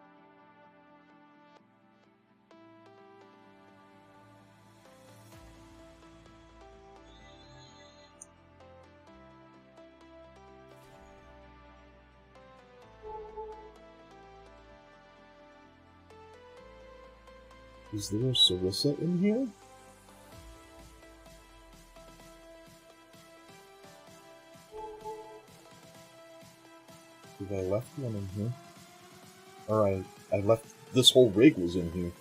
Is there a Sarissa in here? Did I left one in here? Alright, I left... This whole rig was in here.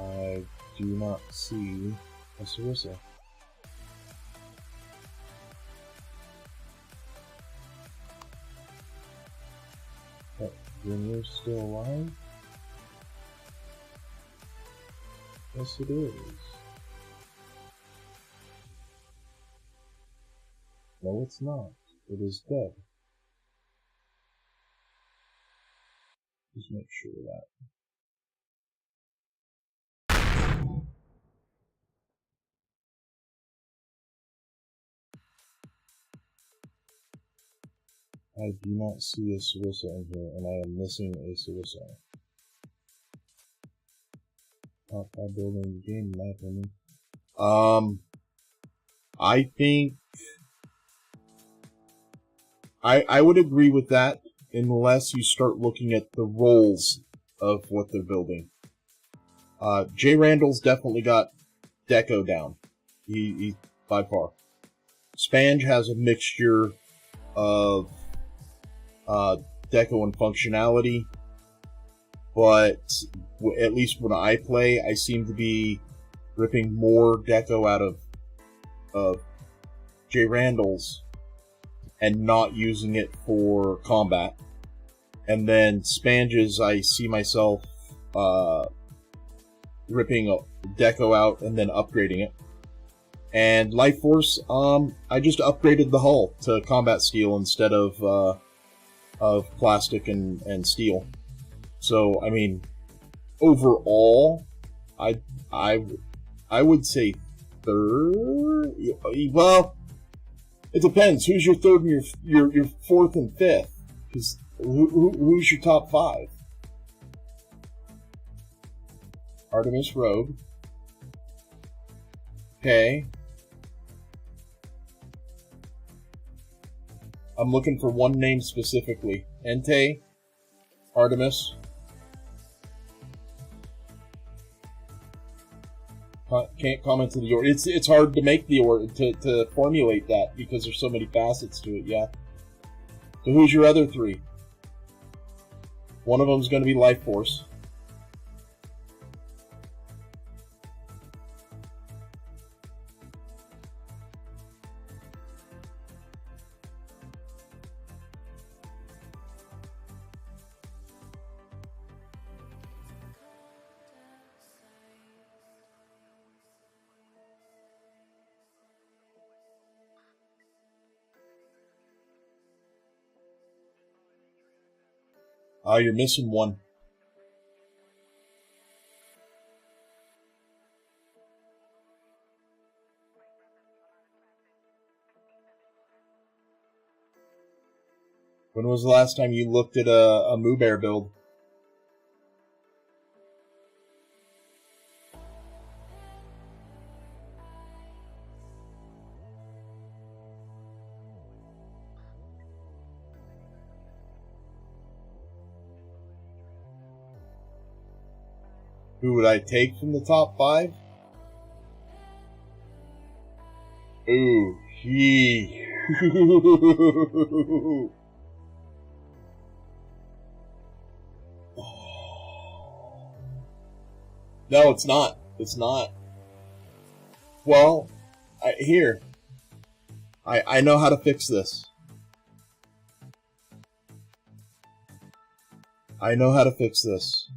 I do not see a Sarissa. Oh, Junior's still alive? Yes, it is. No, it's not. It is dead. Just make sure of that. I do not see a Sarissa in here, and I am missing a Sarissa. Top 5 building in the game, in my opinion. I think I would agree with that unless you start looking at the roles of what they're building. Jay Randall's definitely got deco down. He by far. Spange has a mixture of deco and functionality, but at least when I play, I seem to be ripping more deco out of Jay Randall's and not using it for combat. And then Spange's, I see myself ripping deco out and then upgrading it. And Life Force, I just upgraded the hull to combat steel instead of plastic and steel. So, I mean, overall, I would say third. Well, it depends. Who's your third and your fourth and fifth? Because who's your top five? Artemis Rogue. Okay. I'm looking for one name specifically. Entei, Artemis. Can't comment to the order. It's hard to make the order to formulate that because there's so many facets to it. Yeah. So who's your other three? One of them's going to be Life Force. Oh, you're missing one. When was the last time you looked at a Moo Bear build? Who would I take from the top five? Ooh, he. No, it's not. It's not. Well, here. I know how to fix this. I know how to fix this.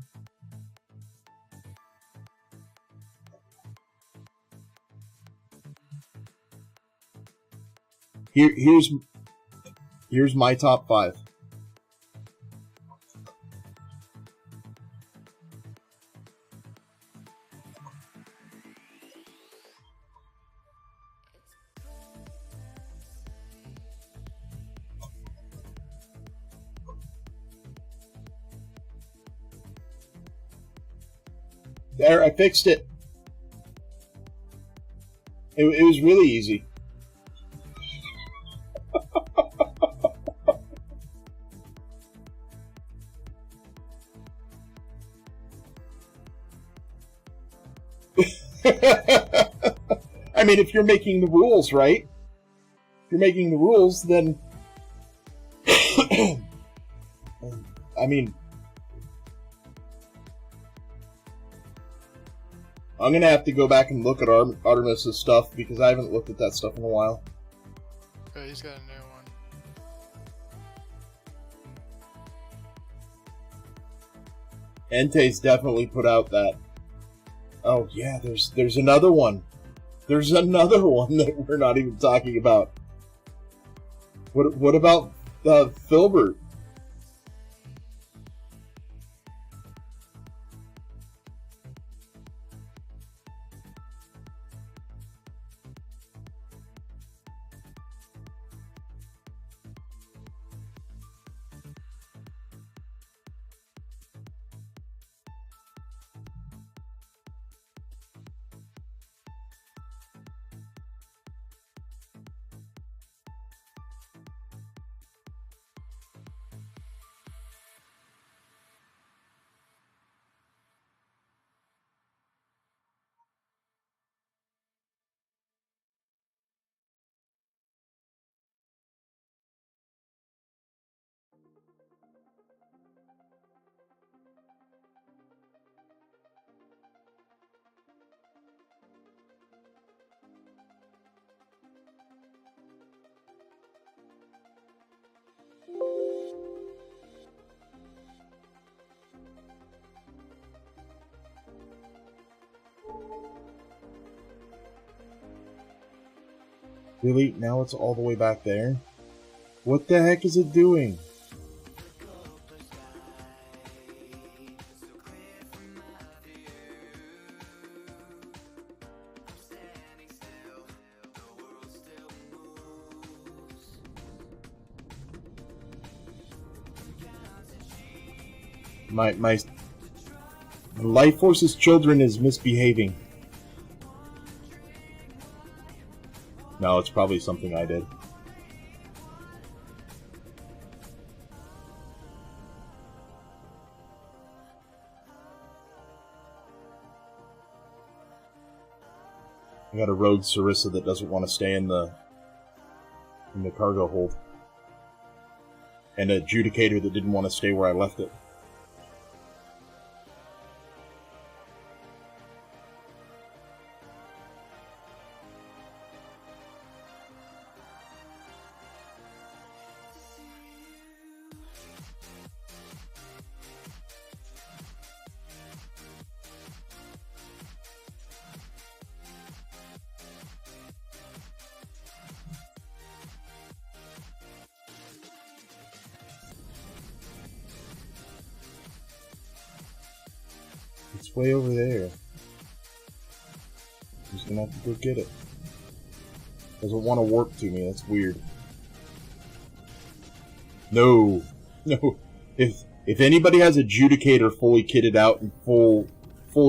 Here's my top five. There, I fixed it. It was really easy. I mean, if you're making the rules, right? If you're making the rules, then... I mean... I'm gonna have to go back and look at Artemis' stuff, because I haven't looked at that stuff in a while. Okay, he's got a new one. Entei's definitely put out that... Oh, yeah, there's another one. There's another one that we're not even talking about. What about Filbert? Really? Now it's all the way back there? What the heck is it doing? My Life Force's children is misbehaving. No, it's probably something I did. I got a rogue Sarissa that doesn't want to stay in the cargo hold. And an adjudicator that didn't want to stay where I left it. It's way over there. I'm just gonna have to go get it. Doesn't want to warp to me, that's weird. No. No. If anybody has Adjudicator fully kitted out and full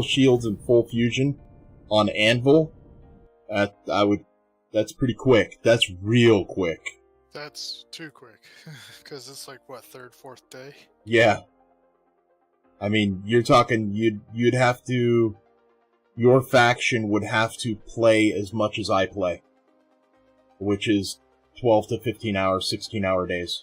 shields and full fusion on Anvil, that's pretty quick. That's real quick. That's too quick. Because it's like, what, third, fourth day? Yeah. I mean, you're talking, you'd have to, your faction would have to play as much as I play. Which is 12 to 15 hours, 16-hour days.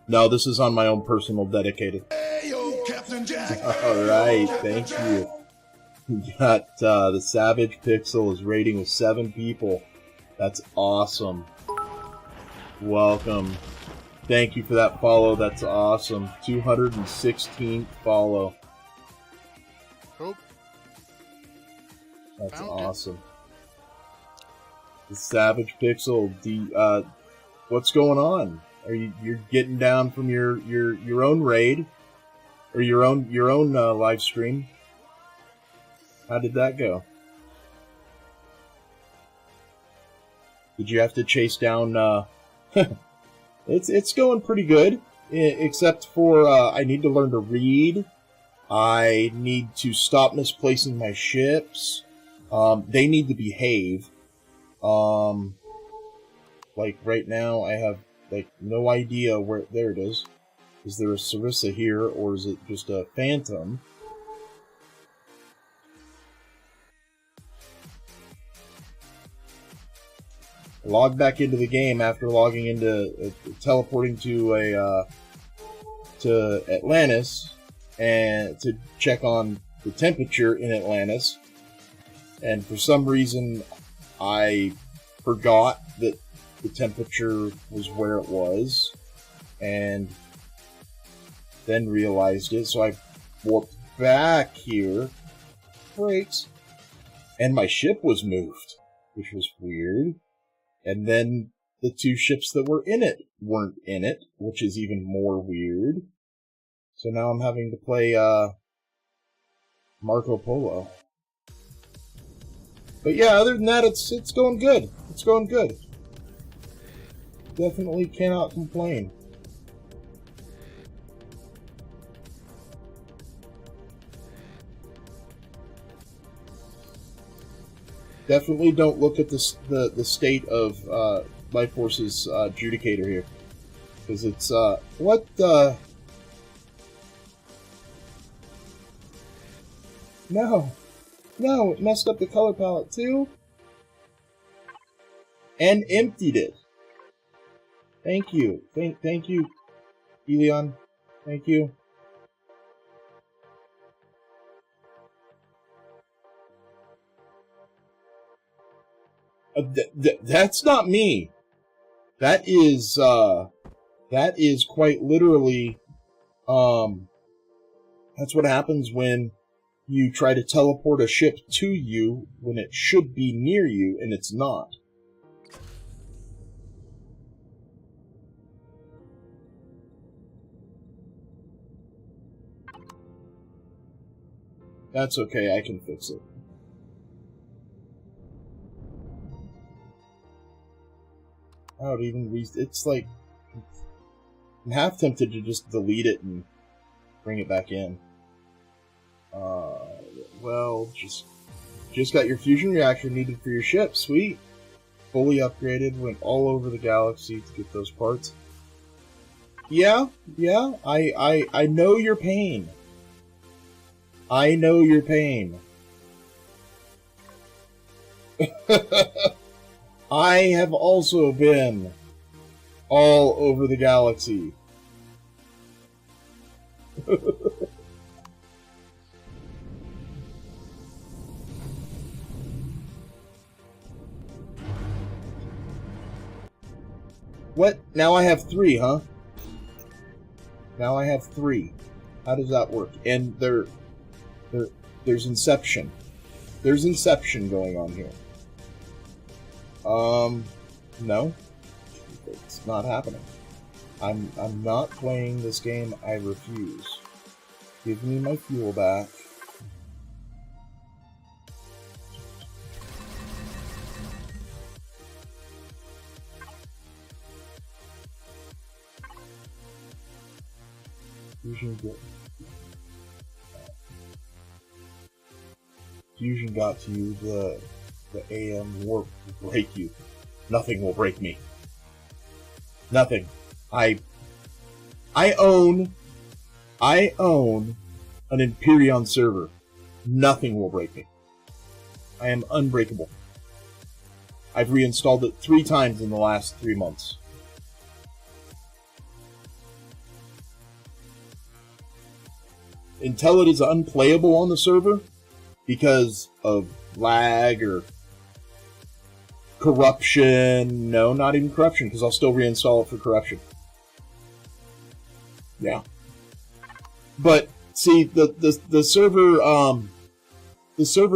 No, this is on my own personal dedicated. Hey, yo, Captain Jack. Alright, thank you. We got, the Savage Pixel is raiding with 7 people. That's awesome. Welcome. Thank you for that follow, that's awesome. 216th follow. Oh. That's Found awesome. It. The Savage Pixel, what's going on? You're getting down from your own raid? Or your own live stream? How did that go? Did you have to chase down, It's going pretty good, except for, I need to learn to read. I need to stop misplacing my ships. They need to behave. Like, right now, I have, like, no idea where, there it is. Is there a Sarissa here, or is it just a Phantom? Log back into the game after logging into teleporting to to Atlantis and to check on the temperature in Atlantis, and for some reason I forgot that the temperature was where it was, and then realized it, so I warped back here, brakes, and my ship was moved, which was weird. And then the 2 ships that were in it weren't in it, which is even more weird. So now I'm having to play Marco Polo. But yeah, other than that, it's going good. It's going good. Definitely cannot complain. Definitely don't look at the state of Life Force's Adjudicator here, because it's what the no, it messed up the color palette too, and emptied it. Thank you, thank you, Elion, thank you. That's not me. That is quite literally, That's what happens when you try to teleport a ship to you when it should be near you and it's not. That's okay, I can fix it. I would even it's like, I'm half tempted to just delete it and bring it back in. Well, just got your fusion reactor needed for your ship. Sweet. Fully upgraded. Went all over the galaxy to get those parts. Yeah. I know your pain. I know your pain. I have also been all over the galaxy. What? Now I have 3, huh? Now I have 3. How does that work? And there's Inception. There's Inception going on here. No. It's not happening. I'm not playing this game. I refuse. Give me my fuel back. Fusion got to you. The AM warp will break you. Nothing will break me. Nothing. I own an Empyrion server. Nothing will break me. I am unbreakable. I've reinstalled it 3 times in the last 3 months. Until it is unplayable on the server because of lag or corruption. No, not even corruption, because I'll still reinstall it for corruption. Yeah. But see, the server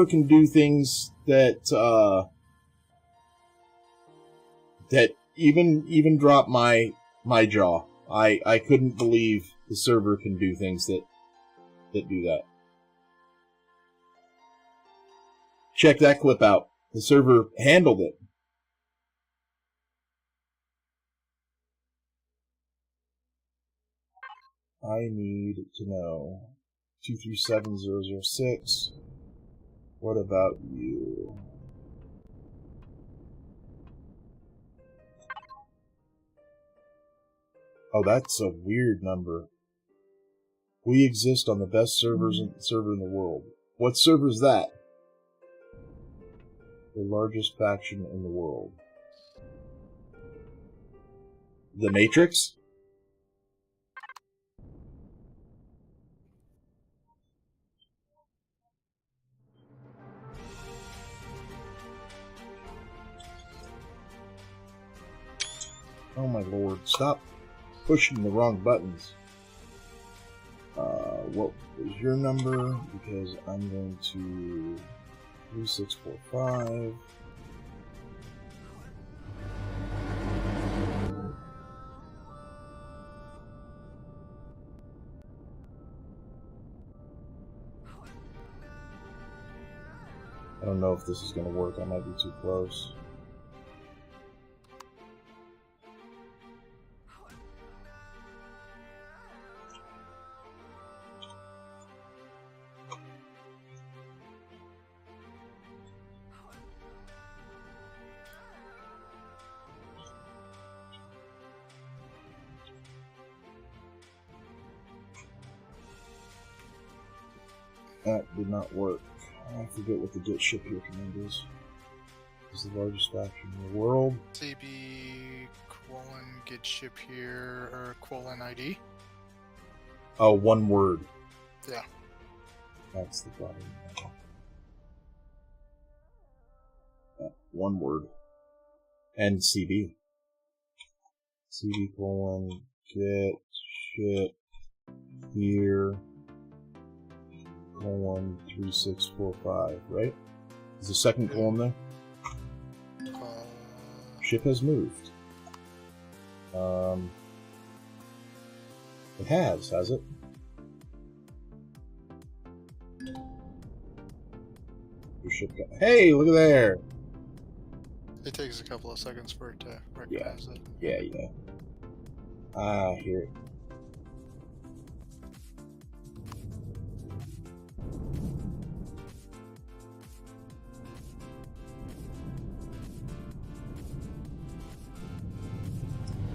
can do things that that even drop my jaw. I couldn't believe the server can do things that do that. Check that clip out. The server handled it. I need to know. 237006. What about you? Oh, that's a weird number. We exist on the best server in the world. What server is that? The largest faction in the world. The Matrix? Oh my lord, stop pushing the wrong buttons. What was your number? Because I'm going to 3645. I don't know if this is going to work. I might be too close. That did not work. I forget what the get ship here command is. It's the largest faction in the world. CB colon get ship here or colon ID. Oh, one word. Yeah. That's the problem. One word. And CB. CB colon get ship here. 1, 3, 6, 4, 5, right? Is the second column there? Ship has moved. It has it? Your ship got... Hey, look at there! It takes a couple of seconds for it to recognize it. Yeah. Ah, here.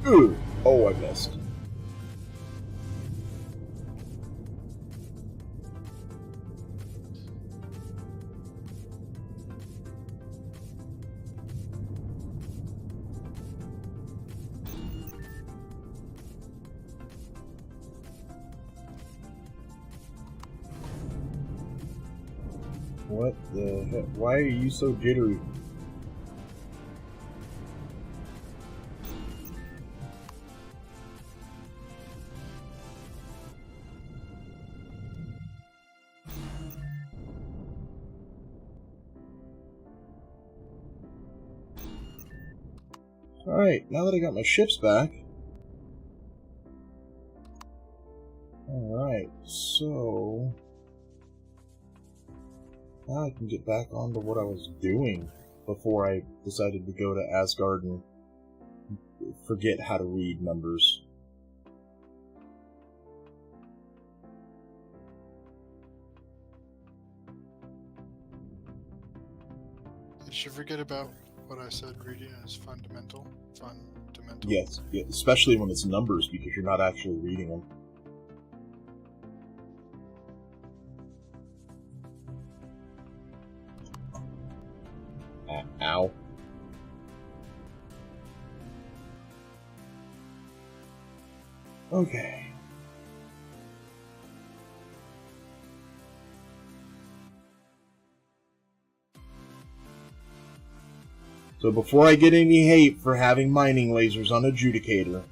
Ooh! Oh, I missed. What the heck? Why are you so jittery? Alright, now that I got my ships back. Alright, so... now I can get back onto what I was doing before I decided to go to Asgard and forget how to read numbers. Did you forget about what I said reading is fundamental? Yes, yeah, especially when it's numbers because you're not actually reading them. Ow. Okay. So before I get any hate for having mining lasers on Adjudicator,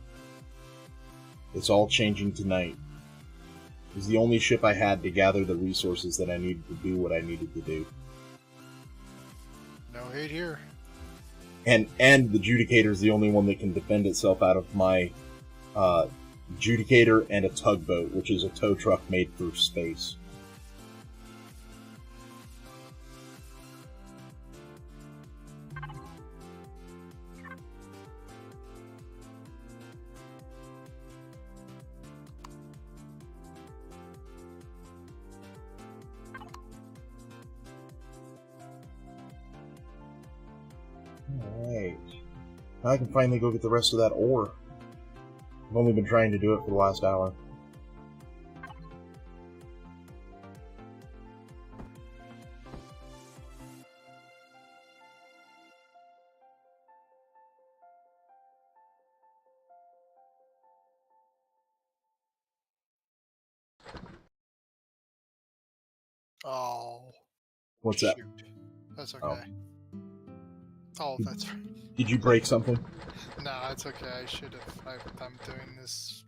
it's all changing tonight. It was the only ship I had to gather the resources that I needed to do what I needed to do. No hate here. And the Adjudicator is the only one that can defend itself out of my Adjudicator and a tugboat, which is a tow truck made for space. Alright. Now I can finally go get the rest of that ore. I've only been trying to do it for the last hour. Oh. What's that? Shoot. That's okay. Oh, that's right. Did you break something? Nah, it's okay. I should have. I'm doing this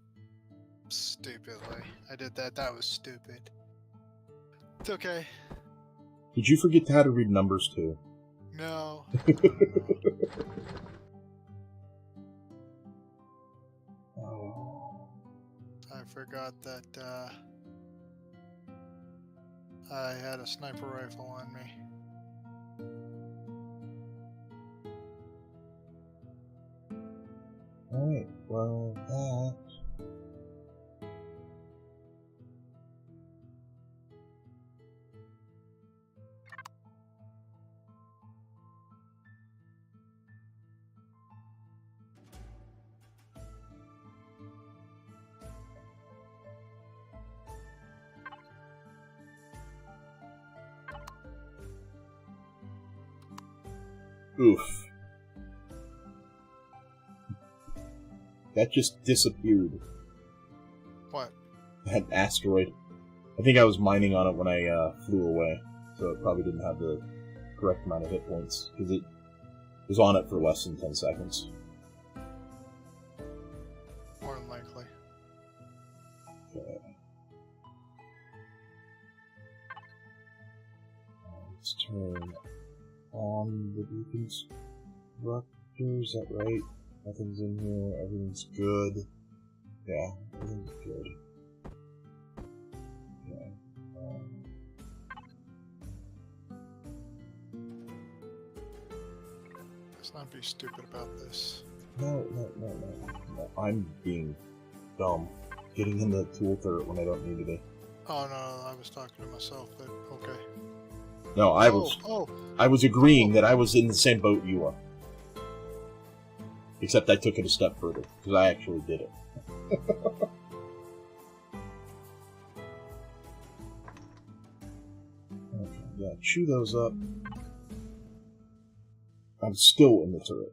stupidly. I did that. That was stupid. It's okay. Did you forget how to read numbers too? No. Oh. I forgot that I had a sniper rifle on me. Alright, well, that... Oof. That just disappeared. What? That asteroid. I think I was mining on it when I flew away, so it probably didn't have the correct amount of hit points, because it was on it for less than 10 seconds. More than likely. Okay. Constructor, is that right? Nothing's in here, everything's good. Yeah, everything's good. Yeah. Let's not be stupid about this. No. I'm being dumb. Getting in the tool turret when I don't need to be. Oh no, I was talking to myself, but okay. No, I was agreeing that I was in the same boat you are. Except I took it a step further, because I actually did it. Okay, yeah, chew those up. I'm still in the turret.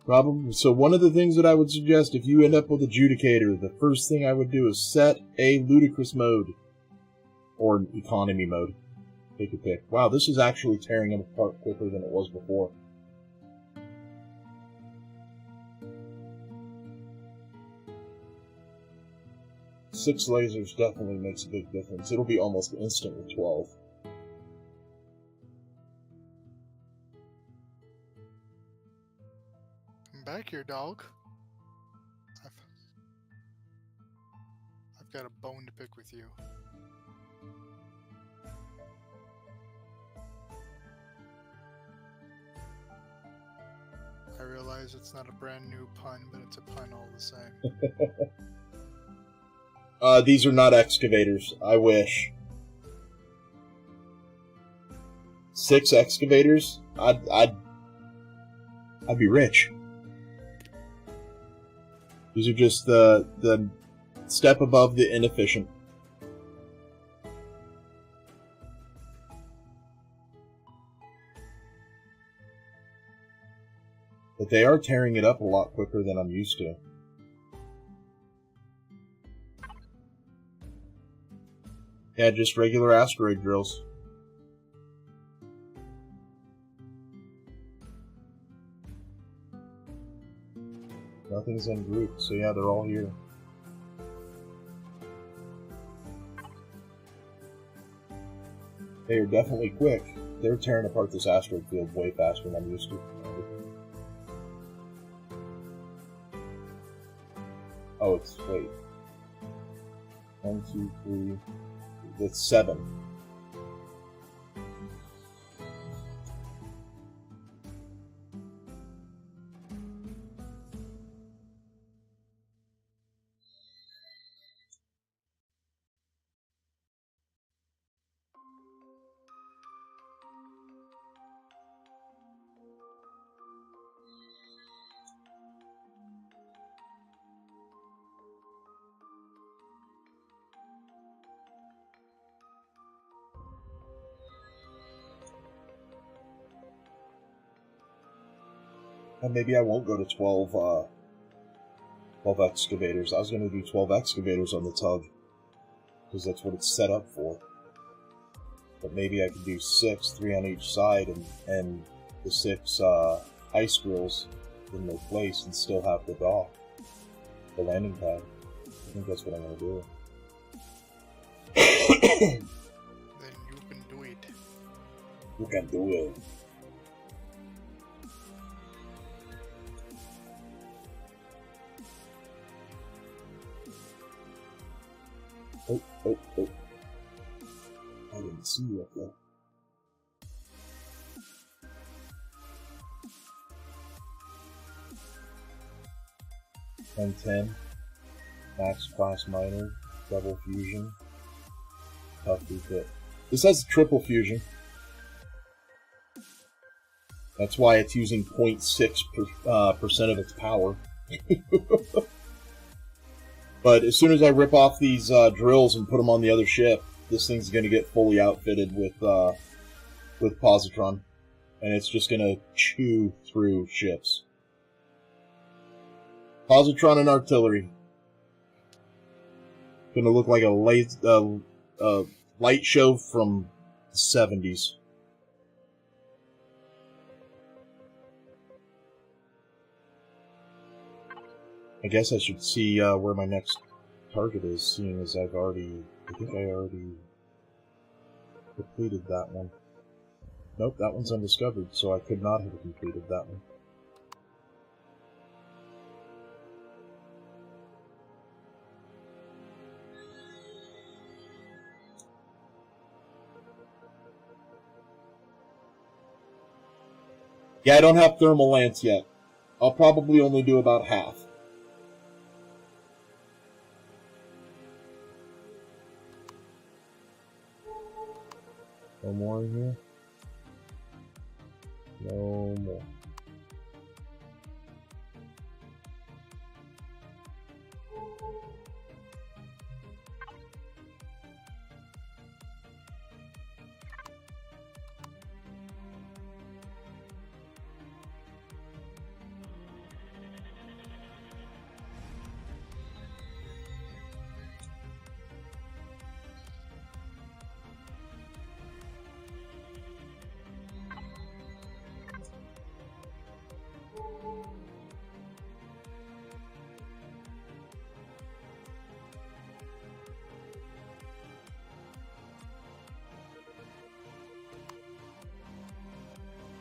Problem. So one of the things that I would suggest if you end up with Adjudicator, the first thing I would do is set a ludicrous mode. Or an economy mode. Take a pick. Wow, this is actually tearing them apart quicker than it was before. Six lasers definitely makes a big difference. It'll be almost instant with 12. Come back here, dog. I've got a bone to pick with you. I realize it's not a brand new pun, but it's a pun all the same. These are not excavators. I wish. 6 excavators? I'd be rich. These are just the step above the inefficient. But they are tearing it up a lot quicker than I'm used to. Yeah, just regular asteroid drills. Nothing's en route, so yeah, they're all here. They are definitely quick. They're tearing apart this asteroid field way faster than I'm used to. Oh, it's, wait. 1, 2, 3, that's 7. And maybe I won't go to 12 excavators. I was going to do 12 excavators on the tug, because that's what it's set up for. But maybe I could do 6, 3 on each side, and the 6 ice drills in their place, and still have the dock, the landing pad. I think that's what I'm going to do. Then you can do it. You can do it. Oh. I didn't see you up there. M10, max class minor, double fusion, tough refit. This has triple fusion. That's why it's using 0.6% of its power. But as soon as I rip off these drills and put them on the other ship, this thing's going to get fully outfitted with positron, and it's just going to chew through ships. Positron and artillery. Going to look like a light show from the 70s. I guess I should see where my next target is, seeing as I think I already completed that one. Nope, that one's undiscovered, so I could not have completed that one. Yeah, I don't have thermal lance yet. I'll probably only do about half. No more in here? No more.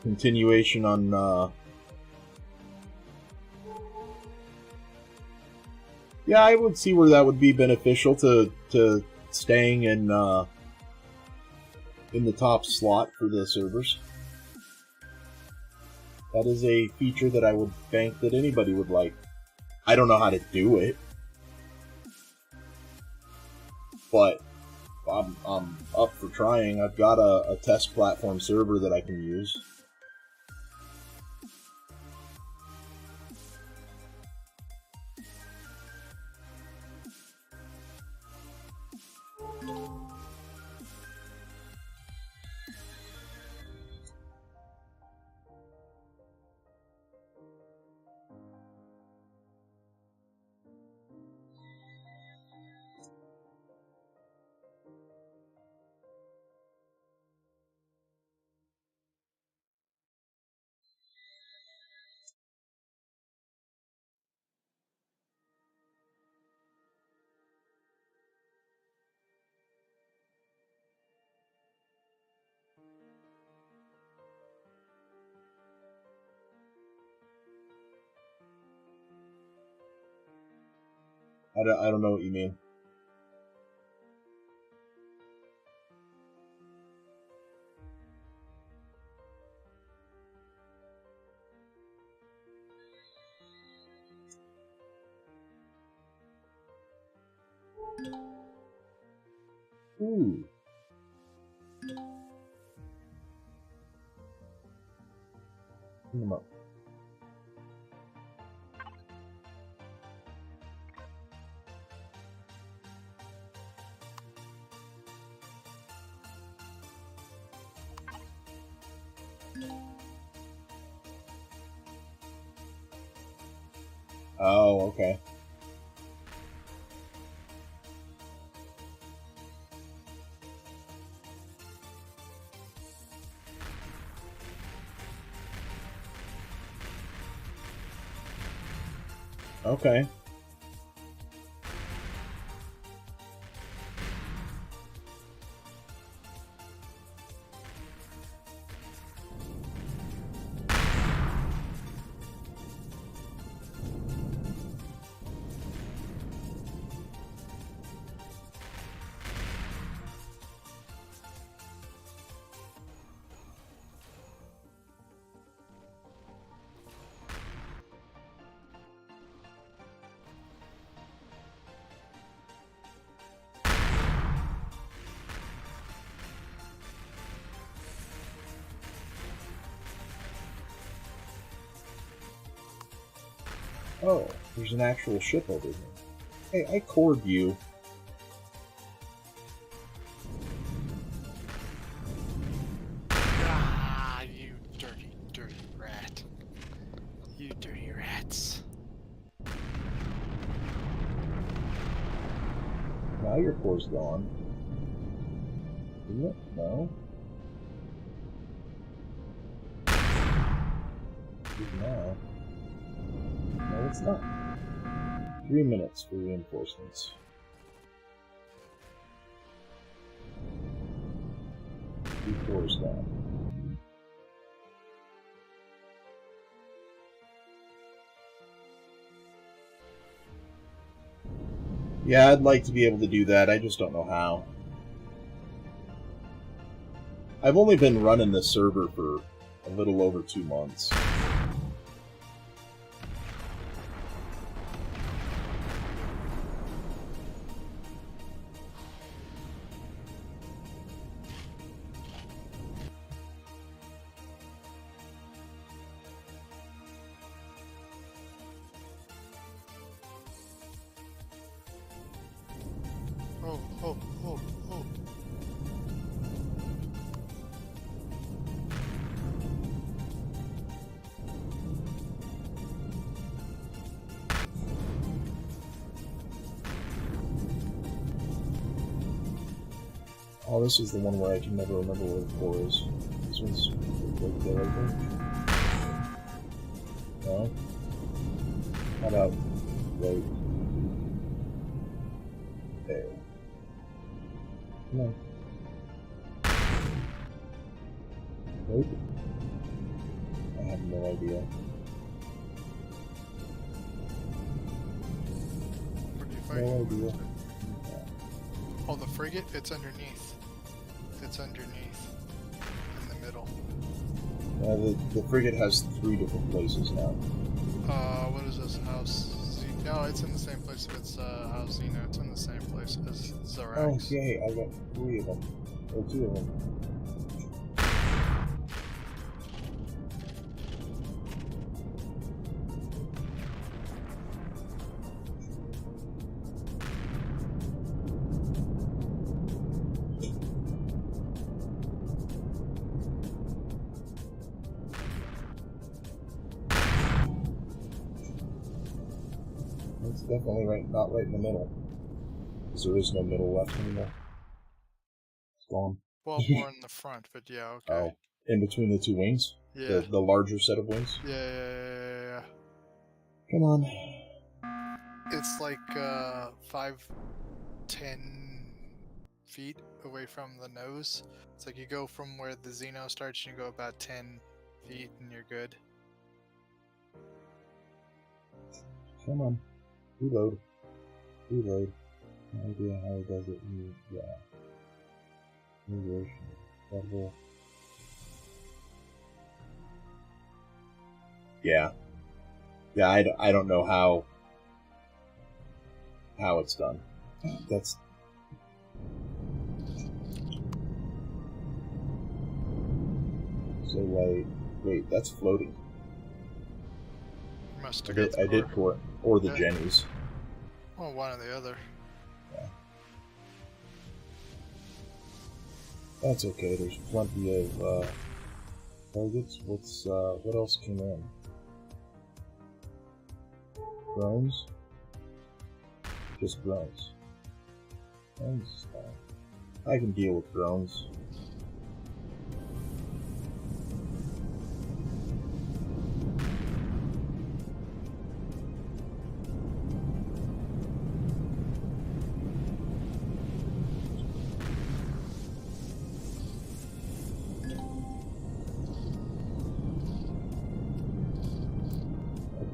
Continuation on, yeah, I would see where that would be beneficial to staying in the top slot for the servers. That is a feature that I would think that anybody would like. I don't know how to do it, but I'm up for trying. I've got a test platform server that I can use. I don't know what you mean. Ooh. Clean them up. Oh, okay. Okay. Oh, there's an actual ship over here. Hey, I cored you. Ah, you dirty, dirty rat. You dirty rats. Now your core's gone. Isn't it? No. Now. No, it's not. 3 minutes for reinforcements. 3 floors down. Yeah, I'd like to be able to do that. I just don't know how. I've only been running this server for a little over 2 months. Oh, oh, oh, oh. Oh, this is the one where I can never remember where the core is. This one's right there, I think. No? How about right there? No. Nope. I have no idea. What are you No fighting? idea. Oh, the frigate? It's underneath. It's underneath. In the middle. The frigate has 3 different places now. What is this? House No, it's in the same place as House Xeno. It's in the same place as Zorax. Oh, yay, I got 3 of them. Or 2 of them. It's definitely not right in the middle. Because there is no middle left anymore. It's gone. Well, more in the front, but yeah, okay. Oh, in between the 2 wings? Yeah. The larger set of wings? Yeah. Come on. It's like 5-10 feet away from the nose. It's like you go from where the Xeno starts and you go about 10 feet and you're good. Come on. Reload. Reload. No idea how it does it. Yeah. Reversion. Level. Yeah. Yeah, I don't know how it's done. That's so like wait, that's floating. Must I have got the did core. core or the Yeah. Jennies. Well, one or the other. Yeah. That's okay. There's plenty of targets. What else came in? Drones? Just drones. Drones is fine. I can deal with drones.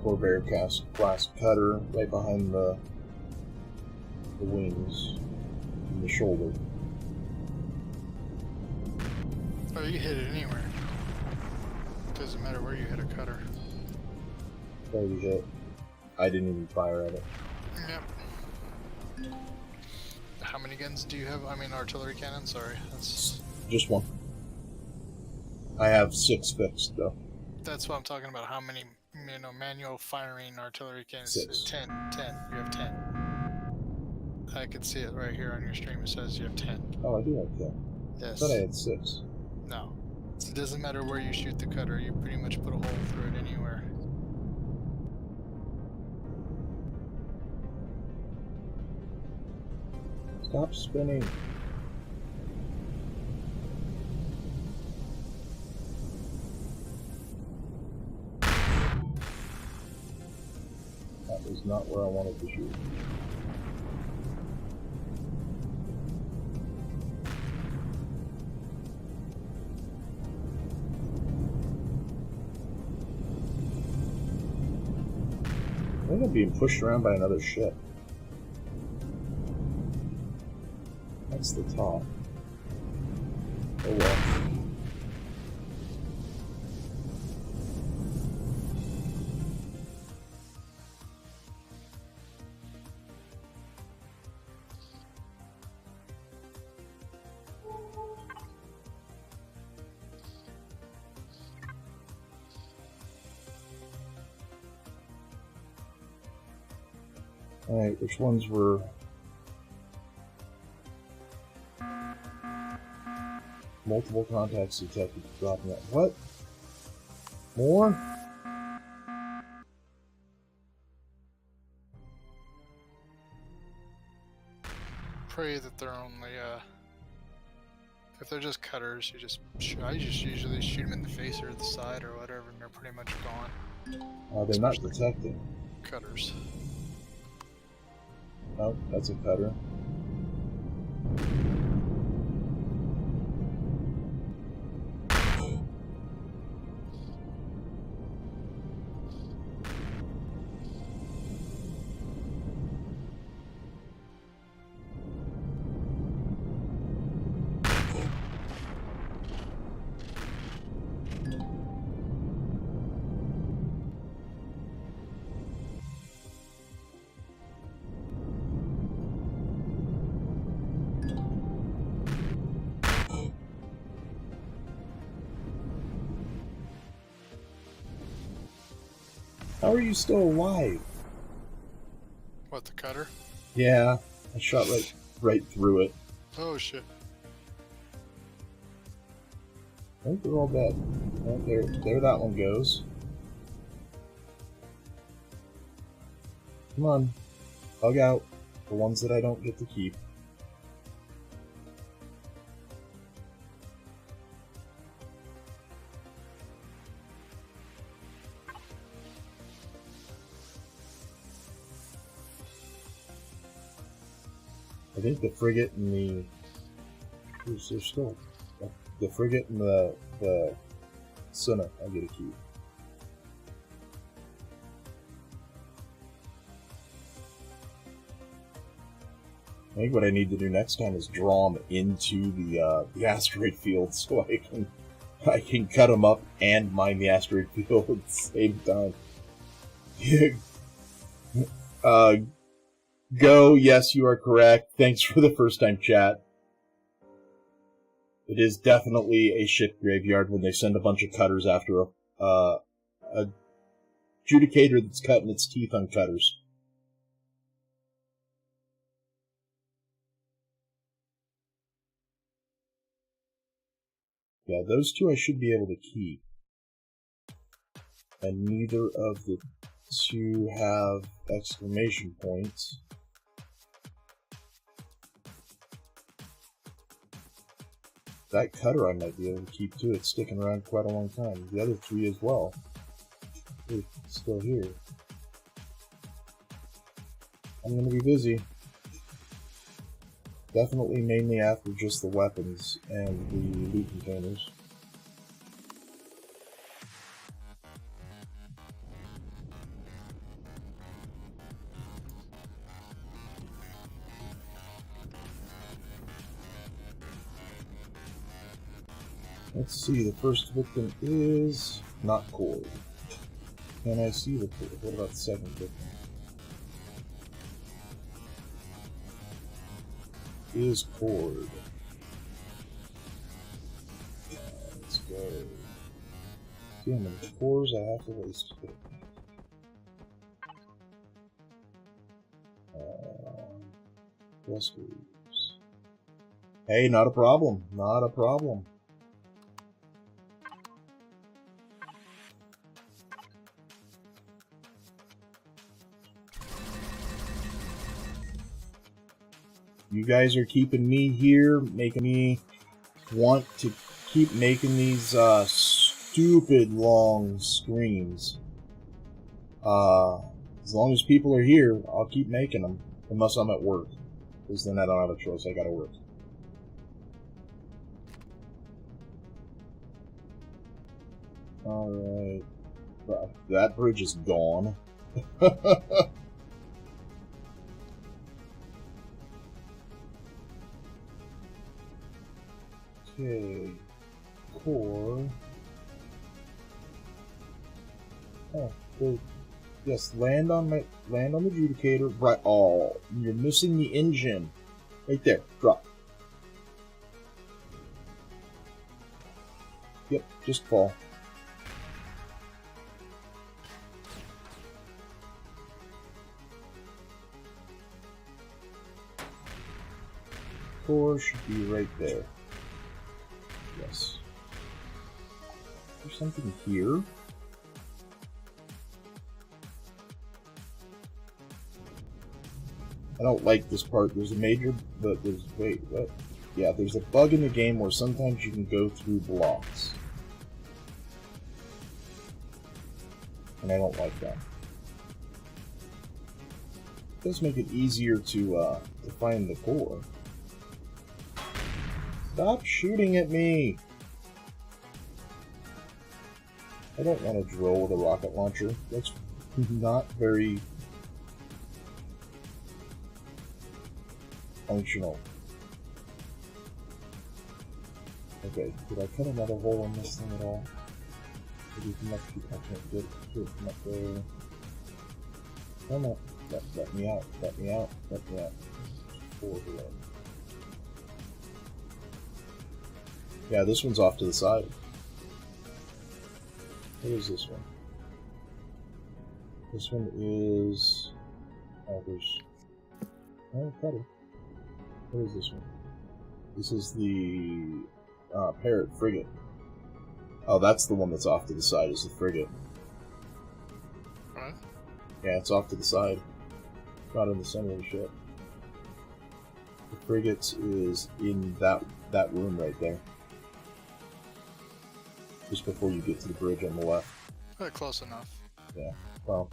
Corvair class cutter right behind the wings and the shoulder. Oh, you hit it anywhere. Doesn't matter where you hit a cutter. Already hit. I didn't even fire at it. Yep. How many guns do you have? I mean, artillery cannon. Sorry, that's Just one. I have 6 fixed though. what I'm talking about. How many? Manual firing artillery cannons. 6. 10. You have 10. I can see it right here on your stream. It says you have 10. Oh, I do have 10. Yes. I thought I had 6. No. It doesn't matter where you shoot the cutter. You pretty much put a hole through it anywhere. Stop spinning. That was not where I wanted to shoot. think I'm being pushed around by another ship. That's the top. Oh well. Alright, which ones were... Multiple contacts detected dropping out. What? More? Pray that they're only, if they're just cutters, you just I just usually shoot them in the face or the side or whatever, and they're pretty much gone. They're not detecting. Cutters. Oh, that's a cutter. How are you still alive? What, the cutter? Yeah, I shot right through it. Oh shit. I think they're all dead. Oh, there that one goes. Come on. Bug out. The ones that I don't get to keep. I think the frigate and the... There's still... The frigate and the Senate I get to keep. I think what I need to do next time is draw them into the asteroid field so I can cut them up and mine the asteroid field at the same time. Go, yes, you are correct. Thanks for the first time chat. It is definitely a ship graveyard when they send a bunch of cutters after a adjudicator that's cutting its teeth on cutters. Yeah, those two I should be able to keep. And neither of the two have exclamation points. That cutter I might be able to keep too. It's sticking around quite a long time. The other three as well. They're still here. I'm gonna be busy. Definitely mainly after just the weapons and the loot containers. Let's see, the first victim is not Cord. Can I see the Cord? What about the second victim? Is Cord. Let's go. See how many cores I have to waste here. Rescues. Hey, not a problem. Not a problem. You guys are keeping me here, making me want to keep making these stupid long streams. As long as people are here, I'll keep making them, unless I'm at work, because then I don't have a choice. I gotta work. All right, that bridge is gone. Okay. Core. Oh, good. Yes, land on the adjudicator. Right. Oh, you're missing the engine. Right there. Drop. Yep, just fall. Core should be right there. Yes. There's something here. I don't like this part. There's a major, but there's, wait, what? Yeah, there's a bug in the game where sometimes you can go through blocks. And I don't like that. It does make it easier to find the core. Stop shooting at me! I don't want to drill with a rocket launcher. That's not very functional. Okay, did I cut another hole in this thing at all? Did you come up to get come up there? Come up. Let me out. Let me out. Let me out. Forward away. Yeah, this one's off to the side. What is this one? This one is... Oh, there's... Oh, cutter. What is this one? This is the Parrot frigate. Oh, that's the one that's off to the side, is the frigate. What? Yeah, it's off to the side. Not in the center of the ship. The frigate is in that room right there. Just before you get to the bridge on the left. Close enough. Yeah, well...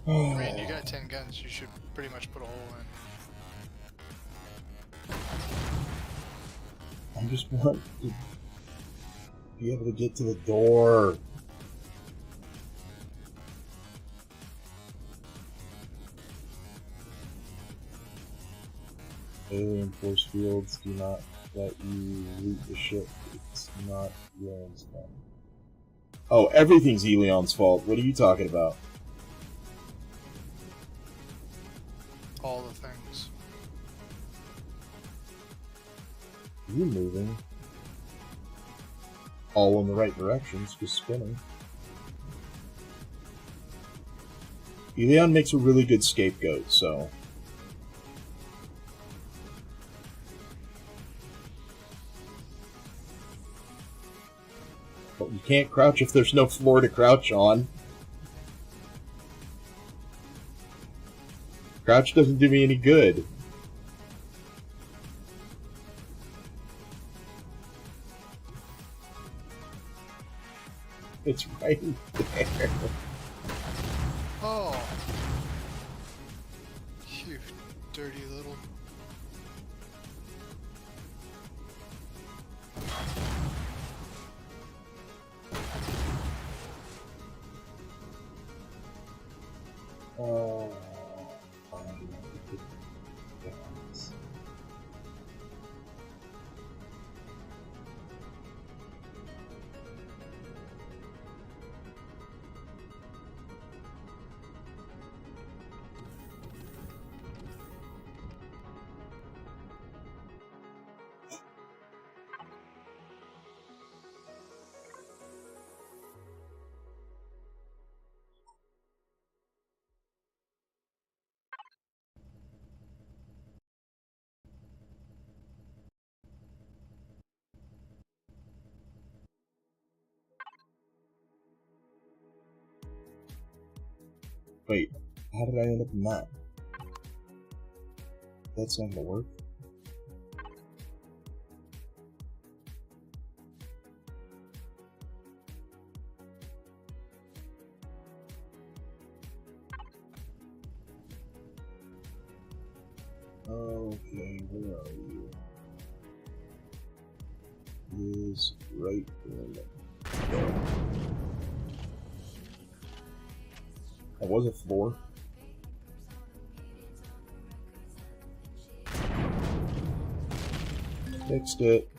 I mean, you got 10 guns, you should pretty much put a hole in. I just want to be able to get to the door. Alien force fields do not let you loot the ship. It's not Elion's fault. Oh, everything's Elion's fault. What are you talking about? All the things. You're moving. All in the right directions, just spinning. Elion makes a really good scapegoat, so... But you can't crouch if there's no floor to crouch on. Crouch doesn't do me any good. It's right there. Oh! You dirty little... Wait, how did I end up in that? That's not gonna work. Okay, where are you? Is right there. That was a floor. Fixed it.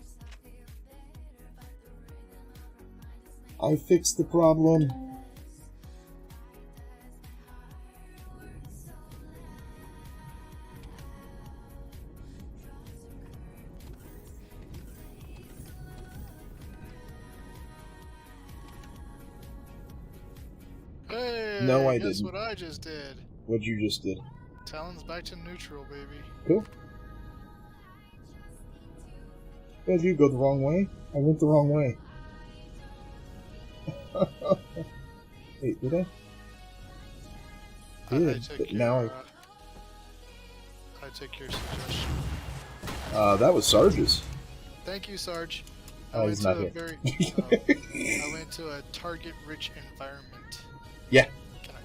I fixed the problem. Hey, No, I guess didn't. what I just did? What you just did. Talon's back to neutral, baby. Cool. Did you go the wrong way? I went the wrong way. Wait, did I? I Did, take but your, now I take your suggestion. that was Sarge's. Thank you, Sarge. Oh, he's not here. I went to a target-rich environment. Yeah.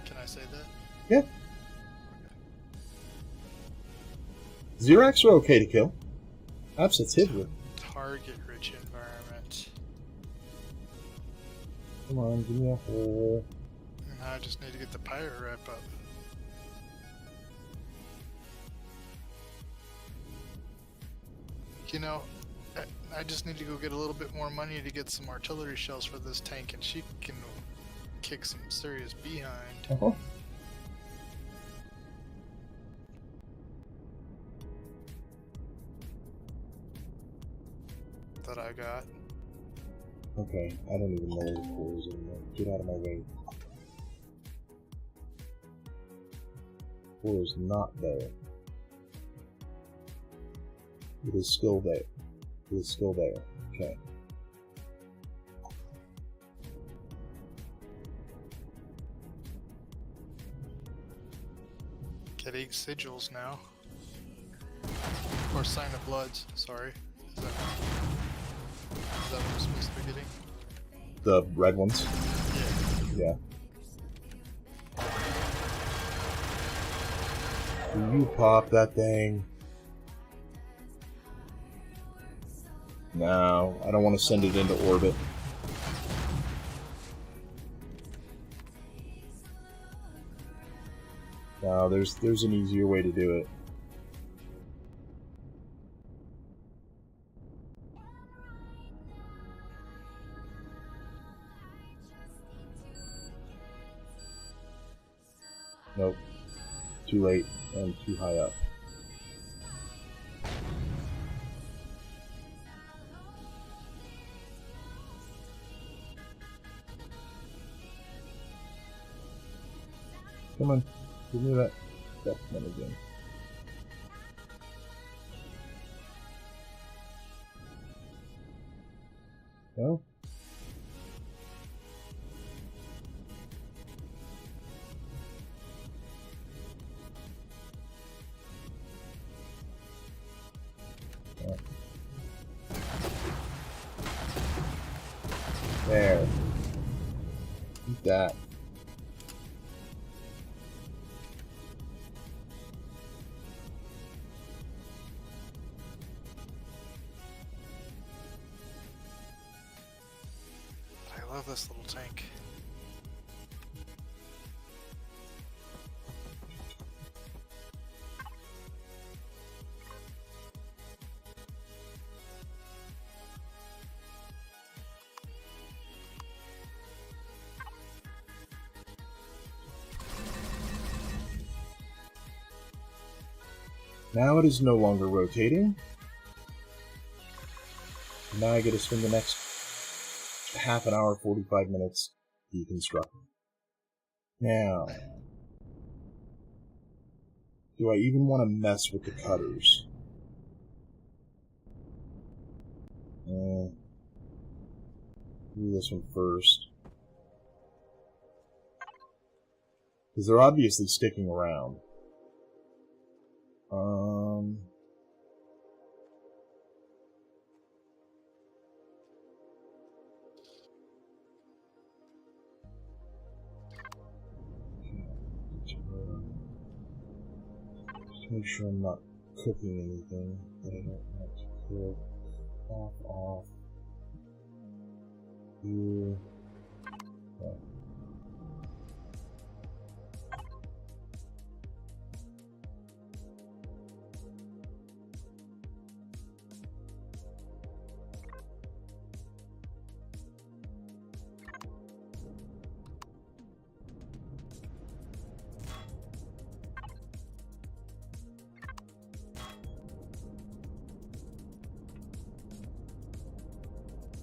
Can I say that? Yeah. Xerax are okay to kill. Absolutely. Target-rich environment. Come on, give me a hole. I just need to get the pirate wrap up. You know, I just need to go get a little bit more money to get some artillery shells for this tank, and she can kick some serious behind. Uh-huh. That I got. Okay, I don't even know where the core is anymore. Get out of my way. Core is not there. It is still there. It is still there. Okay. Getting sigils now. Or sign of bloods, sorry. Is that what I'm supposed to be getting? The red ones? Yeah. Yeah. Do you pop that thing? No, I don't want to send it into orbit. No, there's an easier way to do it. Nope. Too late and too high up. Come on, give me that one again. No? Yeah. There. Eat that. I love this little tank. Now it is no longer rotating. Now I get to spend the next half an hour, 45 minutes deconstructing. Now, do I even want to mess with the cutters? Do this one first. Because they're obviously sticking around. Just make sure I'm not cooking anything that I don't want to cook. Off. Here. Okay.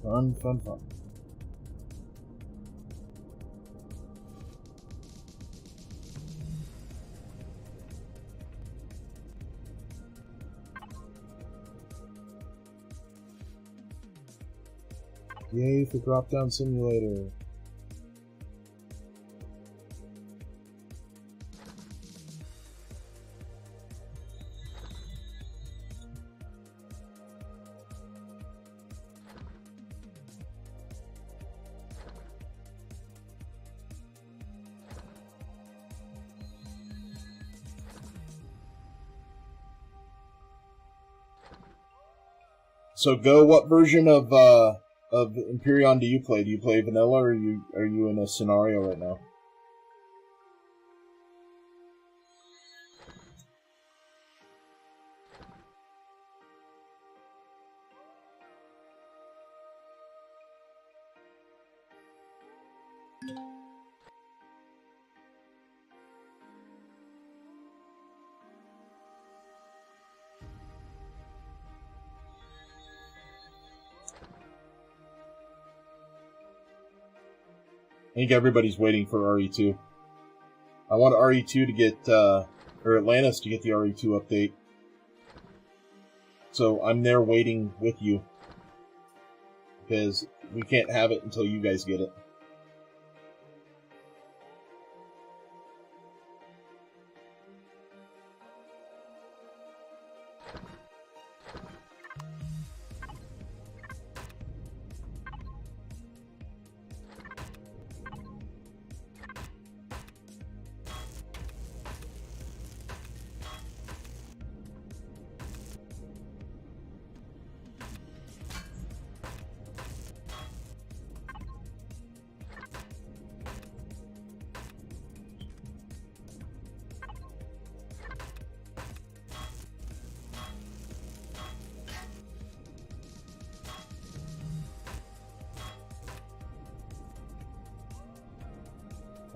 Fun, fun, fun. Yay for Drop Down Simulator. So, Go, what version of Empyrion do you play? Do you play vanilla, or are you in a scenario right now? I think everybody's waiting for RE2. I want RE2 to get, or Atlantis to get the RE2 update. So I'm there waiting with you. Because we can't have it until you guys get it.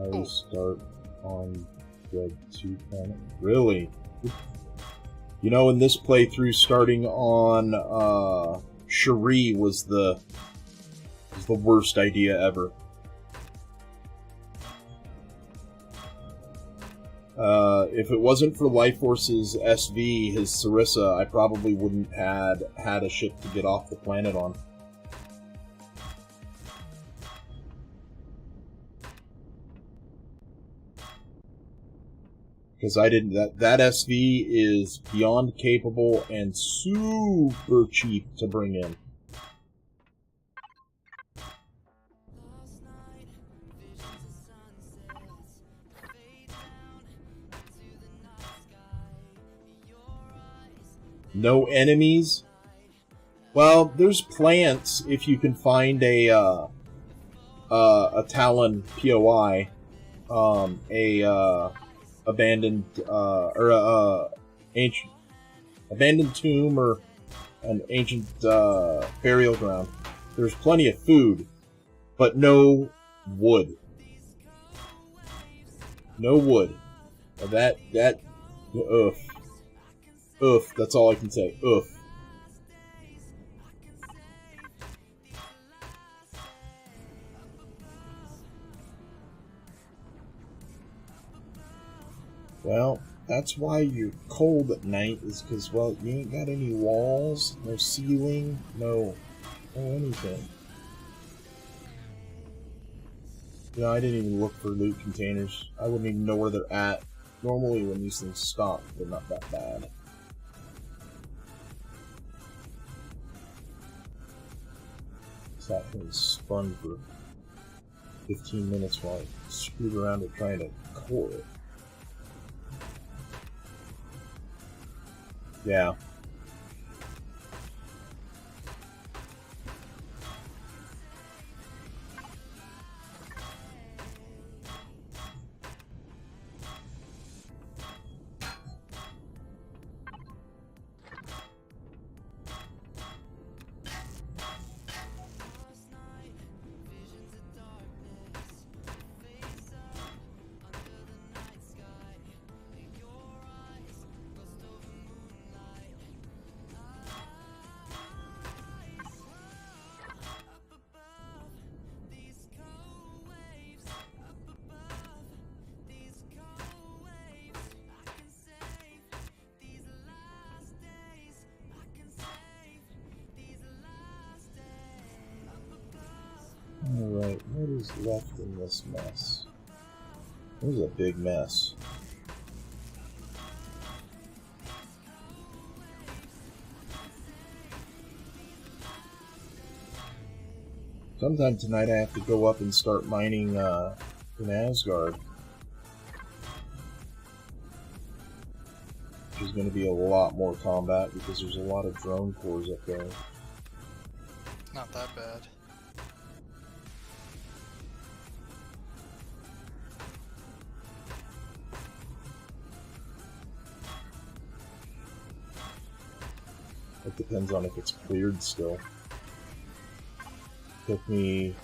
I will start on Dead 2 planet. Really? You know, in this playthrough, starting on Cherie was the worst idea ever. If it wasn't for Life Force's SV, his Sarissa, I probably wouldn't had a ship to get off the planet on. Because I didn't. That SV is beyond capable and super cheap to bring in. No enemies? Well, there's plants if you can find a Talon POI, abandoned ancient abandoned tomb or an ancient burial ground. There's plenty of food, but no wood. No wood. Oof, that's all I can say. Oof. Well, that's why you're cold at night, is because, well, you ain't got any walls, no ceiling, no anything. You know, I didn't even look for loot containers. I wouldn't even know where they're at. Normally when these things stop, they're not that bad. That thing spun for 15 minutes while I screwed around it trying to core it. Yeah. Alright, what is left in this mess? This is a big mess. Sometime tonight I have to go up and start mining in Asgard. There's going to be a lot more combat because there's a lot of drone cores up there. Not that bad. It depends on if it's cleared still. Took me,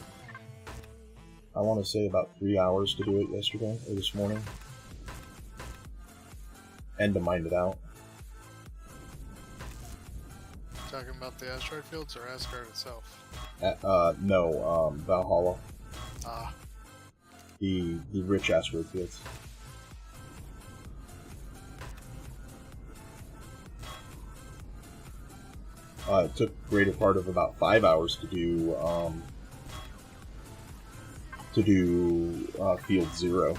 I want to say, about 3 hours to do it yesterday or this morning. And to mine it out. Talking about the asteroid fields or Asgard itself? No, Valhalla. Ah. The rich asteroid fields. It took the greater part of about 5 hours to do field 0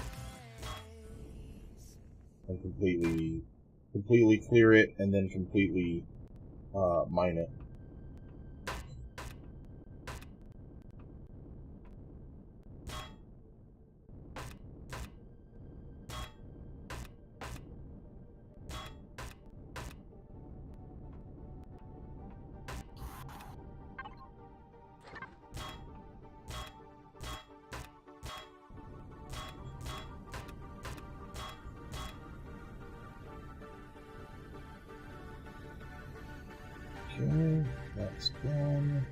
and completely clear it and then completely mine it. Okay, that's done.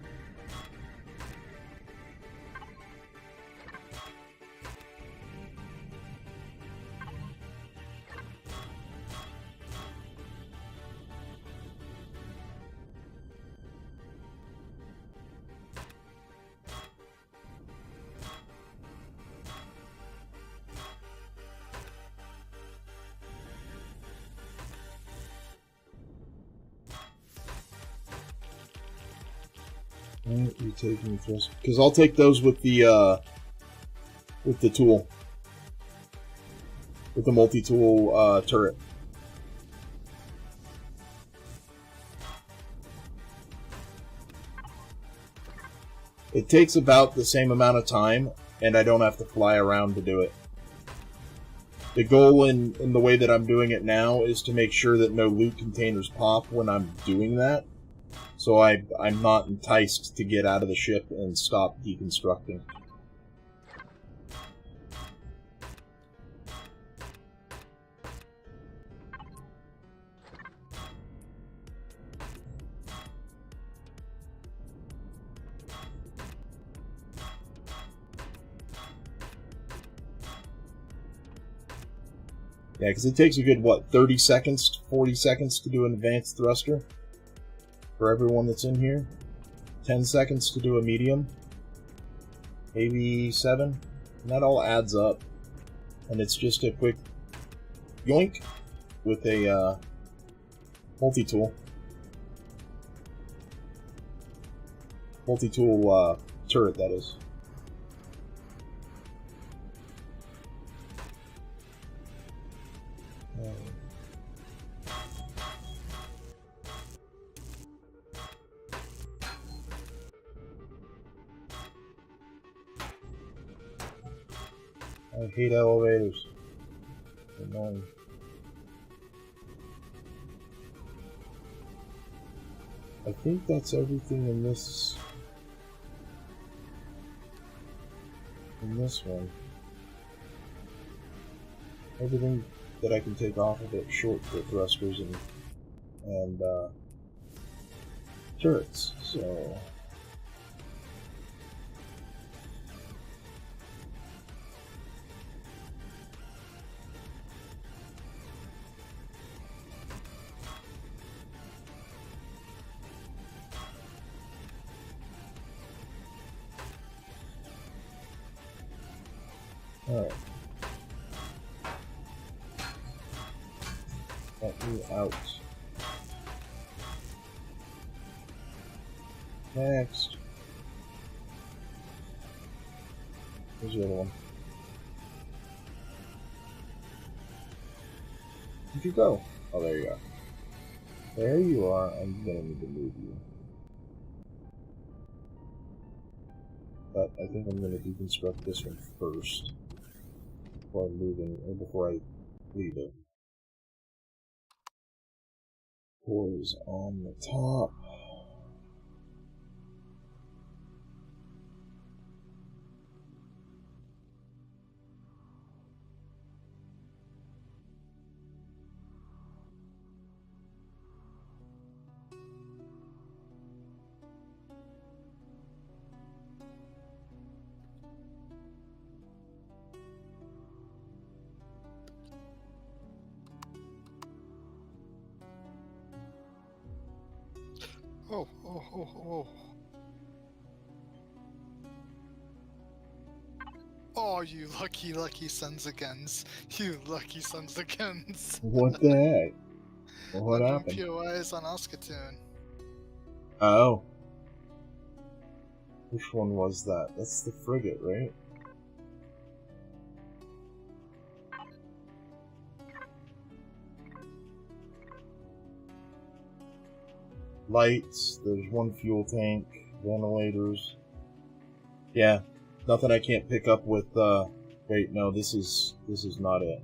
You taking thrust? Because I'll take those with the tool, with the multi-tool turret. It takes about the same amount of time, and I don't have to fly around to do it. The goal in the way that I'm doing it now is to make sure that no loot containers pop when I'm doing that. So I'm not enticed to get out of the ship and stop deconstructing. Yeah, because it takes a good, what, 30 seconds, 40 seconds to do an advanced thruster? For everyone that's in here. 10 seconds to do a medium. Maybe 7. And that all adds up. And it's just a quick yoink with a multi-tool. Multi-tool turret, that is. I hate elevators. They're annoying. I think that's everything in this one. Everything that I can take off of it short for thrusters and turrets. So alright. Let me out. Next. Where's the other one? Where'd you go? Oh, there you are. There you are. I'm gonna need to move you. But I think I'm gonna deconstruct this one first before I move in, or before I leave it. Cores on the top. Oh, oh, oh, oh. Oh, you lucky, lucky sons of guns. You lucky sons of guns. What the heck? What I'm happened? doing POIs on Oskatoon. Oh. Which one was that? That's the frigate, right? Lights, there's one fuel tank, ventilators. Yeah, nothing I can't pick up with, wait, no, this is not it.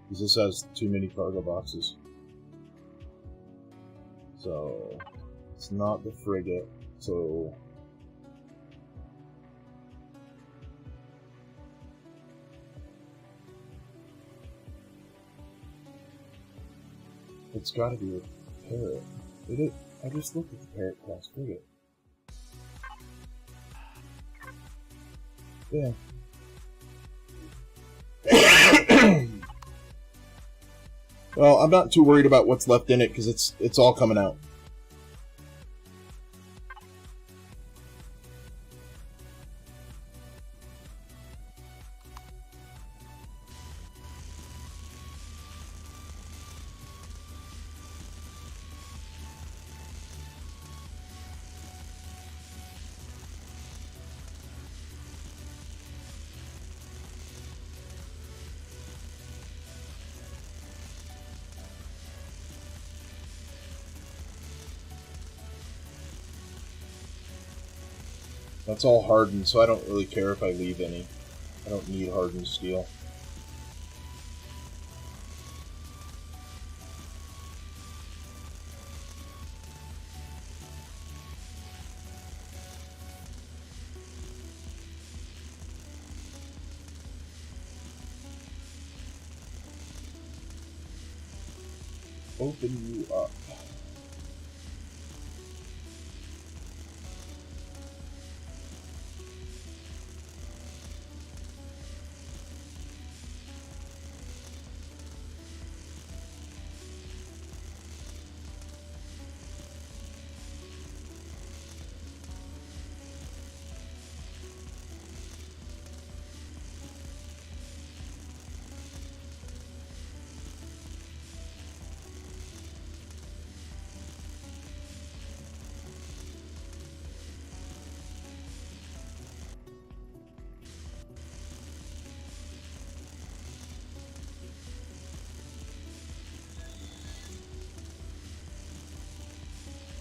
Because this has too many cargo boxes. So, it's not the frigate, so... It's gotta be a parrot. Did it? I just looked at the parrot class frigate. Yeah. Well, I'm not too worried about what's left in it because it's all coming out. That's all hardened, so I don't really care if I leave any. I don't need hardened steel. Open you up.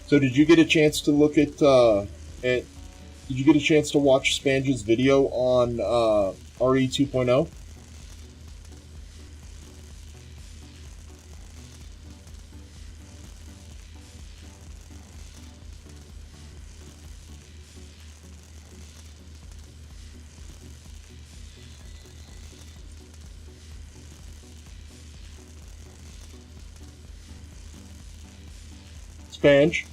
So did you get a chance to look at did you get a chance to watch Spange's video on RE 2.0? Spange?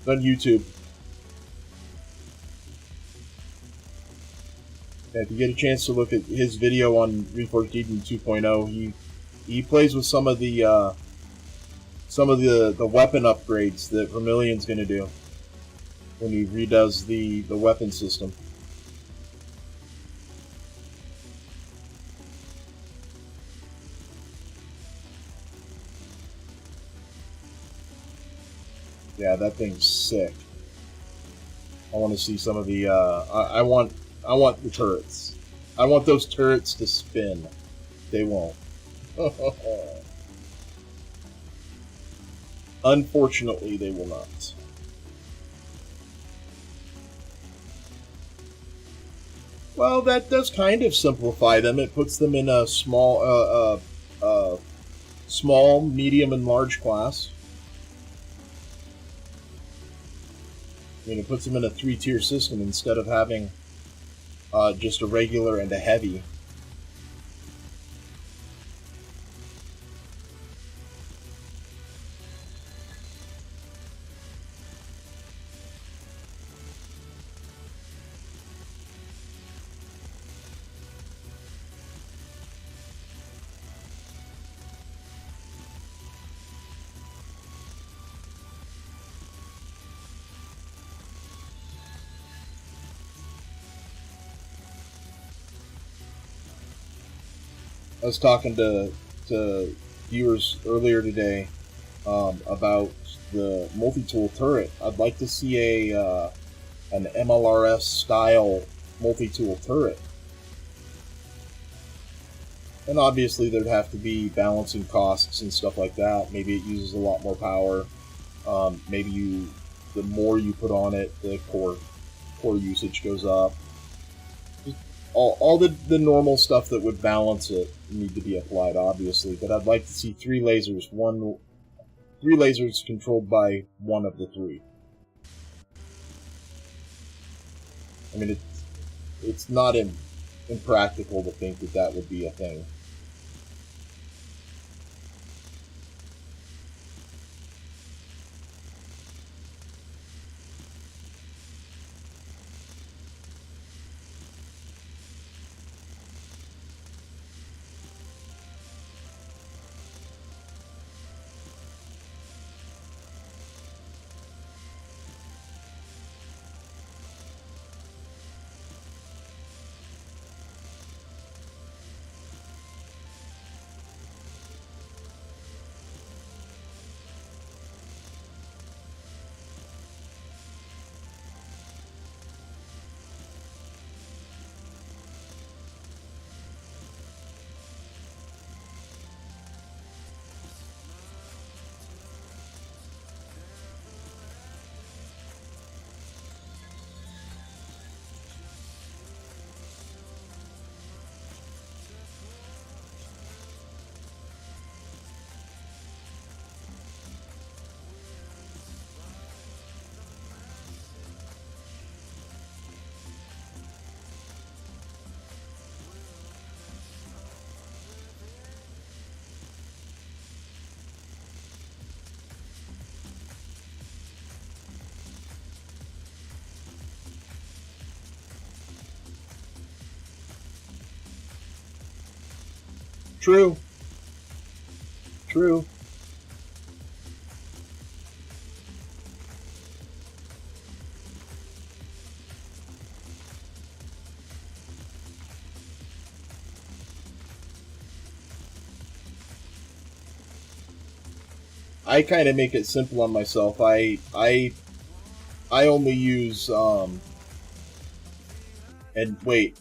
On YouTube. Yeah, if you get a chance to look at his video on Reforged Eden 2.0, he plays with some of the weapon upgrades that Vermilion's going to do when he redoes the weapon system. Yeah, that thing's sick. I want to see some of the. I want the turrets. I want those turrets to spin. They won't. Unfortunately, they will not. Well, that does kind of simplify them. It puts them in a small, small, medium, and large class. I mean, it puts them in a 3-tier system instead of having just a regular and a heavy. I was talking to viewers earlier today about the multi-tool turret. I'd like to see an MLRS style multi-tool turret. And obviously there'd have to be balancing costs and stuff like that. Maybe it uses a lot more power. Maybe the more you put on it, the core usage goes up. All the normal stuff that would balance it need to be applied, obviously. But I'd like to see 3 lasers. 3 lasers controlled by one of the 3. I mean, it's not impractical to think that would be a thing. True. True. I kind of make it simple on myself. I only use and wait.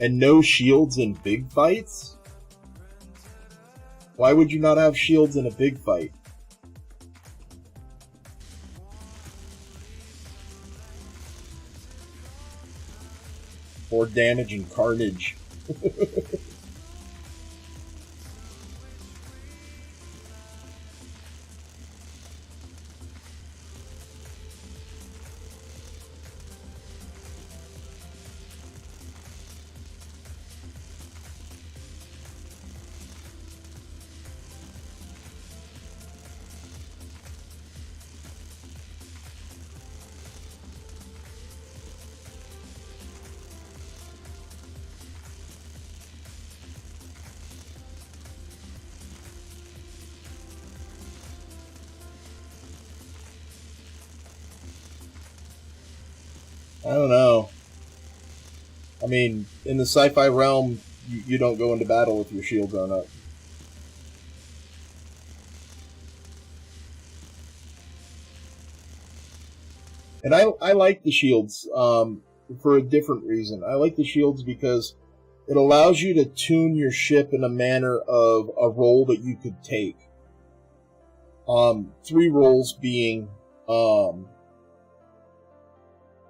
And no shields in big fights? Why would you not have shields in a big fight? More damage and carnage. I don't know. I mean, in the sci-fi realm, you don't go into battle with your shield gun up. And I like the shields for a different reason. I like the shields because it allows you to tune your ship in a manner of a role that you could take. 3 roles being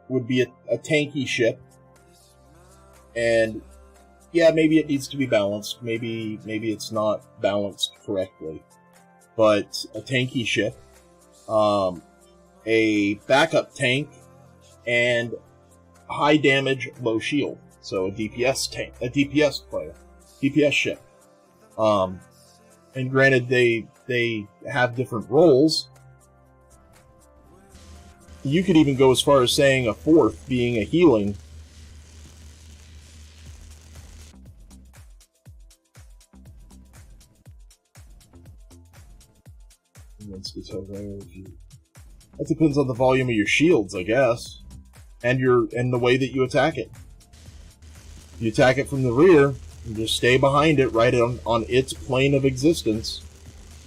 would be a tanky ship, and yeah, maybe it needs to be balanced. Maybe it's not balanced correctly, but a tanky ship, a backup tank, and high damage, low shield. So a DPS tank, a DPS player, DPS ship. And granted, they have different roles. You could even go as far as saying a 4th being a healing. That depends on the volume of your shields, I guess, and the way that you attack it. If you attack it from the rear and just stay behind it, right on its plane of existence,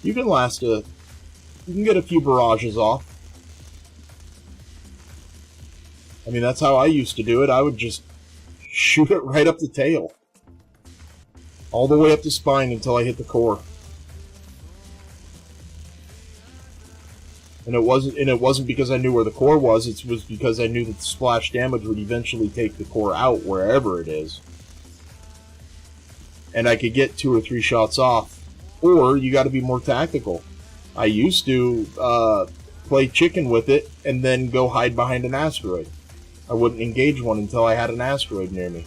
you can you can get a few barrages off. I mean, that's how I used to do it. I would just shoot it right up the tail, all the way up the spine until I hit the core. And it wasn't because I knew where the core was. It was because I knew that the splash damage would eventually take the core out wherever it is, and I could get 2 or 3 shots off. Or you got to be more tactical. I used to play chicken with it and then go hide behind an asteroid. I wouldn't engage one until I had an asteroid near me.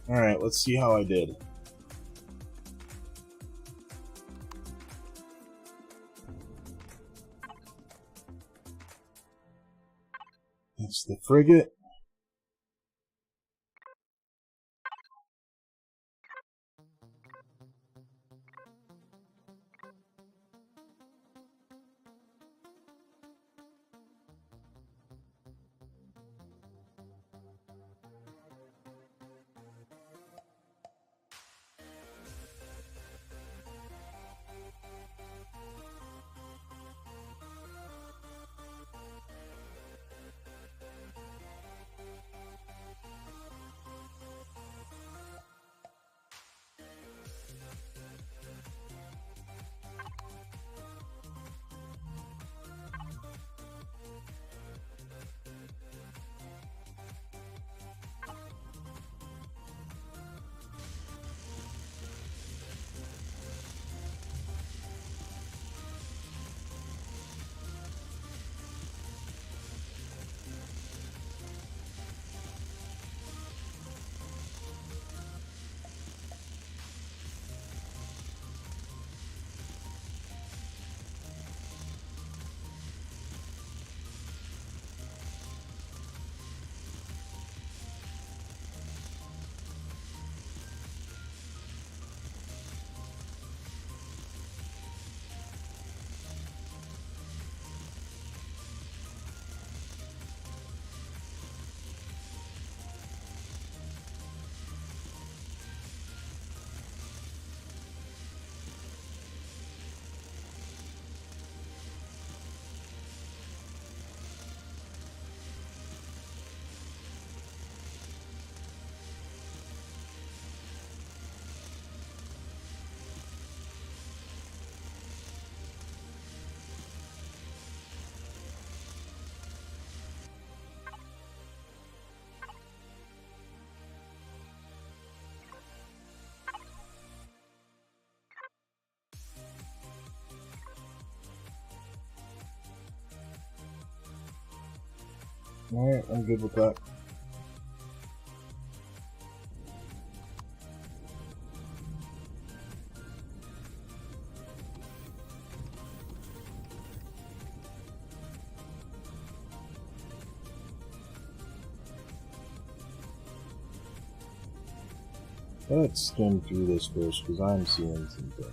Alright, let's see how I did. That's the frigate. Alright, I'm good with that. Let's skim through this first, because I'm seeing some things.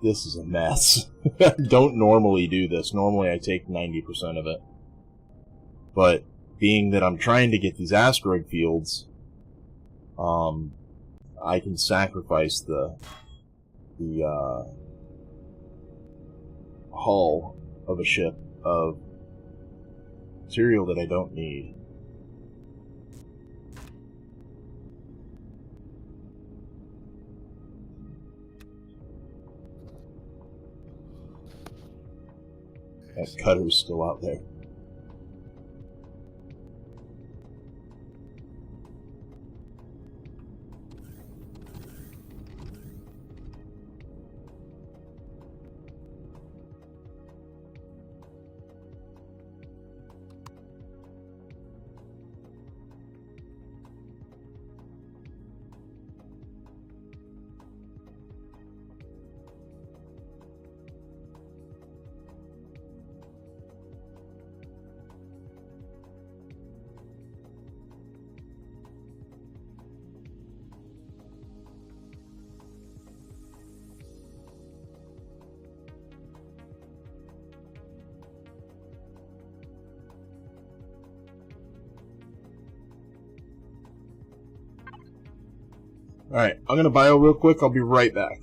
This is a mess. I don't normally do this. Normally I take 90% of it. But being that I'm trying to get these asteroid fields, I can sacrifice the hull of a ship of material that I don't need. That cutter's still out there. Alright, I'm gonna bio real quick, I'll be right back.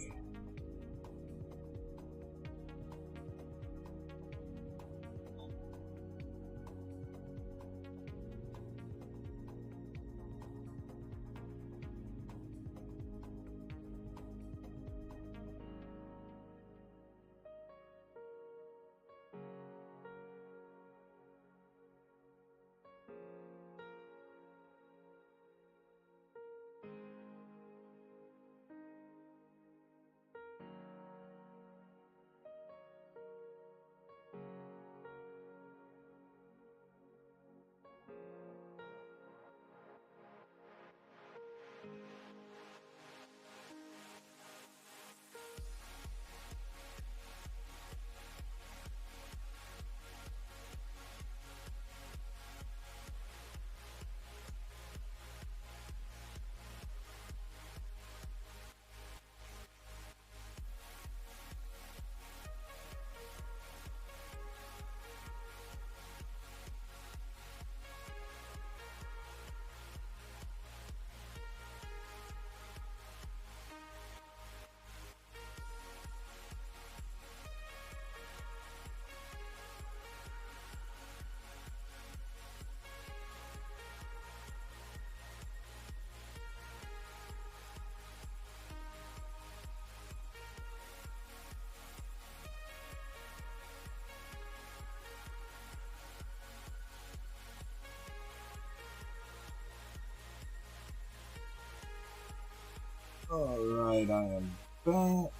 Alright, I am back.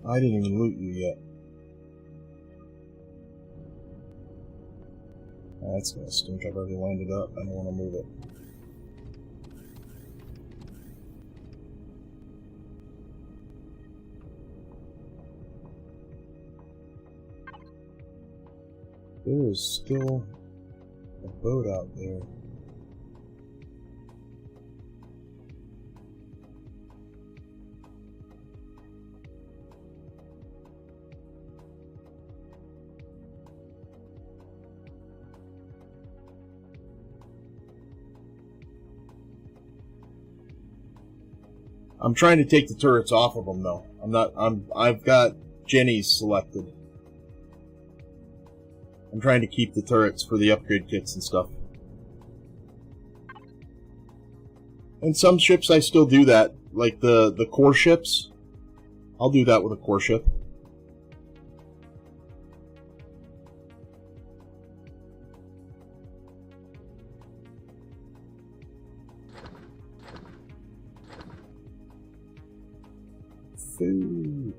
I didn't even loot you yet. That's gonna stink. I've already lined it up. I don't want to move it. There is still a boat out there. I'm trying to take the turrets off of them though. I've got Jenny's selected. I'm trying to keep the turrets for the upgrade kits and stuff. And some ships I still do that, like the core ships. I'll do that with a core ship. Food.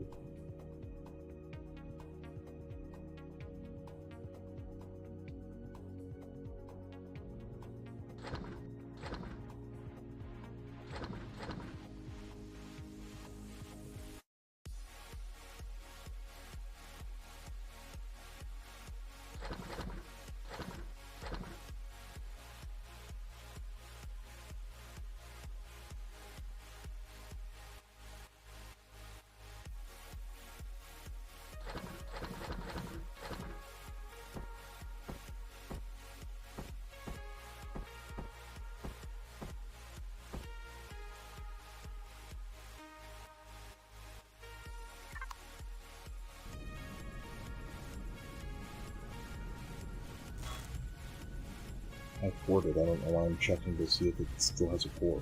I poured it. I don't know why I'm checking to see if it still has a port.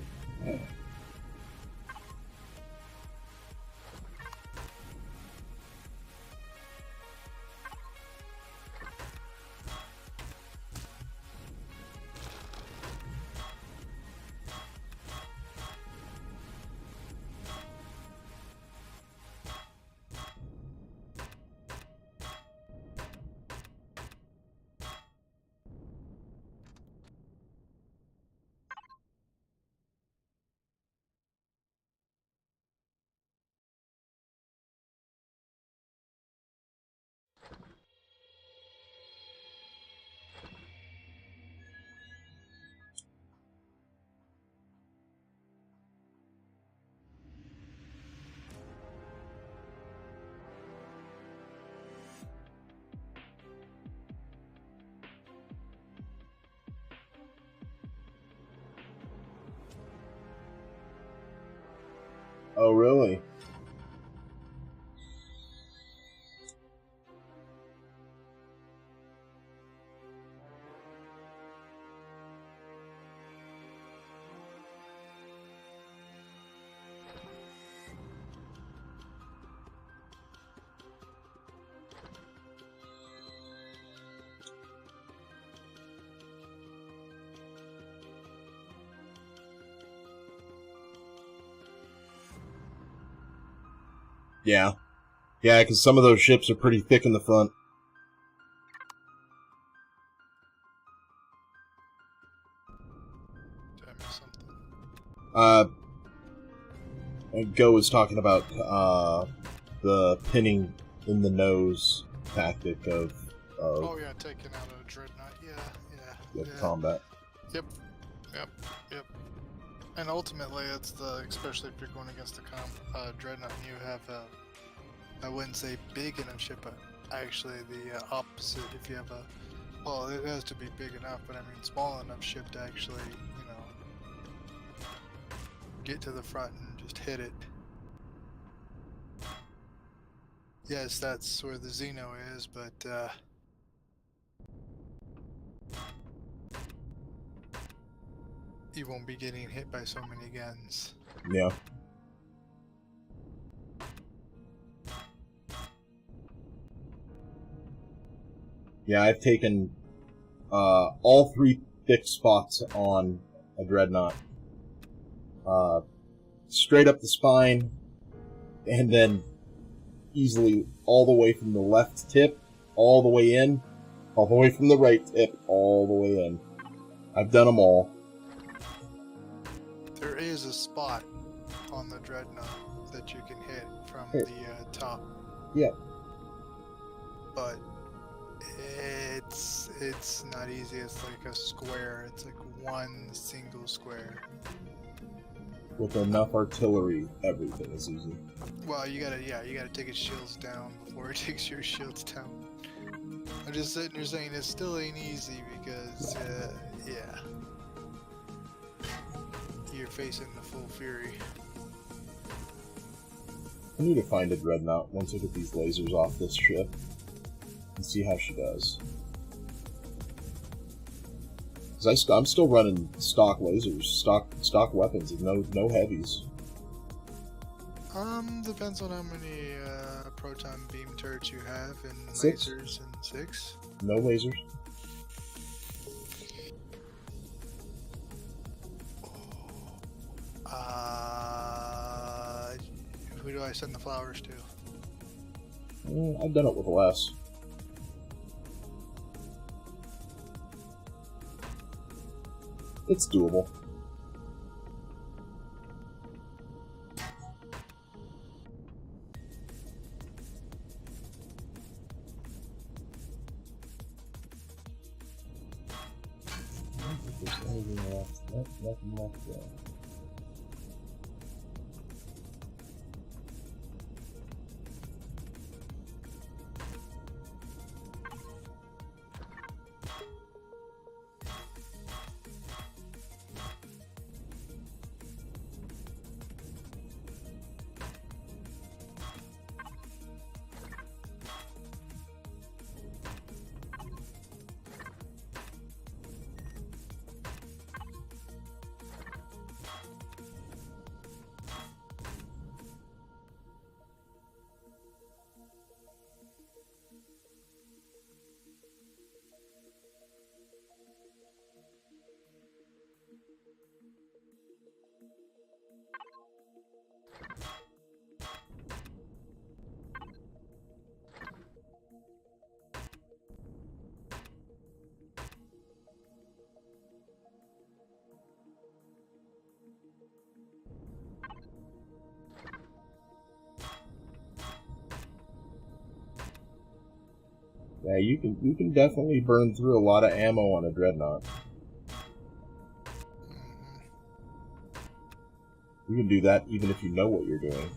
Oh, really? Yeah. Yeah, because some of those ships are pretty thick in the front. Did I miss something? Go was talking about the pinning in the nose tactic of Oh yeah, taking out a dreadnought. Yeah. combat. Yep. And ultimately, it's especially if you're going against a dreadnought, and you have I wouldn't say big enough ship, but actually the opposite. If you have well, it has to be big enough, but I mean small enough ship to actually, get to the front and just hit it. Yes, that's where the Xeno is, but you won't be getting hit by so many guns. Yeah. Yeah, I've taken all 3 thick spots on a dreadnought. Straight up the spine, and then easily all the way from the left tip, all the way in, all the way from the right tip, all the way in. I've done them all. There is a spot on the dreadnought that you can hit from the top. Yeah. But it's not easy. It's like a square. It's like one single square. With enough artillery, everything is easy. Well, you gotta take its shields down before it takes your shields down. I'm just sitting here saying it still ain't easy because, yeah. You're facing the full fury. I need to find a dreadnought once I get these lasers off this ship and see how she does. Because I'm still running stock lasers, stock weapons, and no heavies. Depends on how many proton beam turrets you have and 6. lasers and 6. No lasers. Who do I send the flowers to? I've done it with less. It's doable. I don't think there's anything left. Nope, nothing left there. Yeah, you can definitely burn through a lot of ammo on a dreadnought. You can do that even if you know what you're doing.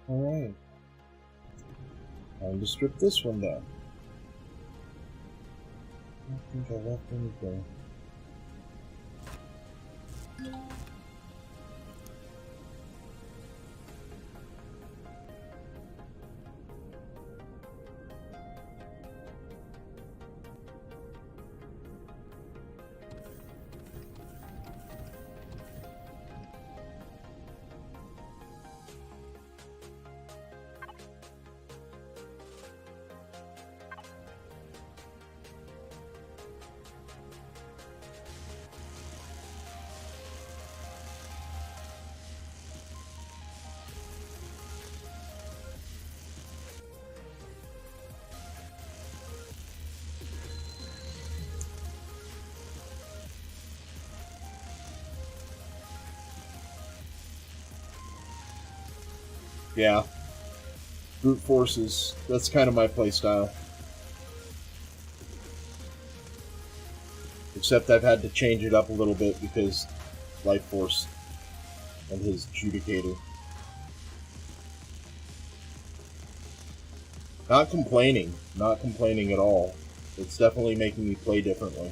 Alright. Time to strip this one down. I don't think I left anything. Yeah. Brute forces. That's kind of my playstyle. Except I've had to change it up a little bit because Life Force and his Judicator. Not complaining. Not complaining at all. It's definitely making me play differently.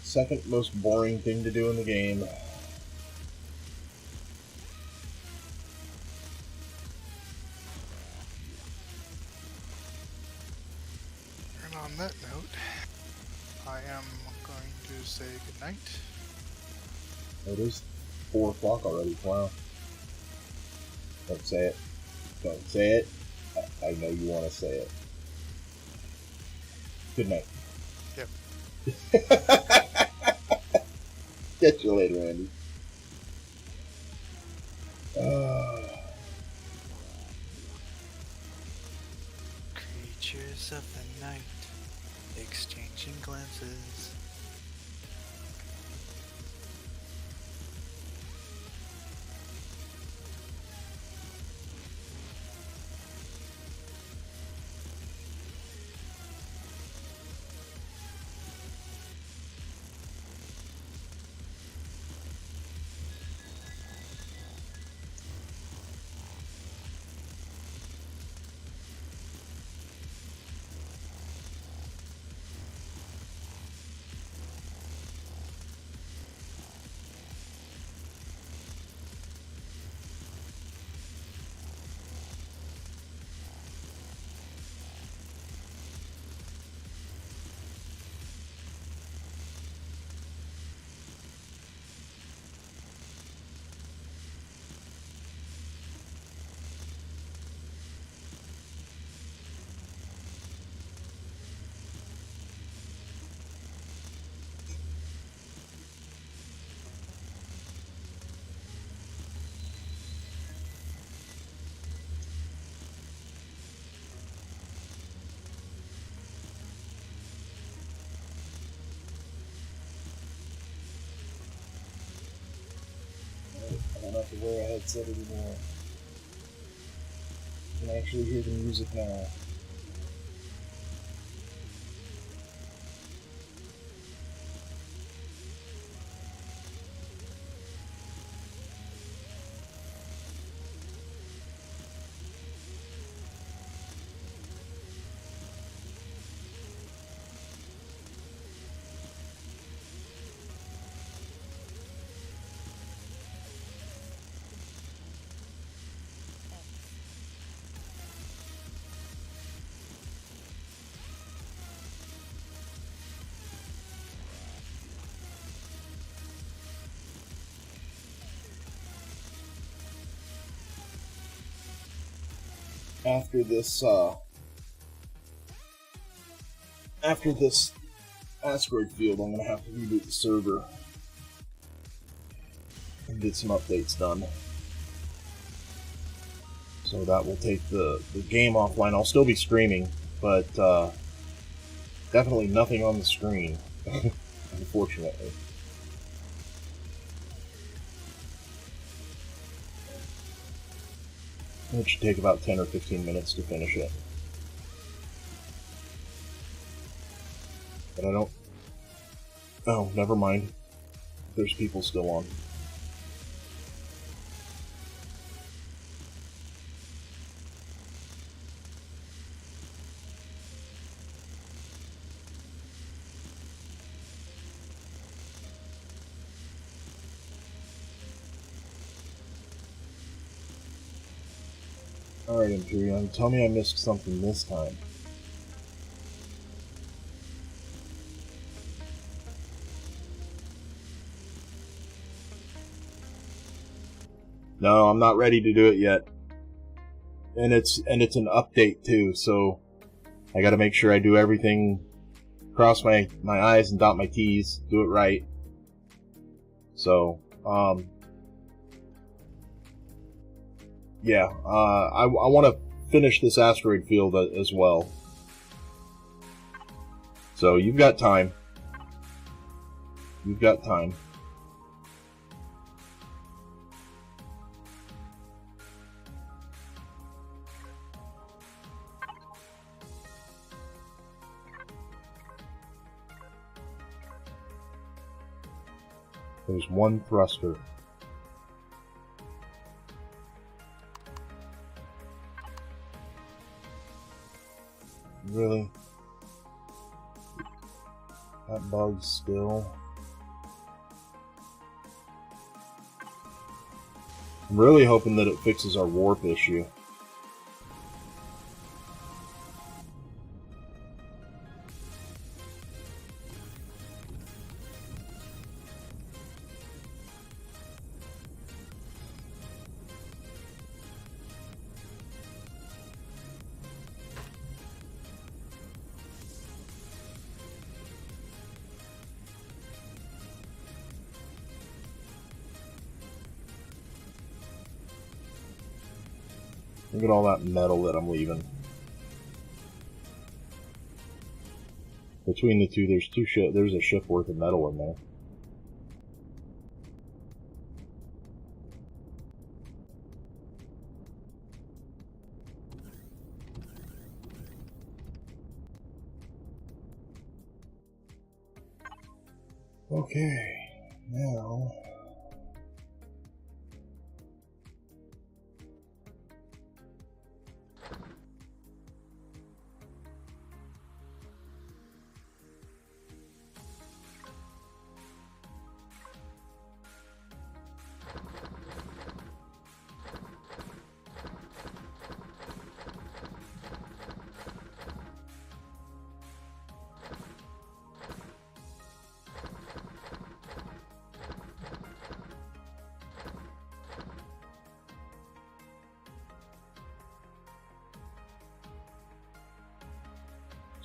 Second most boring thing to do in the game. And on that note, I am going to say goodnight. It is 4 o'clock already. Wow. Don't say it. Don't say it. I know you want to say it. Good night. Yep. Catch you later, Andy. Creatures of the night, exchanging glances. I don't have to wear a headset anymore. I can actually hear the music now. After this asteroid field, I'm gonna have to reboot the server and get some updates done. So that will take the game offline. I'll still be streaming, but definitely nothing on the screen, unfortunately. It should take about 10 or 15 minutes to finish it. But I don't... Oh, never mind. There's people still on. Alright, Empyrion, tell me I missed something this time. No, I'm not ready to do it yet. And it's an update too, so I gotta make sure I do everything, cross my I's and dot my T's, do it right. So, yeah, I want to finish this asteroid field as well. So you've got time. You've got time. There's one thruster. Really? That bug's still... I'm really hoping that it fixes our warp issue. Look at all that metal that I'm leaving. Between the two, there's a ship worth of metal in there. Okay, now...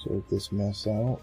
Sort this mess out.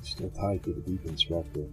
Still tied to the Deep Inspector.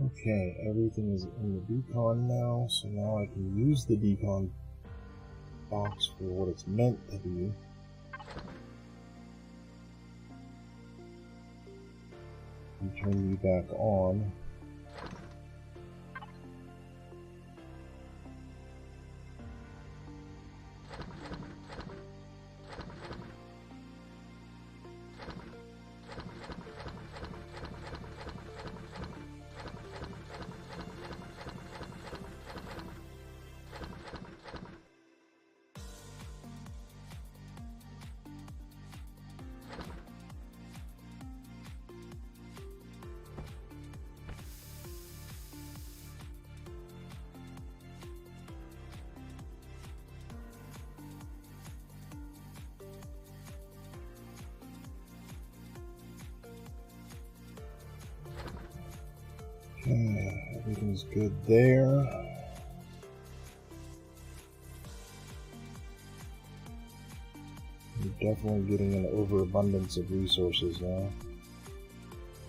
Okay, everything is in the decon now, so now I can use the decon box for what it's meant to be. And turn you back on. Okay, everything's good there. We're definitely getting an overabundance of resources now.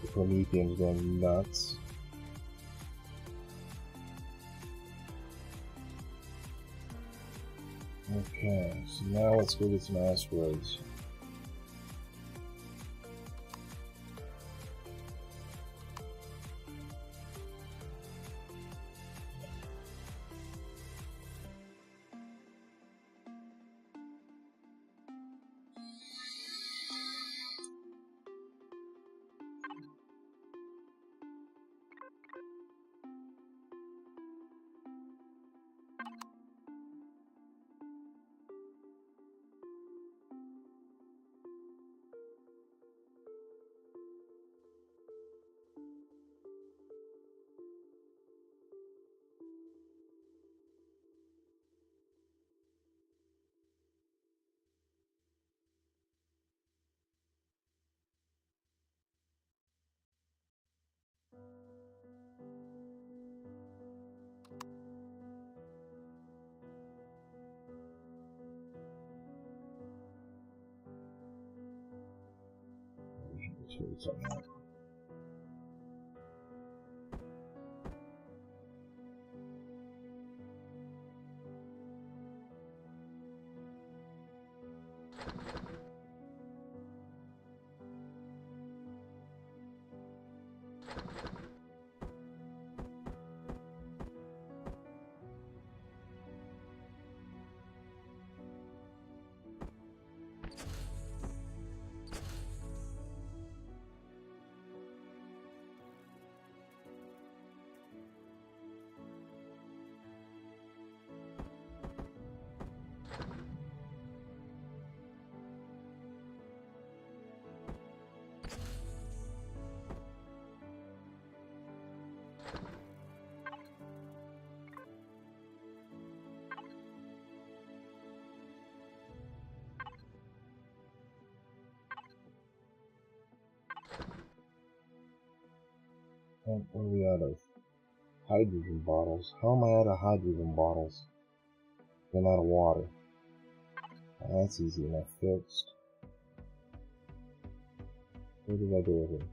The Promethean's going nuts. Okay, so now let's go get some asteroids. Something like what are we out of? Hydrogen bottles. How am I out of hydrogen bottles? I'm out of water. Oh, that's easy enough fixed. What did I do with it?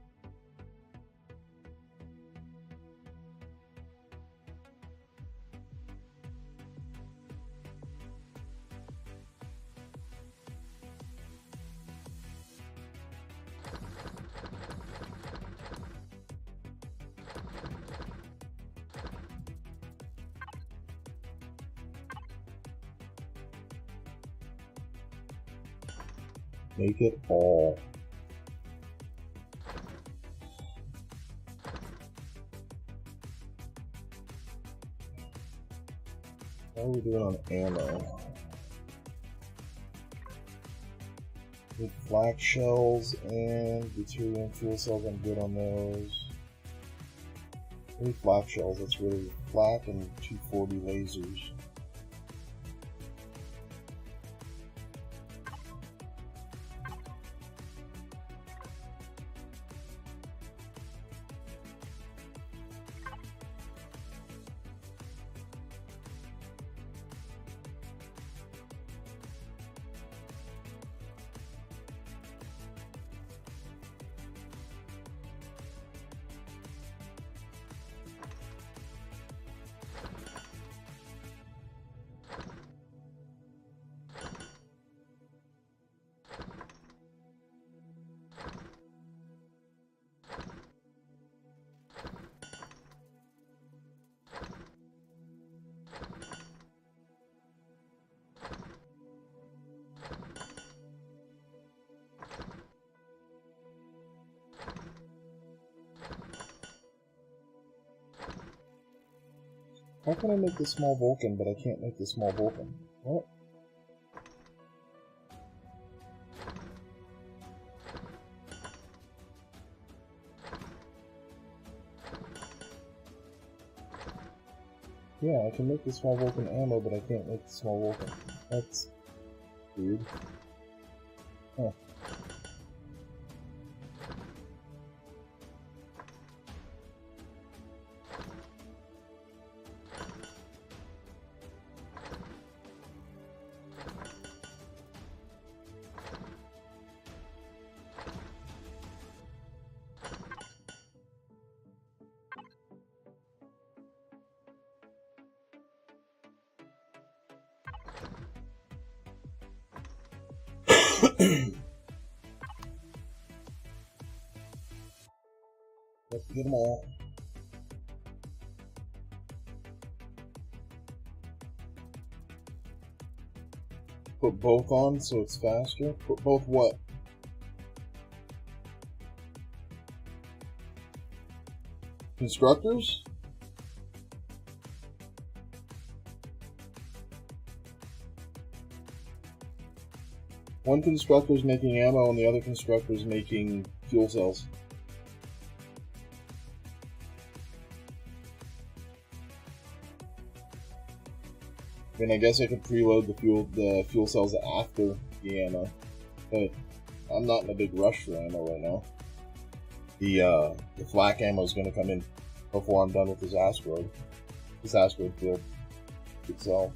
Make it all. How are we doing on ammo? With flak shells and deuterium fuel cells, I'm good on those. Maybe flak shells, that's really flak and 240 lasers. How can I make the small Vulcan, but I can't make the small Vulcan? What? Yeah, I can make the small Vulcan ammo, but I can't make the small Vulcan. That's weird. Huh. Let's get them all. Put both on so it's faster. Put both what? Constructors? One constructor's making ammo and the other constructor's making fuel cells. I mean, I guess I could preload the fuel cells after the ammo, but I'm not in a big rush for ammo right now. The flak ammo is going to come in before I'm done with this asteroid field itself.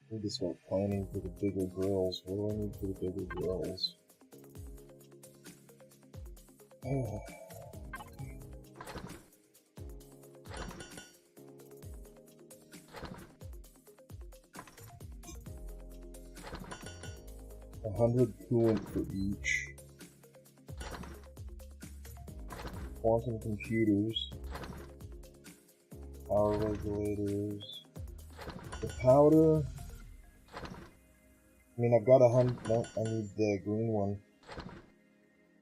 Need to start planning for the bigger grills. What do I need for the bigger grills? Oh. 100 coolant for each. Quantum computers. Power regulators. The powder. I mean, I've got 100. No, I need the green one.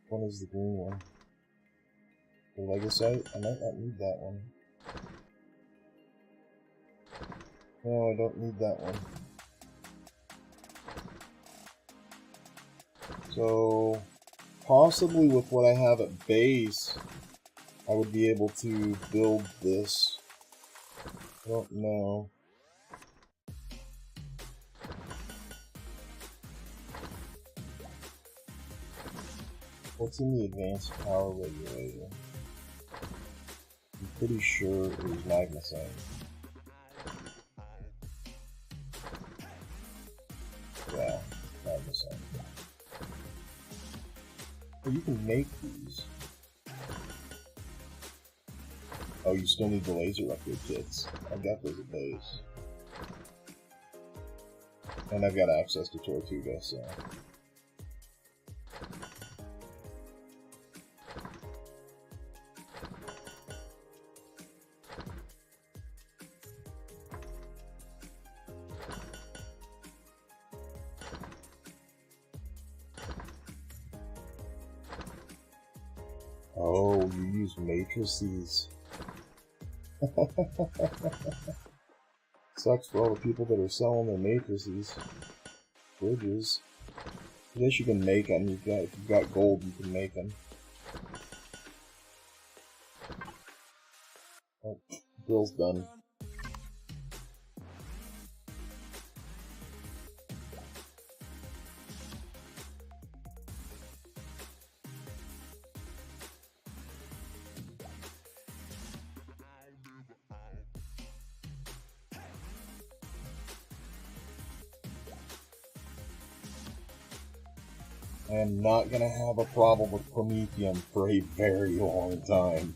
Which one is the green one? The Legosite? I might not need that one. No, I don't need that one. So, possibly with what I have at base, I would be able to build this. I don't know. What's in the advanced power regulator? I'm pretty sure it was magnesite. Yeah, magnesite. Oh, you can make these. Oh, you still need the laser upgrade kits. I've got those at base. And I've got access to Tortuga, so... Oh, you use matrices. Sucks for all the people that are selling their matrices. Bridges. I guess you can make them. If you've got gold, you can make them. Oh, grill's done. I am not gonna have a problem with Promethium for a very long time.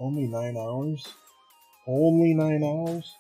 Only 9 hours? Only 9 hours?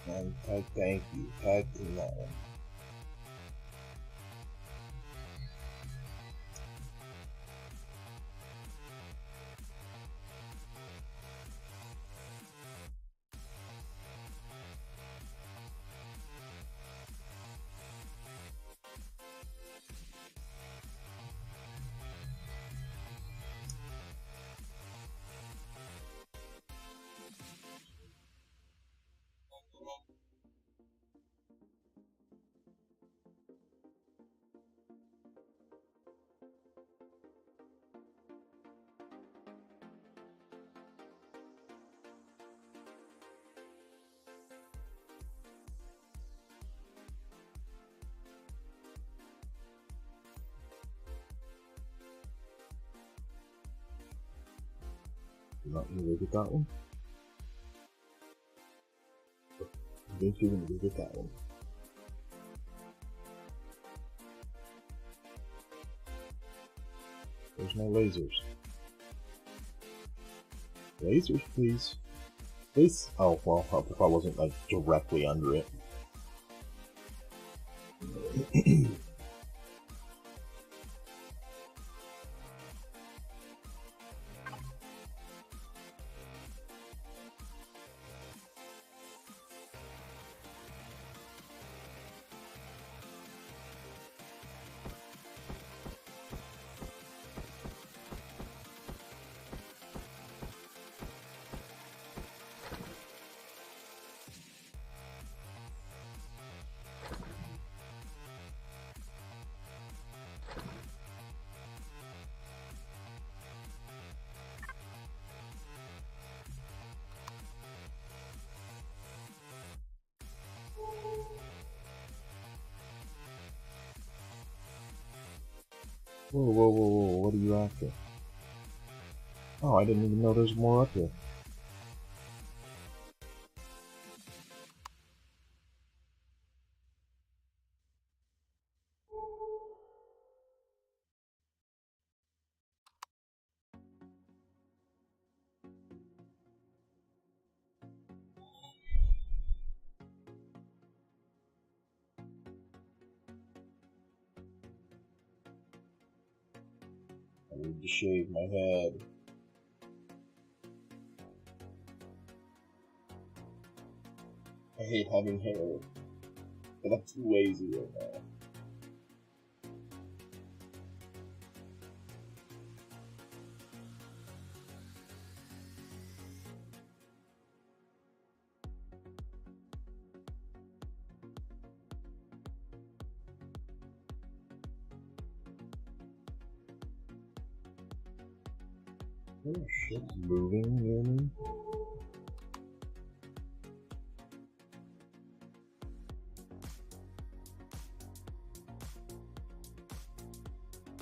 And thank you. Tag in that one. Not gonna look at that one. I think you're gonna look at that one. Where's my lasers? Lasers, please. Please. Oh, well, if I wasn't like directly under it. Whoa, whoa, whoa, whoa, what are you after? Oh, I didn't even know there's more up here. I need to shave my head. I hate having hair, but I'm too lazy right now. Oh, shit's moving near me.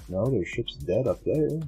No, their ship's dead up there.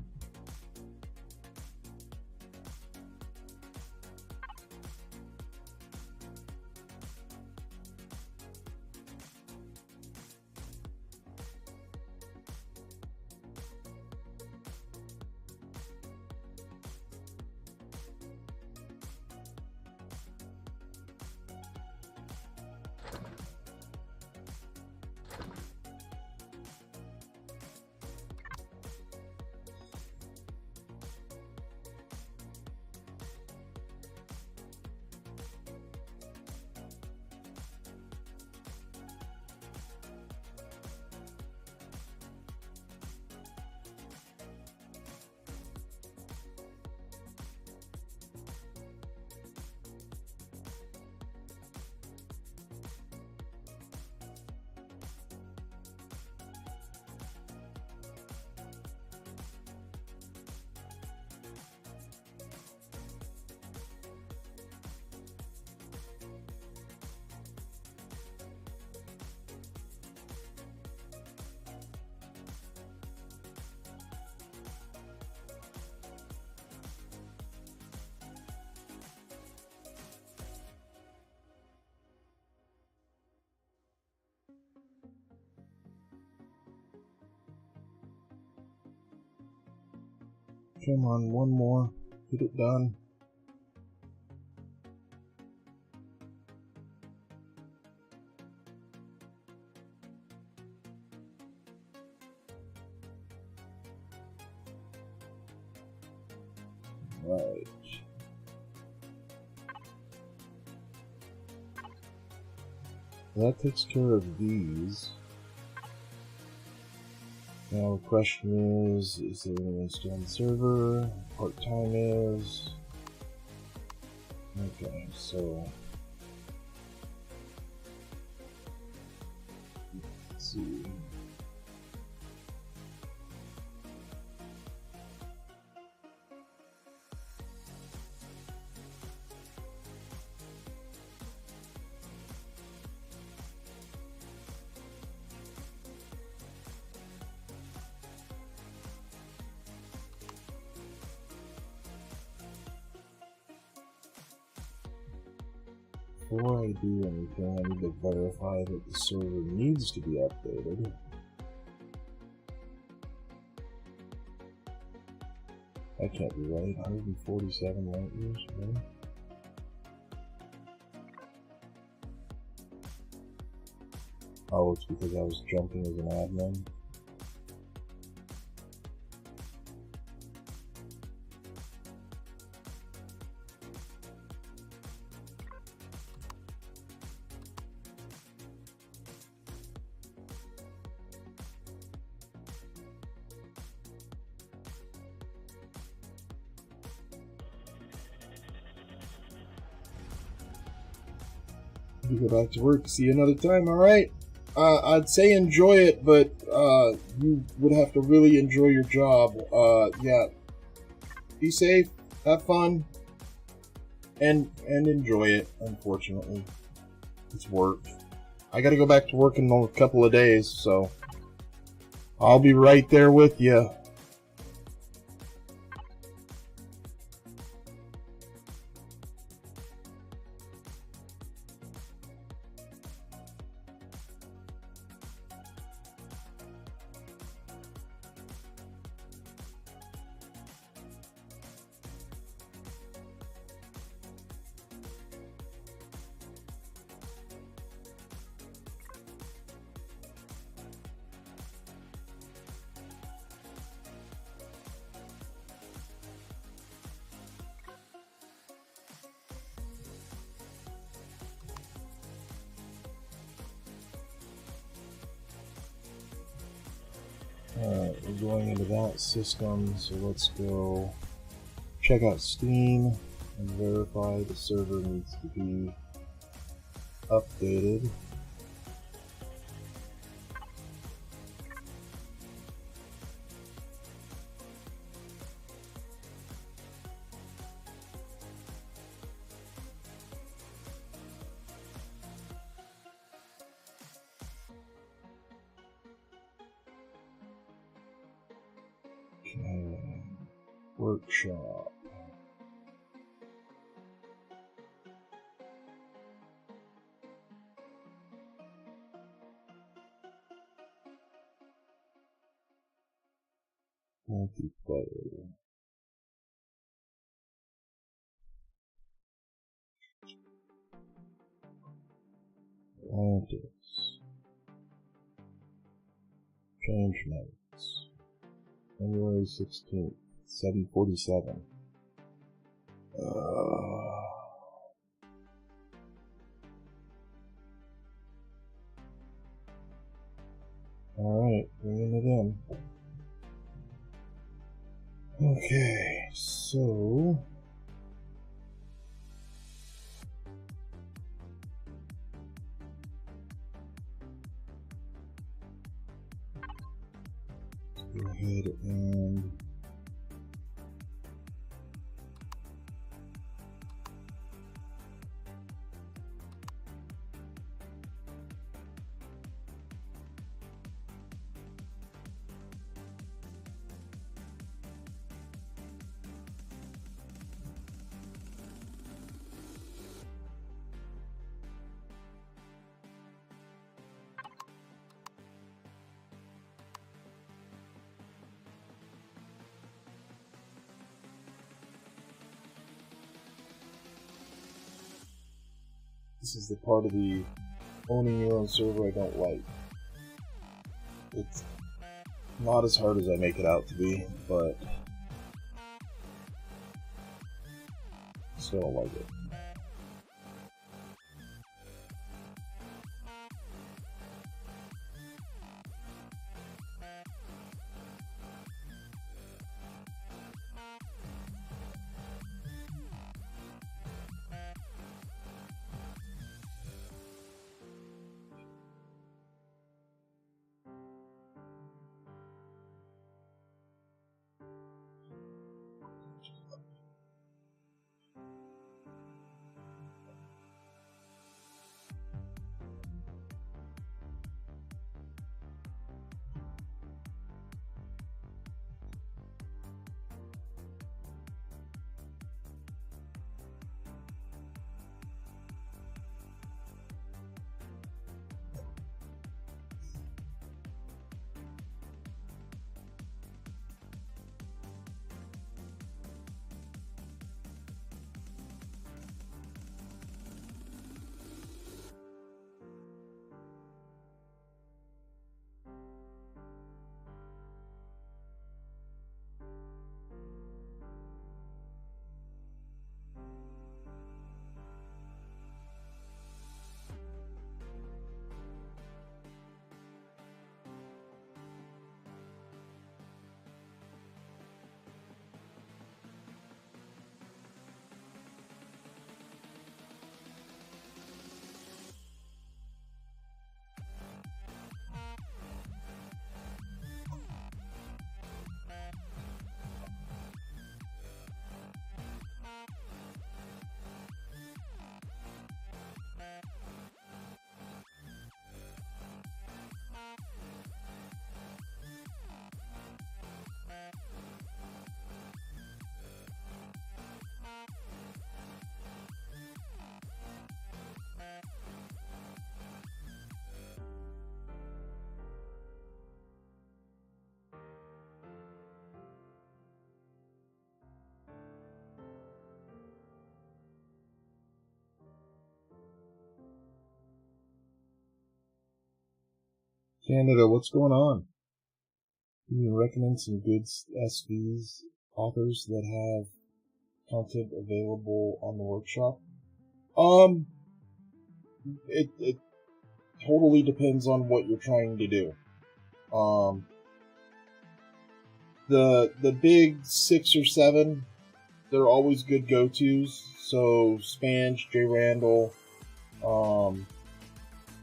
Come on, one more. Get it done. Right. That takes care of these. Now the question is there anyone still on the server? Part-time is... Okay, so... Let's see... before I do anything, I need to verify that the server needs to be updated. That can't be right. 147 light years, right? Oh, it's because I was jumping as an admin. You go back to work. See you another time. All right. I'd say enjoy it, but you would have to really enjoy your job. Yeah. Be safe. Have fun. And enjoy it. Unfortunately, it's work. I got to go back to work in a couple of days, so I'll be right there with you. Alright, we're going into that system, so let's go check out Steam and verify the server needs to be updated. Okay. Workshop. Multiplayer. Atlantis. Change notes. January 16th, 7:47. Alright, bringing it in. Okay, so go ahead and this is the part of the owning your own server I don't like. It's not as hard as I make it out to be, but still don't like it. Canada, what's going on? Can you recommend some good SVs, authors that have content available on the workshop? It totally depends on what you're trying to do. The big 6 or 7, they're always good go-tos. So Spange, J. Randall,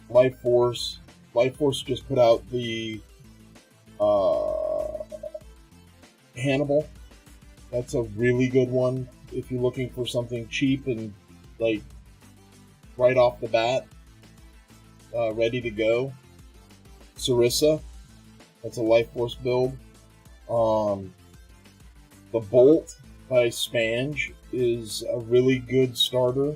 Life Force. Life Force just put out the Hannibal. That's a really good one if you're looking for something cheap and like right off the bat, ready to go. Sarissa, that's a Life Force build. The Bolt by Spange is a really good starter.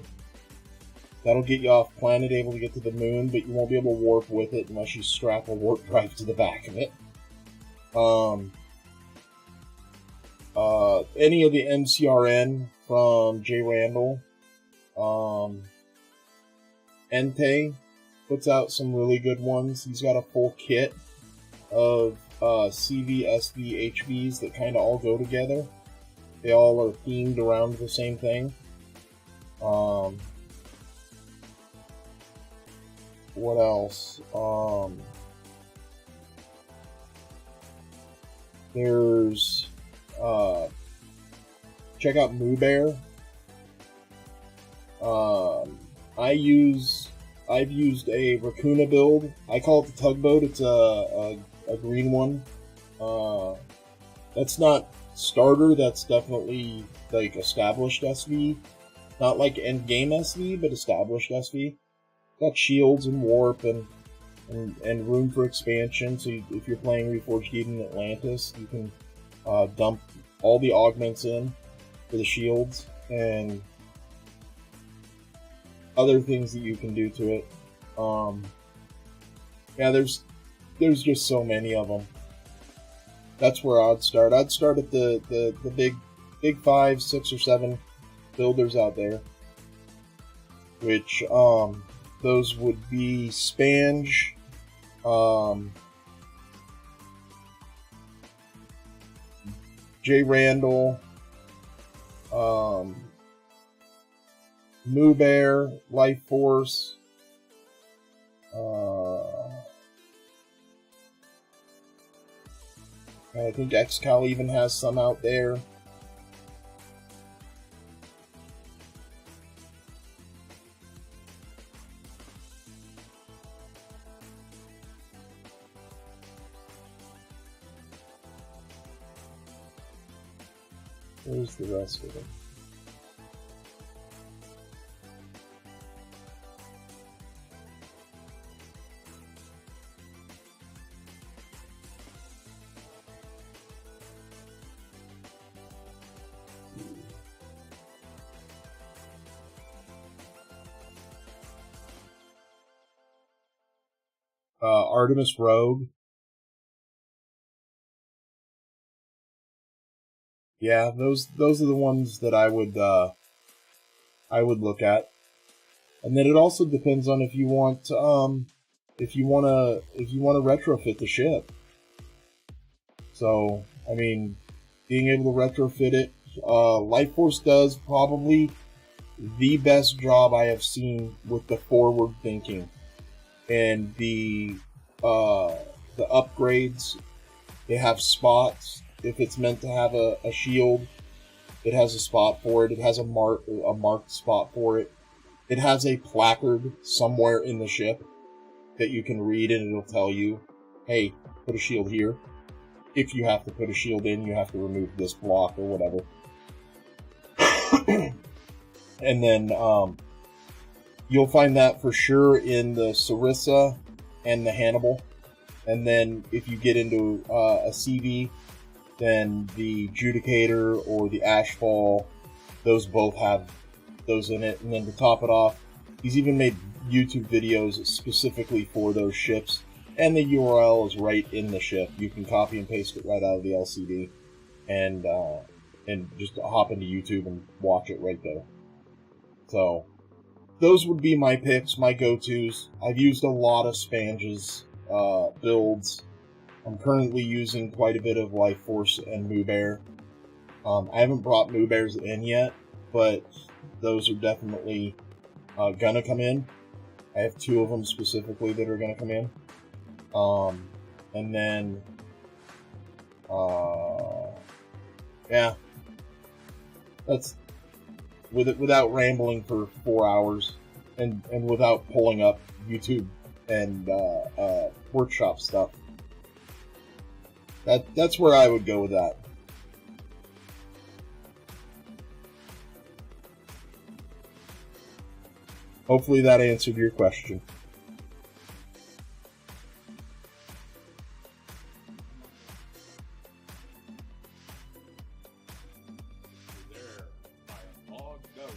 That'll get you off planet, able to get to the moon, but you won't be able to warp with it unless you strap a warp drive to the back of it. Any of the MCRN from J. Randall. Entei puts out some really good ones. He's got a full kit of CV, SV, HVs that kind of all go together. They all are themed around the same thing. What else? There's check out Moo Bear. I've used a Raccoona build. I call it the Tugboat. It's a green one. That's not starter. That's definitely like established SV. Not like end game SV, but established SV. Got shields and warp and room for expansion. So if you're playing Reforged Eden Atlantis, you can dump all the augments in for the shields and other things that you can do to it. Yeah, there's just so many of them. That's where I'd start. I'd start at the big 5, 6, or 7 builders out there, which those would be Spange, J. Randall, Moo Bear, Life Force, I think Xcal even has some out there. Where's the rest of them? Artemis Rogue. Yeah, those are the ones that I would look at. And then it also depends on if you want to retrofit the ship. So, I mean, being able to retrofit it, Life Force does probably the best job I have seen with the forward thinking and the upgrades. They have spots. If it's meant to have a shield, it has a spot for it. It has a marked spot for it. It has a placard somewhere in the ship that you can read, and it'll tell you, hey, put a shield here. If you have to put a shield in, you have to remove this block or whatever. And then you'll find that for sure in the Sarissa and the Hannibal. And then if you get into a CV, then the Judicator or the Ashfall, those both have those in it. And then to top it off, he's even made YouTube videos specifically for those ships, and the URL is right in the ship. You can copy and paste it right out of the LCD, and just hop into YouTube and watch it right there. So those would be my picks, my go-tos. I've used a lot of Spanges. builds. I'm currently using quite a bit of Life Force and Moo Bear. I haven't brought Moo Bears in yet, but those are definitely gonna come in. I have 2 of them specifically that are gonna come in. And then, yeah, that's without rambling for 4 hours and without pulling up YouTube and workshop stuff. That's where I would go with that. Hopefully that answered your question. There, by a long note.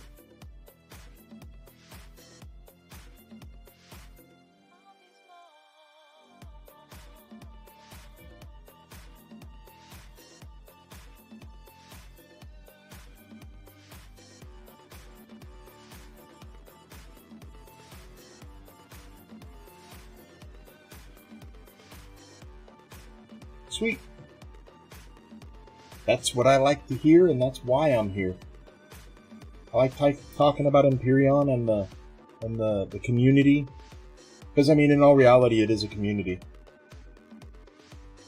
Sweet. That's what I like to hear, and that's why I'm here. I like talking about Empyrion and the community, because I mean, in all reality, it is a community.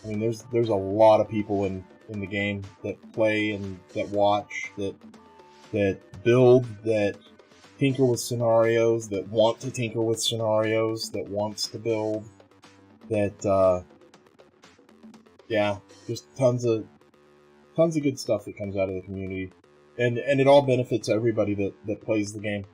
I mean, there's a lot of people in the game that play and that watch, that build, that tinker with scenarios, that want to tinker with scenarios, that wants to build, that yeah, just tons of good stuff that comes out of the community, and it all benefits everybody that plays the game.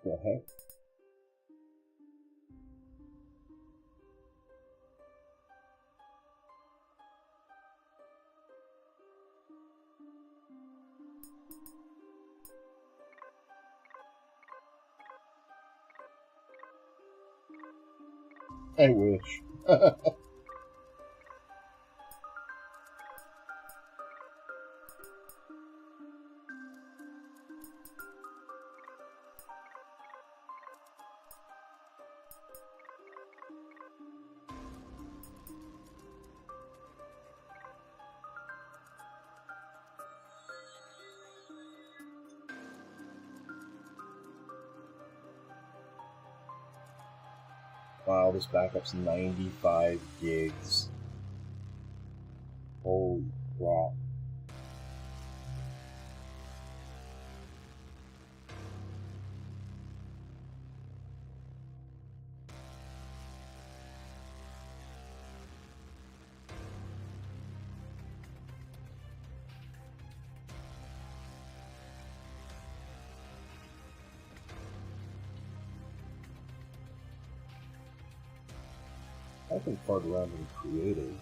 What the heck? I wish. Wow, this backup's 95 gigs. Holy crap. I can fart around in creative.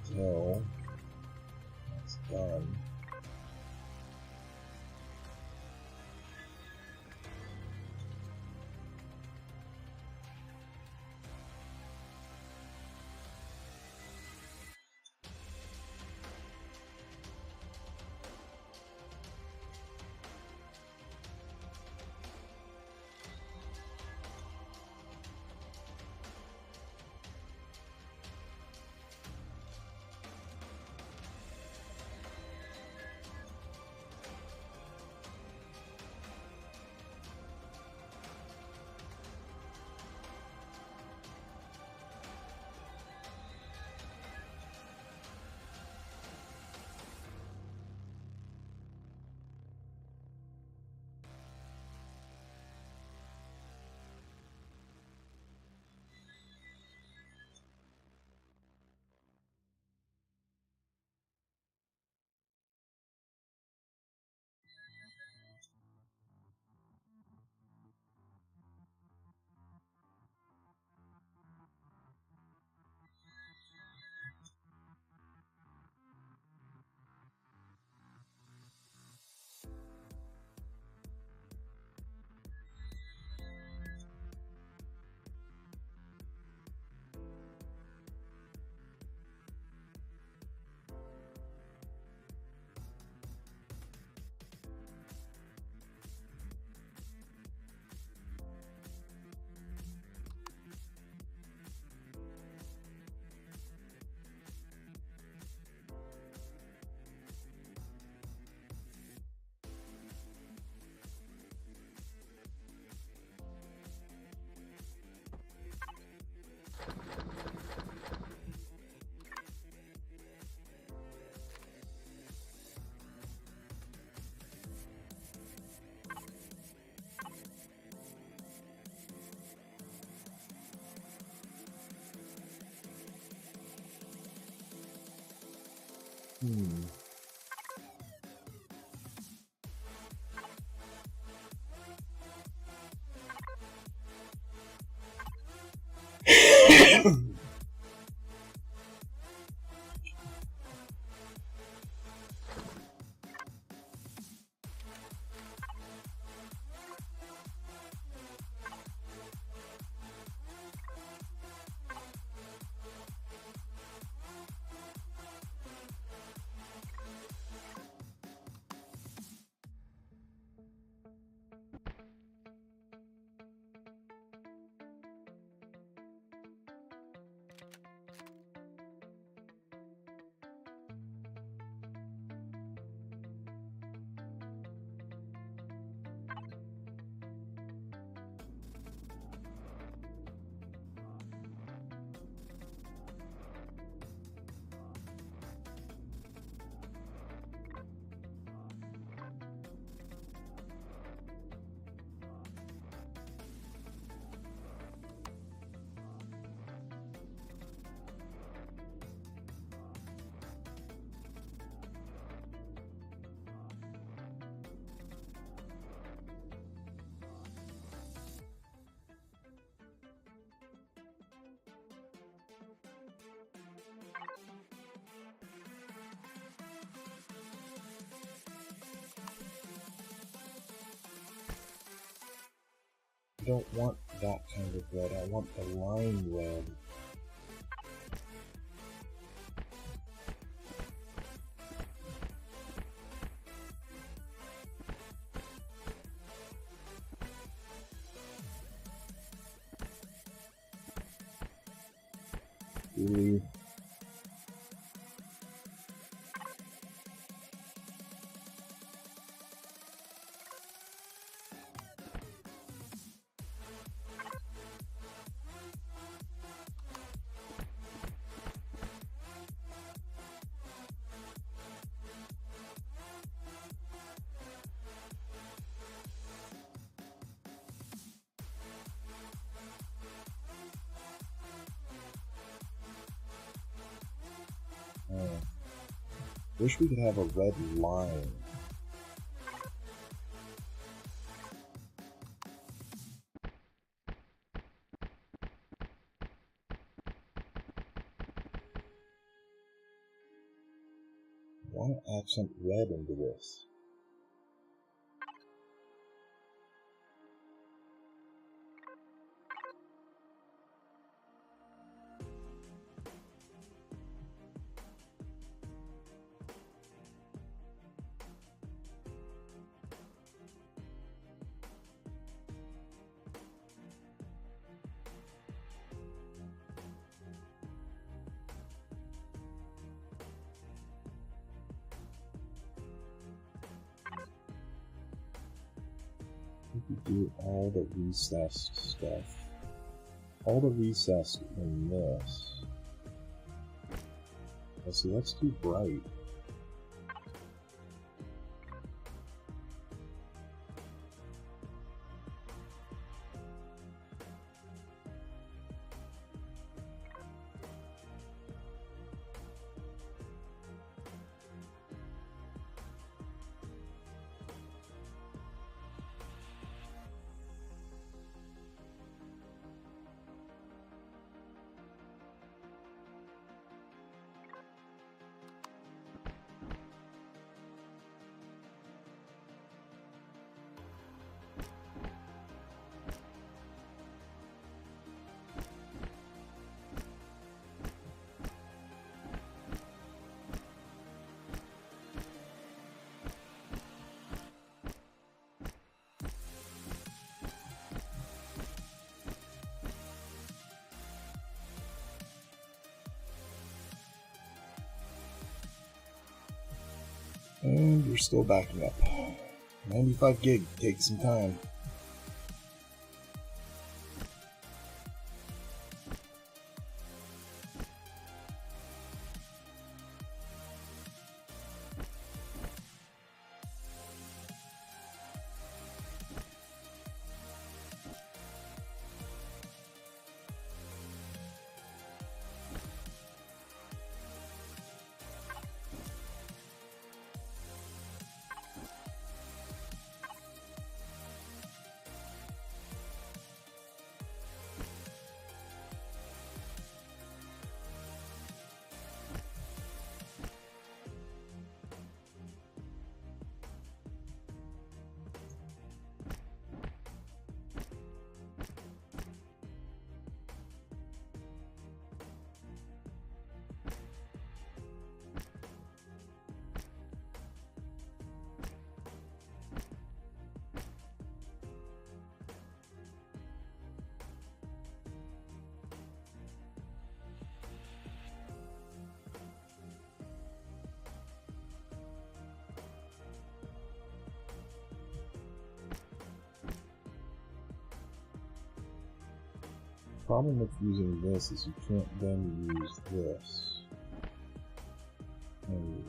So that's done. I don't want that kind of red, I want the lime red. Really? Wish we could have a red line. I want to accent red into this. We could do all the recessed stuff. All the recessed in this. Let's see, that's too bright. And you're still backing up. 95 gig, take some time. Problem with using this is you can't then use this. And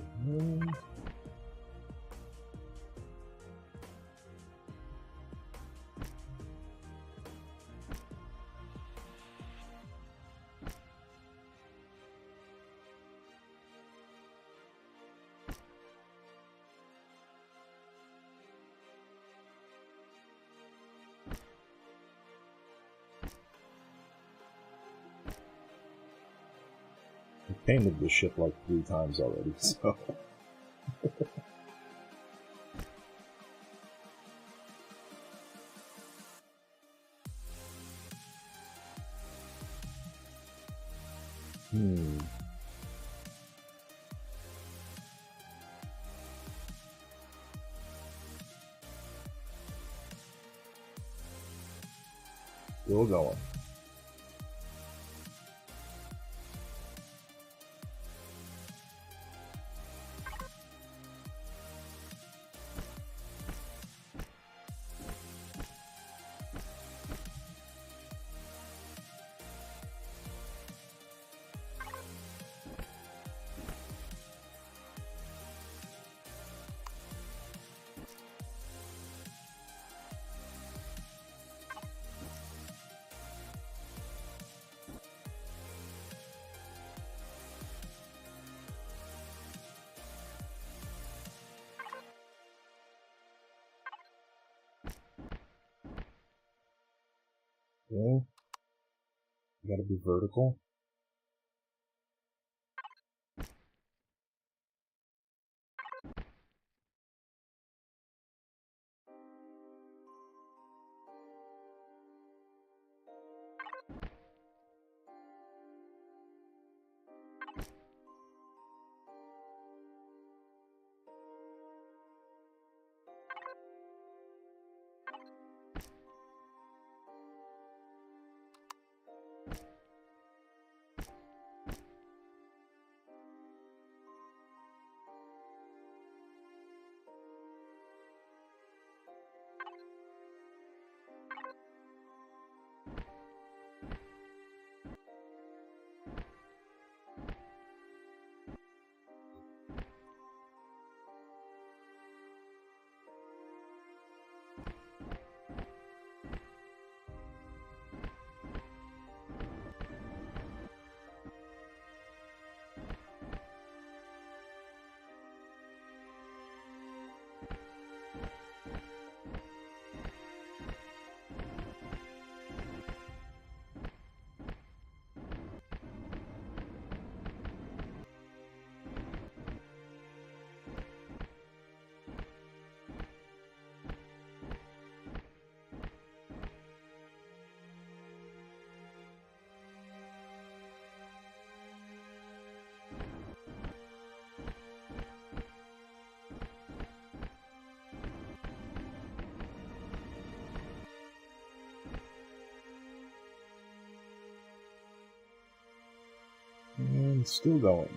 I've painted this ship like 3 times already, so. Still going. Okay. You gotta be vertical. And still going.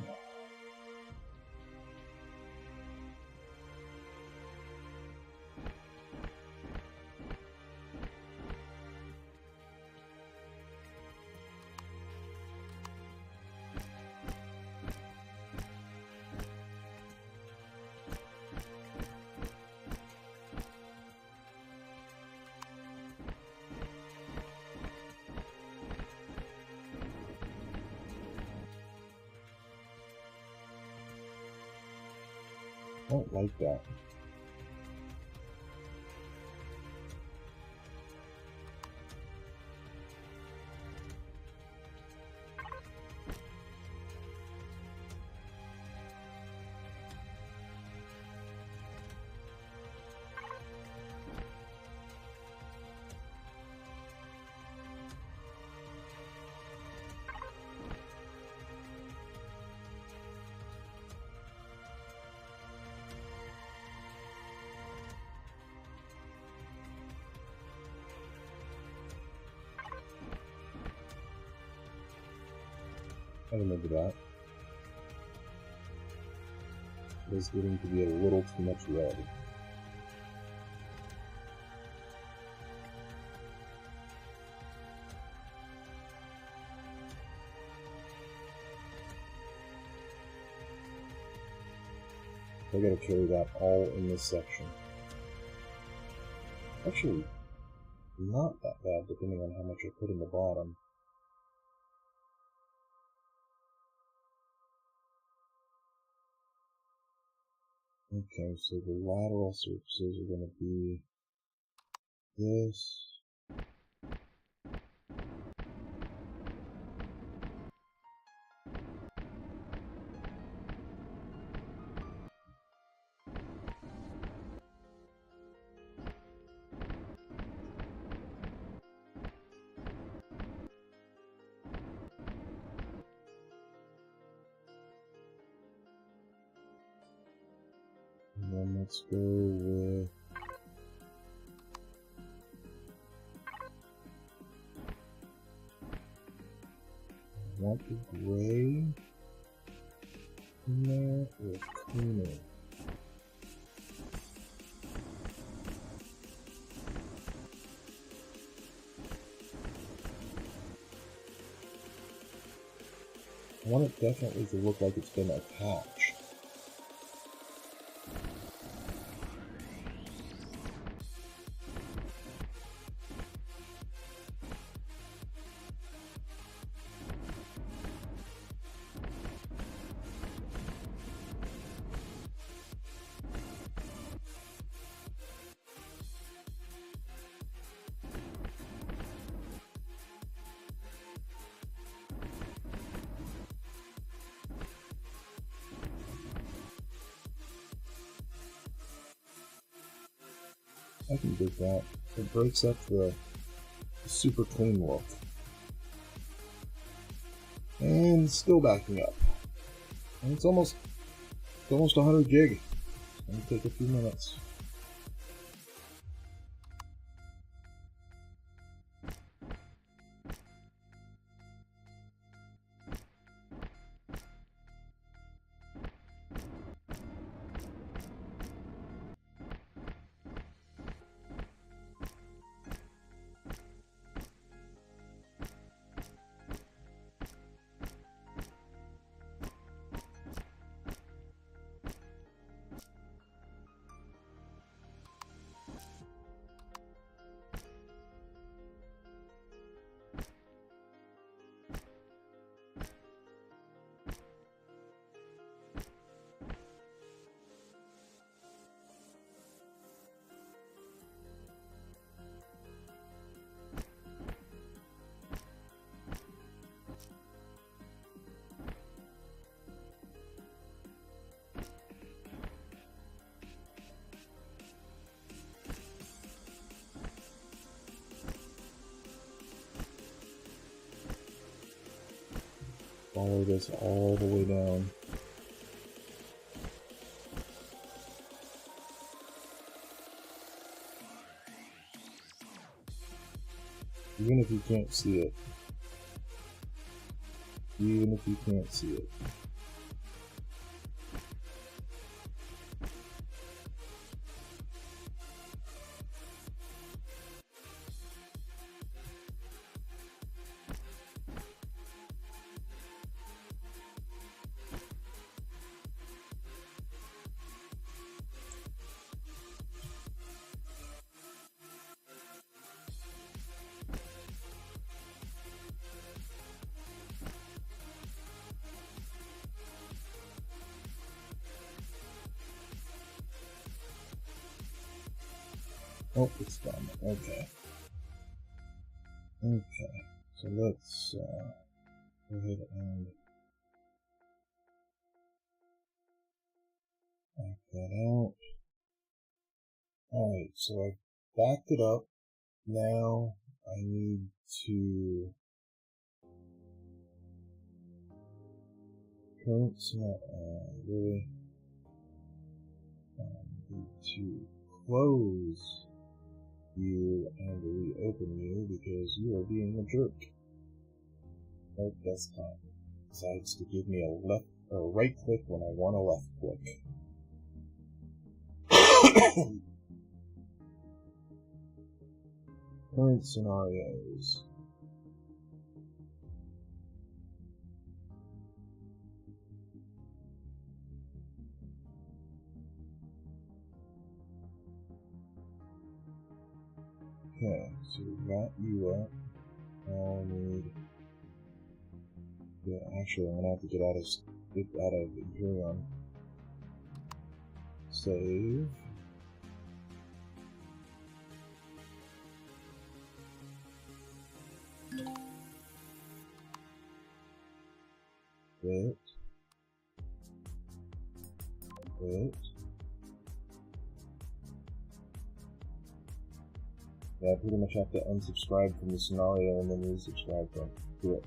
I don't like that. I remember that. It's getting to be a little too much red. I gotta carry that all in this section. Actually, not that bad depending on how much I put in the bottom. Okay, so the lateral surfaces are going to be this. And then let's go with I want the gray in there or cleaner. I want it definitely to look like it's been attached. I can dig that. It breaks up the super clean look. And still backing up. And it's almost 100 gig. It's going to take a few minutes. Follow this all the way down. Even if you can't see it. Even if you can't see it. Oh, it's done. Okay. Okay. So let's go ahead and back that out. Alright, so I've backed it up. Now I need to really need to close you and reopen you because you are being a jerk. Oh, desktop decides to give me a left or right click when I want a left click. Current scenarios. Okay, so we got you up. I'll need. Yeah, actually, I'm gonna have to get out of Empyrion. Save. Quit. Quit. Yeah, I pretty much have to unsubscribe from the scenario and then resubscribe to it.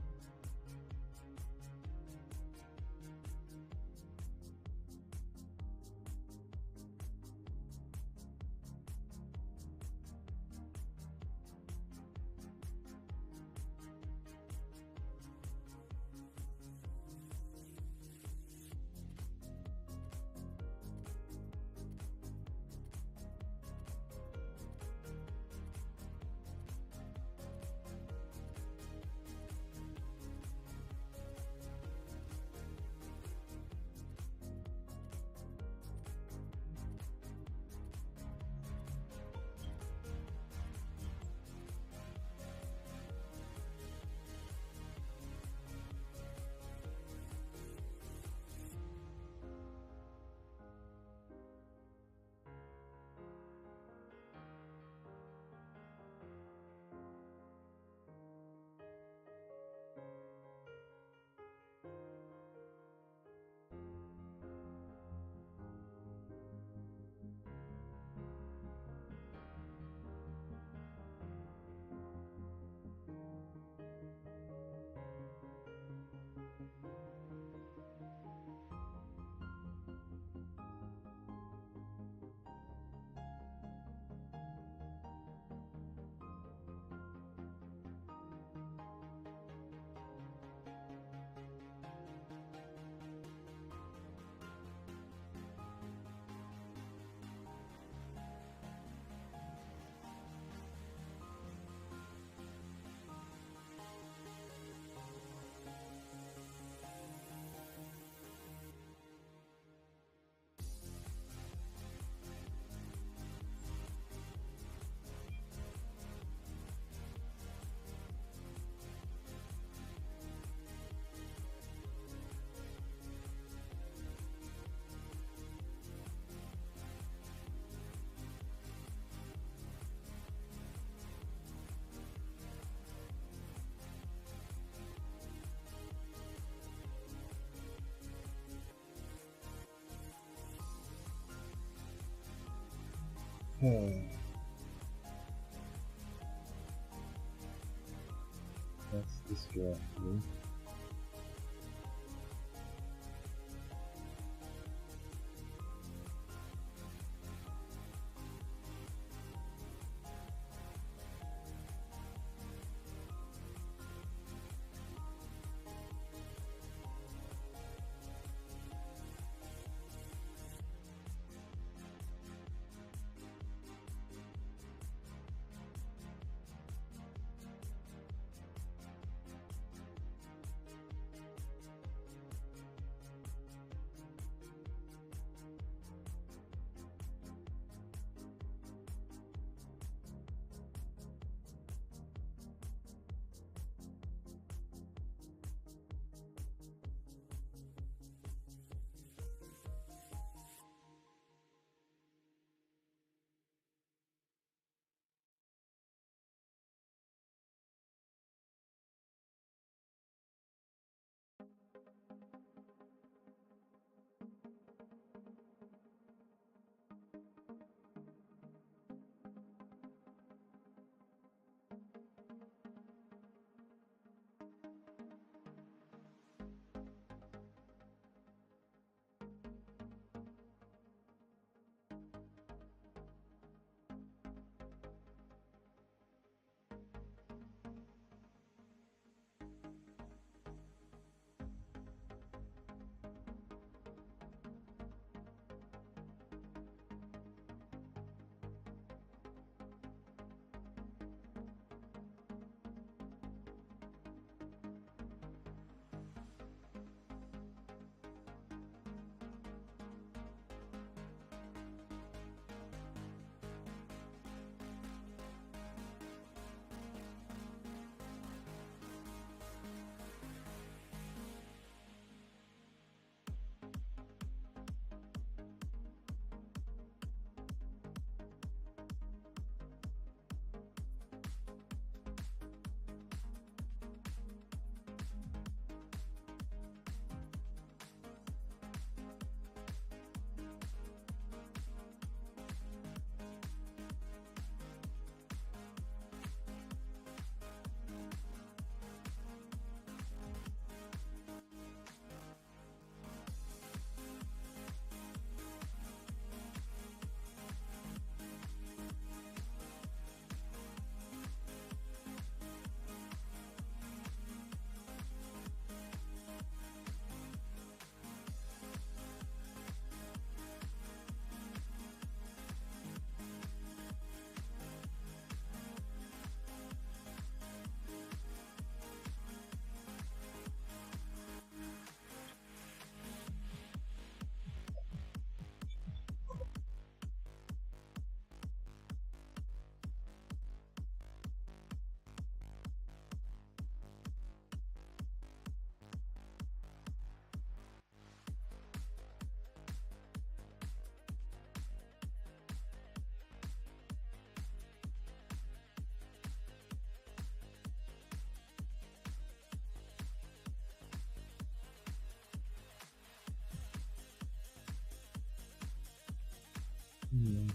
That's distracting.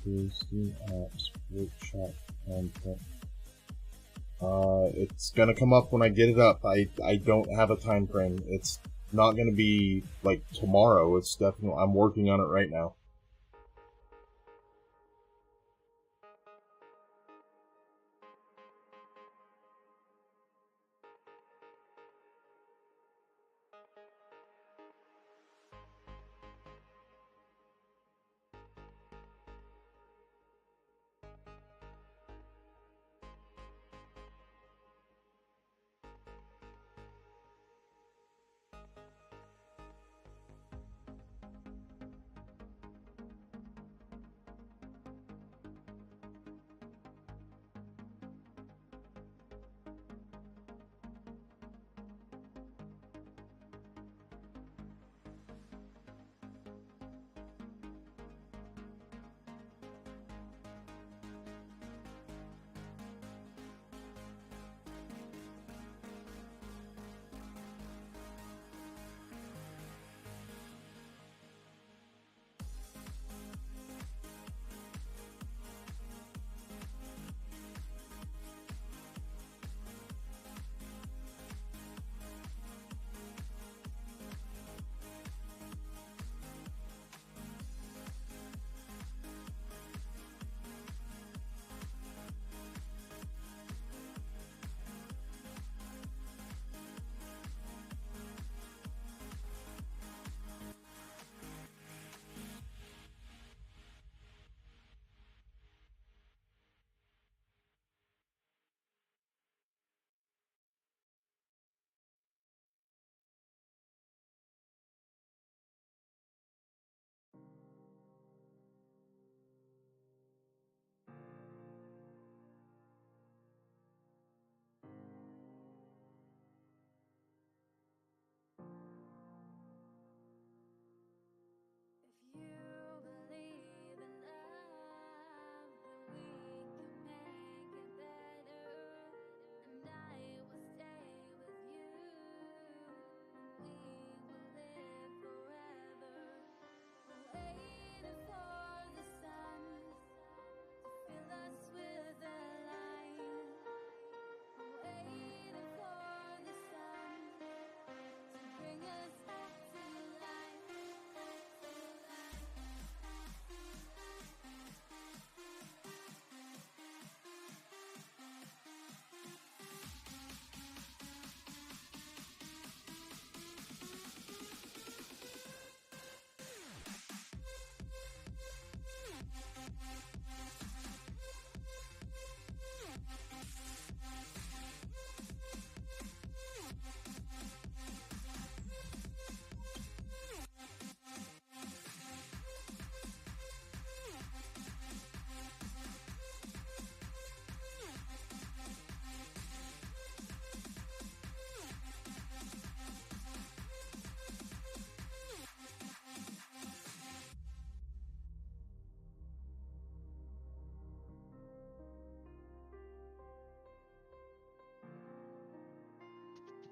There's new apps, workshop content. It's gonna come up when I get it up. I don't have a time frame. It's not gonna be like tomorrow. It's definitely, I'm working on it right now.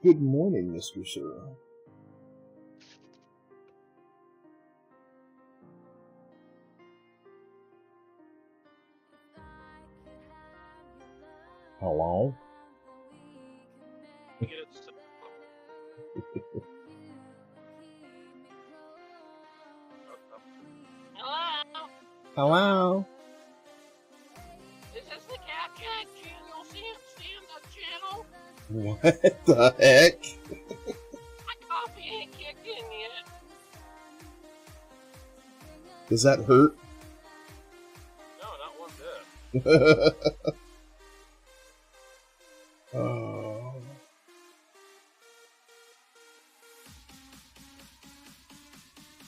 Good morning, Mr. Sir. Hello? Hello? Hello? Is this the CaptJack stand-up channel? What the heck? My coffee ain't kicked in yet. Does that hurt? No, not one bit. Oh.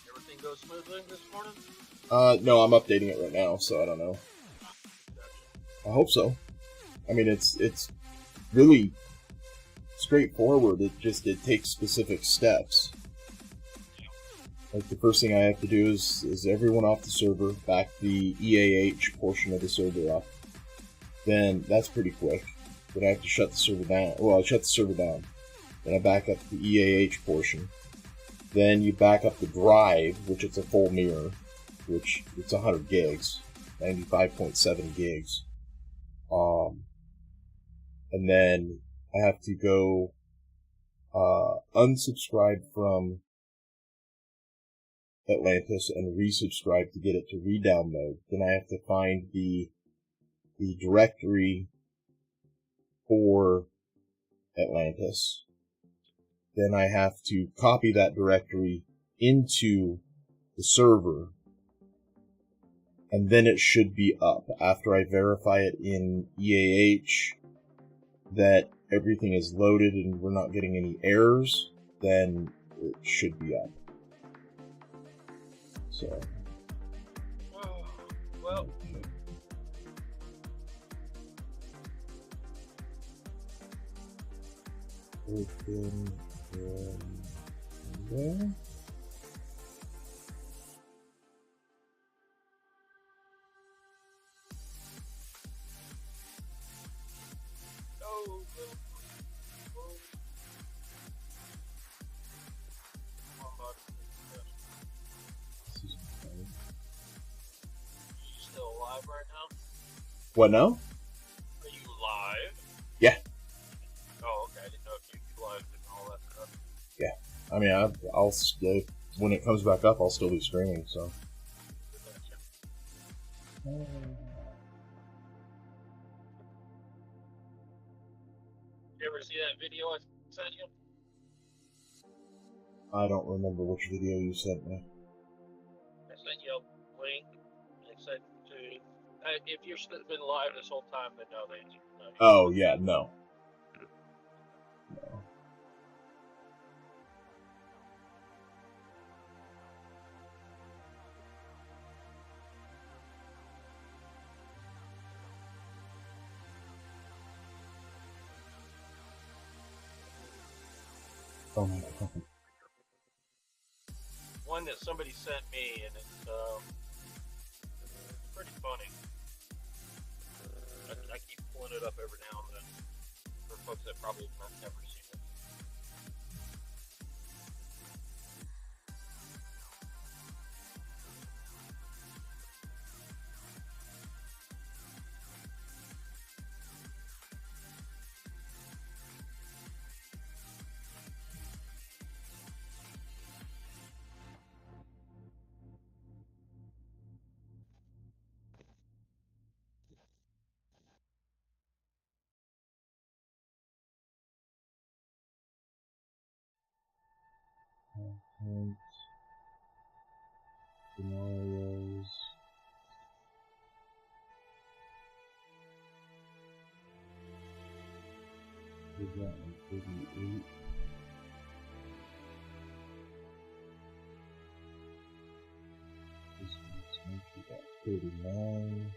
Everything goes smoothly this morning? No, I'm updating it right now, so I don't know. I hope so. I mean, it's really straightforward. It takes specific steps. Like, the first thing I have to do is everyone off the server, back the EAH portion of the server up. Then that's pretty quick. But I have to shut the server down. Well, I shut the server down. Then I back up the EAH portion. Then you back up the drive, which it's a full mirror, which it's 100 gigs, 95.7 gigs. And then I have to go unsubscribe from Atlantis and resubscribe to get it to redownload. Then I have to find the directory for Atlantis. Then I have to copy that directory into the server, and then it should be up. After I verify it in EAH that everything is loaded and we're not getting any errors, then it should be up. So. Well. Open from there. Still alive right now? What now? Are you live? Yeah. Oh, okay. I didn't know if you live and all that stuff. Yeah. I mean, I'll when it comes back up, I'll still be streaming, so. You ever see that video I sent you? I don't remember which video you sent me. I sent you a link. It said to if you've been live this whole time, then no, they. Oh yeah, no. No. Oh my God. One that somebody sent me, and it's pretty funny. I keep pulling it up every now and then for folks that probably have never seen it. Content, scenarios. We got 38. This one's we got 39.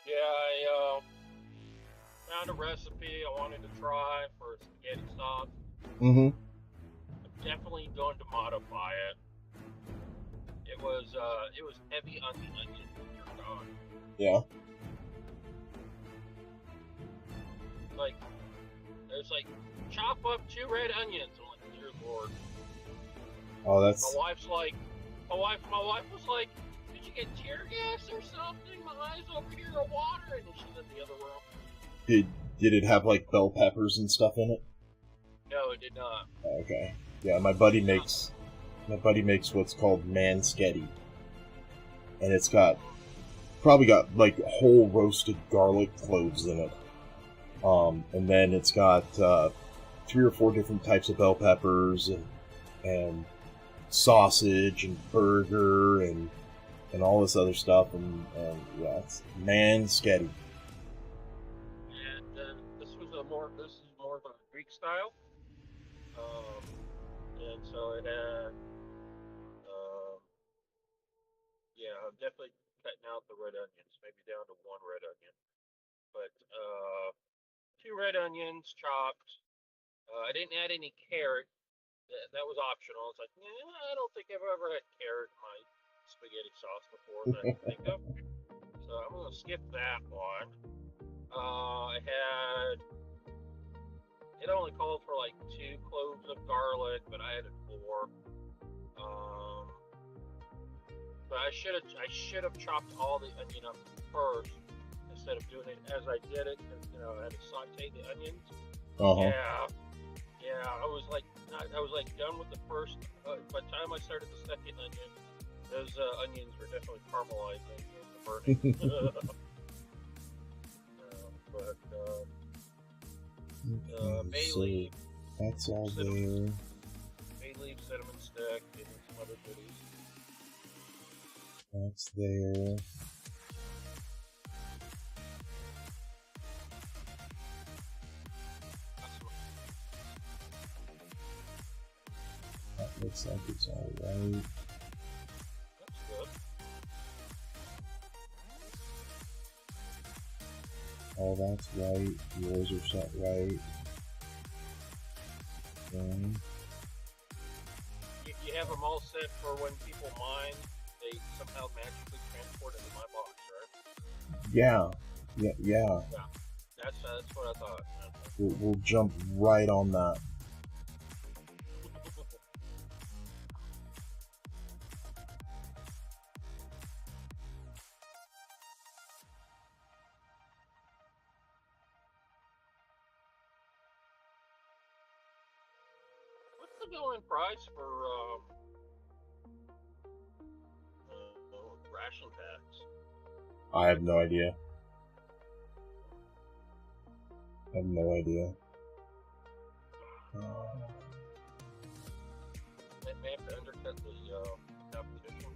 Yeah, I found a recipe I wanted to try for spaghetti sauce. Mm-hmm. I'm definitely going to modify it. It was heavy on the onion. Dear God. Yeah. Like, there's like, chop up 2 red onions. I'm like, dear Lord. Oh, that's. My wife was like, did you get tear gas or something? My eyes over here are watering. And she's in the other room. Did it have like bell peppers and stuff in it? No, it did not. Okay. Yeah, my buddy makes what's called mansketty, and it's probably got like whole roasted garlic cloves in it. And then it's got 3 or 4 different types of bell peppers and sausage and burger and all this other stuff, and yeah, it's mansketty. And this is more of a Greek style. And so it had, yeah, I'm definitely cutting out the red onions, maybe down to 1 red onion. But 2 red onions chopped. I didn't add any carrot. That was optional. It's like, I don't think I've ever had carrot in my spaghetti sauce before that I can think of. So I'm going to skip that one. It only called for like 2 cloves of garlic, but I added 4. But I should have chopped all the onion up first instead of doing it as I did it, because I had to saute the onions. Yeah, I was like done with the first. By the time I started the second onion, those onions were definitely caramelizing and burning. Bay leaf. That's all cinnamon, there. Bay leaf, cinnamon stick, and some other goodies. That's there. That looks like it's alright. That's good. All that's right. Yours are set right. Okay. You have them all set for when people mine, they somehow magically transport into my box, right? Yeah. Yeah. That's what I thought. We'll jump right on that. What's the going price for ration packs? I have no idea. I have no idea. They may have to undercut the competition.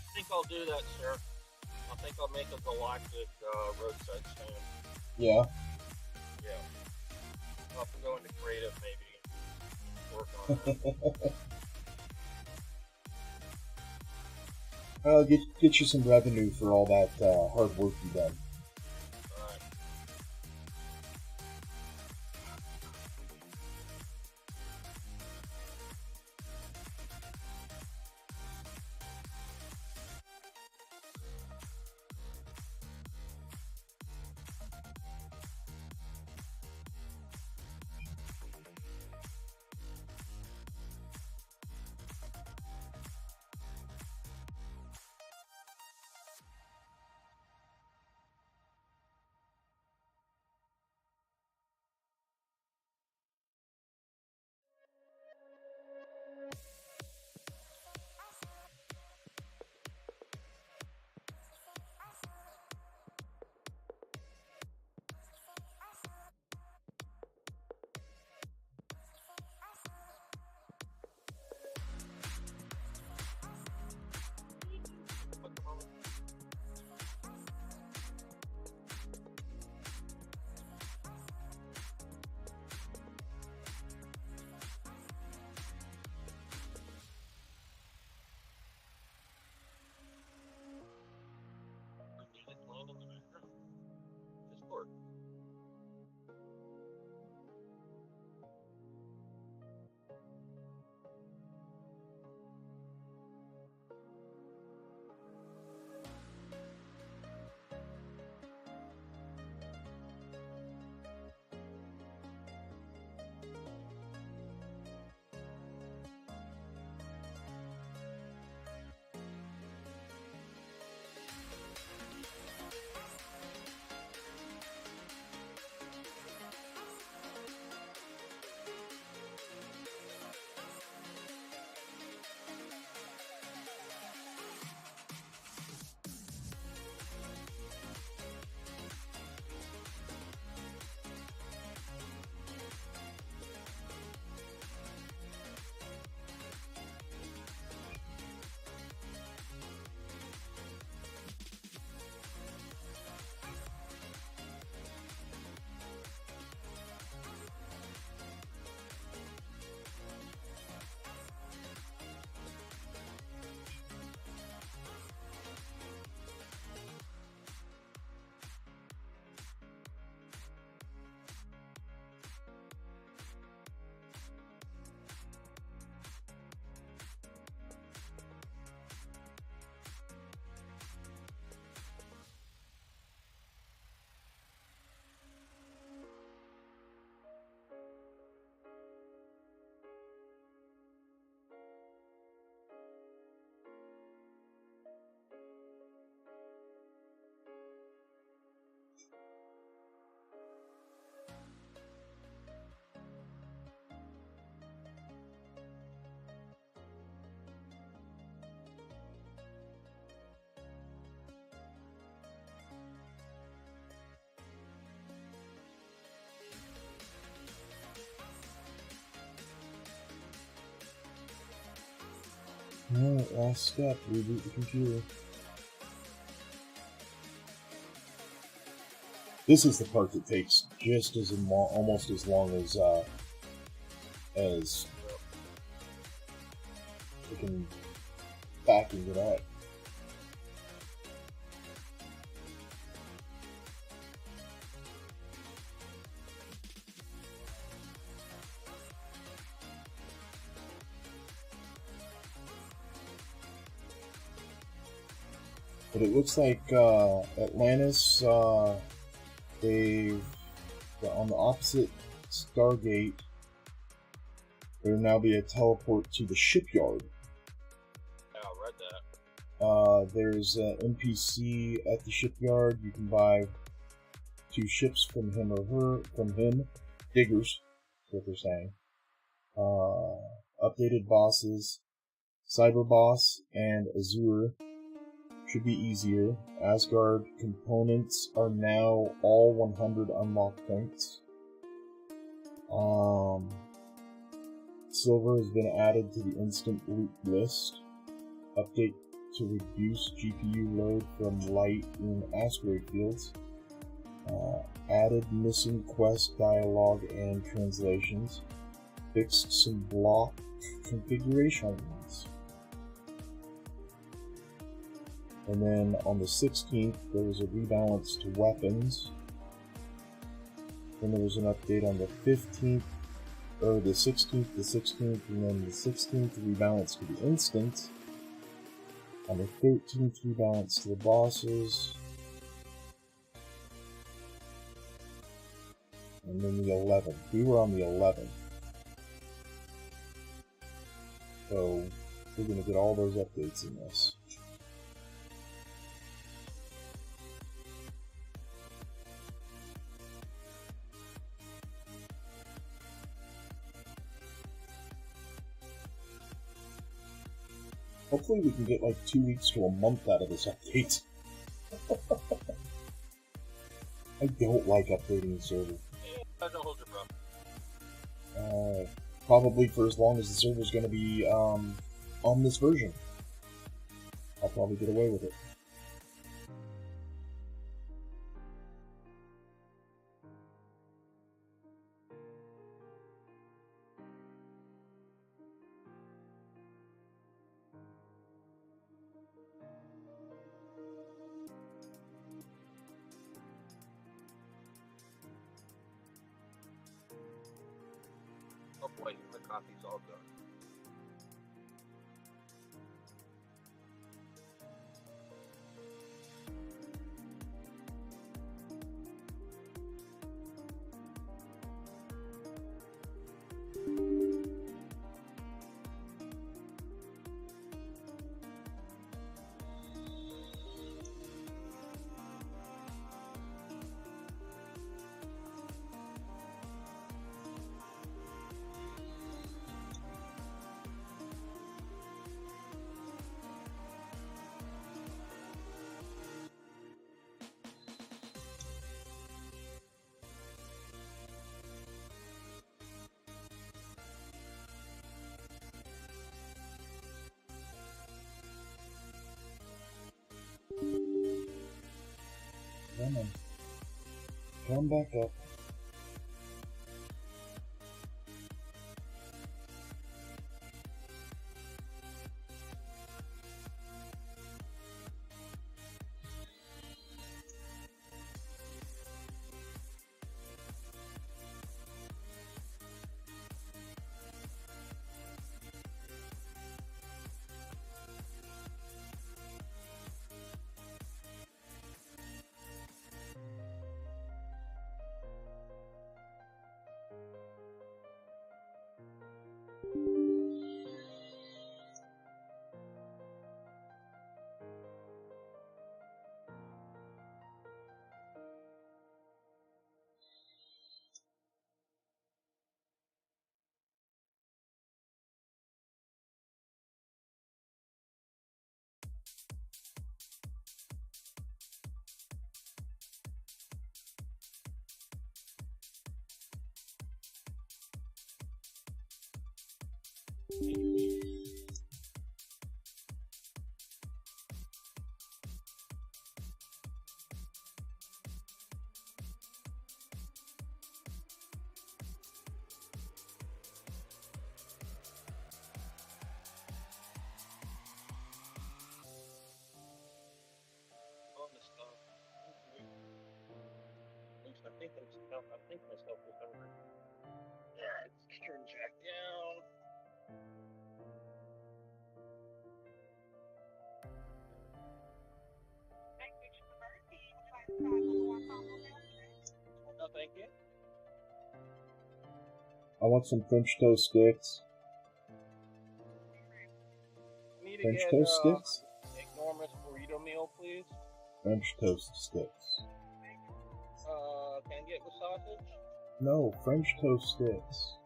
I think I'll do that, sir. I think I'll make a galactic roadside stand. Yeah. Yeah. I'll have to go into creative maybe. Work on it. Get you some revenue for all that hard work you've done. Alright. Alright, last step, reboot the computer. This is the part that takes just as almost as long as freaking backing it up. But it looks like Atlantis, they've on the opposite Stargate. There'll now be a teleport to the shipyard. Yeah, I read that. There's an NPC at the shipyard. You can buy 2 ships from him or her. From him, diggers. Is what they're saying. Updated bosses, Cyber Boss and Azure. Should be easier. Asgard components are now all 100 unlock points. Silver has been added to the instant loot list. Update to reduce GPU load from light in asteroid fields. Added missing quest dialogue and translations. Fixed some block configurations. And then on the 16th, there was a rebalance to weapons. Then there was an update on the 15th, or the 16th, and then the 16th rebalance to the instant. On the 13th, rebalance to the bosses. And then the 11th. We were on the 11th. So, we're going to get all those updates in this. Hopefully we can get like 2 weeks to a month out of this update. I don't like updating the server. Yeah, don't hold your breath. Probably for as long as the server's going to be on this version. I'll probably get away with it. Oh boy, my coffee's all done. Come on. Come back up. I think myself was hungry. Alright, let's turn Jack down. No, thank you. I want some French toast sticks. Need to French get toast sticks? enormous burrito meal, please. French toast sticks. Can I get with sausage? No, French toast sticks.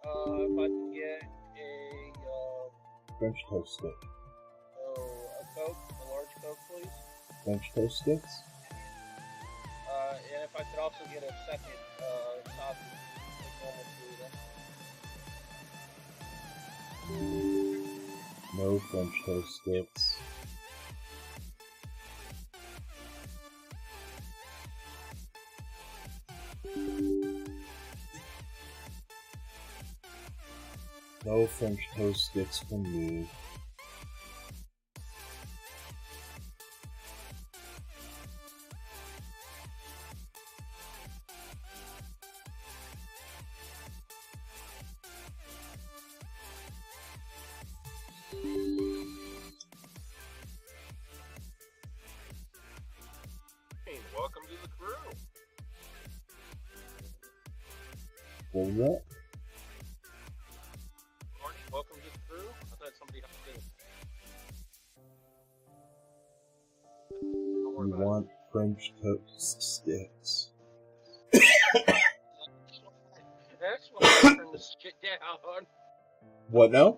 If I can get a French toast stick. a Coke, a large Coke, please. French toast sticks? And if I could also get a second sausage, like normal burrito. No French toast sticks. No French toast sticks from me. Hey, welcome to the crew. What was that? Morning, welcome to the crew. I thought somebody else did. Don't worry You about want French toast sticks. it. That's why I turned this shit down. What now?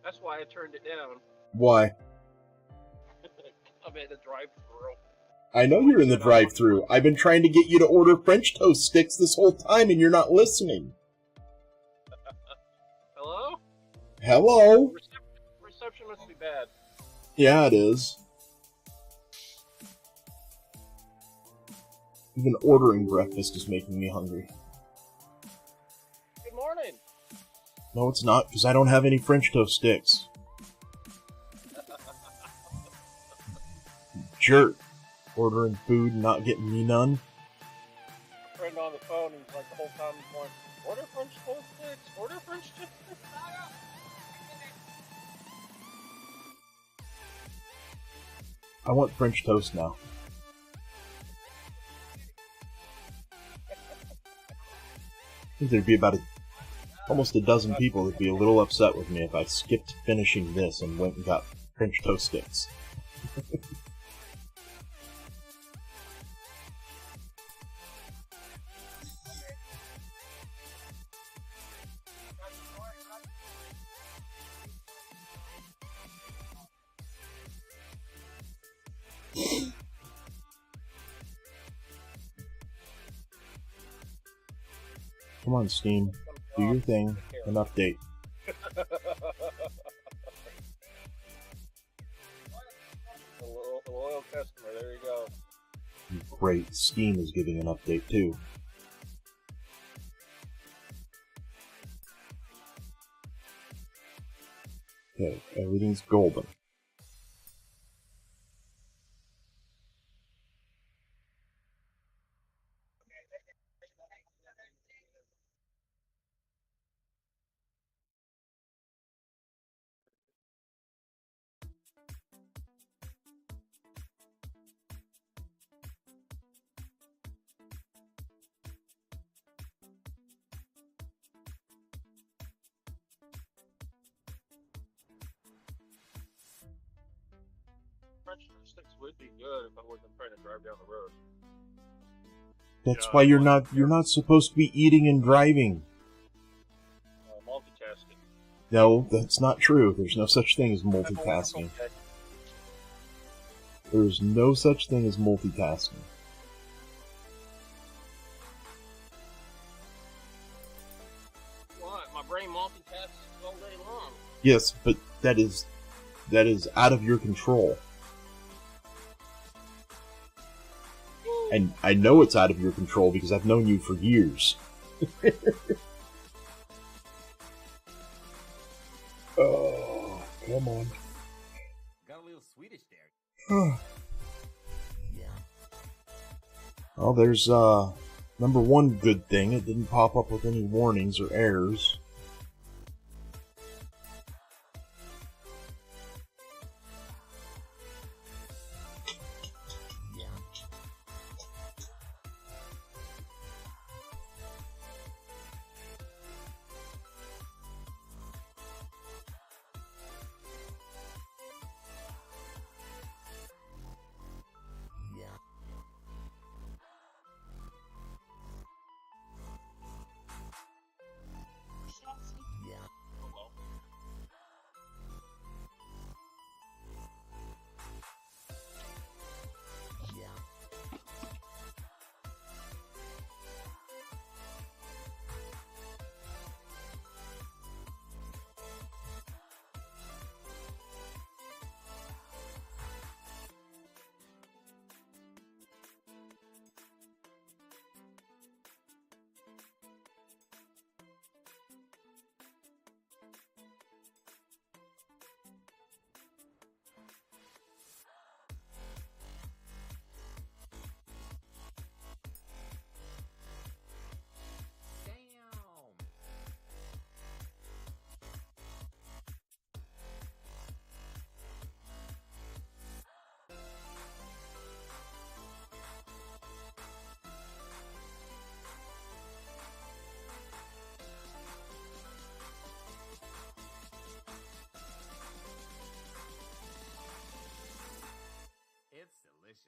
That's why I turned it down. Why? I'm at the drive-thru. I know you're in the drive-thru. I've been trying to get you to order French toast sticks this whole time and you're not listening. Hello? Hello? Reception must be bad. Yeah, it is. Even ordering breakfast is making me hungry. Good morning. No, it's not, because I don't have any French toast sticks. Jerk. Ordering food and not getting me none. A friend on the phone, he's like the whole time he's going, order French toast sticks, order French toast sticks. I want French toast now. I think there'd be about almost a dozen people that'd be a little upset with me if I skipped finishing this and went and got French toast sticks. Come on, Steam. Do your thing and update. A loyal customer, there you go. Great, Steam is giving an update too. Okay, everything's golden. French toast sticks would be good if I wasn't trying to drive down the road. That's why you're not supposed to be eating and driving. Multitasking. No, that's not true. There's no such thing as multitasking. There's no such thing as multitasking. What? My brain multitasks all day long. Yes, but that is out of your control. And I know it's out of your control because I've known you for years. Oh, come on. Got a little Swedish there. Well, there's Number one good thing, it didn't pop up with any warnings or errors. It's delicious.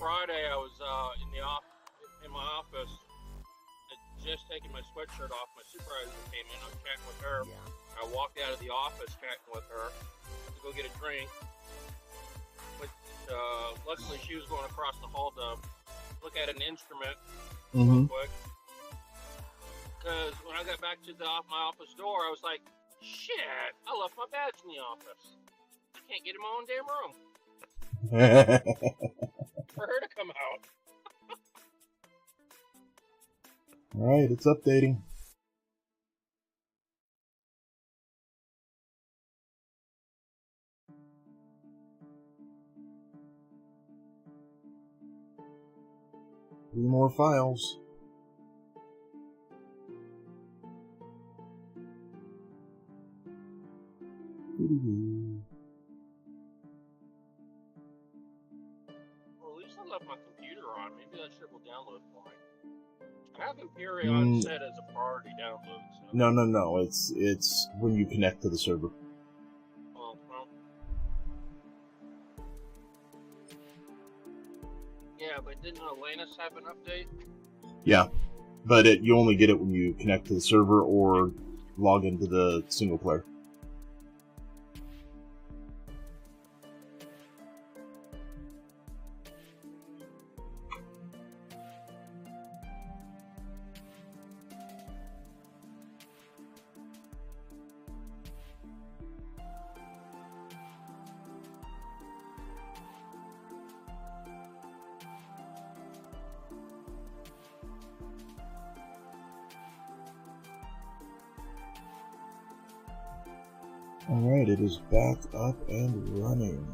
Friday, I was in my office, just taking my sweatshirt off. My supervisor came in. I was chatting with her. I walked out of the office chatting with her to go get a drink. But luckily, she was going across the hall to look at an instrument real quick. Because when I got back to my office door, I was like, "Shit! I left my badge in the office. I can't get in my own damn room." For her to come out. Alright, it's updating. Three more files. Well, at least I left my computer on. Maybe that shit will download for me. I have Empyrion set as a priority download. So. No. It's when you connect to the server. Oh, well. Yeah, but didn't Atlantis have an update? Yeah, but you only get it when you connect to the server or log into the single player. Alright, it is back up and running.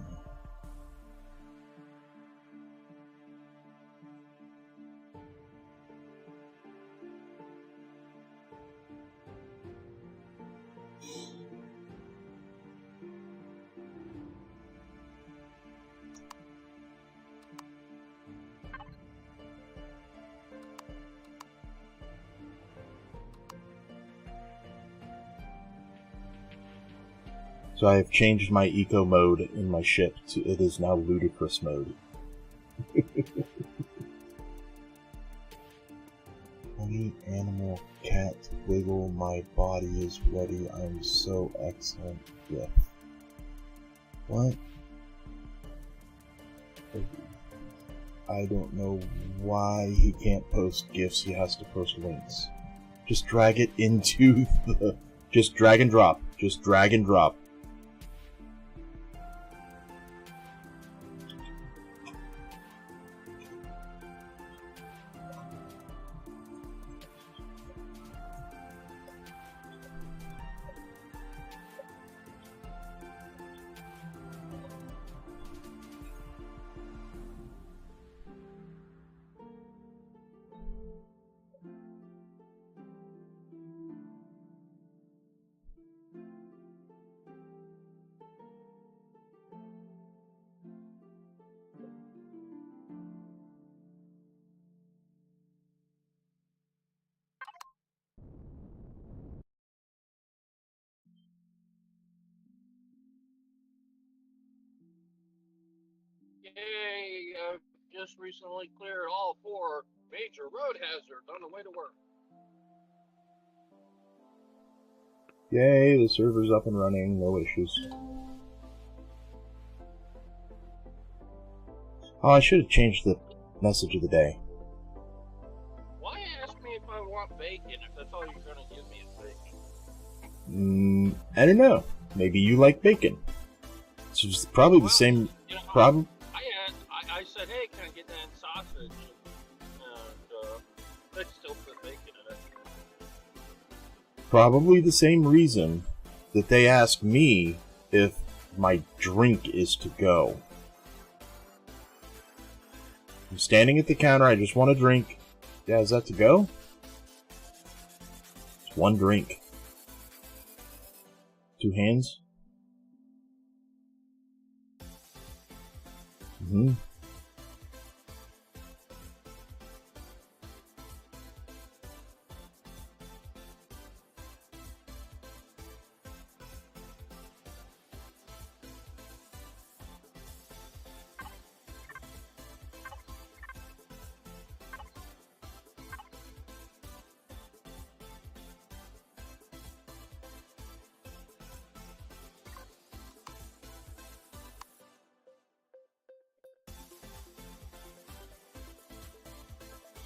So I have changed my eco mode in my ship to it is now ludicrous mode. Hey, animal cat, wiggle, my body is ready. I'm so excellent. GIF. What? I don't know why he can't post GIFs, he has to post links. Just drag it into the... Just drag and drop. Just drag and drop. Yay! I've just recently cleared all 4 major road hazards on the way to work. Yay, the server's up and running, no issues. Oh, I should have changed the message of the day. Why ask me if I want bacon if that's all you're gonna give me is bacon? I don't know. Maybe you like bacon. It's probably the same problem. I said, hey, can I get that sausage? And they still put bacon in it. Probably the same reason that they ask me if my drink is to go. I'm standing at the counter, I just want a drink. Yeah, is that to go? It's one drink. 2 hands? Mm-hmm.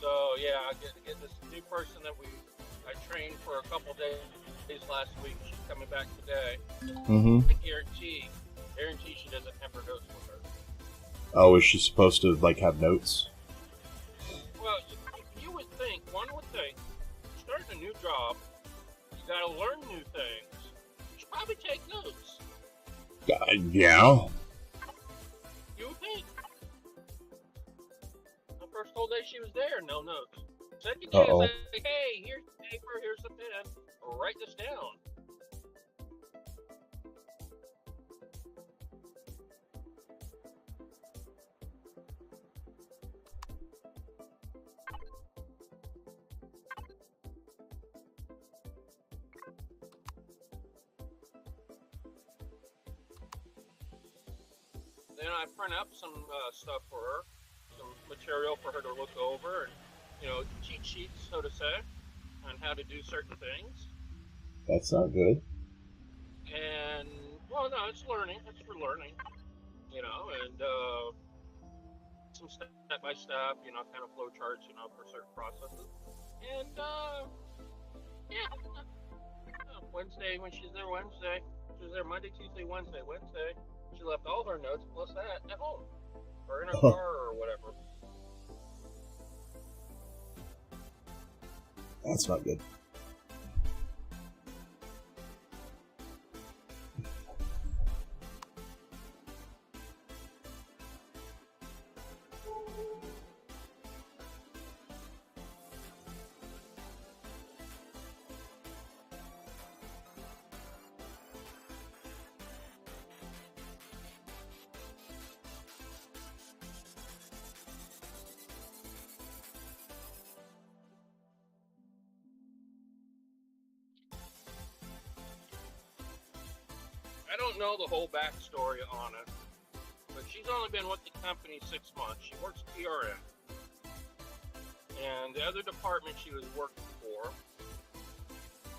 So yeah, I get this new person that I trained for a couple days last week. She's coming back today. Mm-hmm. I guarantee she doesn't have her notes with her. Oh, is she supposed to, like, have notes? Well, you would think, one would think, starting a new job, you gotta learn new things. You should probably take notes. Yeah. You would think. The first whole day she was there, no notes. Second day, it's like, hey, here's the paper, here's the pen, write this down. Then I print up some stuff for her, some material for her to look over, and cheat sheets, so to say, on how to do certain things. That's not good. And well, no, it's learning. It's for learning, and some step by step, kind of flow charts, for certain processes. And Wednesday when she's there, she was there Monday, Tuesday, Wednesday. She left all her notes plus that at home, or in her car, or whatever. That's not good. I don't know the whole backstory on it, but she's only been with the company 6 months. She works PRN. And the other department she was working before.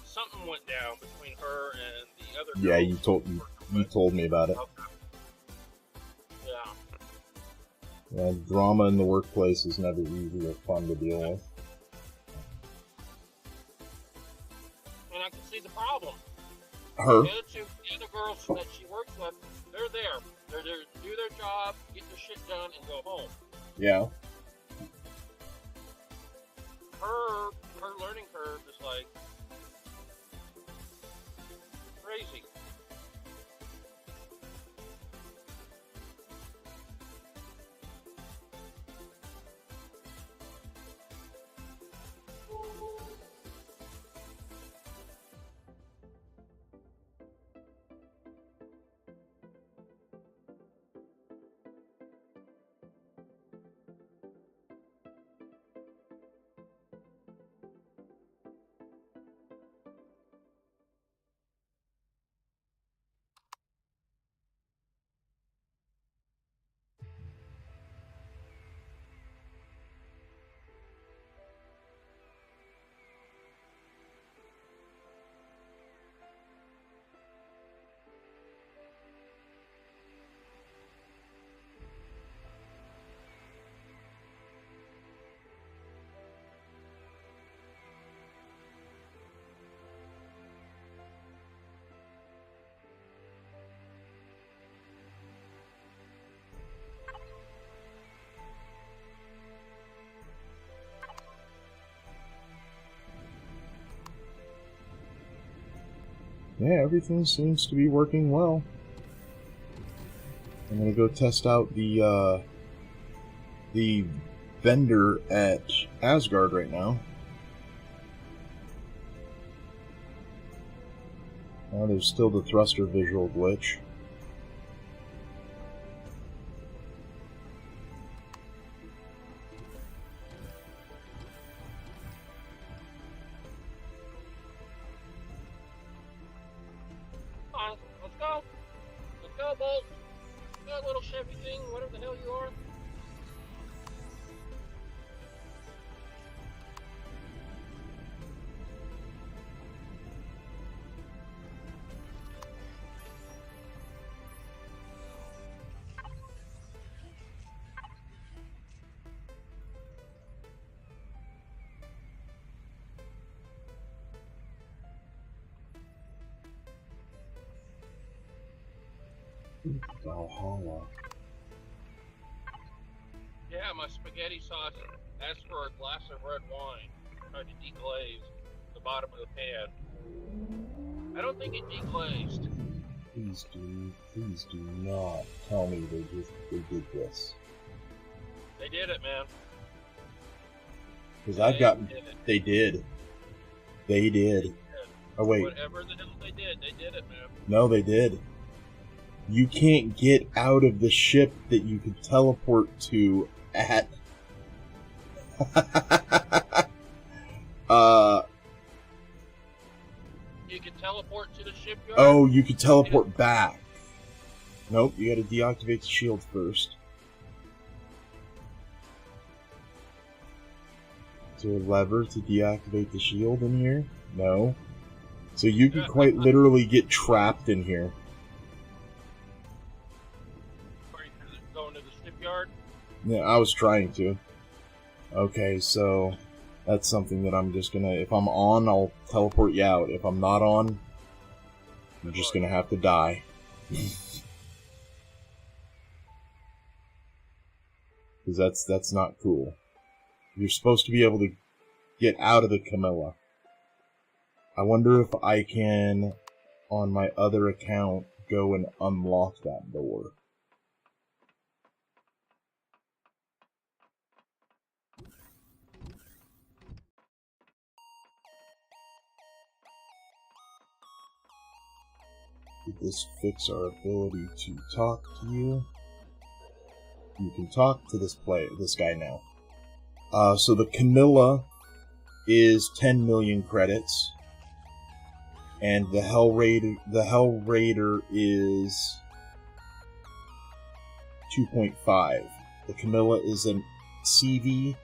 Something went down between her and the other. Yeah, girls you told me about it. Okay. Yeah. Yeah, drama in the workplace is never easy or fun to deal with. And I can see the problem. Her? The other girls that she works with, they're there. They're there to do their job, get their shit done, and go home. Yeah. Her learning curve is like crazy. Yeah, everything seems to be working well. I'm gonna go test out the vendor at Asgard right now. Well, there's still the thruster visual glitch. Let's go. Let's go, Bolt. That little Chevy thing, whatever the hell you are. Valhalla. Yeah, my spaghetti sauce asked for a glass of red wine. Tried to deglaze the bottom of the pan. I don't think it deglazed. Please do not tell me they did this. They did it, man. Because I've gotten. They did. They did. Oh wait. Whatever the hell they did it, man. No, they did. You can't get out of the ship that you could teleport to at. You can teleport to the shipyard? Oh, you could teleport back. Nope, you gotta deactivate the shield first. Is there a lever to deactivate the shield in here? No. So you could quite literally get trapped in here. Are you going to the shipyard? Yeah, I was trying to. Okay, so that's something that I'm just gonna... If I'm on, I'll teleport you out. If I'm not on, I'm just gonna have to die. Because that's not cool. You're supposed to be able to get out of the Camilla. I wonder if I can, on my other account, go and unlock that door. Did this fix our ability to talk to you? You can talk to this guy now. So the Camilla is 10 million credits, and the Hell Raider is 2.5. The Camilla is an CV.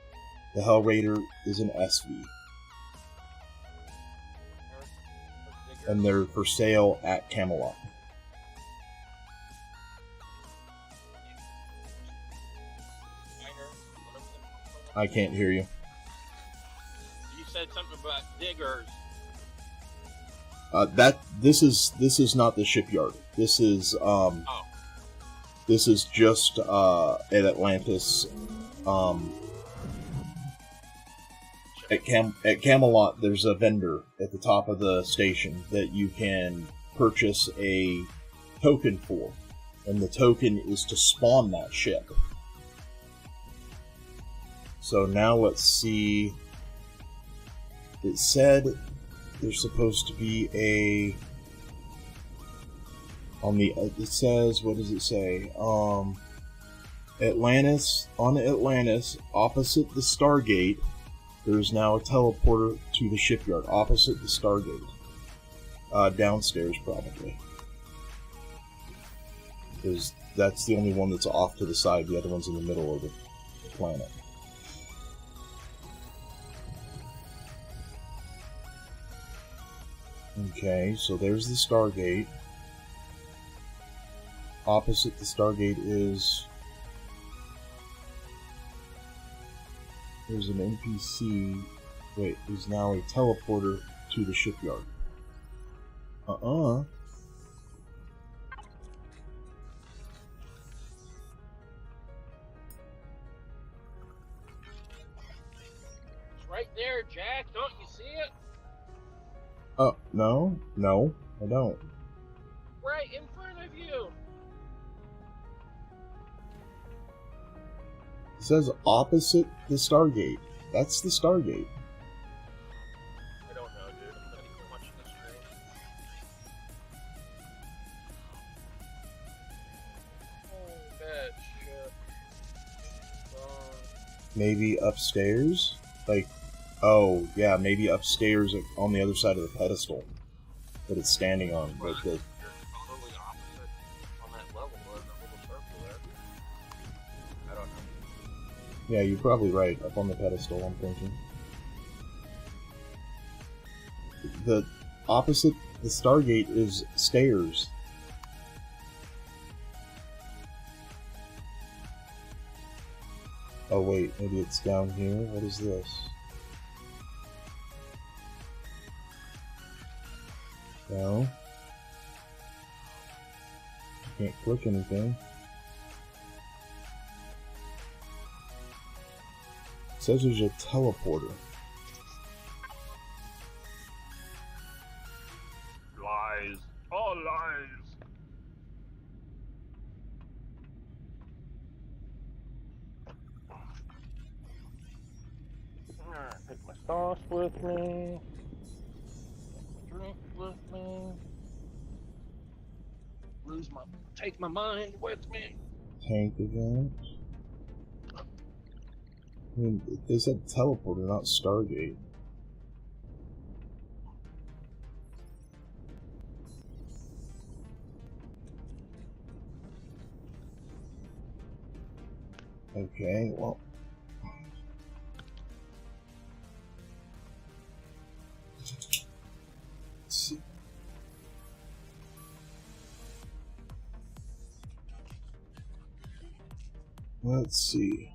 The Hell Raider is an SV. and they're for sale at Camelot. I can't hear you. You said something about diggers. This is not the shipyard. This is This is just at Atlantis. At Camelot, there's a vendor at the top of the station that you can purchase a token for, and the token is to spawn that ship. So now let's see. It said there's supposed to be a on the. It says, what does it say? Atlantis, on Atlantis, opposite the Stargate, there is now a teleporter to the shipyard opposite the Stargate. Downstairs, probably. Because that's the only one that's off to the side. The other one's in the middle of the planet. Okay, so there's the Stargate. Opposite the Stargate is... There's an NPC. Wait, there's now a teleporter to the shipyard. It's right there, Jack. Don't you see it? Oh, no, I don't. Right in front of you. It says opposite the Stargate. That's the Stargate. I don't know, dude. I'm not even watching the stream. Oh, bad shit. Maybe upstairs? Like, oh, yeah, maybe upstairs on the other side of the pedestal that it's standing on. But the... You're totally opposite on that level, that little circle there. I don't know. Yeah, you're probably right. Up on the pedestal, I'm thinking. The opposite the Stargate is stairs. Oh wait, maybe it's down here. What is this? No. Can't click anything. It says there's a teleporter. Lies. All lies. Alright, take my sauce with me. Drink with me. Take my mind with me. Tank event. I mean, they said teleporter, not Stargate. Okay, well. Let's see. Let's see.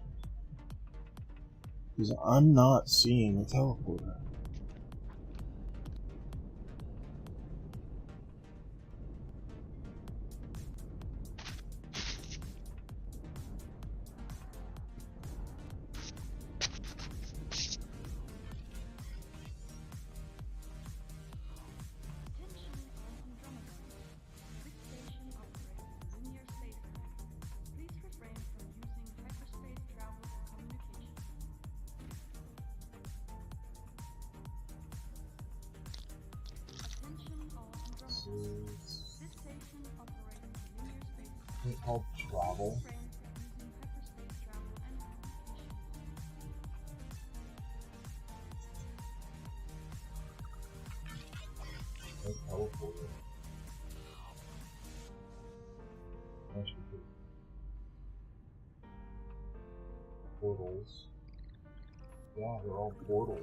Because I'm not seeing a teleporter. It's called travel. Teleporter. Portals. Yeah, they're all portals.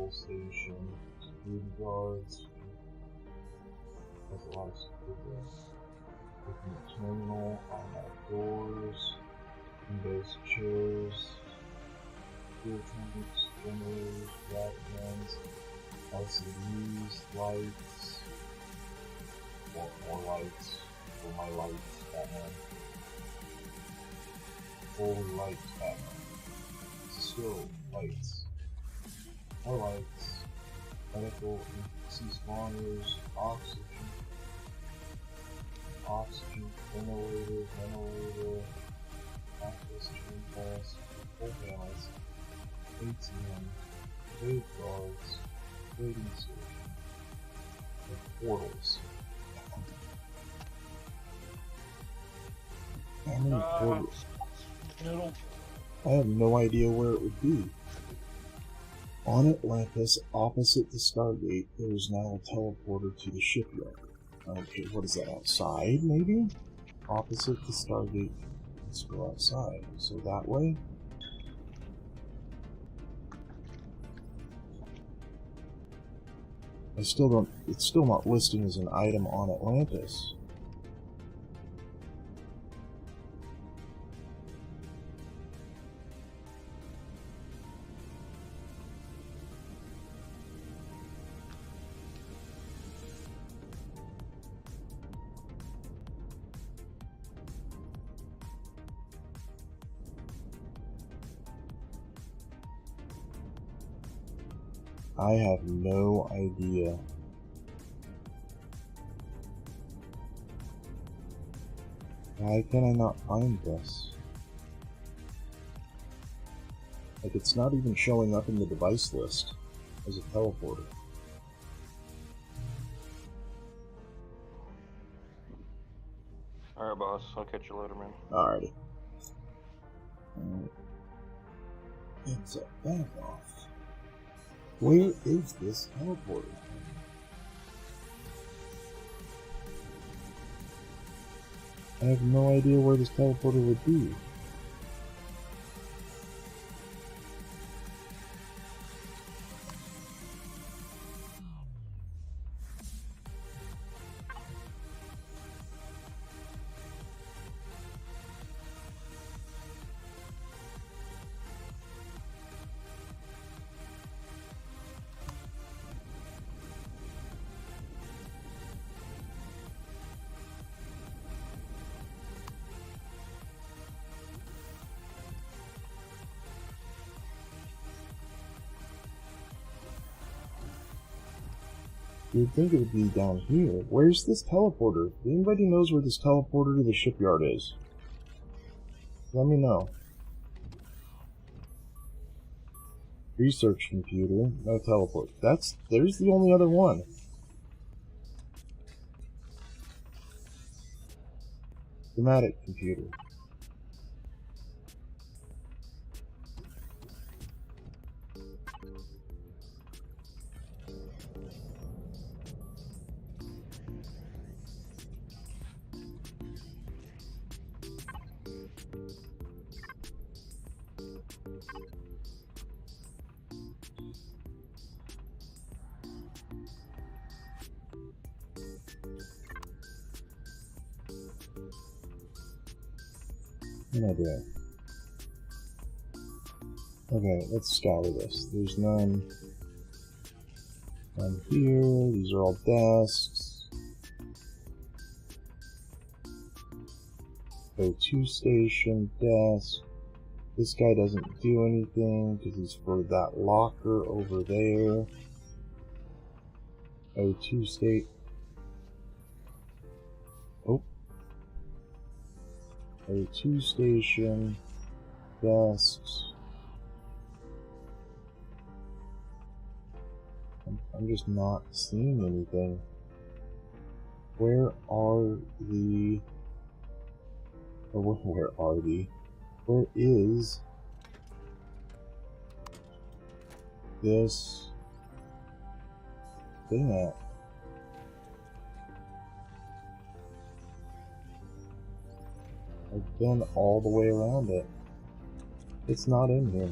patrol station, security guards. There's a lot of security. Looking at terminal, automatic doors, windows, chairs, fuel tanks, generators, rat guns, LCDs, lights. Want more lights for my lights, Batman. Fully lights, Batman. Still lights. More lights. Medical sea spawners, oxygen. Oxygen, ventilator, access train pass, control panels, ATM, trade guards, trading station, and portals. How many portals? I have no idea where it would be. On Atlantis, opposite the Stargate, there is now a teleporter to the shipyard. Okay, what is that, outside, maybe? Opposite the Stargate. Let's go outside. So that way? It's still not listing as an item on Atlantis. I have no idea. Why can I not find this? Like, it's not even showing up in the device list as a teleporter. Alright, boss. I'll catch you later, man. Alrighty. It's a back off. Where is this teleporter? I have no idea where this teleporter would be. You'd think it would be down here. Where's this teleporter? If anybody knows where this teleporter to the shipyard is, let me know. Research computer, no teleport. There's the only other one. Thematic computer. What am I doing? Okay, let's scour this. There's none here. These are all desks. O2 station, desk. This guy doesn't do anything because he's for that locker over there. O2 state. Oh. O2 station. Desks. I'm just not seeing anything. Where are the... Or where are the... Where is this thing at? I've been all the way around it. It's not in here.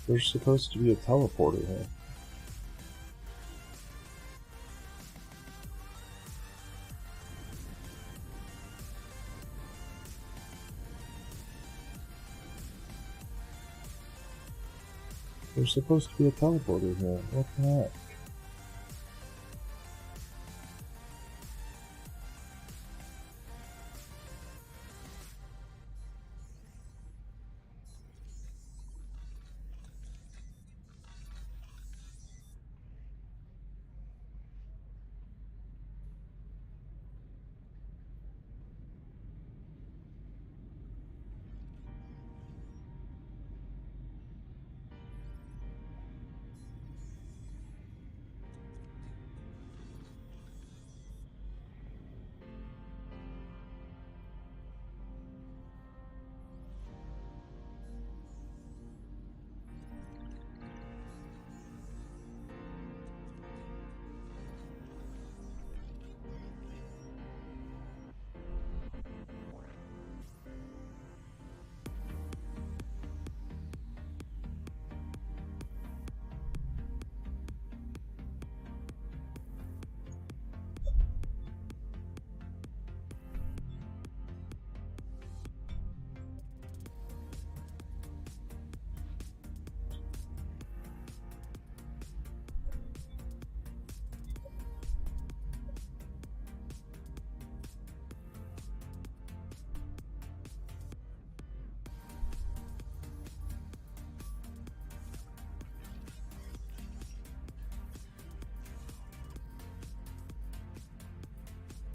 There's supposed to be a teleporter here. There's supposed to be a teleporter here. What the heck?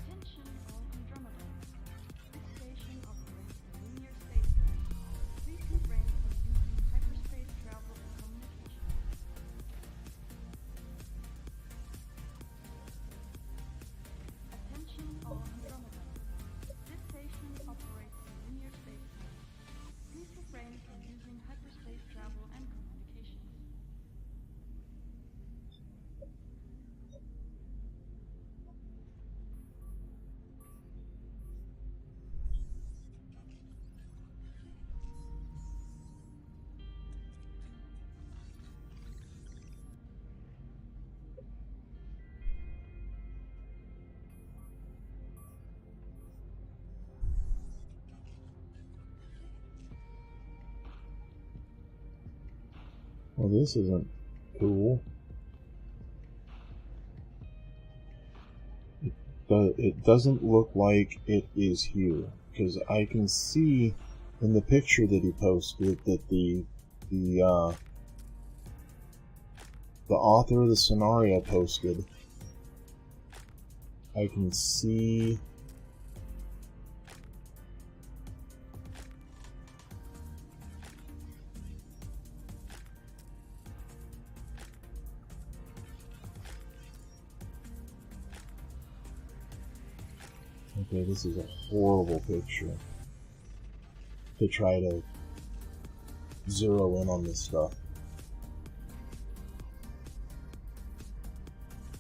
Attention all Andromeda. This station operates in linear spacetime. Please refrain from using hyperspace travel and communication. Attention all Andromeda. This station operates in linear spacetime. Please refrain from using hyperspace travel and communication. Well, this isn't cool. It doesn't look like it is here, because I can see in the picture that he posted that the author of the scenario posted. I can see okay, this is a horrible picture to try to zero in on this stuff.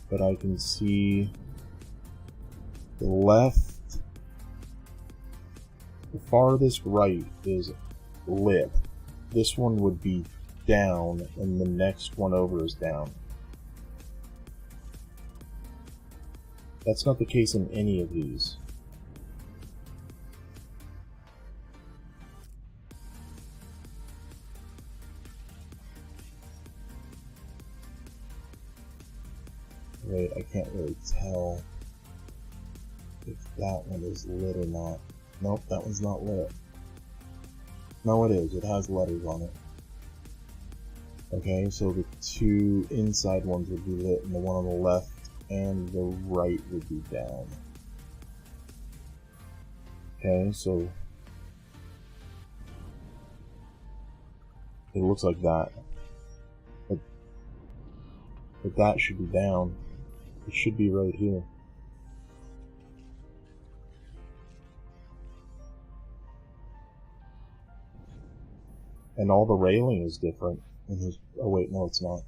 But I can see the left, the farthest right is lit. This one would be down, and the next one over is down. That's not the case in any of these. Right, I can't really tell if that one is lit or not. Nope, that one's not lit. No, it is. It has letters on it. Okay, so the two inside ones would be lit, and the one on the left and the right would be down. Okay, so it looks like that. But that should be down. It should be right here. And all the railing is different. Oh wait, no it's not.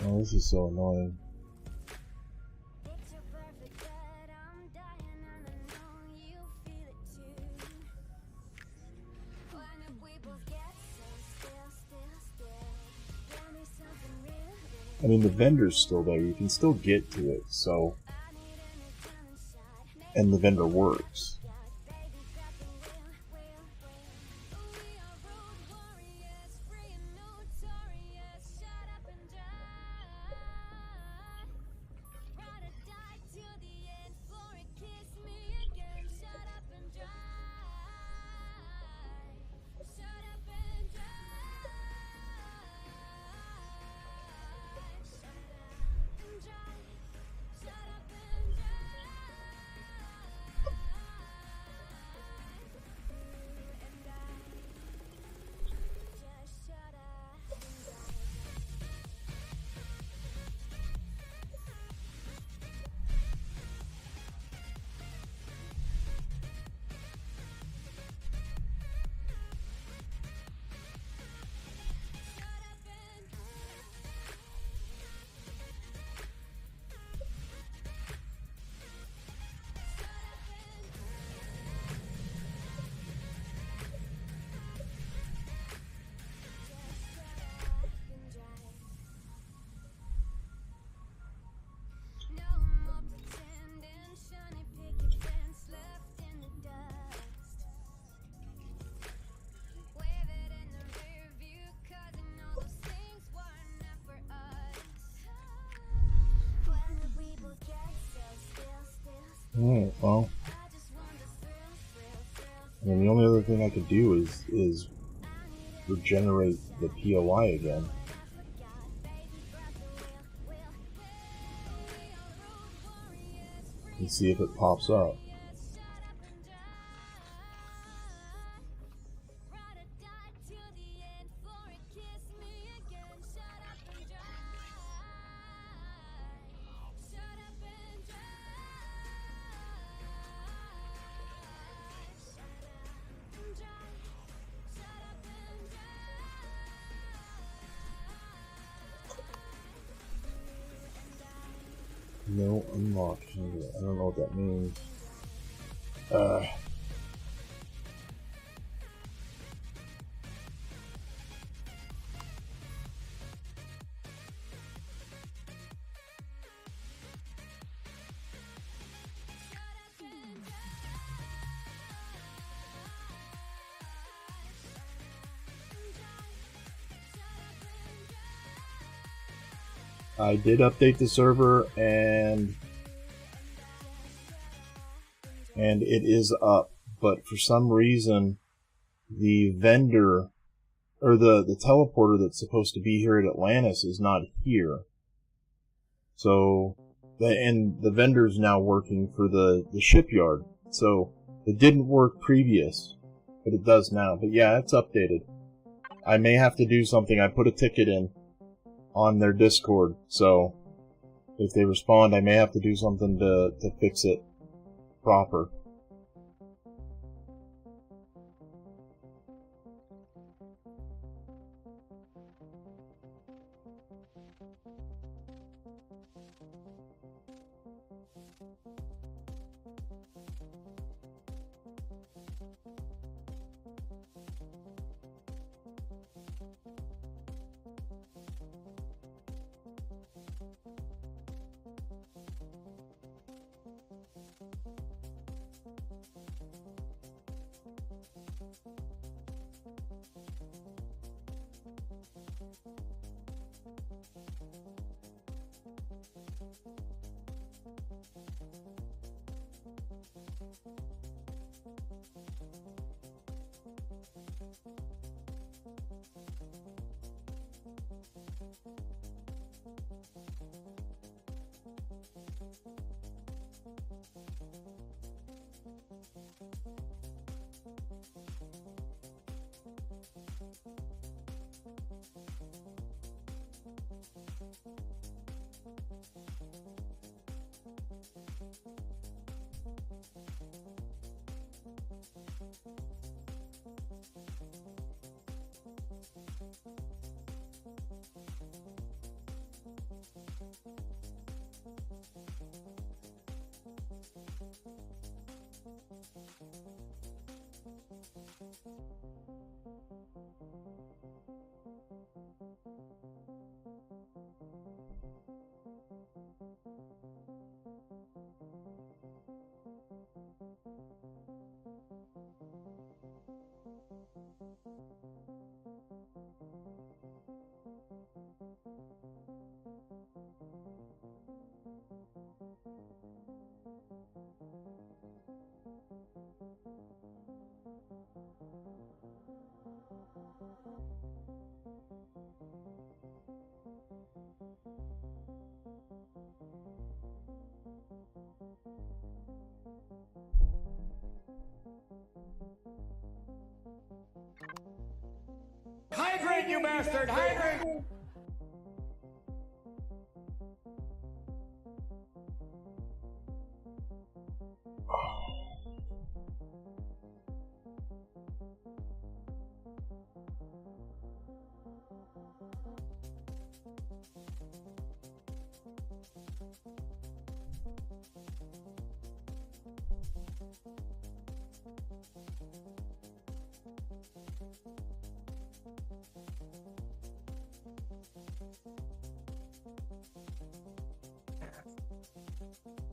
Oh, this is so annoying. I mean, the vendor's still there. You can still get to it, so... And the vendor works. Alright, well, I mean, the only other thing I could do is regenerate the POI again. And see if it pops up. No unlock. I don't know what that means. I did update the server and it is up, but for some reason the vendor or the teleporter that's supposed to be here at Atlantis is not here. So the vendor's now working for the shipyard. So it didn't work previous, but it does now. But yeah, it's updated. I may have to do something. I put a ticket in on their Discord, so if they respond, I may have to do something to fix it proper. Hydrate, you bastard! Hydrate!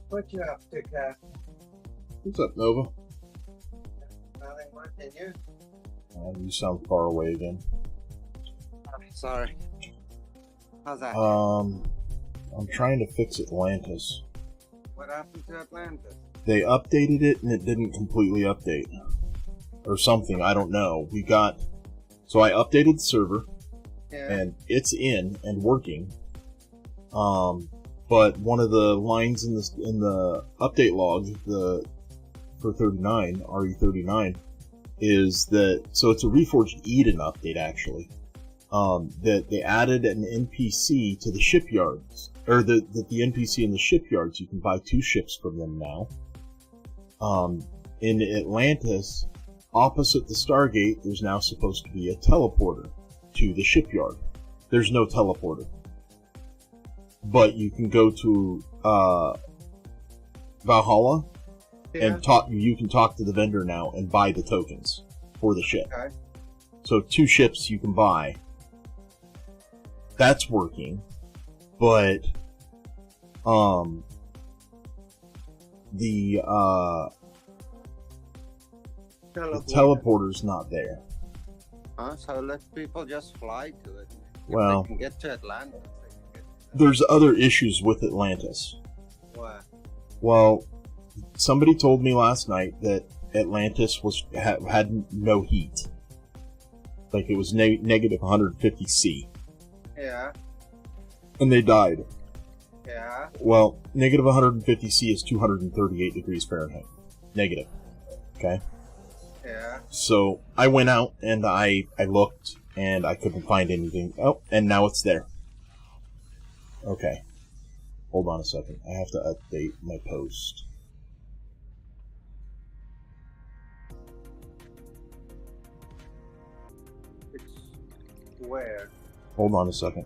What you up to, Cap? What's up, Nova? Nothing much, and you? You sound far away again. Sorry. How's that? I'm trying to fix Atlantis. What happened to Atlantis? They updated it and it didn't completely update. Or something, I don't know. So I updated the server, and it's in and working. But one of the lines in the update log, for 39, RE39, is that, so it's a Reforged Eden update actually, that they added an NPC to the shipyards, or that the NPC in the shipyards, you can buy 2 ships from them now. In Atlantis, opposite the Stargate, there's now supposed to be a teleporter to the shipyard. There's no teleporter. But you can go to Valhalla and you can talk to the vendor now and buy the tokens for the ship. Okay. So 2 ships you can buy. That's working. But the teleporter's not there. So let people just fly to it. Well, If they can get to Atlantis. There's other issues with Atlantis. What? Well, somebody told me last night that Atlantis had no heat. Like, it was negative 150 C. Yeah. And they died. Yeah. Well, negative 150 C is 238 degrees Fahrenheit. Negative. Okay? Yeah. So, I went out and I looked and I couldn't find anything. Oh, and now it's there. Okay. Hold on a second. I have to update my post. It's where? Hold on a second.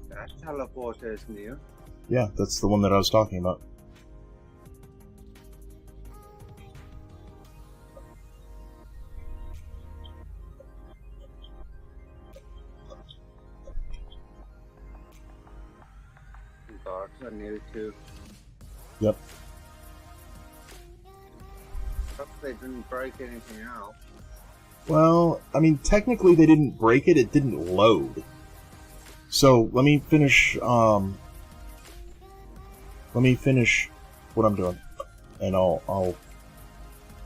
That teleporter is new. Yeah, that's the one that I was talking about. Guards are new too. Yep. Hope they didn't break anything else. Well, I mean, technically they didn't break it, it didn't load. So, let me finish what I'm doing, and I'll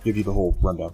give you the whole rundown.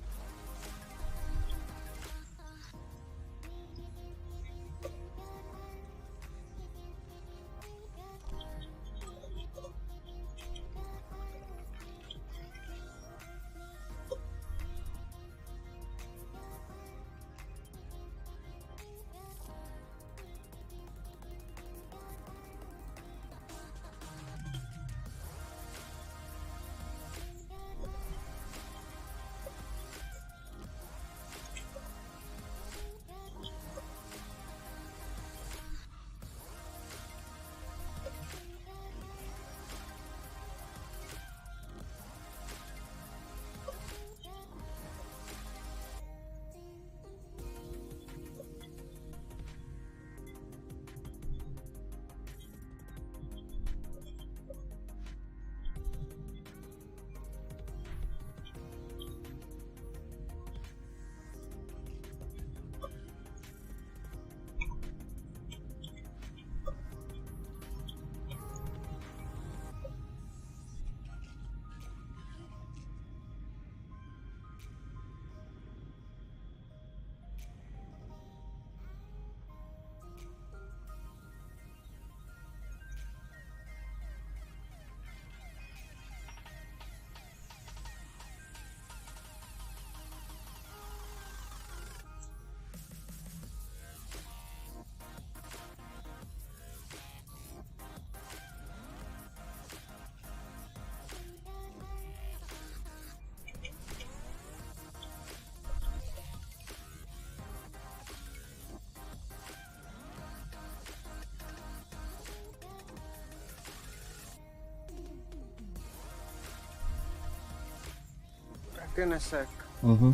Back in a sec. Mm-hmm.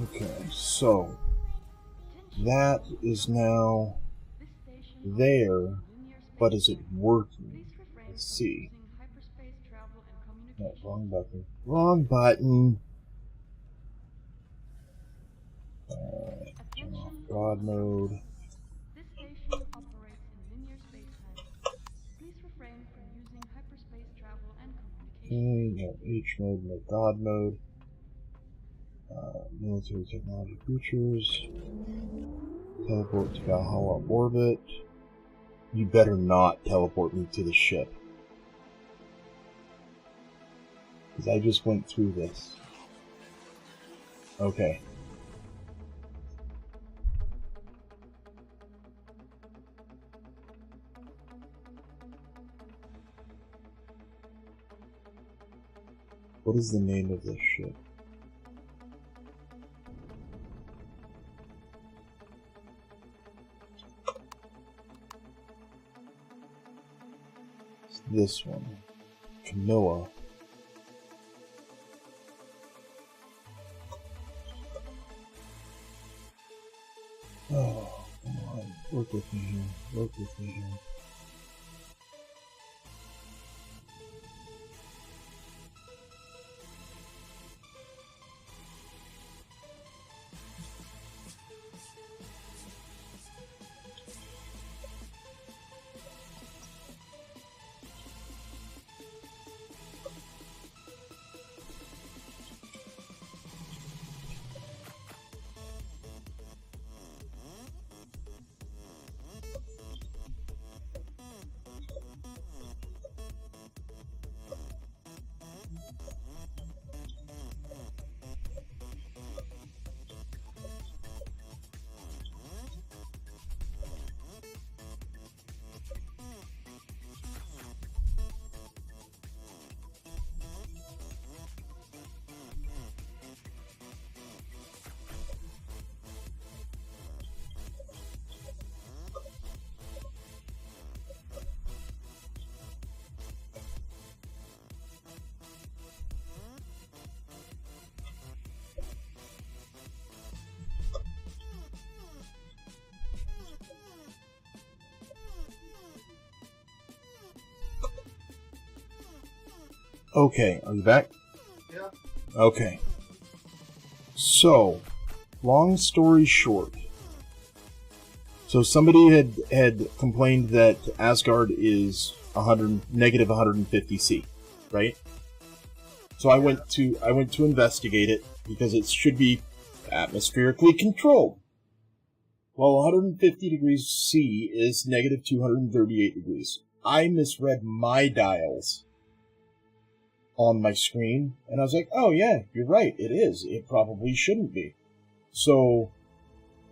Okay, so that is now there, but is it working? Let's see. No, wrong button. Wrong button. Turn off God mode. This station operates in linear spacetime. Please refrain from using hyperspace travel and communication. Okay, no H mode, no God mode. Military technology features. Teleport to Valhalla orbit. You better not teleport me to the ship. Because I just went through this. Okay. What is the name of this ship? It's this one. Camilla. Oh, come on. Work with me here. Work with me here. Okay, are you back? Yeah. Okay. So, long story short. So somebody had complained that Asgard is negative 150°C, right? So I went to investigate it because it should be atmospherically controlled. Well, 150°C is negative 238°. I misread my dials on my screen, and I was like, oh yeah, you're right, it is. It probably shouldn't be. So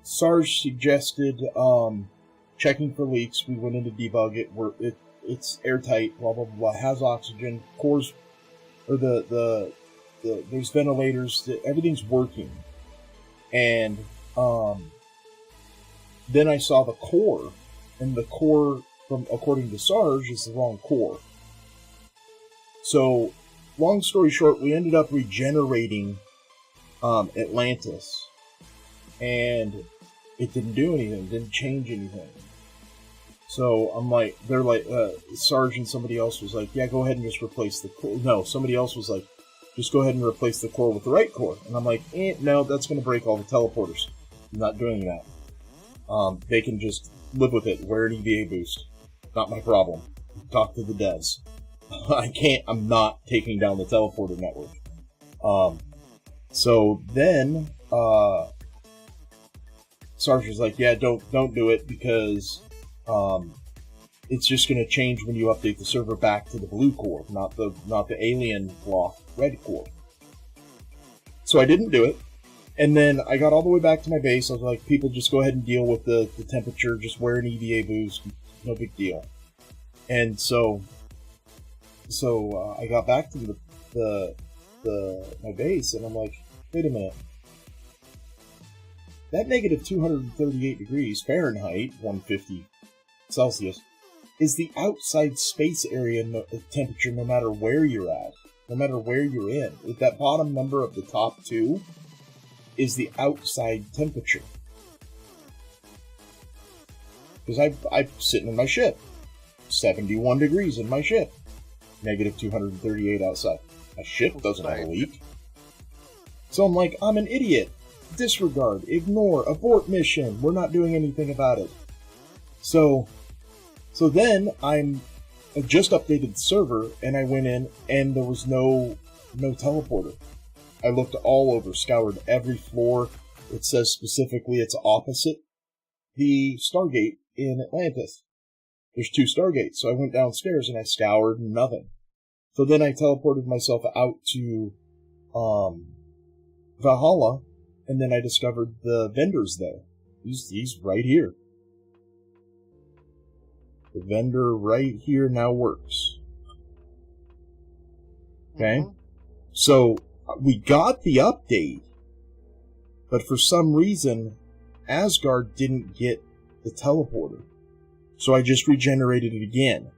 Sarge suggested checking for leaks. We went in to debug it. It's airtight, blah blah blah, has oxygen, cores, or there's ventilators, everything's working. And then I saw the core, and the core, according to Sarge, is the wrong core. So, long story short, we ended up regenerating Atlantis, and it didn't do anything, didn't change anything. So I'm like, they're like, Sarge and somebody else was like, yeah, go ahead and just replace the core. No, somebody else was like, just go ahead and replace the core with the right core. And I'm like, no, that's going to break all the teleporters. I'm not doing that. They can just live with it, wear an EVA boost. Not my problem. Talk to the devs. I'm not taking down the teleporter network. So then, Sarge was like, yeah, don't do it because, it's just going to change when you update the server back to the blue core, not the alien block red core. So I didn't do it. And then I got all the way back to my base. I was like, people, just go ahead and deal with the temperature. Just wear an EVA boost. No big deal. And so I got back to my base, and I'm like, wait a minute. That negative 238° Fahrenheit, 150 Celsius, is the outside space area temperature no matter where you're at. No matter where you're in. If that bottom number of the top two is the outside temperature. Because I'm sitting in my ship. 71 degrees in my ship. Negative 238 outside. My ship doesn't have a leak. So I'm like, I'm an idiot. Disregard, ignore, abort mission. We're not doing anything about it. So then I just updated the server, and I went in, and there was no teleporter. I looked all over, scoured every floor. It says specifically it's opposite the Stargate in Atlantis. There's 2 Stargates, so I went downstairs and I scoured, nothing. So then I teleported myself out to Valhalla, and then I discovered the vendors there. He's right here. The vendor right here now works. Okay? Mm-hmm. So, we got the update, but for some reason, Asgard didn't get the teleporter. So I just regenerated it again.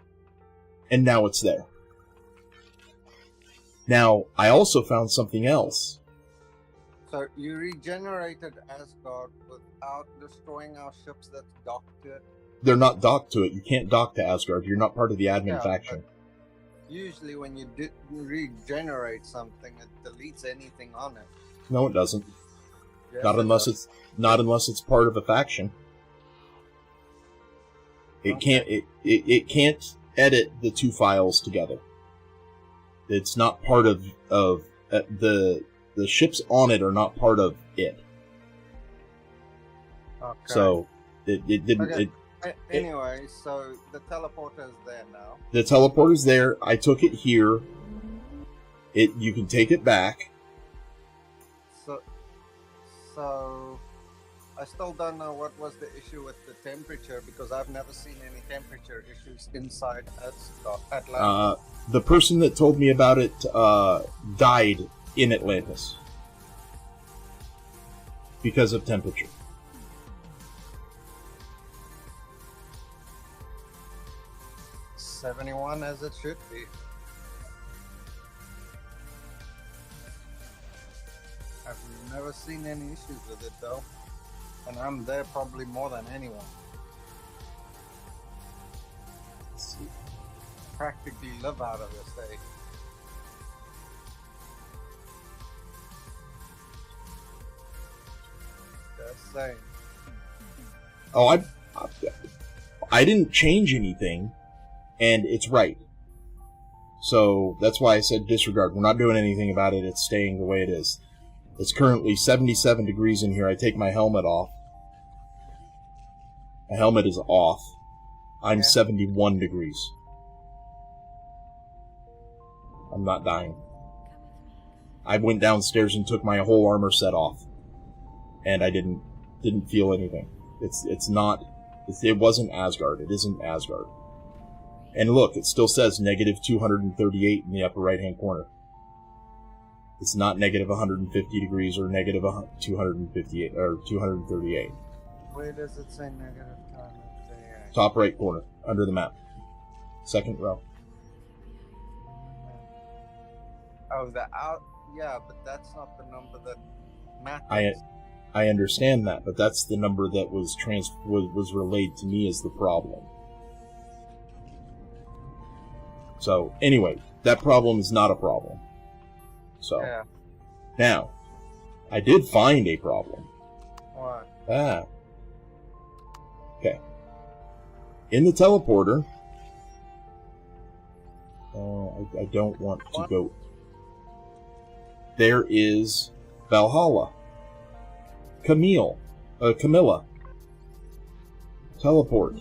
And now it's there. Now, I also found something else. So you regenerated Asgard without destroying our ships that's docked to it? They're not docked to it. You can't dock to Asgard. You're not part of the admin faction. Usually when you regenerate something, it deletes anything on it. No, it doesn't. Yes, not unless it's part of a faction. It can't it can't edit the 2 files together. It's not part of the ships on it are not part of it. Okay. So it didn't. Okay. Anyway, so the teleporter is there now. The teleporter's there. I took it here. You can take it back. So I still don't know what was the issue with the temperature, because I've never seen any temperature issues inside Atlantis. The person that told me about it died in Atlantis because of temperature. 71 as it should be. I've never seen any issues with it though, and I'm there probably more than anyone. Practically live out of this thing. same. Oh, I didn't change anything, and it's right. So that's why I said disregard. We're not doing anything about it. It's staying the way it is. It's currently 77 degrees in here. I take my helmet off. My helmet is off. I'm 71 degrees. I'm not dying. I went downstairs and took my whole armor set off, and I didn't feel anything. It wasn't Asgard. It isn't Asgard. And look, it still says negative 238 in the upper right-hand corner. It's not negative 150 degrees or negative 258 or 238. Where does it say negative 238? Top right corner, under the map. Second row. Oh, yeah, but that's not the number that matters. I understand that, but that's the number that was relayed to me as the problem. So, anyway, that problem is not a problem. So, yeah. Now, I did find a problem. What? Okay. In the teleporter, I don't want to go. There is Valhalla. Camilla. Teleport.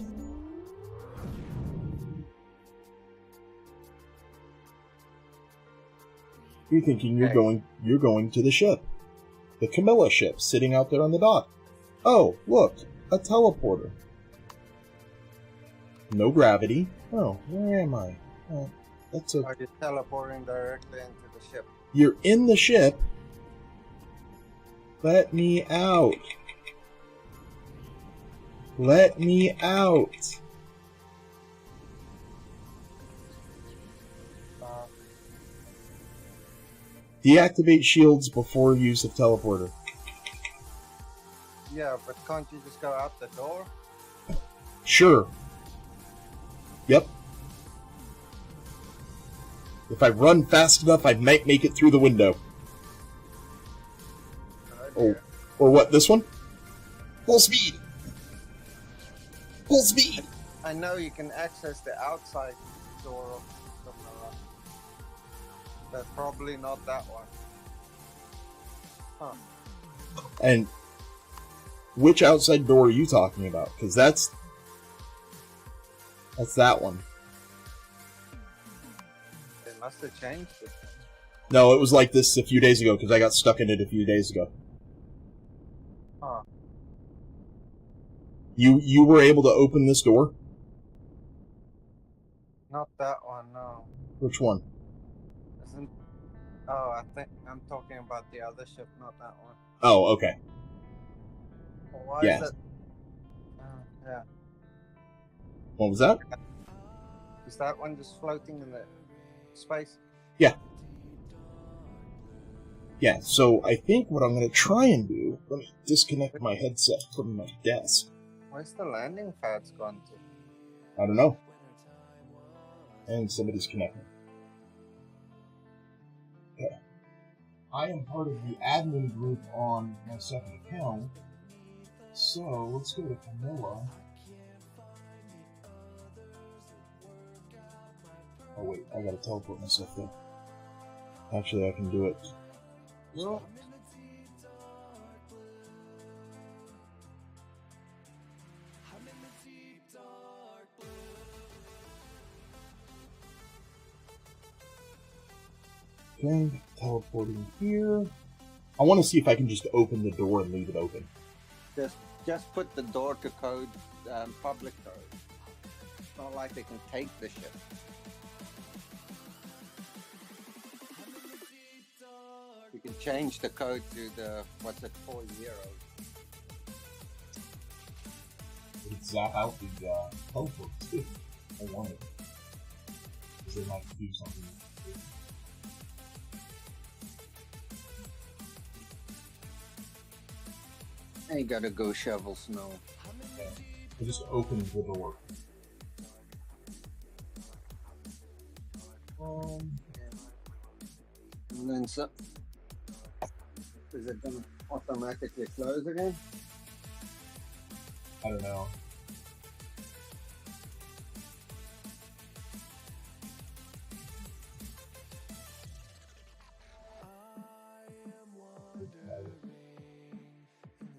You're thinking you're going to the ship. The Camilla ship sitting out there on the dock. Oh, look, a teleporter. No gravity. Oh, where am I? Oh, that's a... Are you teleporting directly into the ship? You're in the ship. Let me out. Let me out. Deactivate shields before use of teleporter. Yeah, but can't you just go out the door? Sure. Yep. If I run fast enough, I might make it through the window. Oh, or what, this one? Full speed! Full speed! I know you can access the outside door of something like that. But probably not that one. Huh. And which outside door are you talking about? Because that's that one. They must have changed it. No, it was like this a few days ago, because I got stuck in it a few days ago. Huh. You were able to open this door? Not that one, no. Which one? Oh, I think I'm talking about the other ship, not that one. Oh, okay. Well, why Yeah. is it? Yeah. What was that? Is that one just floating in the space? Yeah. Yeah, so I think what I'm going to try and do... Let me disconnect my headset from my desk. Where's the landing pads gone to? I don't know. And somebody's connecting. Okay. I am part of the admin group on my second account. So, let's go to Camilla. Oh wait, I gotta teleport myself there. Actually, I can do it. No. Okay, teleporting here. I want to see if I can just open the door and leave it open. Just put the door to code, public code. It's not like they can take the ship. You can change the code to the, 4 0. It'd zap out the teleport too. I want it. Because they might do something. I gotta go shovel snow. Okay. I just opened the door. And then so, is it gonna automatically close again? I don't know.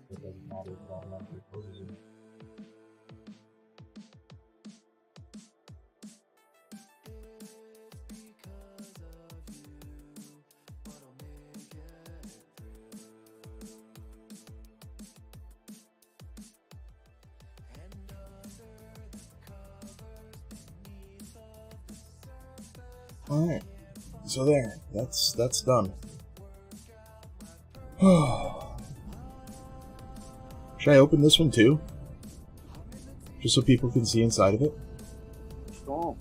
It doesn't matter if I'm not recording. Alright, so there, that's done. Should I open this one too? Just so people can see inside of it? Sure.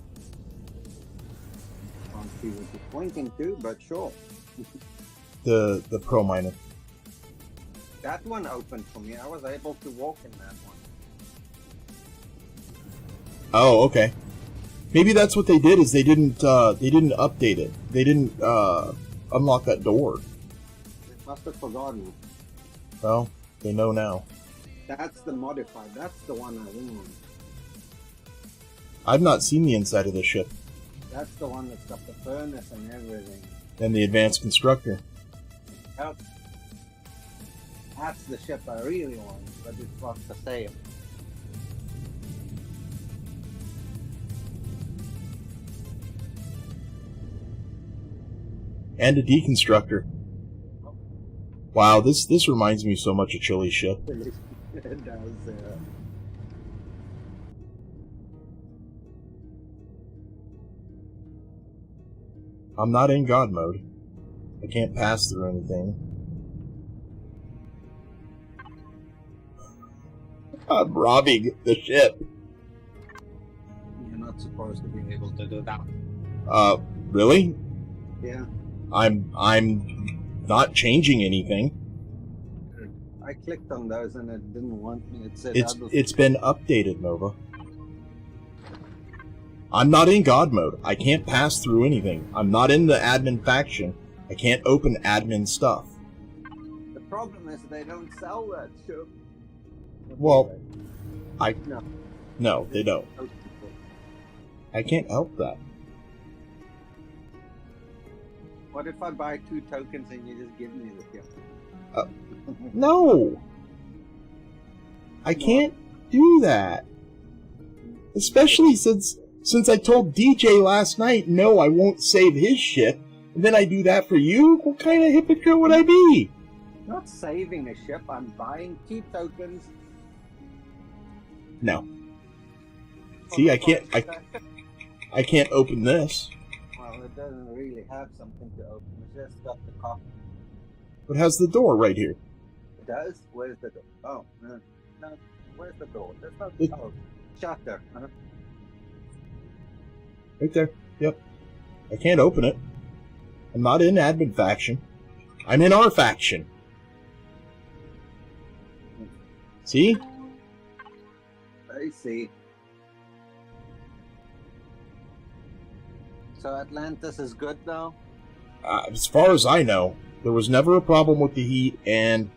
Can't see what you're pointing to, but sure. The Pro Miner. That one opened for me. I was able to walk in that one. Oh, okay. Maybe that's what they did. Is they didn't update it. They didn't unlock that door. They must have forgotten. Well, they know now. That's the modified. That's the one I want. I've not seen the inside of the ship. That's the one that's got the furnace and everything. And the advanced constructor. Yep. That's the ship I really want, but it's not for sale. And a deconstructor. Wow, this reminds me so much of Chili's ship. It does. I'm not in God mode. I can't pass through anything. I'm robbing the ship. You're not supposed to be able to do that. Really? Yeah. I'm not changing anything. I clicked on those and it didn't want me. It said It's been updated, Nova. I'm not in God mode. I can't pass through anything. I'm not in the admin faction. I can't open admin stuff. The problem is they don't sell that ship. Well, No. No, they don't. I can't help that. What if I buy 2 tokens and you just give me the gift? No! I can't do that. Especially since I told DJ last night, no, I won't save his ship, and then I do that for you? What kind of hypocrite would I be? Not saving a ship, I'm buying 2 tokens. No. See, I can't open this. Well, it doesn't really have something to open. It's just got the coffee. It has the door right here. It does? Where's the door? Oh, no. Where's the door? There's no door. Shutter. Right there. Yep. I can't open it. I'm not in admin faction. I'm in our faction. See? I see. So Atlantis is good now? As far as I know, there was never a problem with the heat, and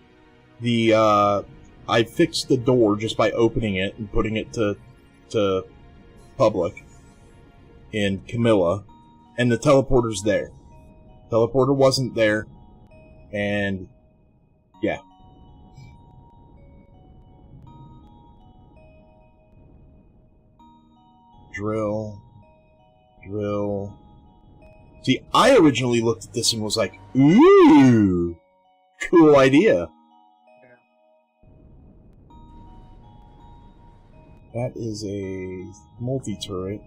I fixed the door just by opening it and putting it to public in Camilla, and the teleporter's there. Teleporter wasn't there, and yeah. Drill. See, I originally looked at this and was like, ooh, cool idea. That is a multi-turret.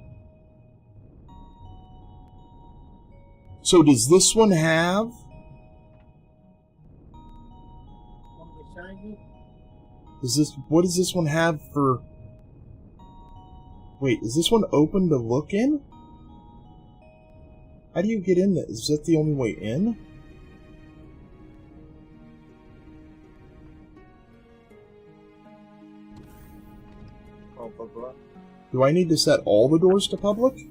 So does this one have... What does this one have for... Wait, is this one open to look in? How do you get in there? Is that the only way in? Do I need to set all the doors to public?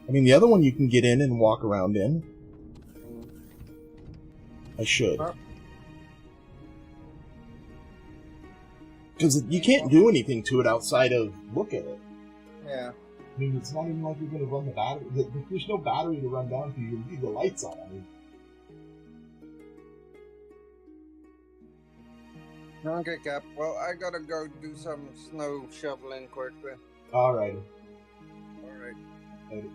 I mean, the other one you can get in and walk around in. I should. Because you can't do anything to it outside of look at it. Yeah. I mean, it's not even like you're going to run the battery. There's no battery to run down to. You leave the lights on. I mean. Okay, Cap. Well, I gotta go do some snow shoveling quickly. Alright. Alright. Later.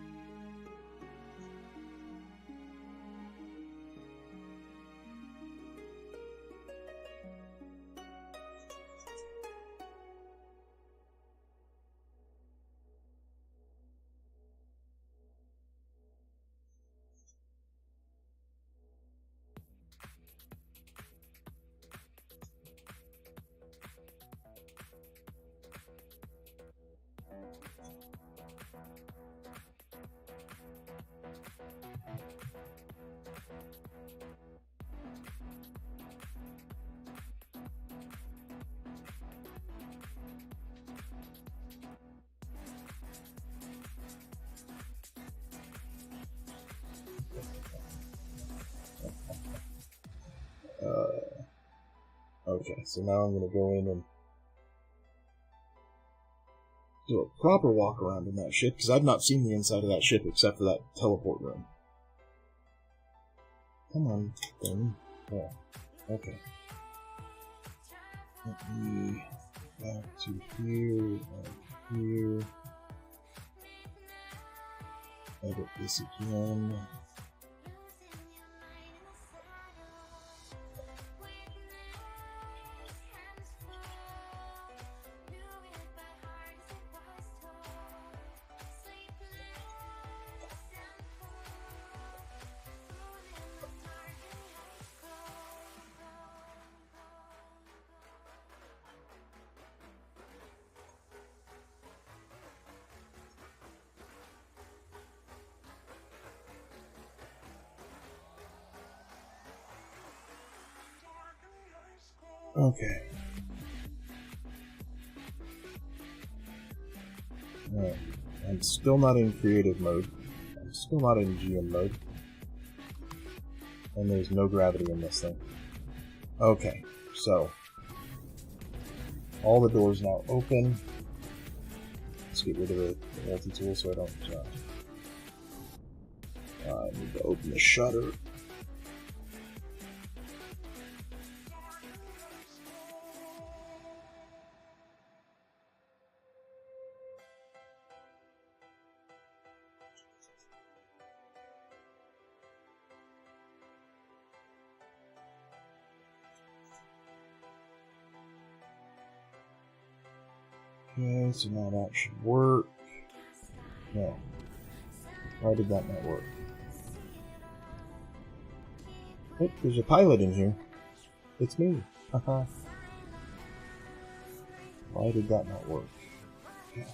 Okay, so now I'm going to go in and do a proper walk around in that ship, because I've not seen the inside of that ship except for that teleport room. Come on, thing. Yeah, okay. Let me back to here, here. Edit this again. Okay. Alright. I'm still not in creative mode. I'm still not in GM mode. And there's no gravity in this thing. Okay, so all the doors now open. Let's get rid of the multi-tool so I don't I need to open the shutter. Okay, so now that should work. No. Why did that not work? Oh, there's a pilot in here. It's me. Haha. Why did that not work? Okay.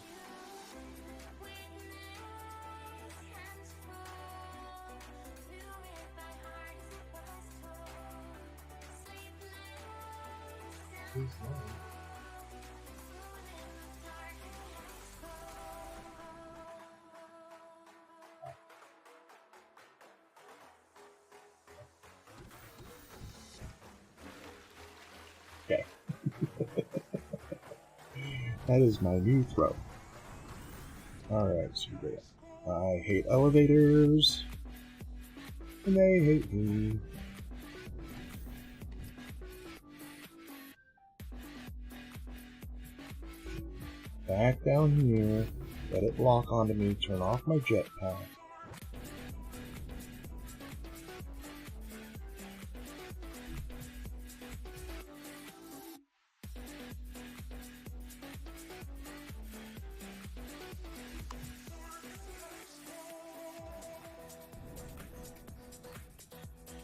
Okay. That is my new throw. Alright, so great. I hate elevators. And they hate me. Back down here. Let it lock onto me. Turn off my jetpack.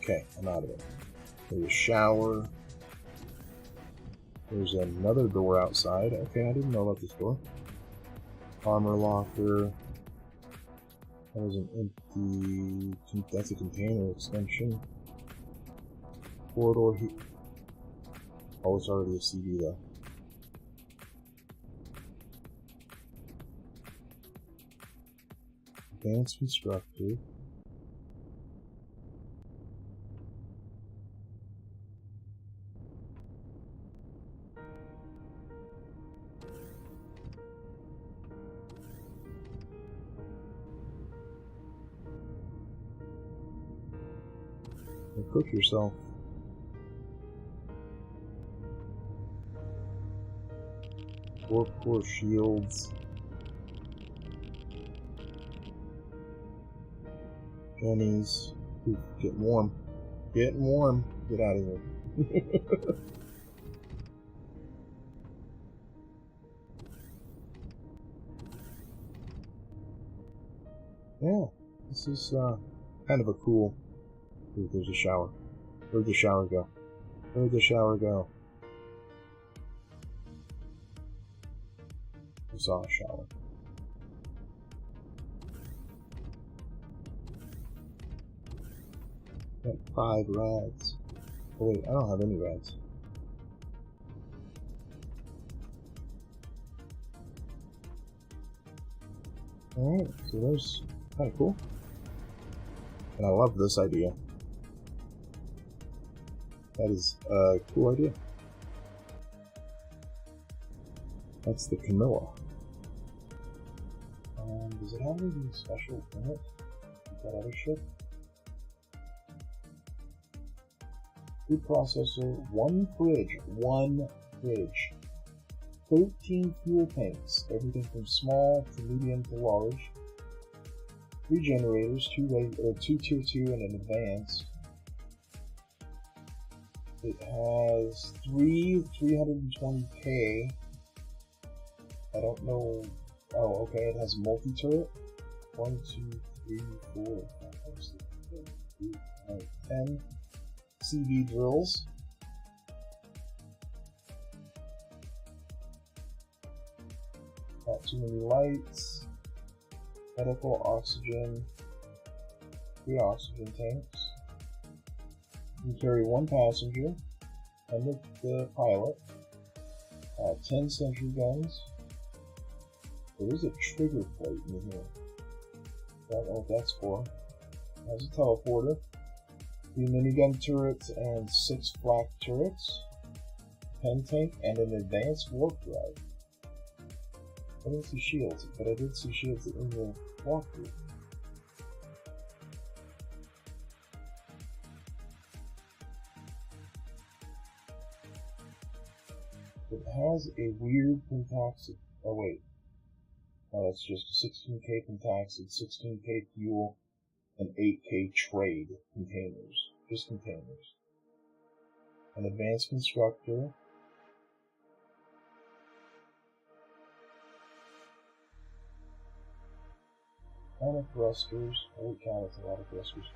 Okay, I'm out of it. There's a shower. There's another door outside. Okay, I didn't know about this door. Armor locker. That was an empty... That's a container extension. Corridor here. Oh, it's already a CD though. Advanced constructor. cook yourself. Poor shields. Jennies. Ooh, getting warm. Getting warm. Get out of here. Yeah, this is kind of a cool. Ooh, there's a shower. Where'd the shower go? Where'd the shower go? I saw a shower. Got 5 rads. Oh wait, I don't have any rads. Alright, so there's kind of cool. And I love this idea. That is a cool idea. That's the Camilla. Does it have anything special in it? Like that other ship? Food processor, 1 fridge, 13 fuel tanks, everything from small to medium to large, 3 generators, 2 tier 2 and an advanced. It has 3 320k. I don't know. Oh, okay, it has a multi-turret. 1, 2, 3, 4, 5, 6, 7, 8, 9, 10 CV drills. Not too many lights. Medical oxygen. 3 oxygen tanks. You can carry 1 passenger and the pilot. 10 sentry guns. There is a trigger plate in here. Don't know what that's for. Has a teleporter. 3 minigun turrets and 6 flak turrets. 10 tank and an advanced warp drive. I didn't see shields, but I did see shields in the walkthrough. It has a weird pentaxic. Oh wait. No, that's just 16k pentaxic, 16k fuel, and 8k trade containers. Just containers. An advanced constructor. Ton of thrusters. Holy cow, that's a lot of thrusters.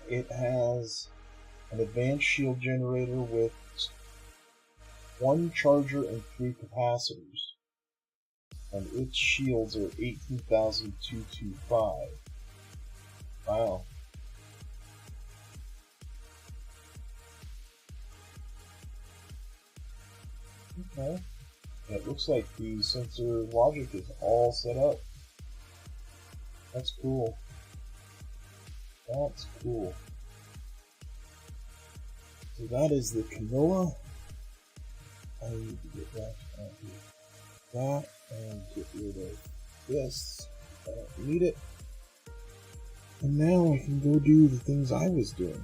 It has an advanced shield generator with 1 charger and 3 capacitors. And its shields are 18,225. Wow. Okay. It looks like the sensor logic is all set up. That's cool. That's cool. So that is the Camilla. I need to get that out here. That and get rid of this. I don't need it. And now I can go do the things I was doing.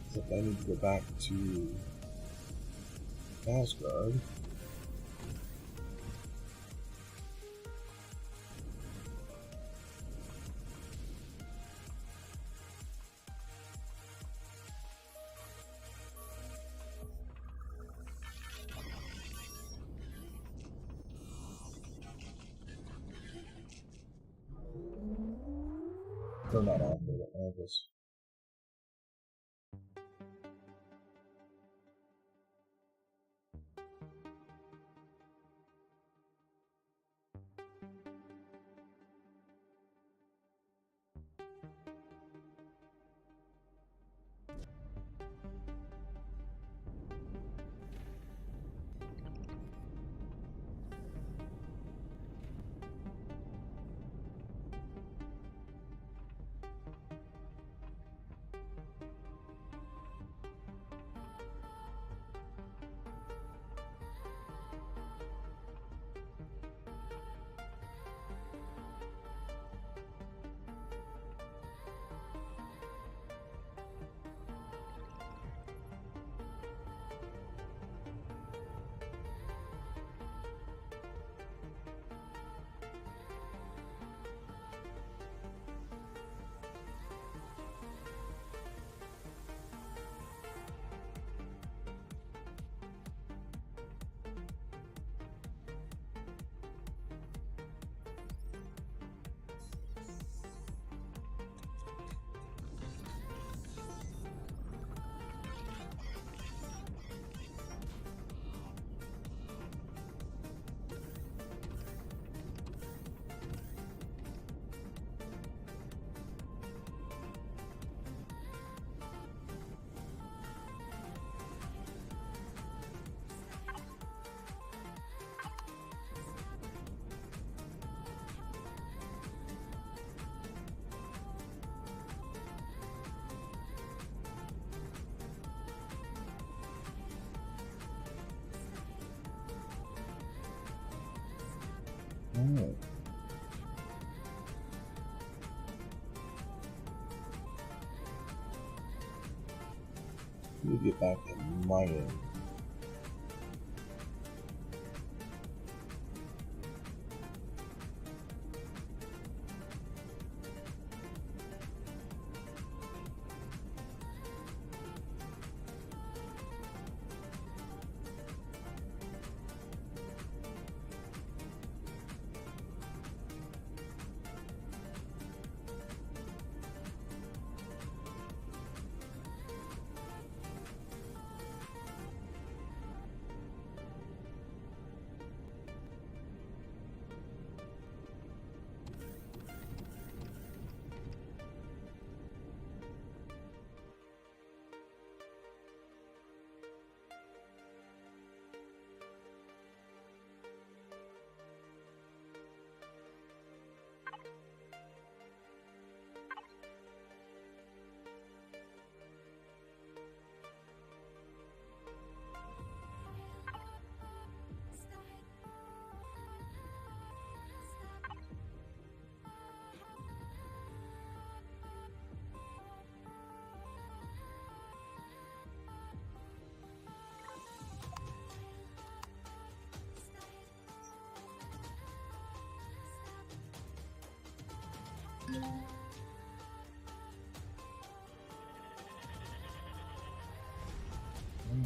Except I need to go back to Asgard. Turn that off with Atlantis. Oh. Let me get back to my end.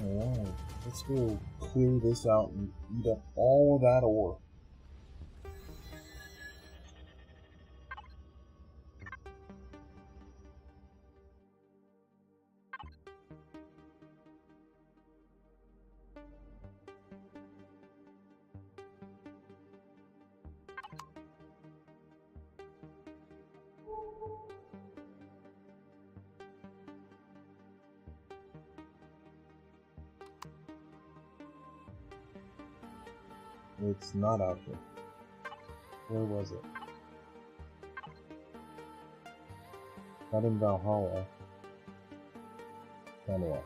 Alright, let's go clear this out and eat up all of that ore. It's not out there. Where was it? Not in Valhalla. Anyway.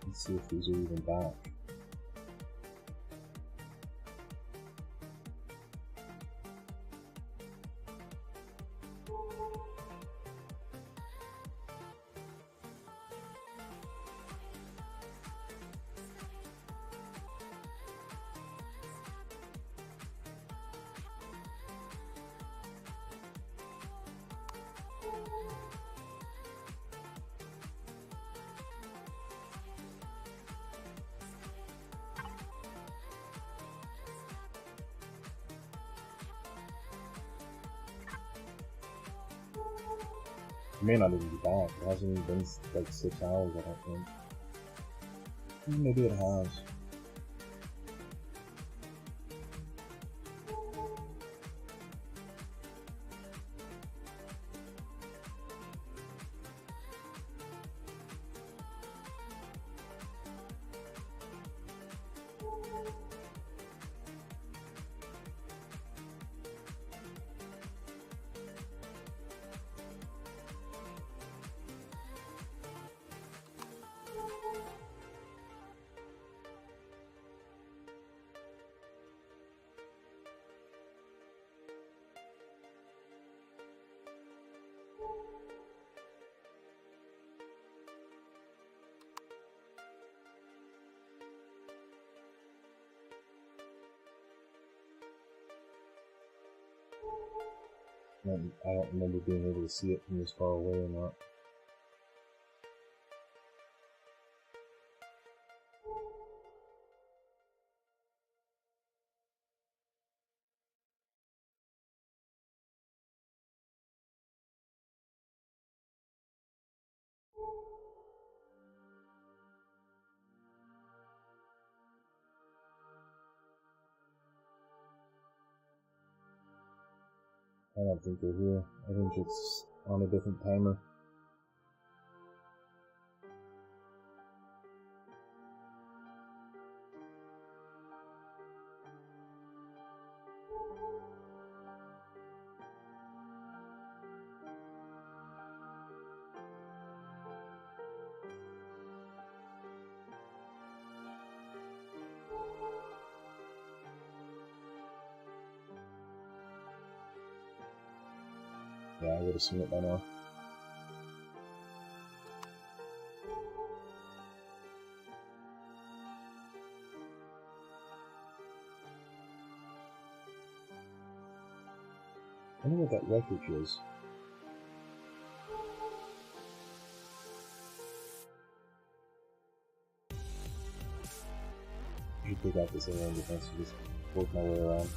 Let's see if these are even back. It may not even be back. It hasn't even been like 6 hours, I don't think. Maybe it has. I don't remember being able to see it from this far away or not. I don't think they're here. I think it's on a different timer. Yeah, I would have seen it by now. I wonder what that wreckage is. I should pick out this area defense and just work my way around.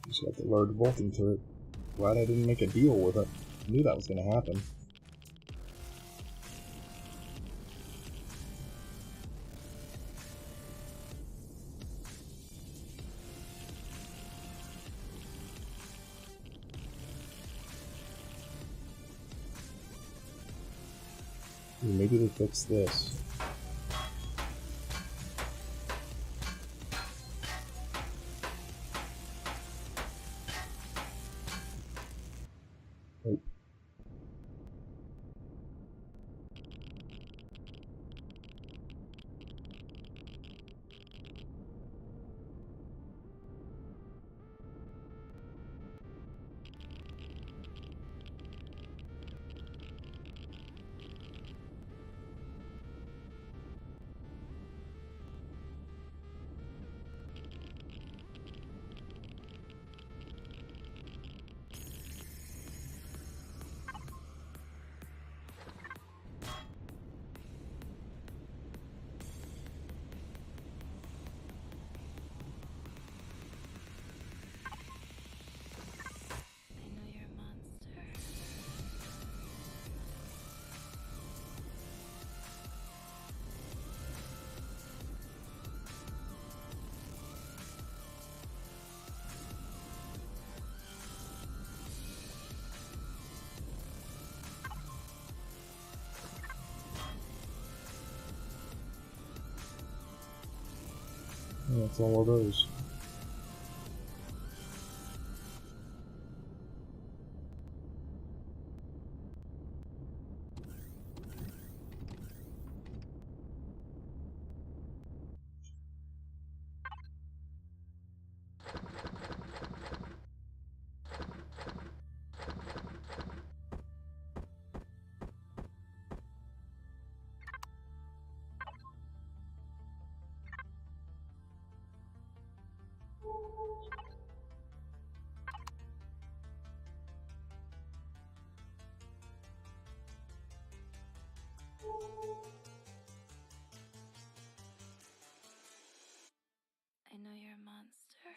Just got the large bolting turret. Glad I didn't make a deal with it. I knew that was going to happen. Ooh, maybe they fixed this. Nope. Yeah, that's all of those. I know you're a monster.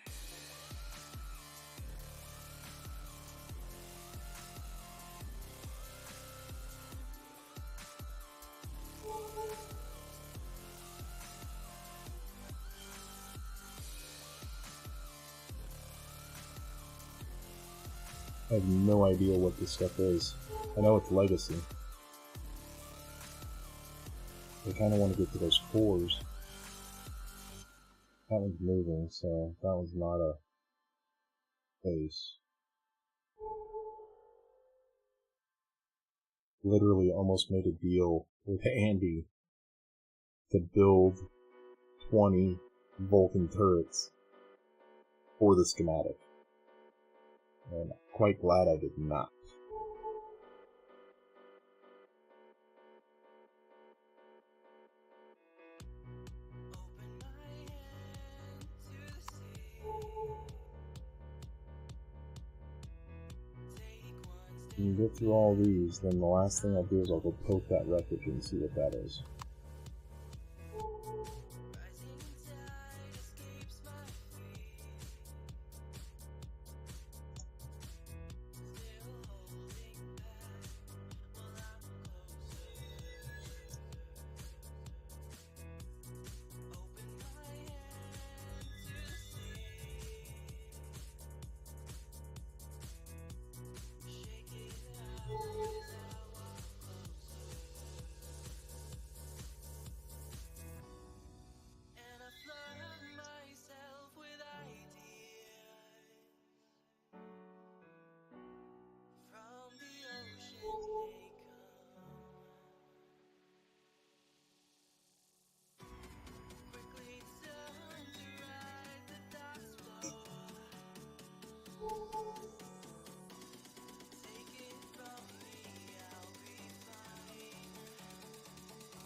I have no idea what this stuff is. I know it's legacy. I kind of want to get to those cores. That one's moving, so that one's not a base. Literally almost made a deal with Andy to build 20 Vulcan turrets for the schematic. And I'm quite glad I did not. When you get through all these, then the last thing I'll do is I'll go poke that wreckage and see what that is.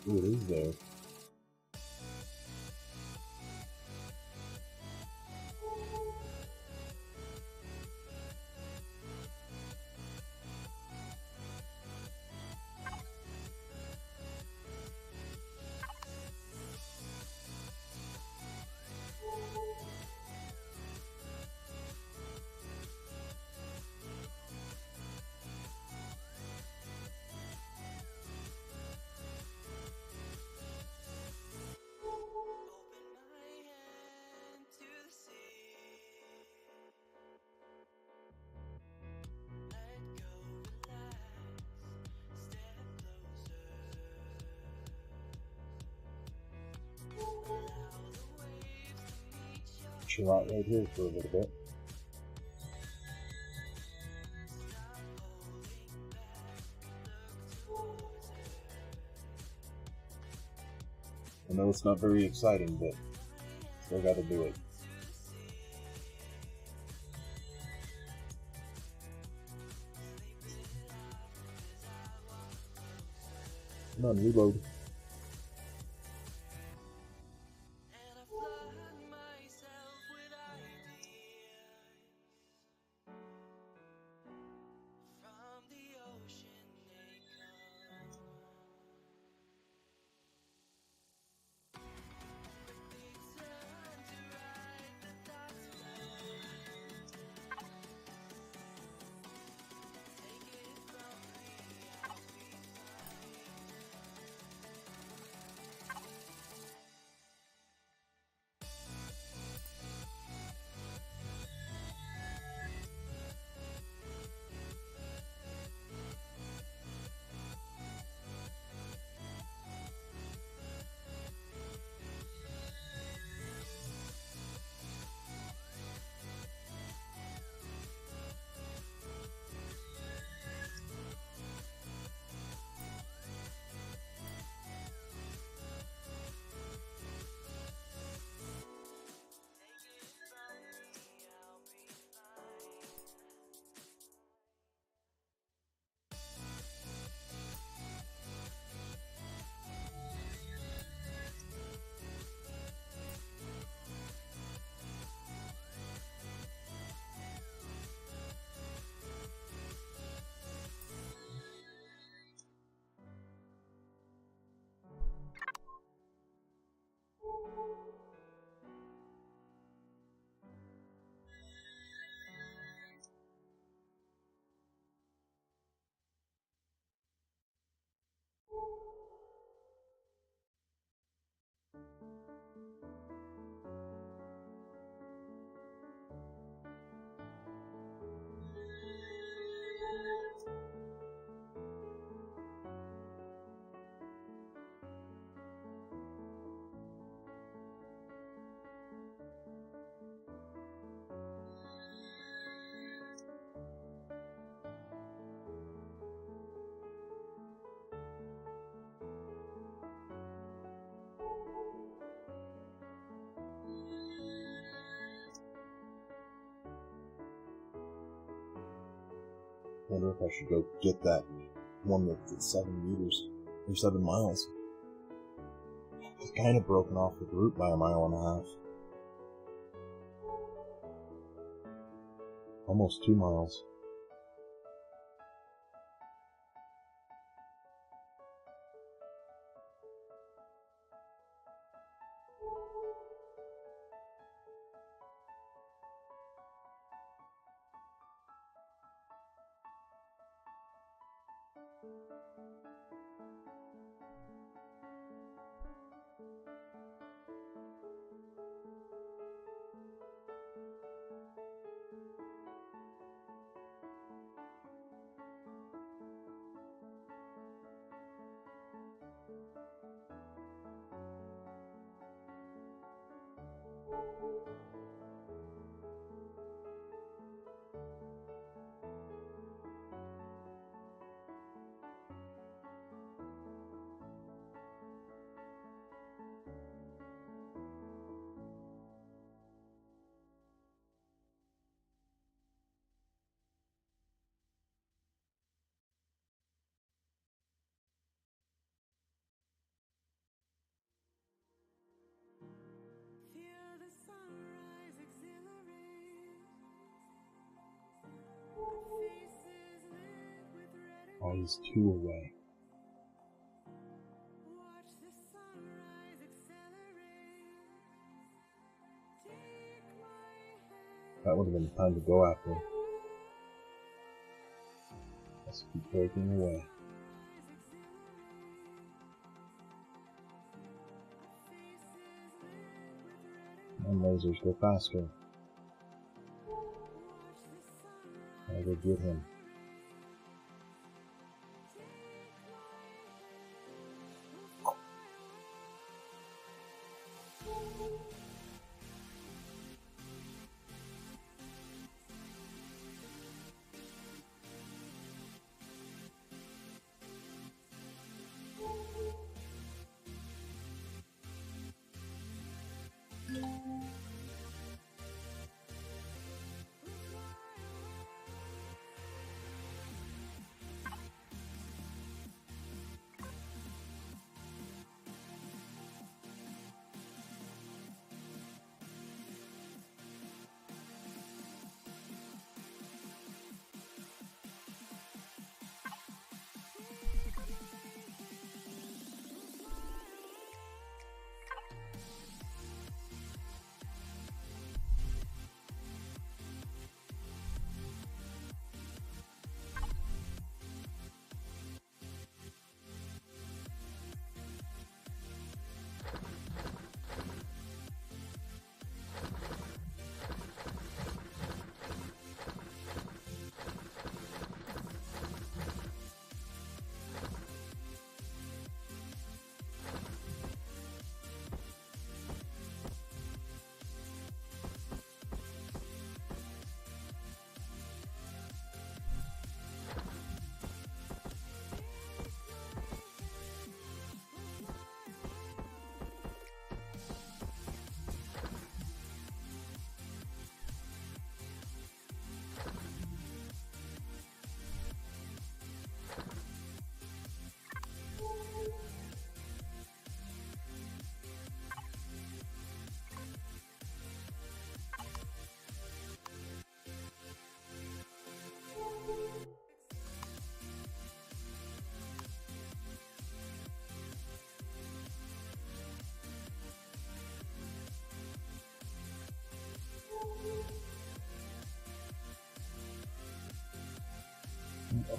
Ooh, it is there. chill out right here for a little bit. I know it's not very exciting, but still gotta do it. Come on, reload. Wonder if I should go get that one that's at 7 meters or 7 miles. It's kind of broken off the route by 1.5 miles. Almost 2 miles. Oh, he's 2 away. That would have been time to go after him. Let's keep breaking away. And lasers go faster. I go get him.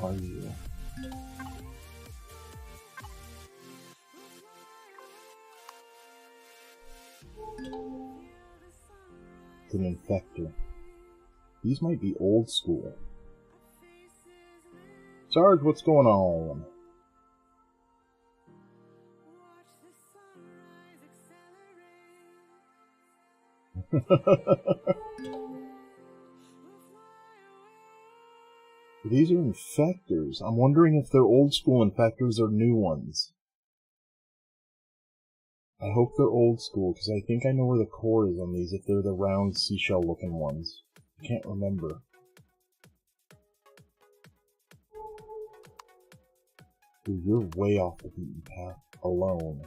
Are you? It's an infector. These might be old school. Sarge, what's going on? These are infectors. I'm wondering if they're old school infectors or new ones. I hope they're old school, because I think I know where the core is on these, if they're the round seashell looking ones. I can't remember. Dude, you're way off the beaten path alone.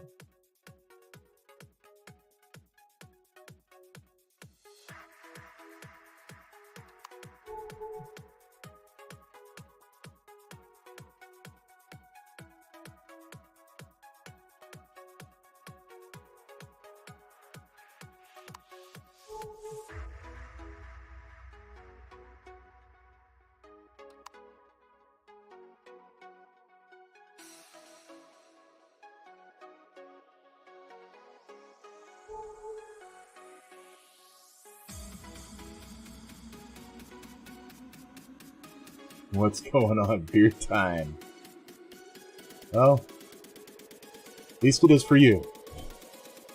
What's going on? Beer time. Well, at least it is for you.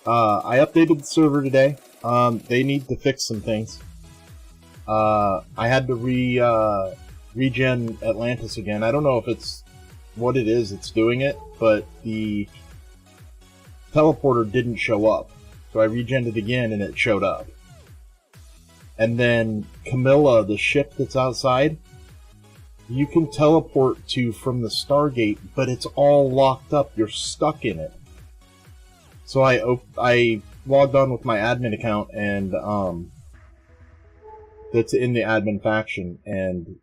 I updated the server today. They need to fix some things. I had to regen Atlantis again. I don't know if it's what it is that's doing it, but the teleporter didn't show up. So I regened it again and it showed up. And then Camilla, the ship that's outside, you can teleport to from the Stargate, but it's all locked up. You're stuck in it. So I logged on with my admin account, and that's in the admin faction, and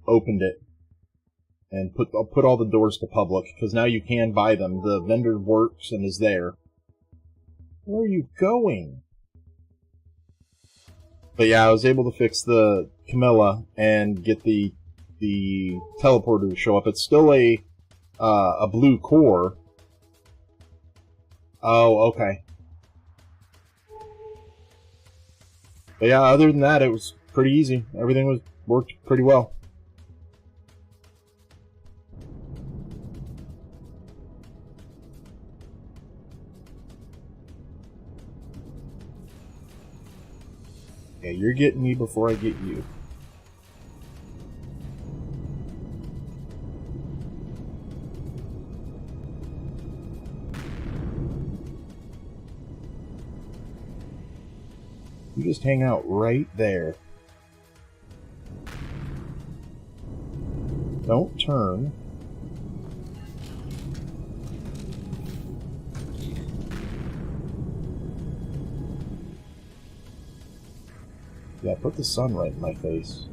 opened it, and put all the doors to public, because now you can buy them. The vendor works and is there. Where are you going? But yeah, I was able to fix the Camilla and get the teleporter to show up. It's still a blue core. Oh, okay. But yeah, other than that, it was pretty easy. Everything worked pretty well. Yeah, you're getting me before I get you. You just hang out right there. Don't turn. Yeah, put the sun right in my face.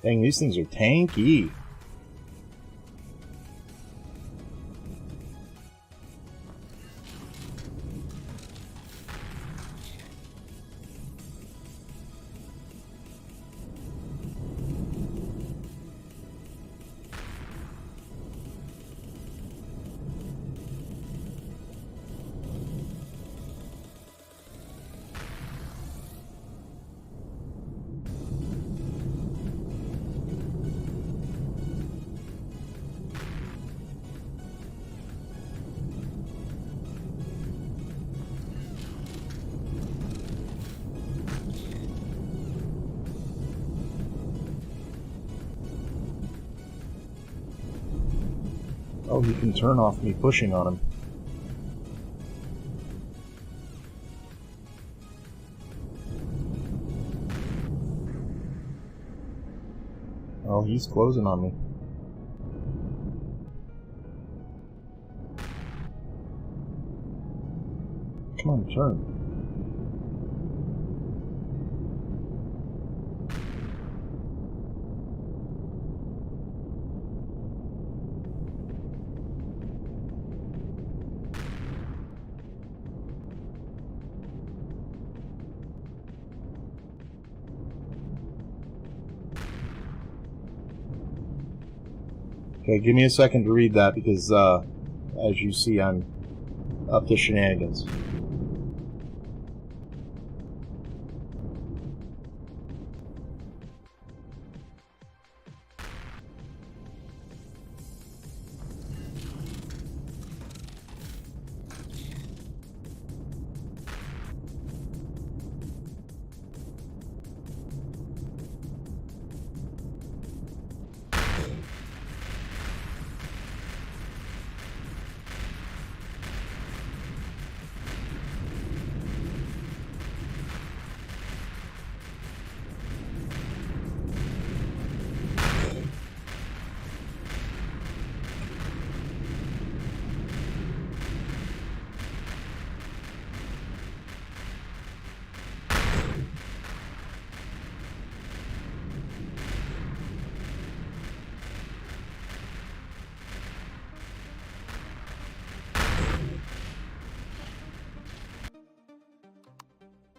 Dang, these things are tanky. Oh, he can turn off me pushing on him. Oh, he's closing on me. Come on, turn. Okay, give me a second to read that because, as you see, I'm up to shenanigans.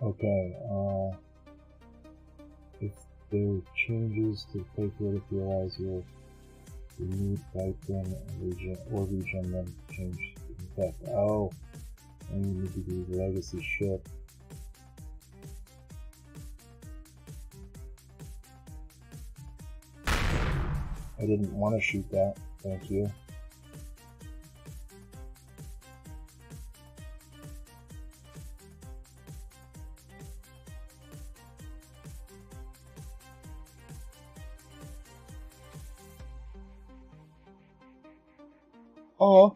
Okay, if there are changes to the playfield, if you realize you need type in regen, then change the effect. Oh, and you need to do the legacy ship. I didn't want to shoot that, thank you. Oh.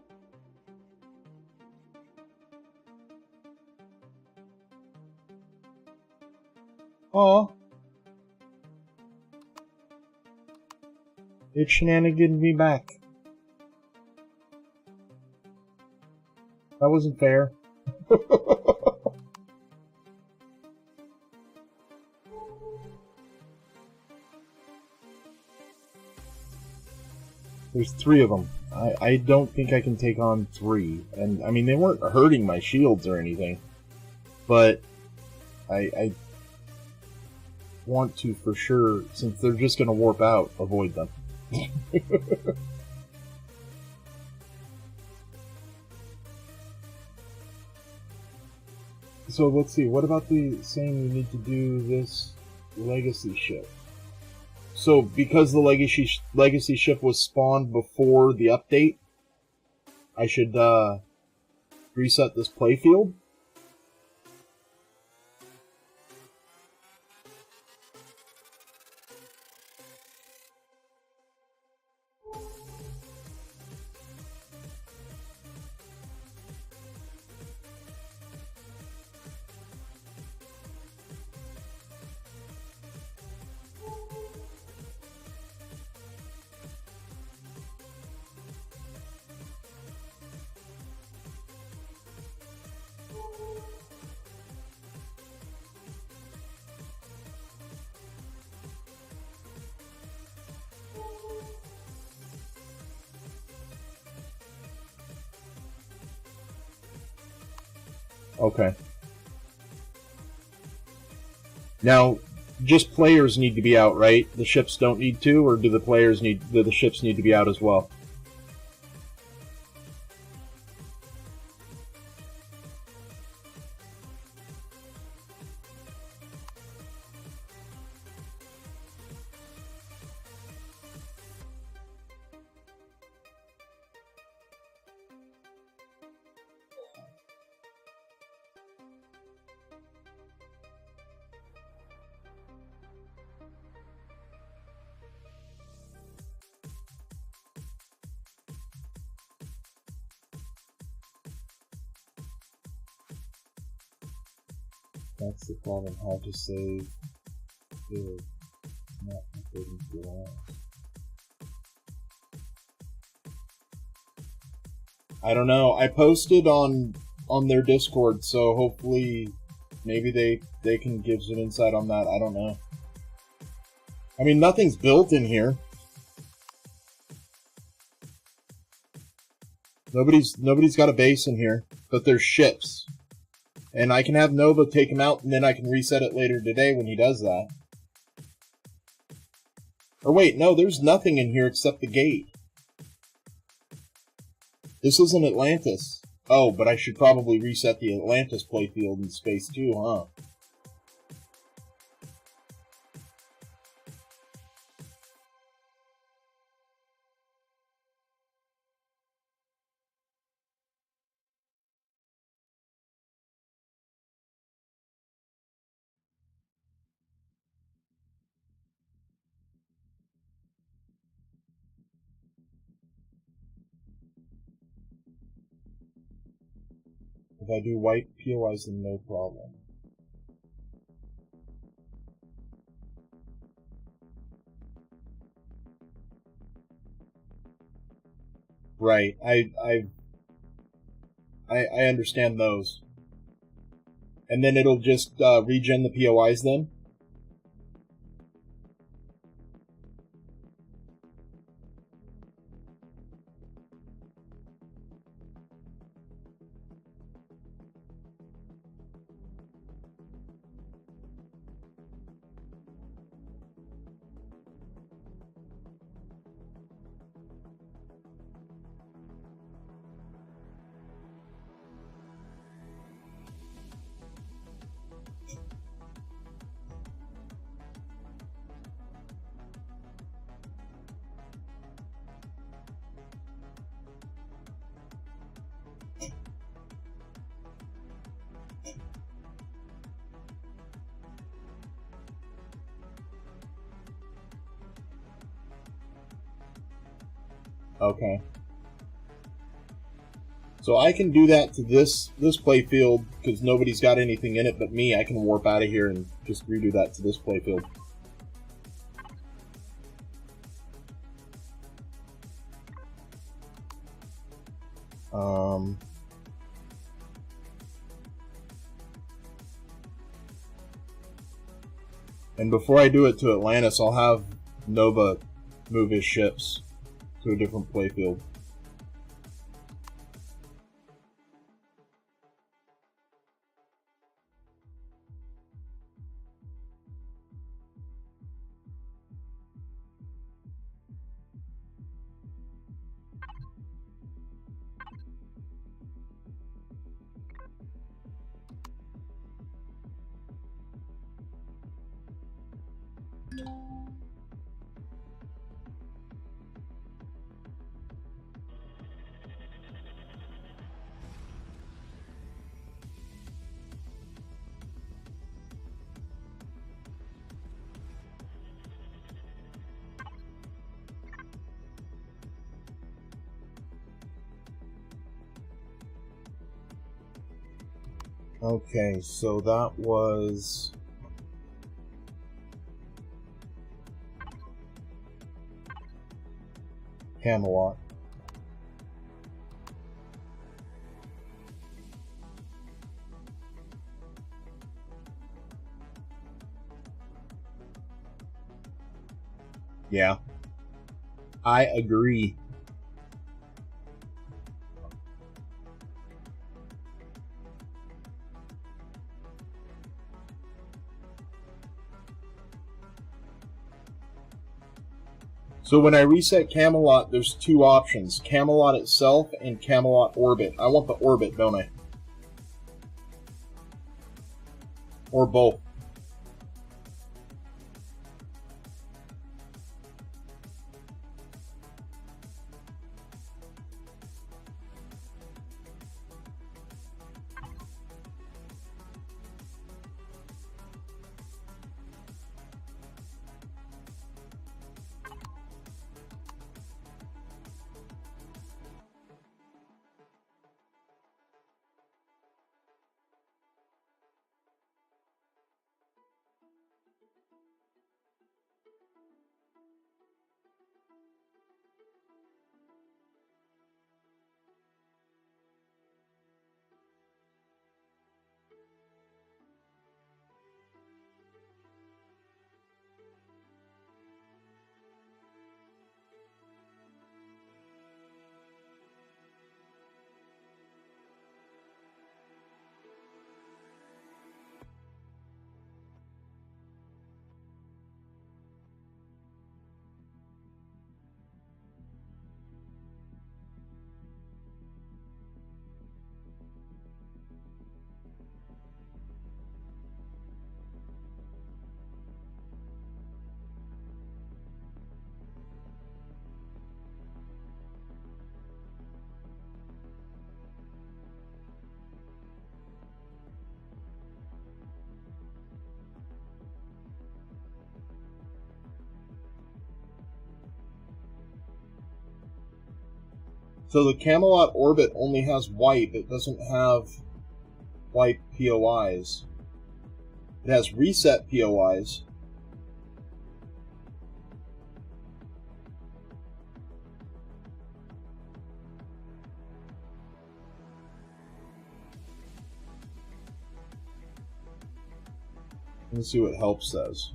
Oh. It's shenanigan me back. That wasn't fair. There's 3 of them. I don't think I can take on 3. And, I mean, they weren't hurting my shields or anything. But I want to, for sure, since they're just going to warp out, avoid them. So, let's see. What about the saying you need to do this legacy ship? So, because the legacy ship was spawned before the update, I should reset this playfield? Okay. Now, just players need to be out, right? The ships don't need to, or do the ships need to be out as well? That's the problem. How to save is not including POIs. I don't know. I posted on their Discord, so hopefully maybe they can give some insight on that. I don't know. I mean, nothing's built in here. Nobody's got a base in here, but there's ships. And I can have Nova take him out, and then I can reset it later today when he does that. Or wait, no, there's nothing in here except the gate. This isn't Atlantis. Oh, but I should probably reset the Atlantis playfield in space too, huh? If I do white POIs, then no problem. Right, I understand those. And then it'll just regen the POIs then? Okay. So I can do that to this playfield, because nobody's got anything in it but me. I can warp out of here and just redo that to this playfield. And before I do it to Atlantis, I'll have Nova move his ships to a different playfield. Okay, so that was Camelot. Yeah, I agree. So when I reset Camelot, there's two options. Camelot itself and Camelot Orbit. I want the Orbit, don't I? Or both. So the Camelot Orbit only has wipe. It doesn't have wipe POIs. It has reset POIs. Let's see what help says.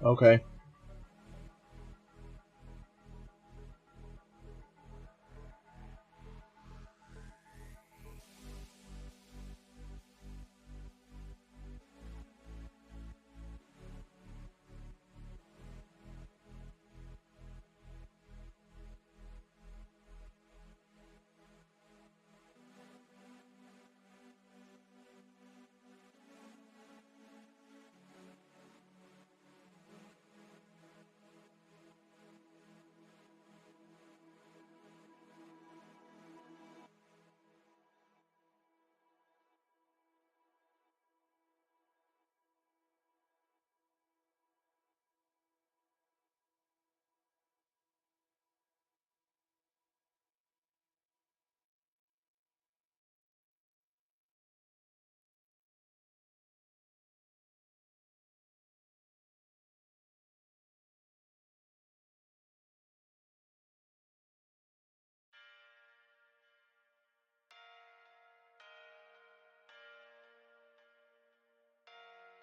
Okay.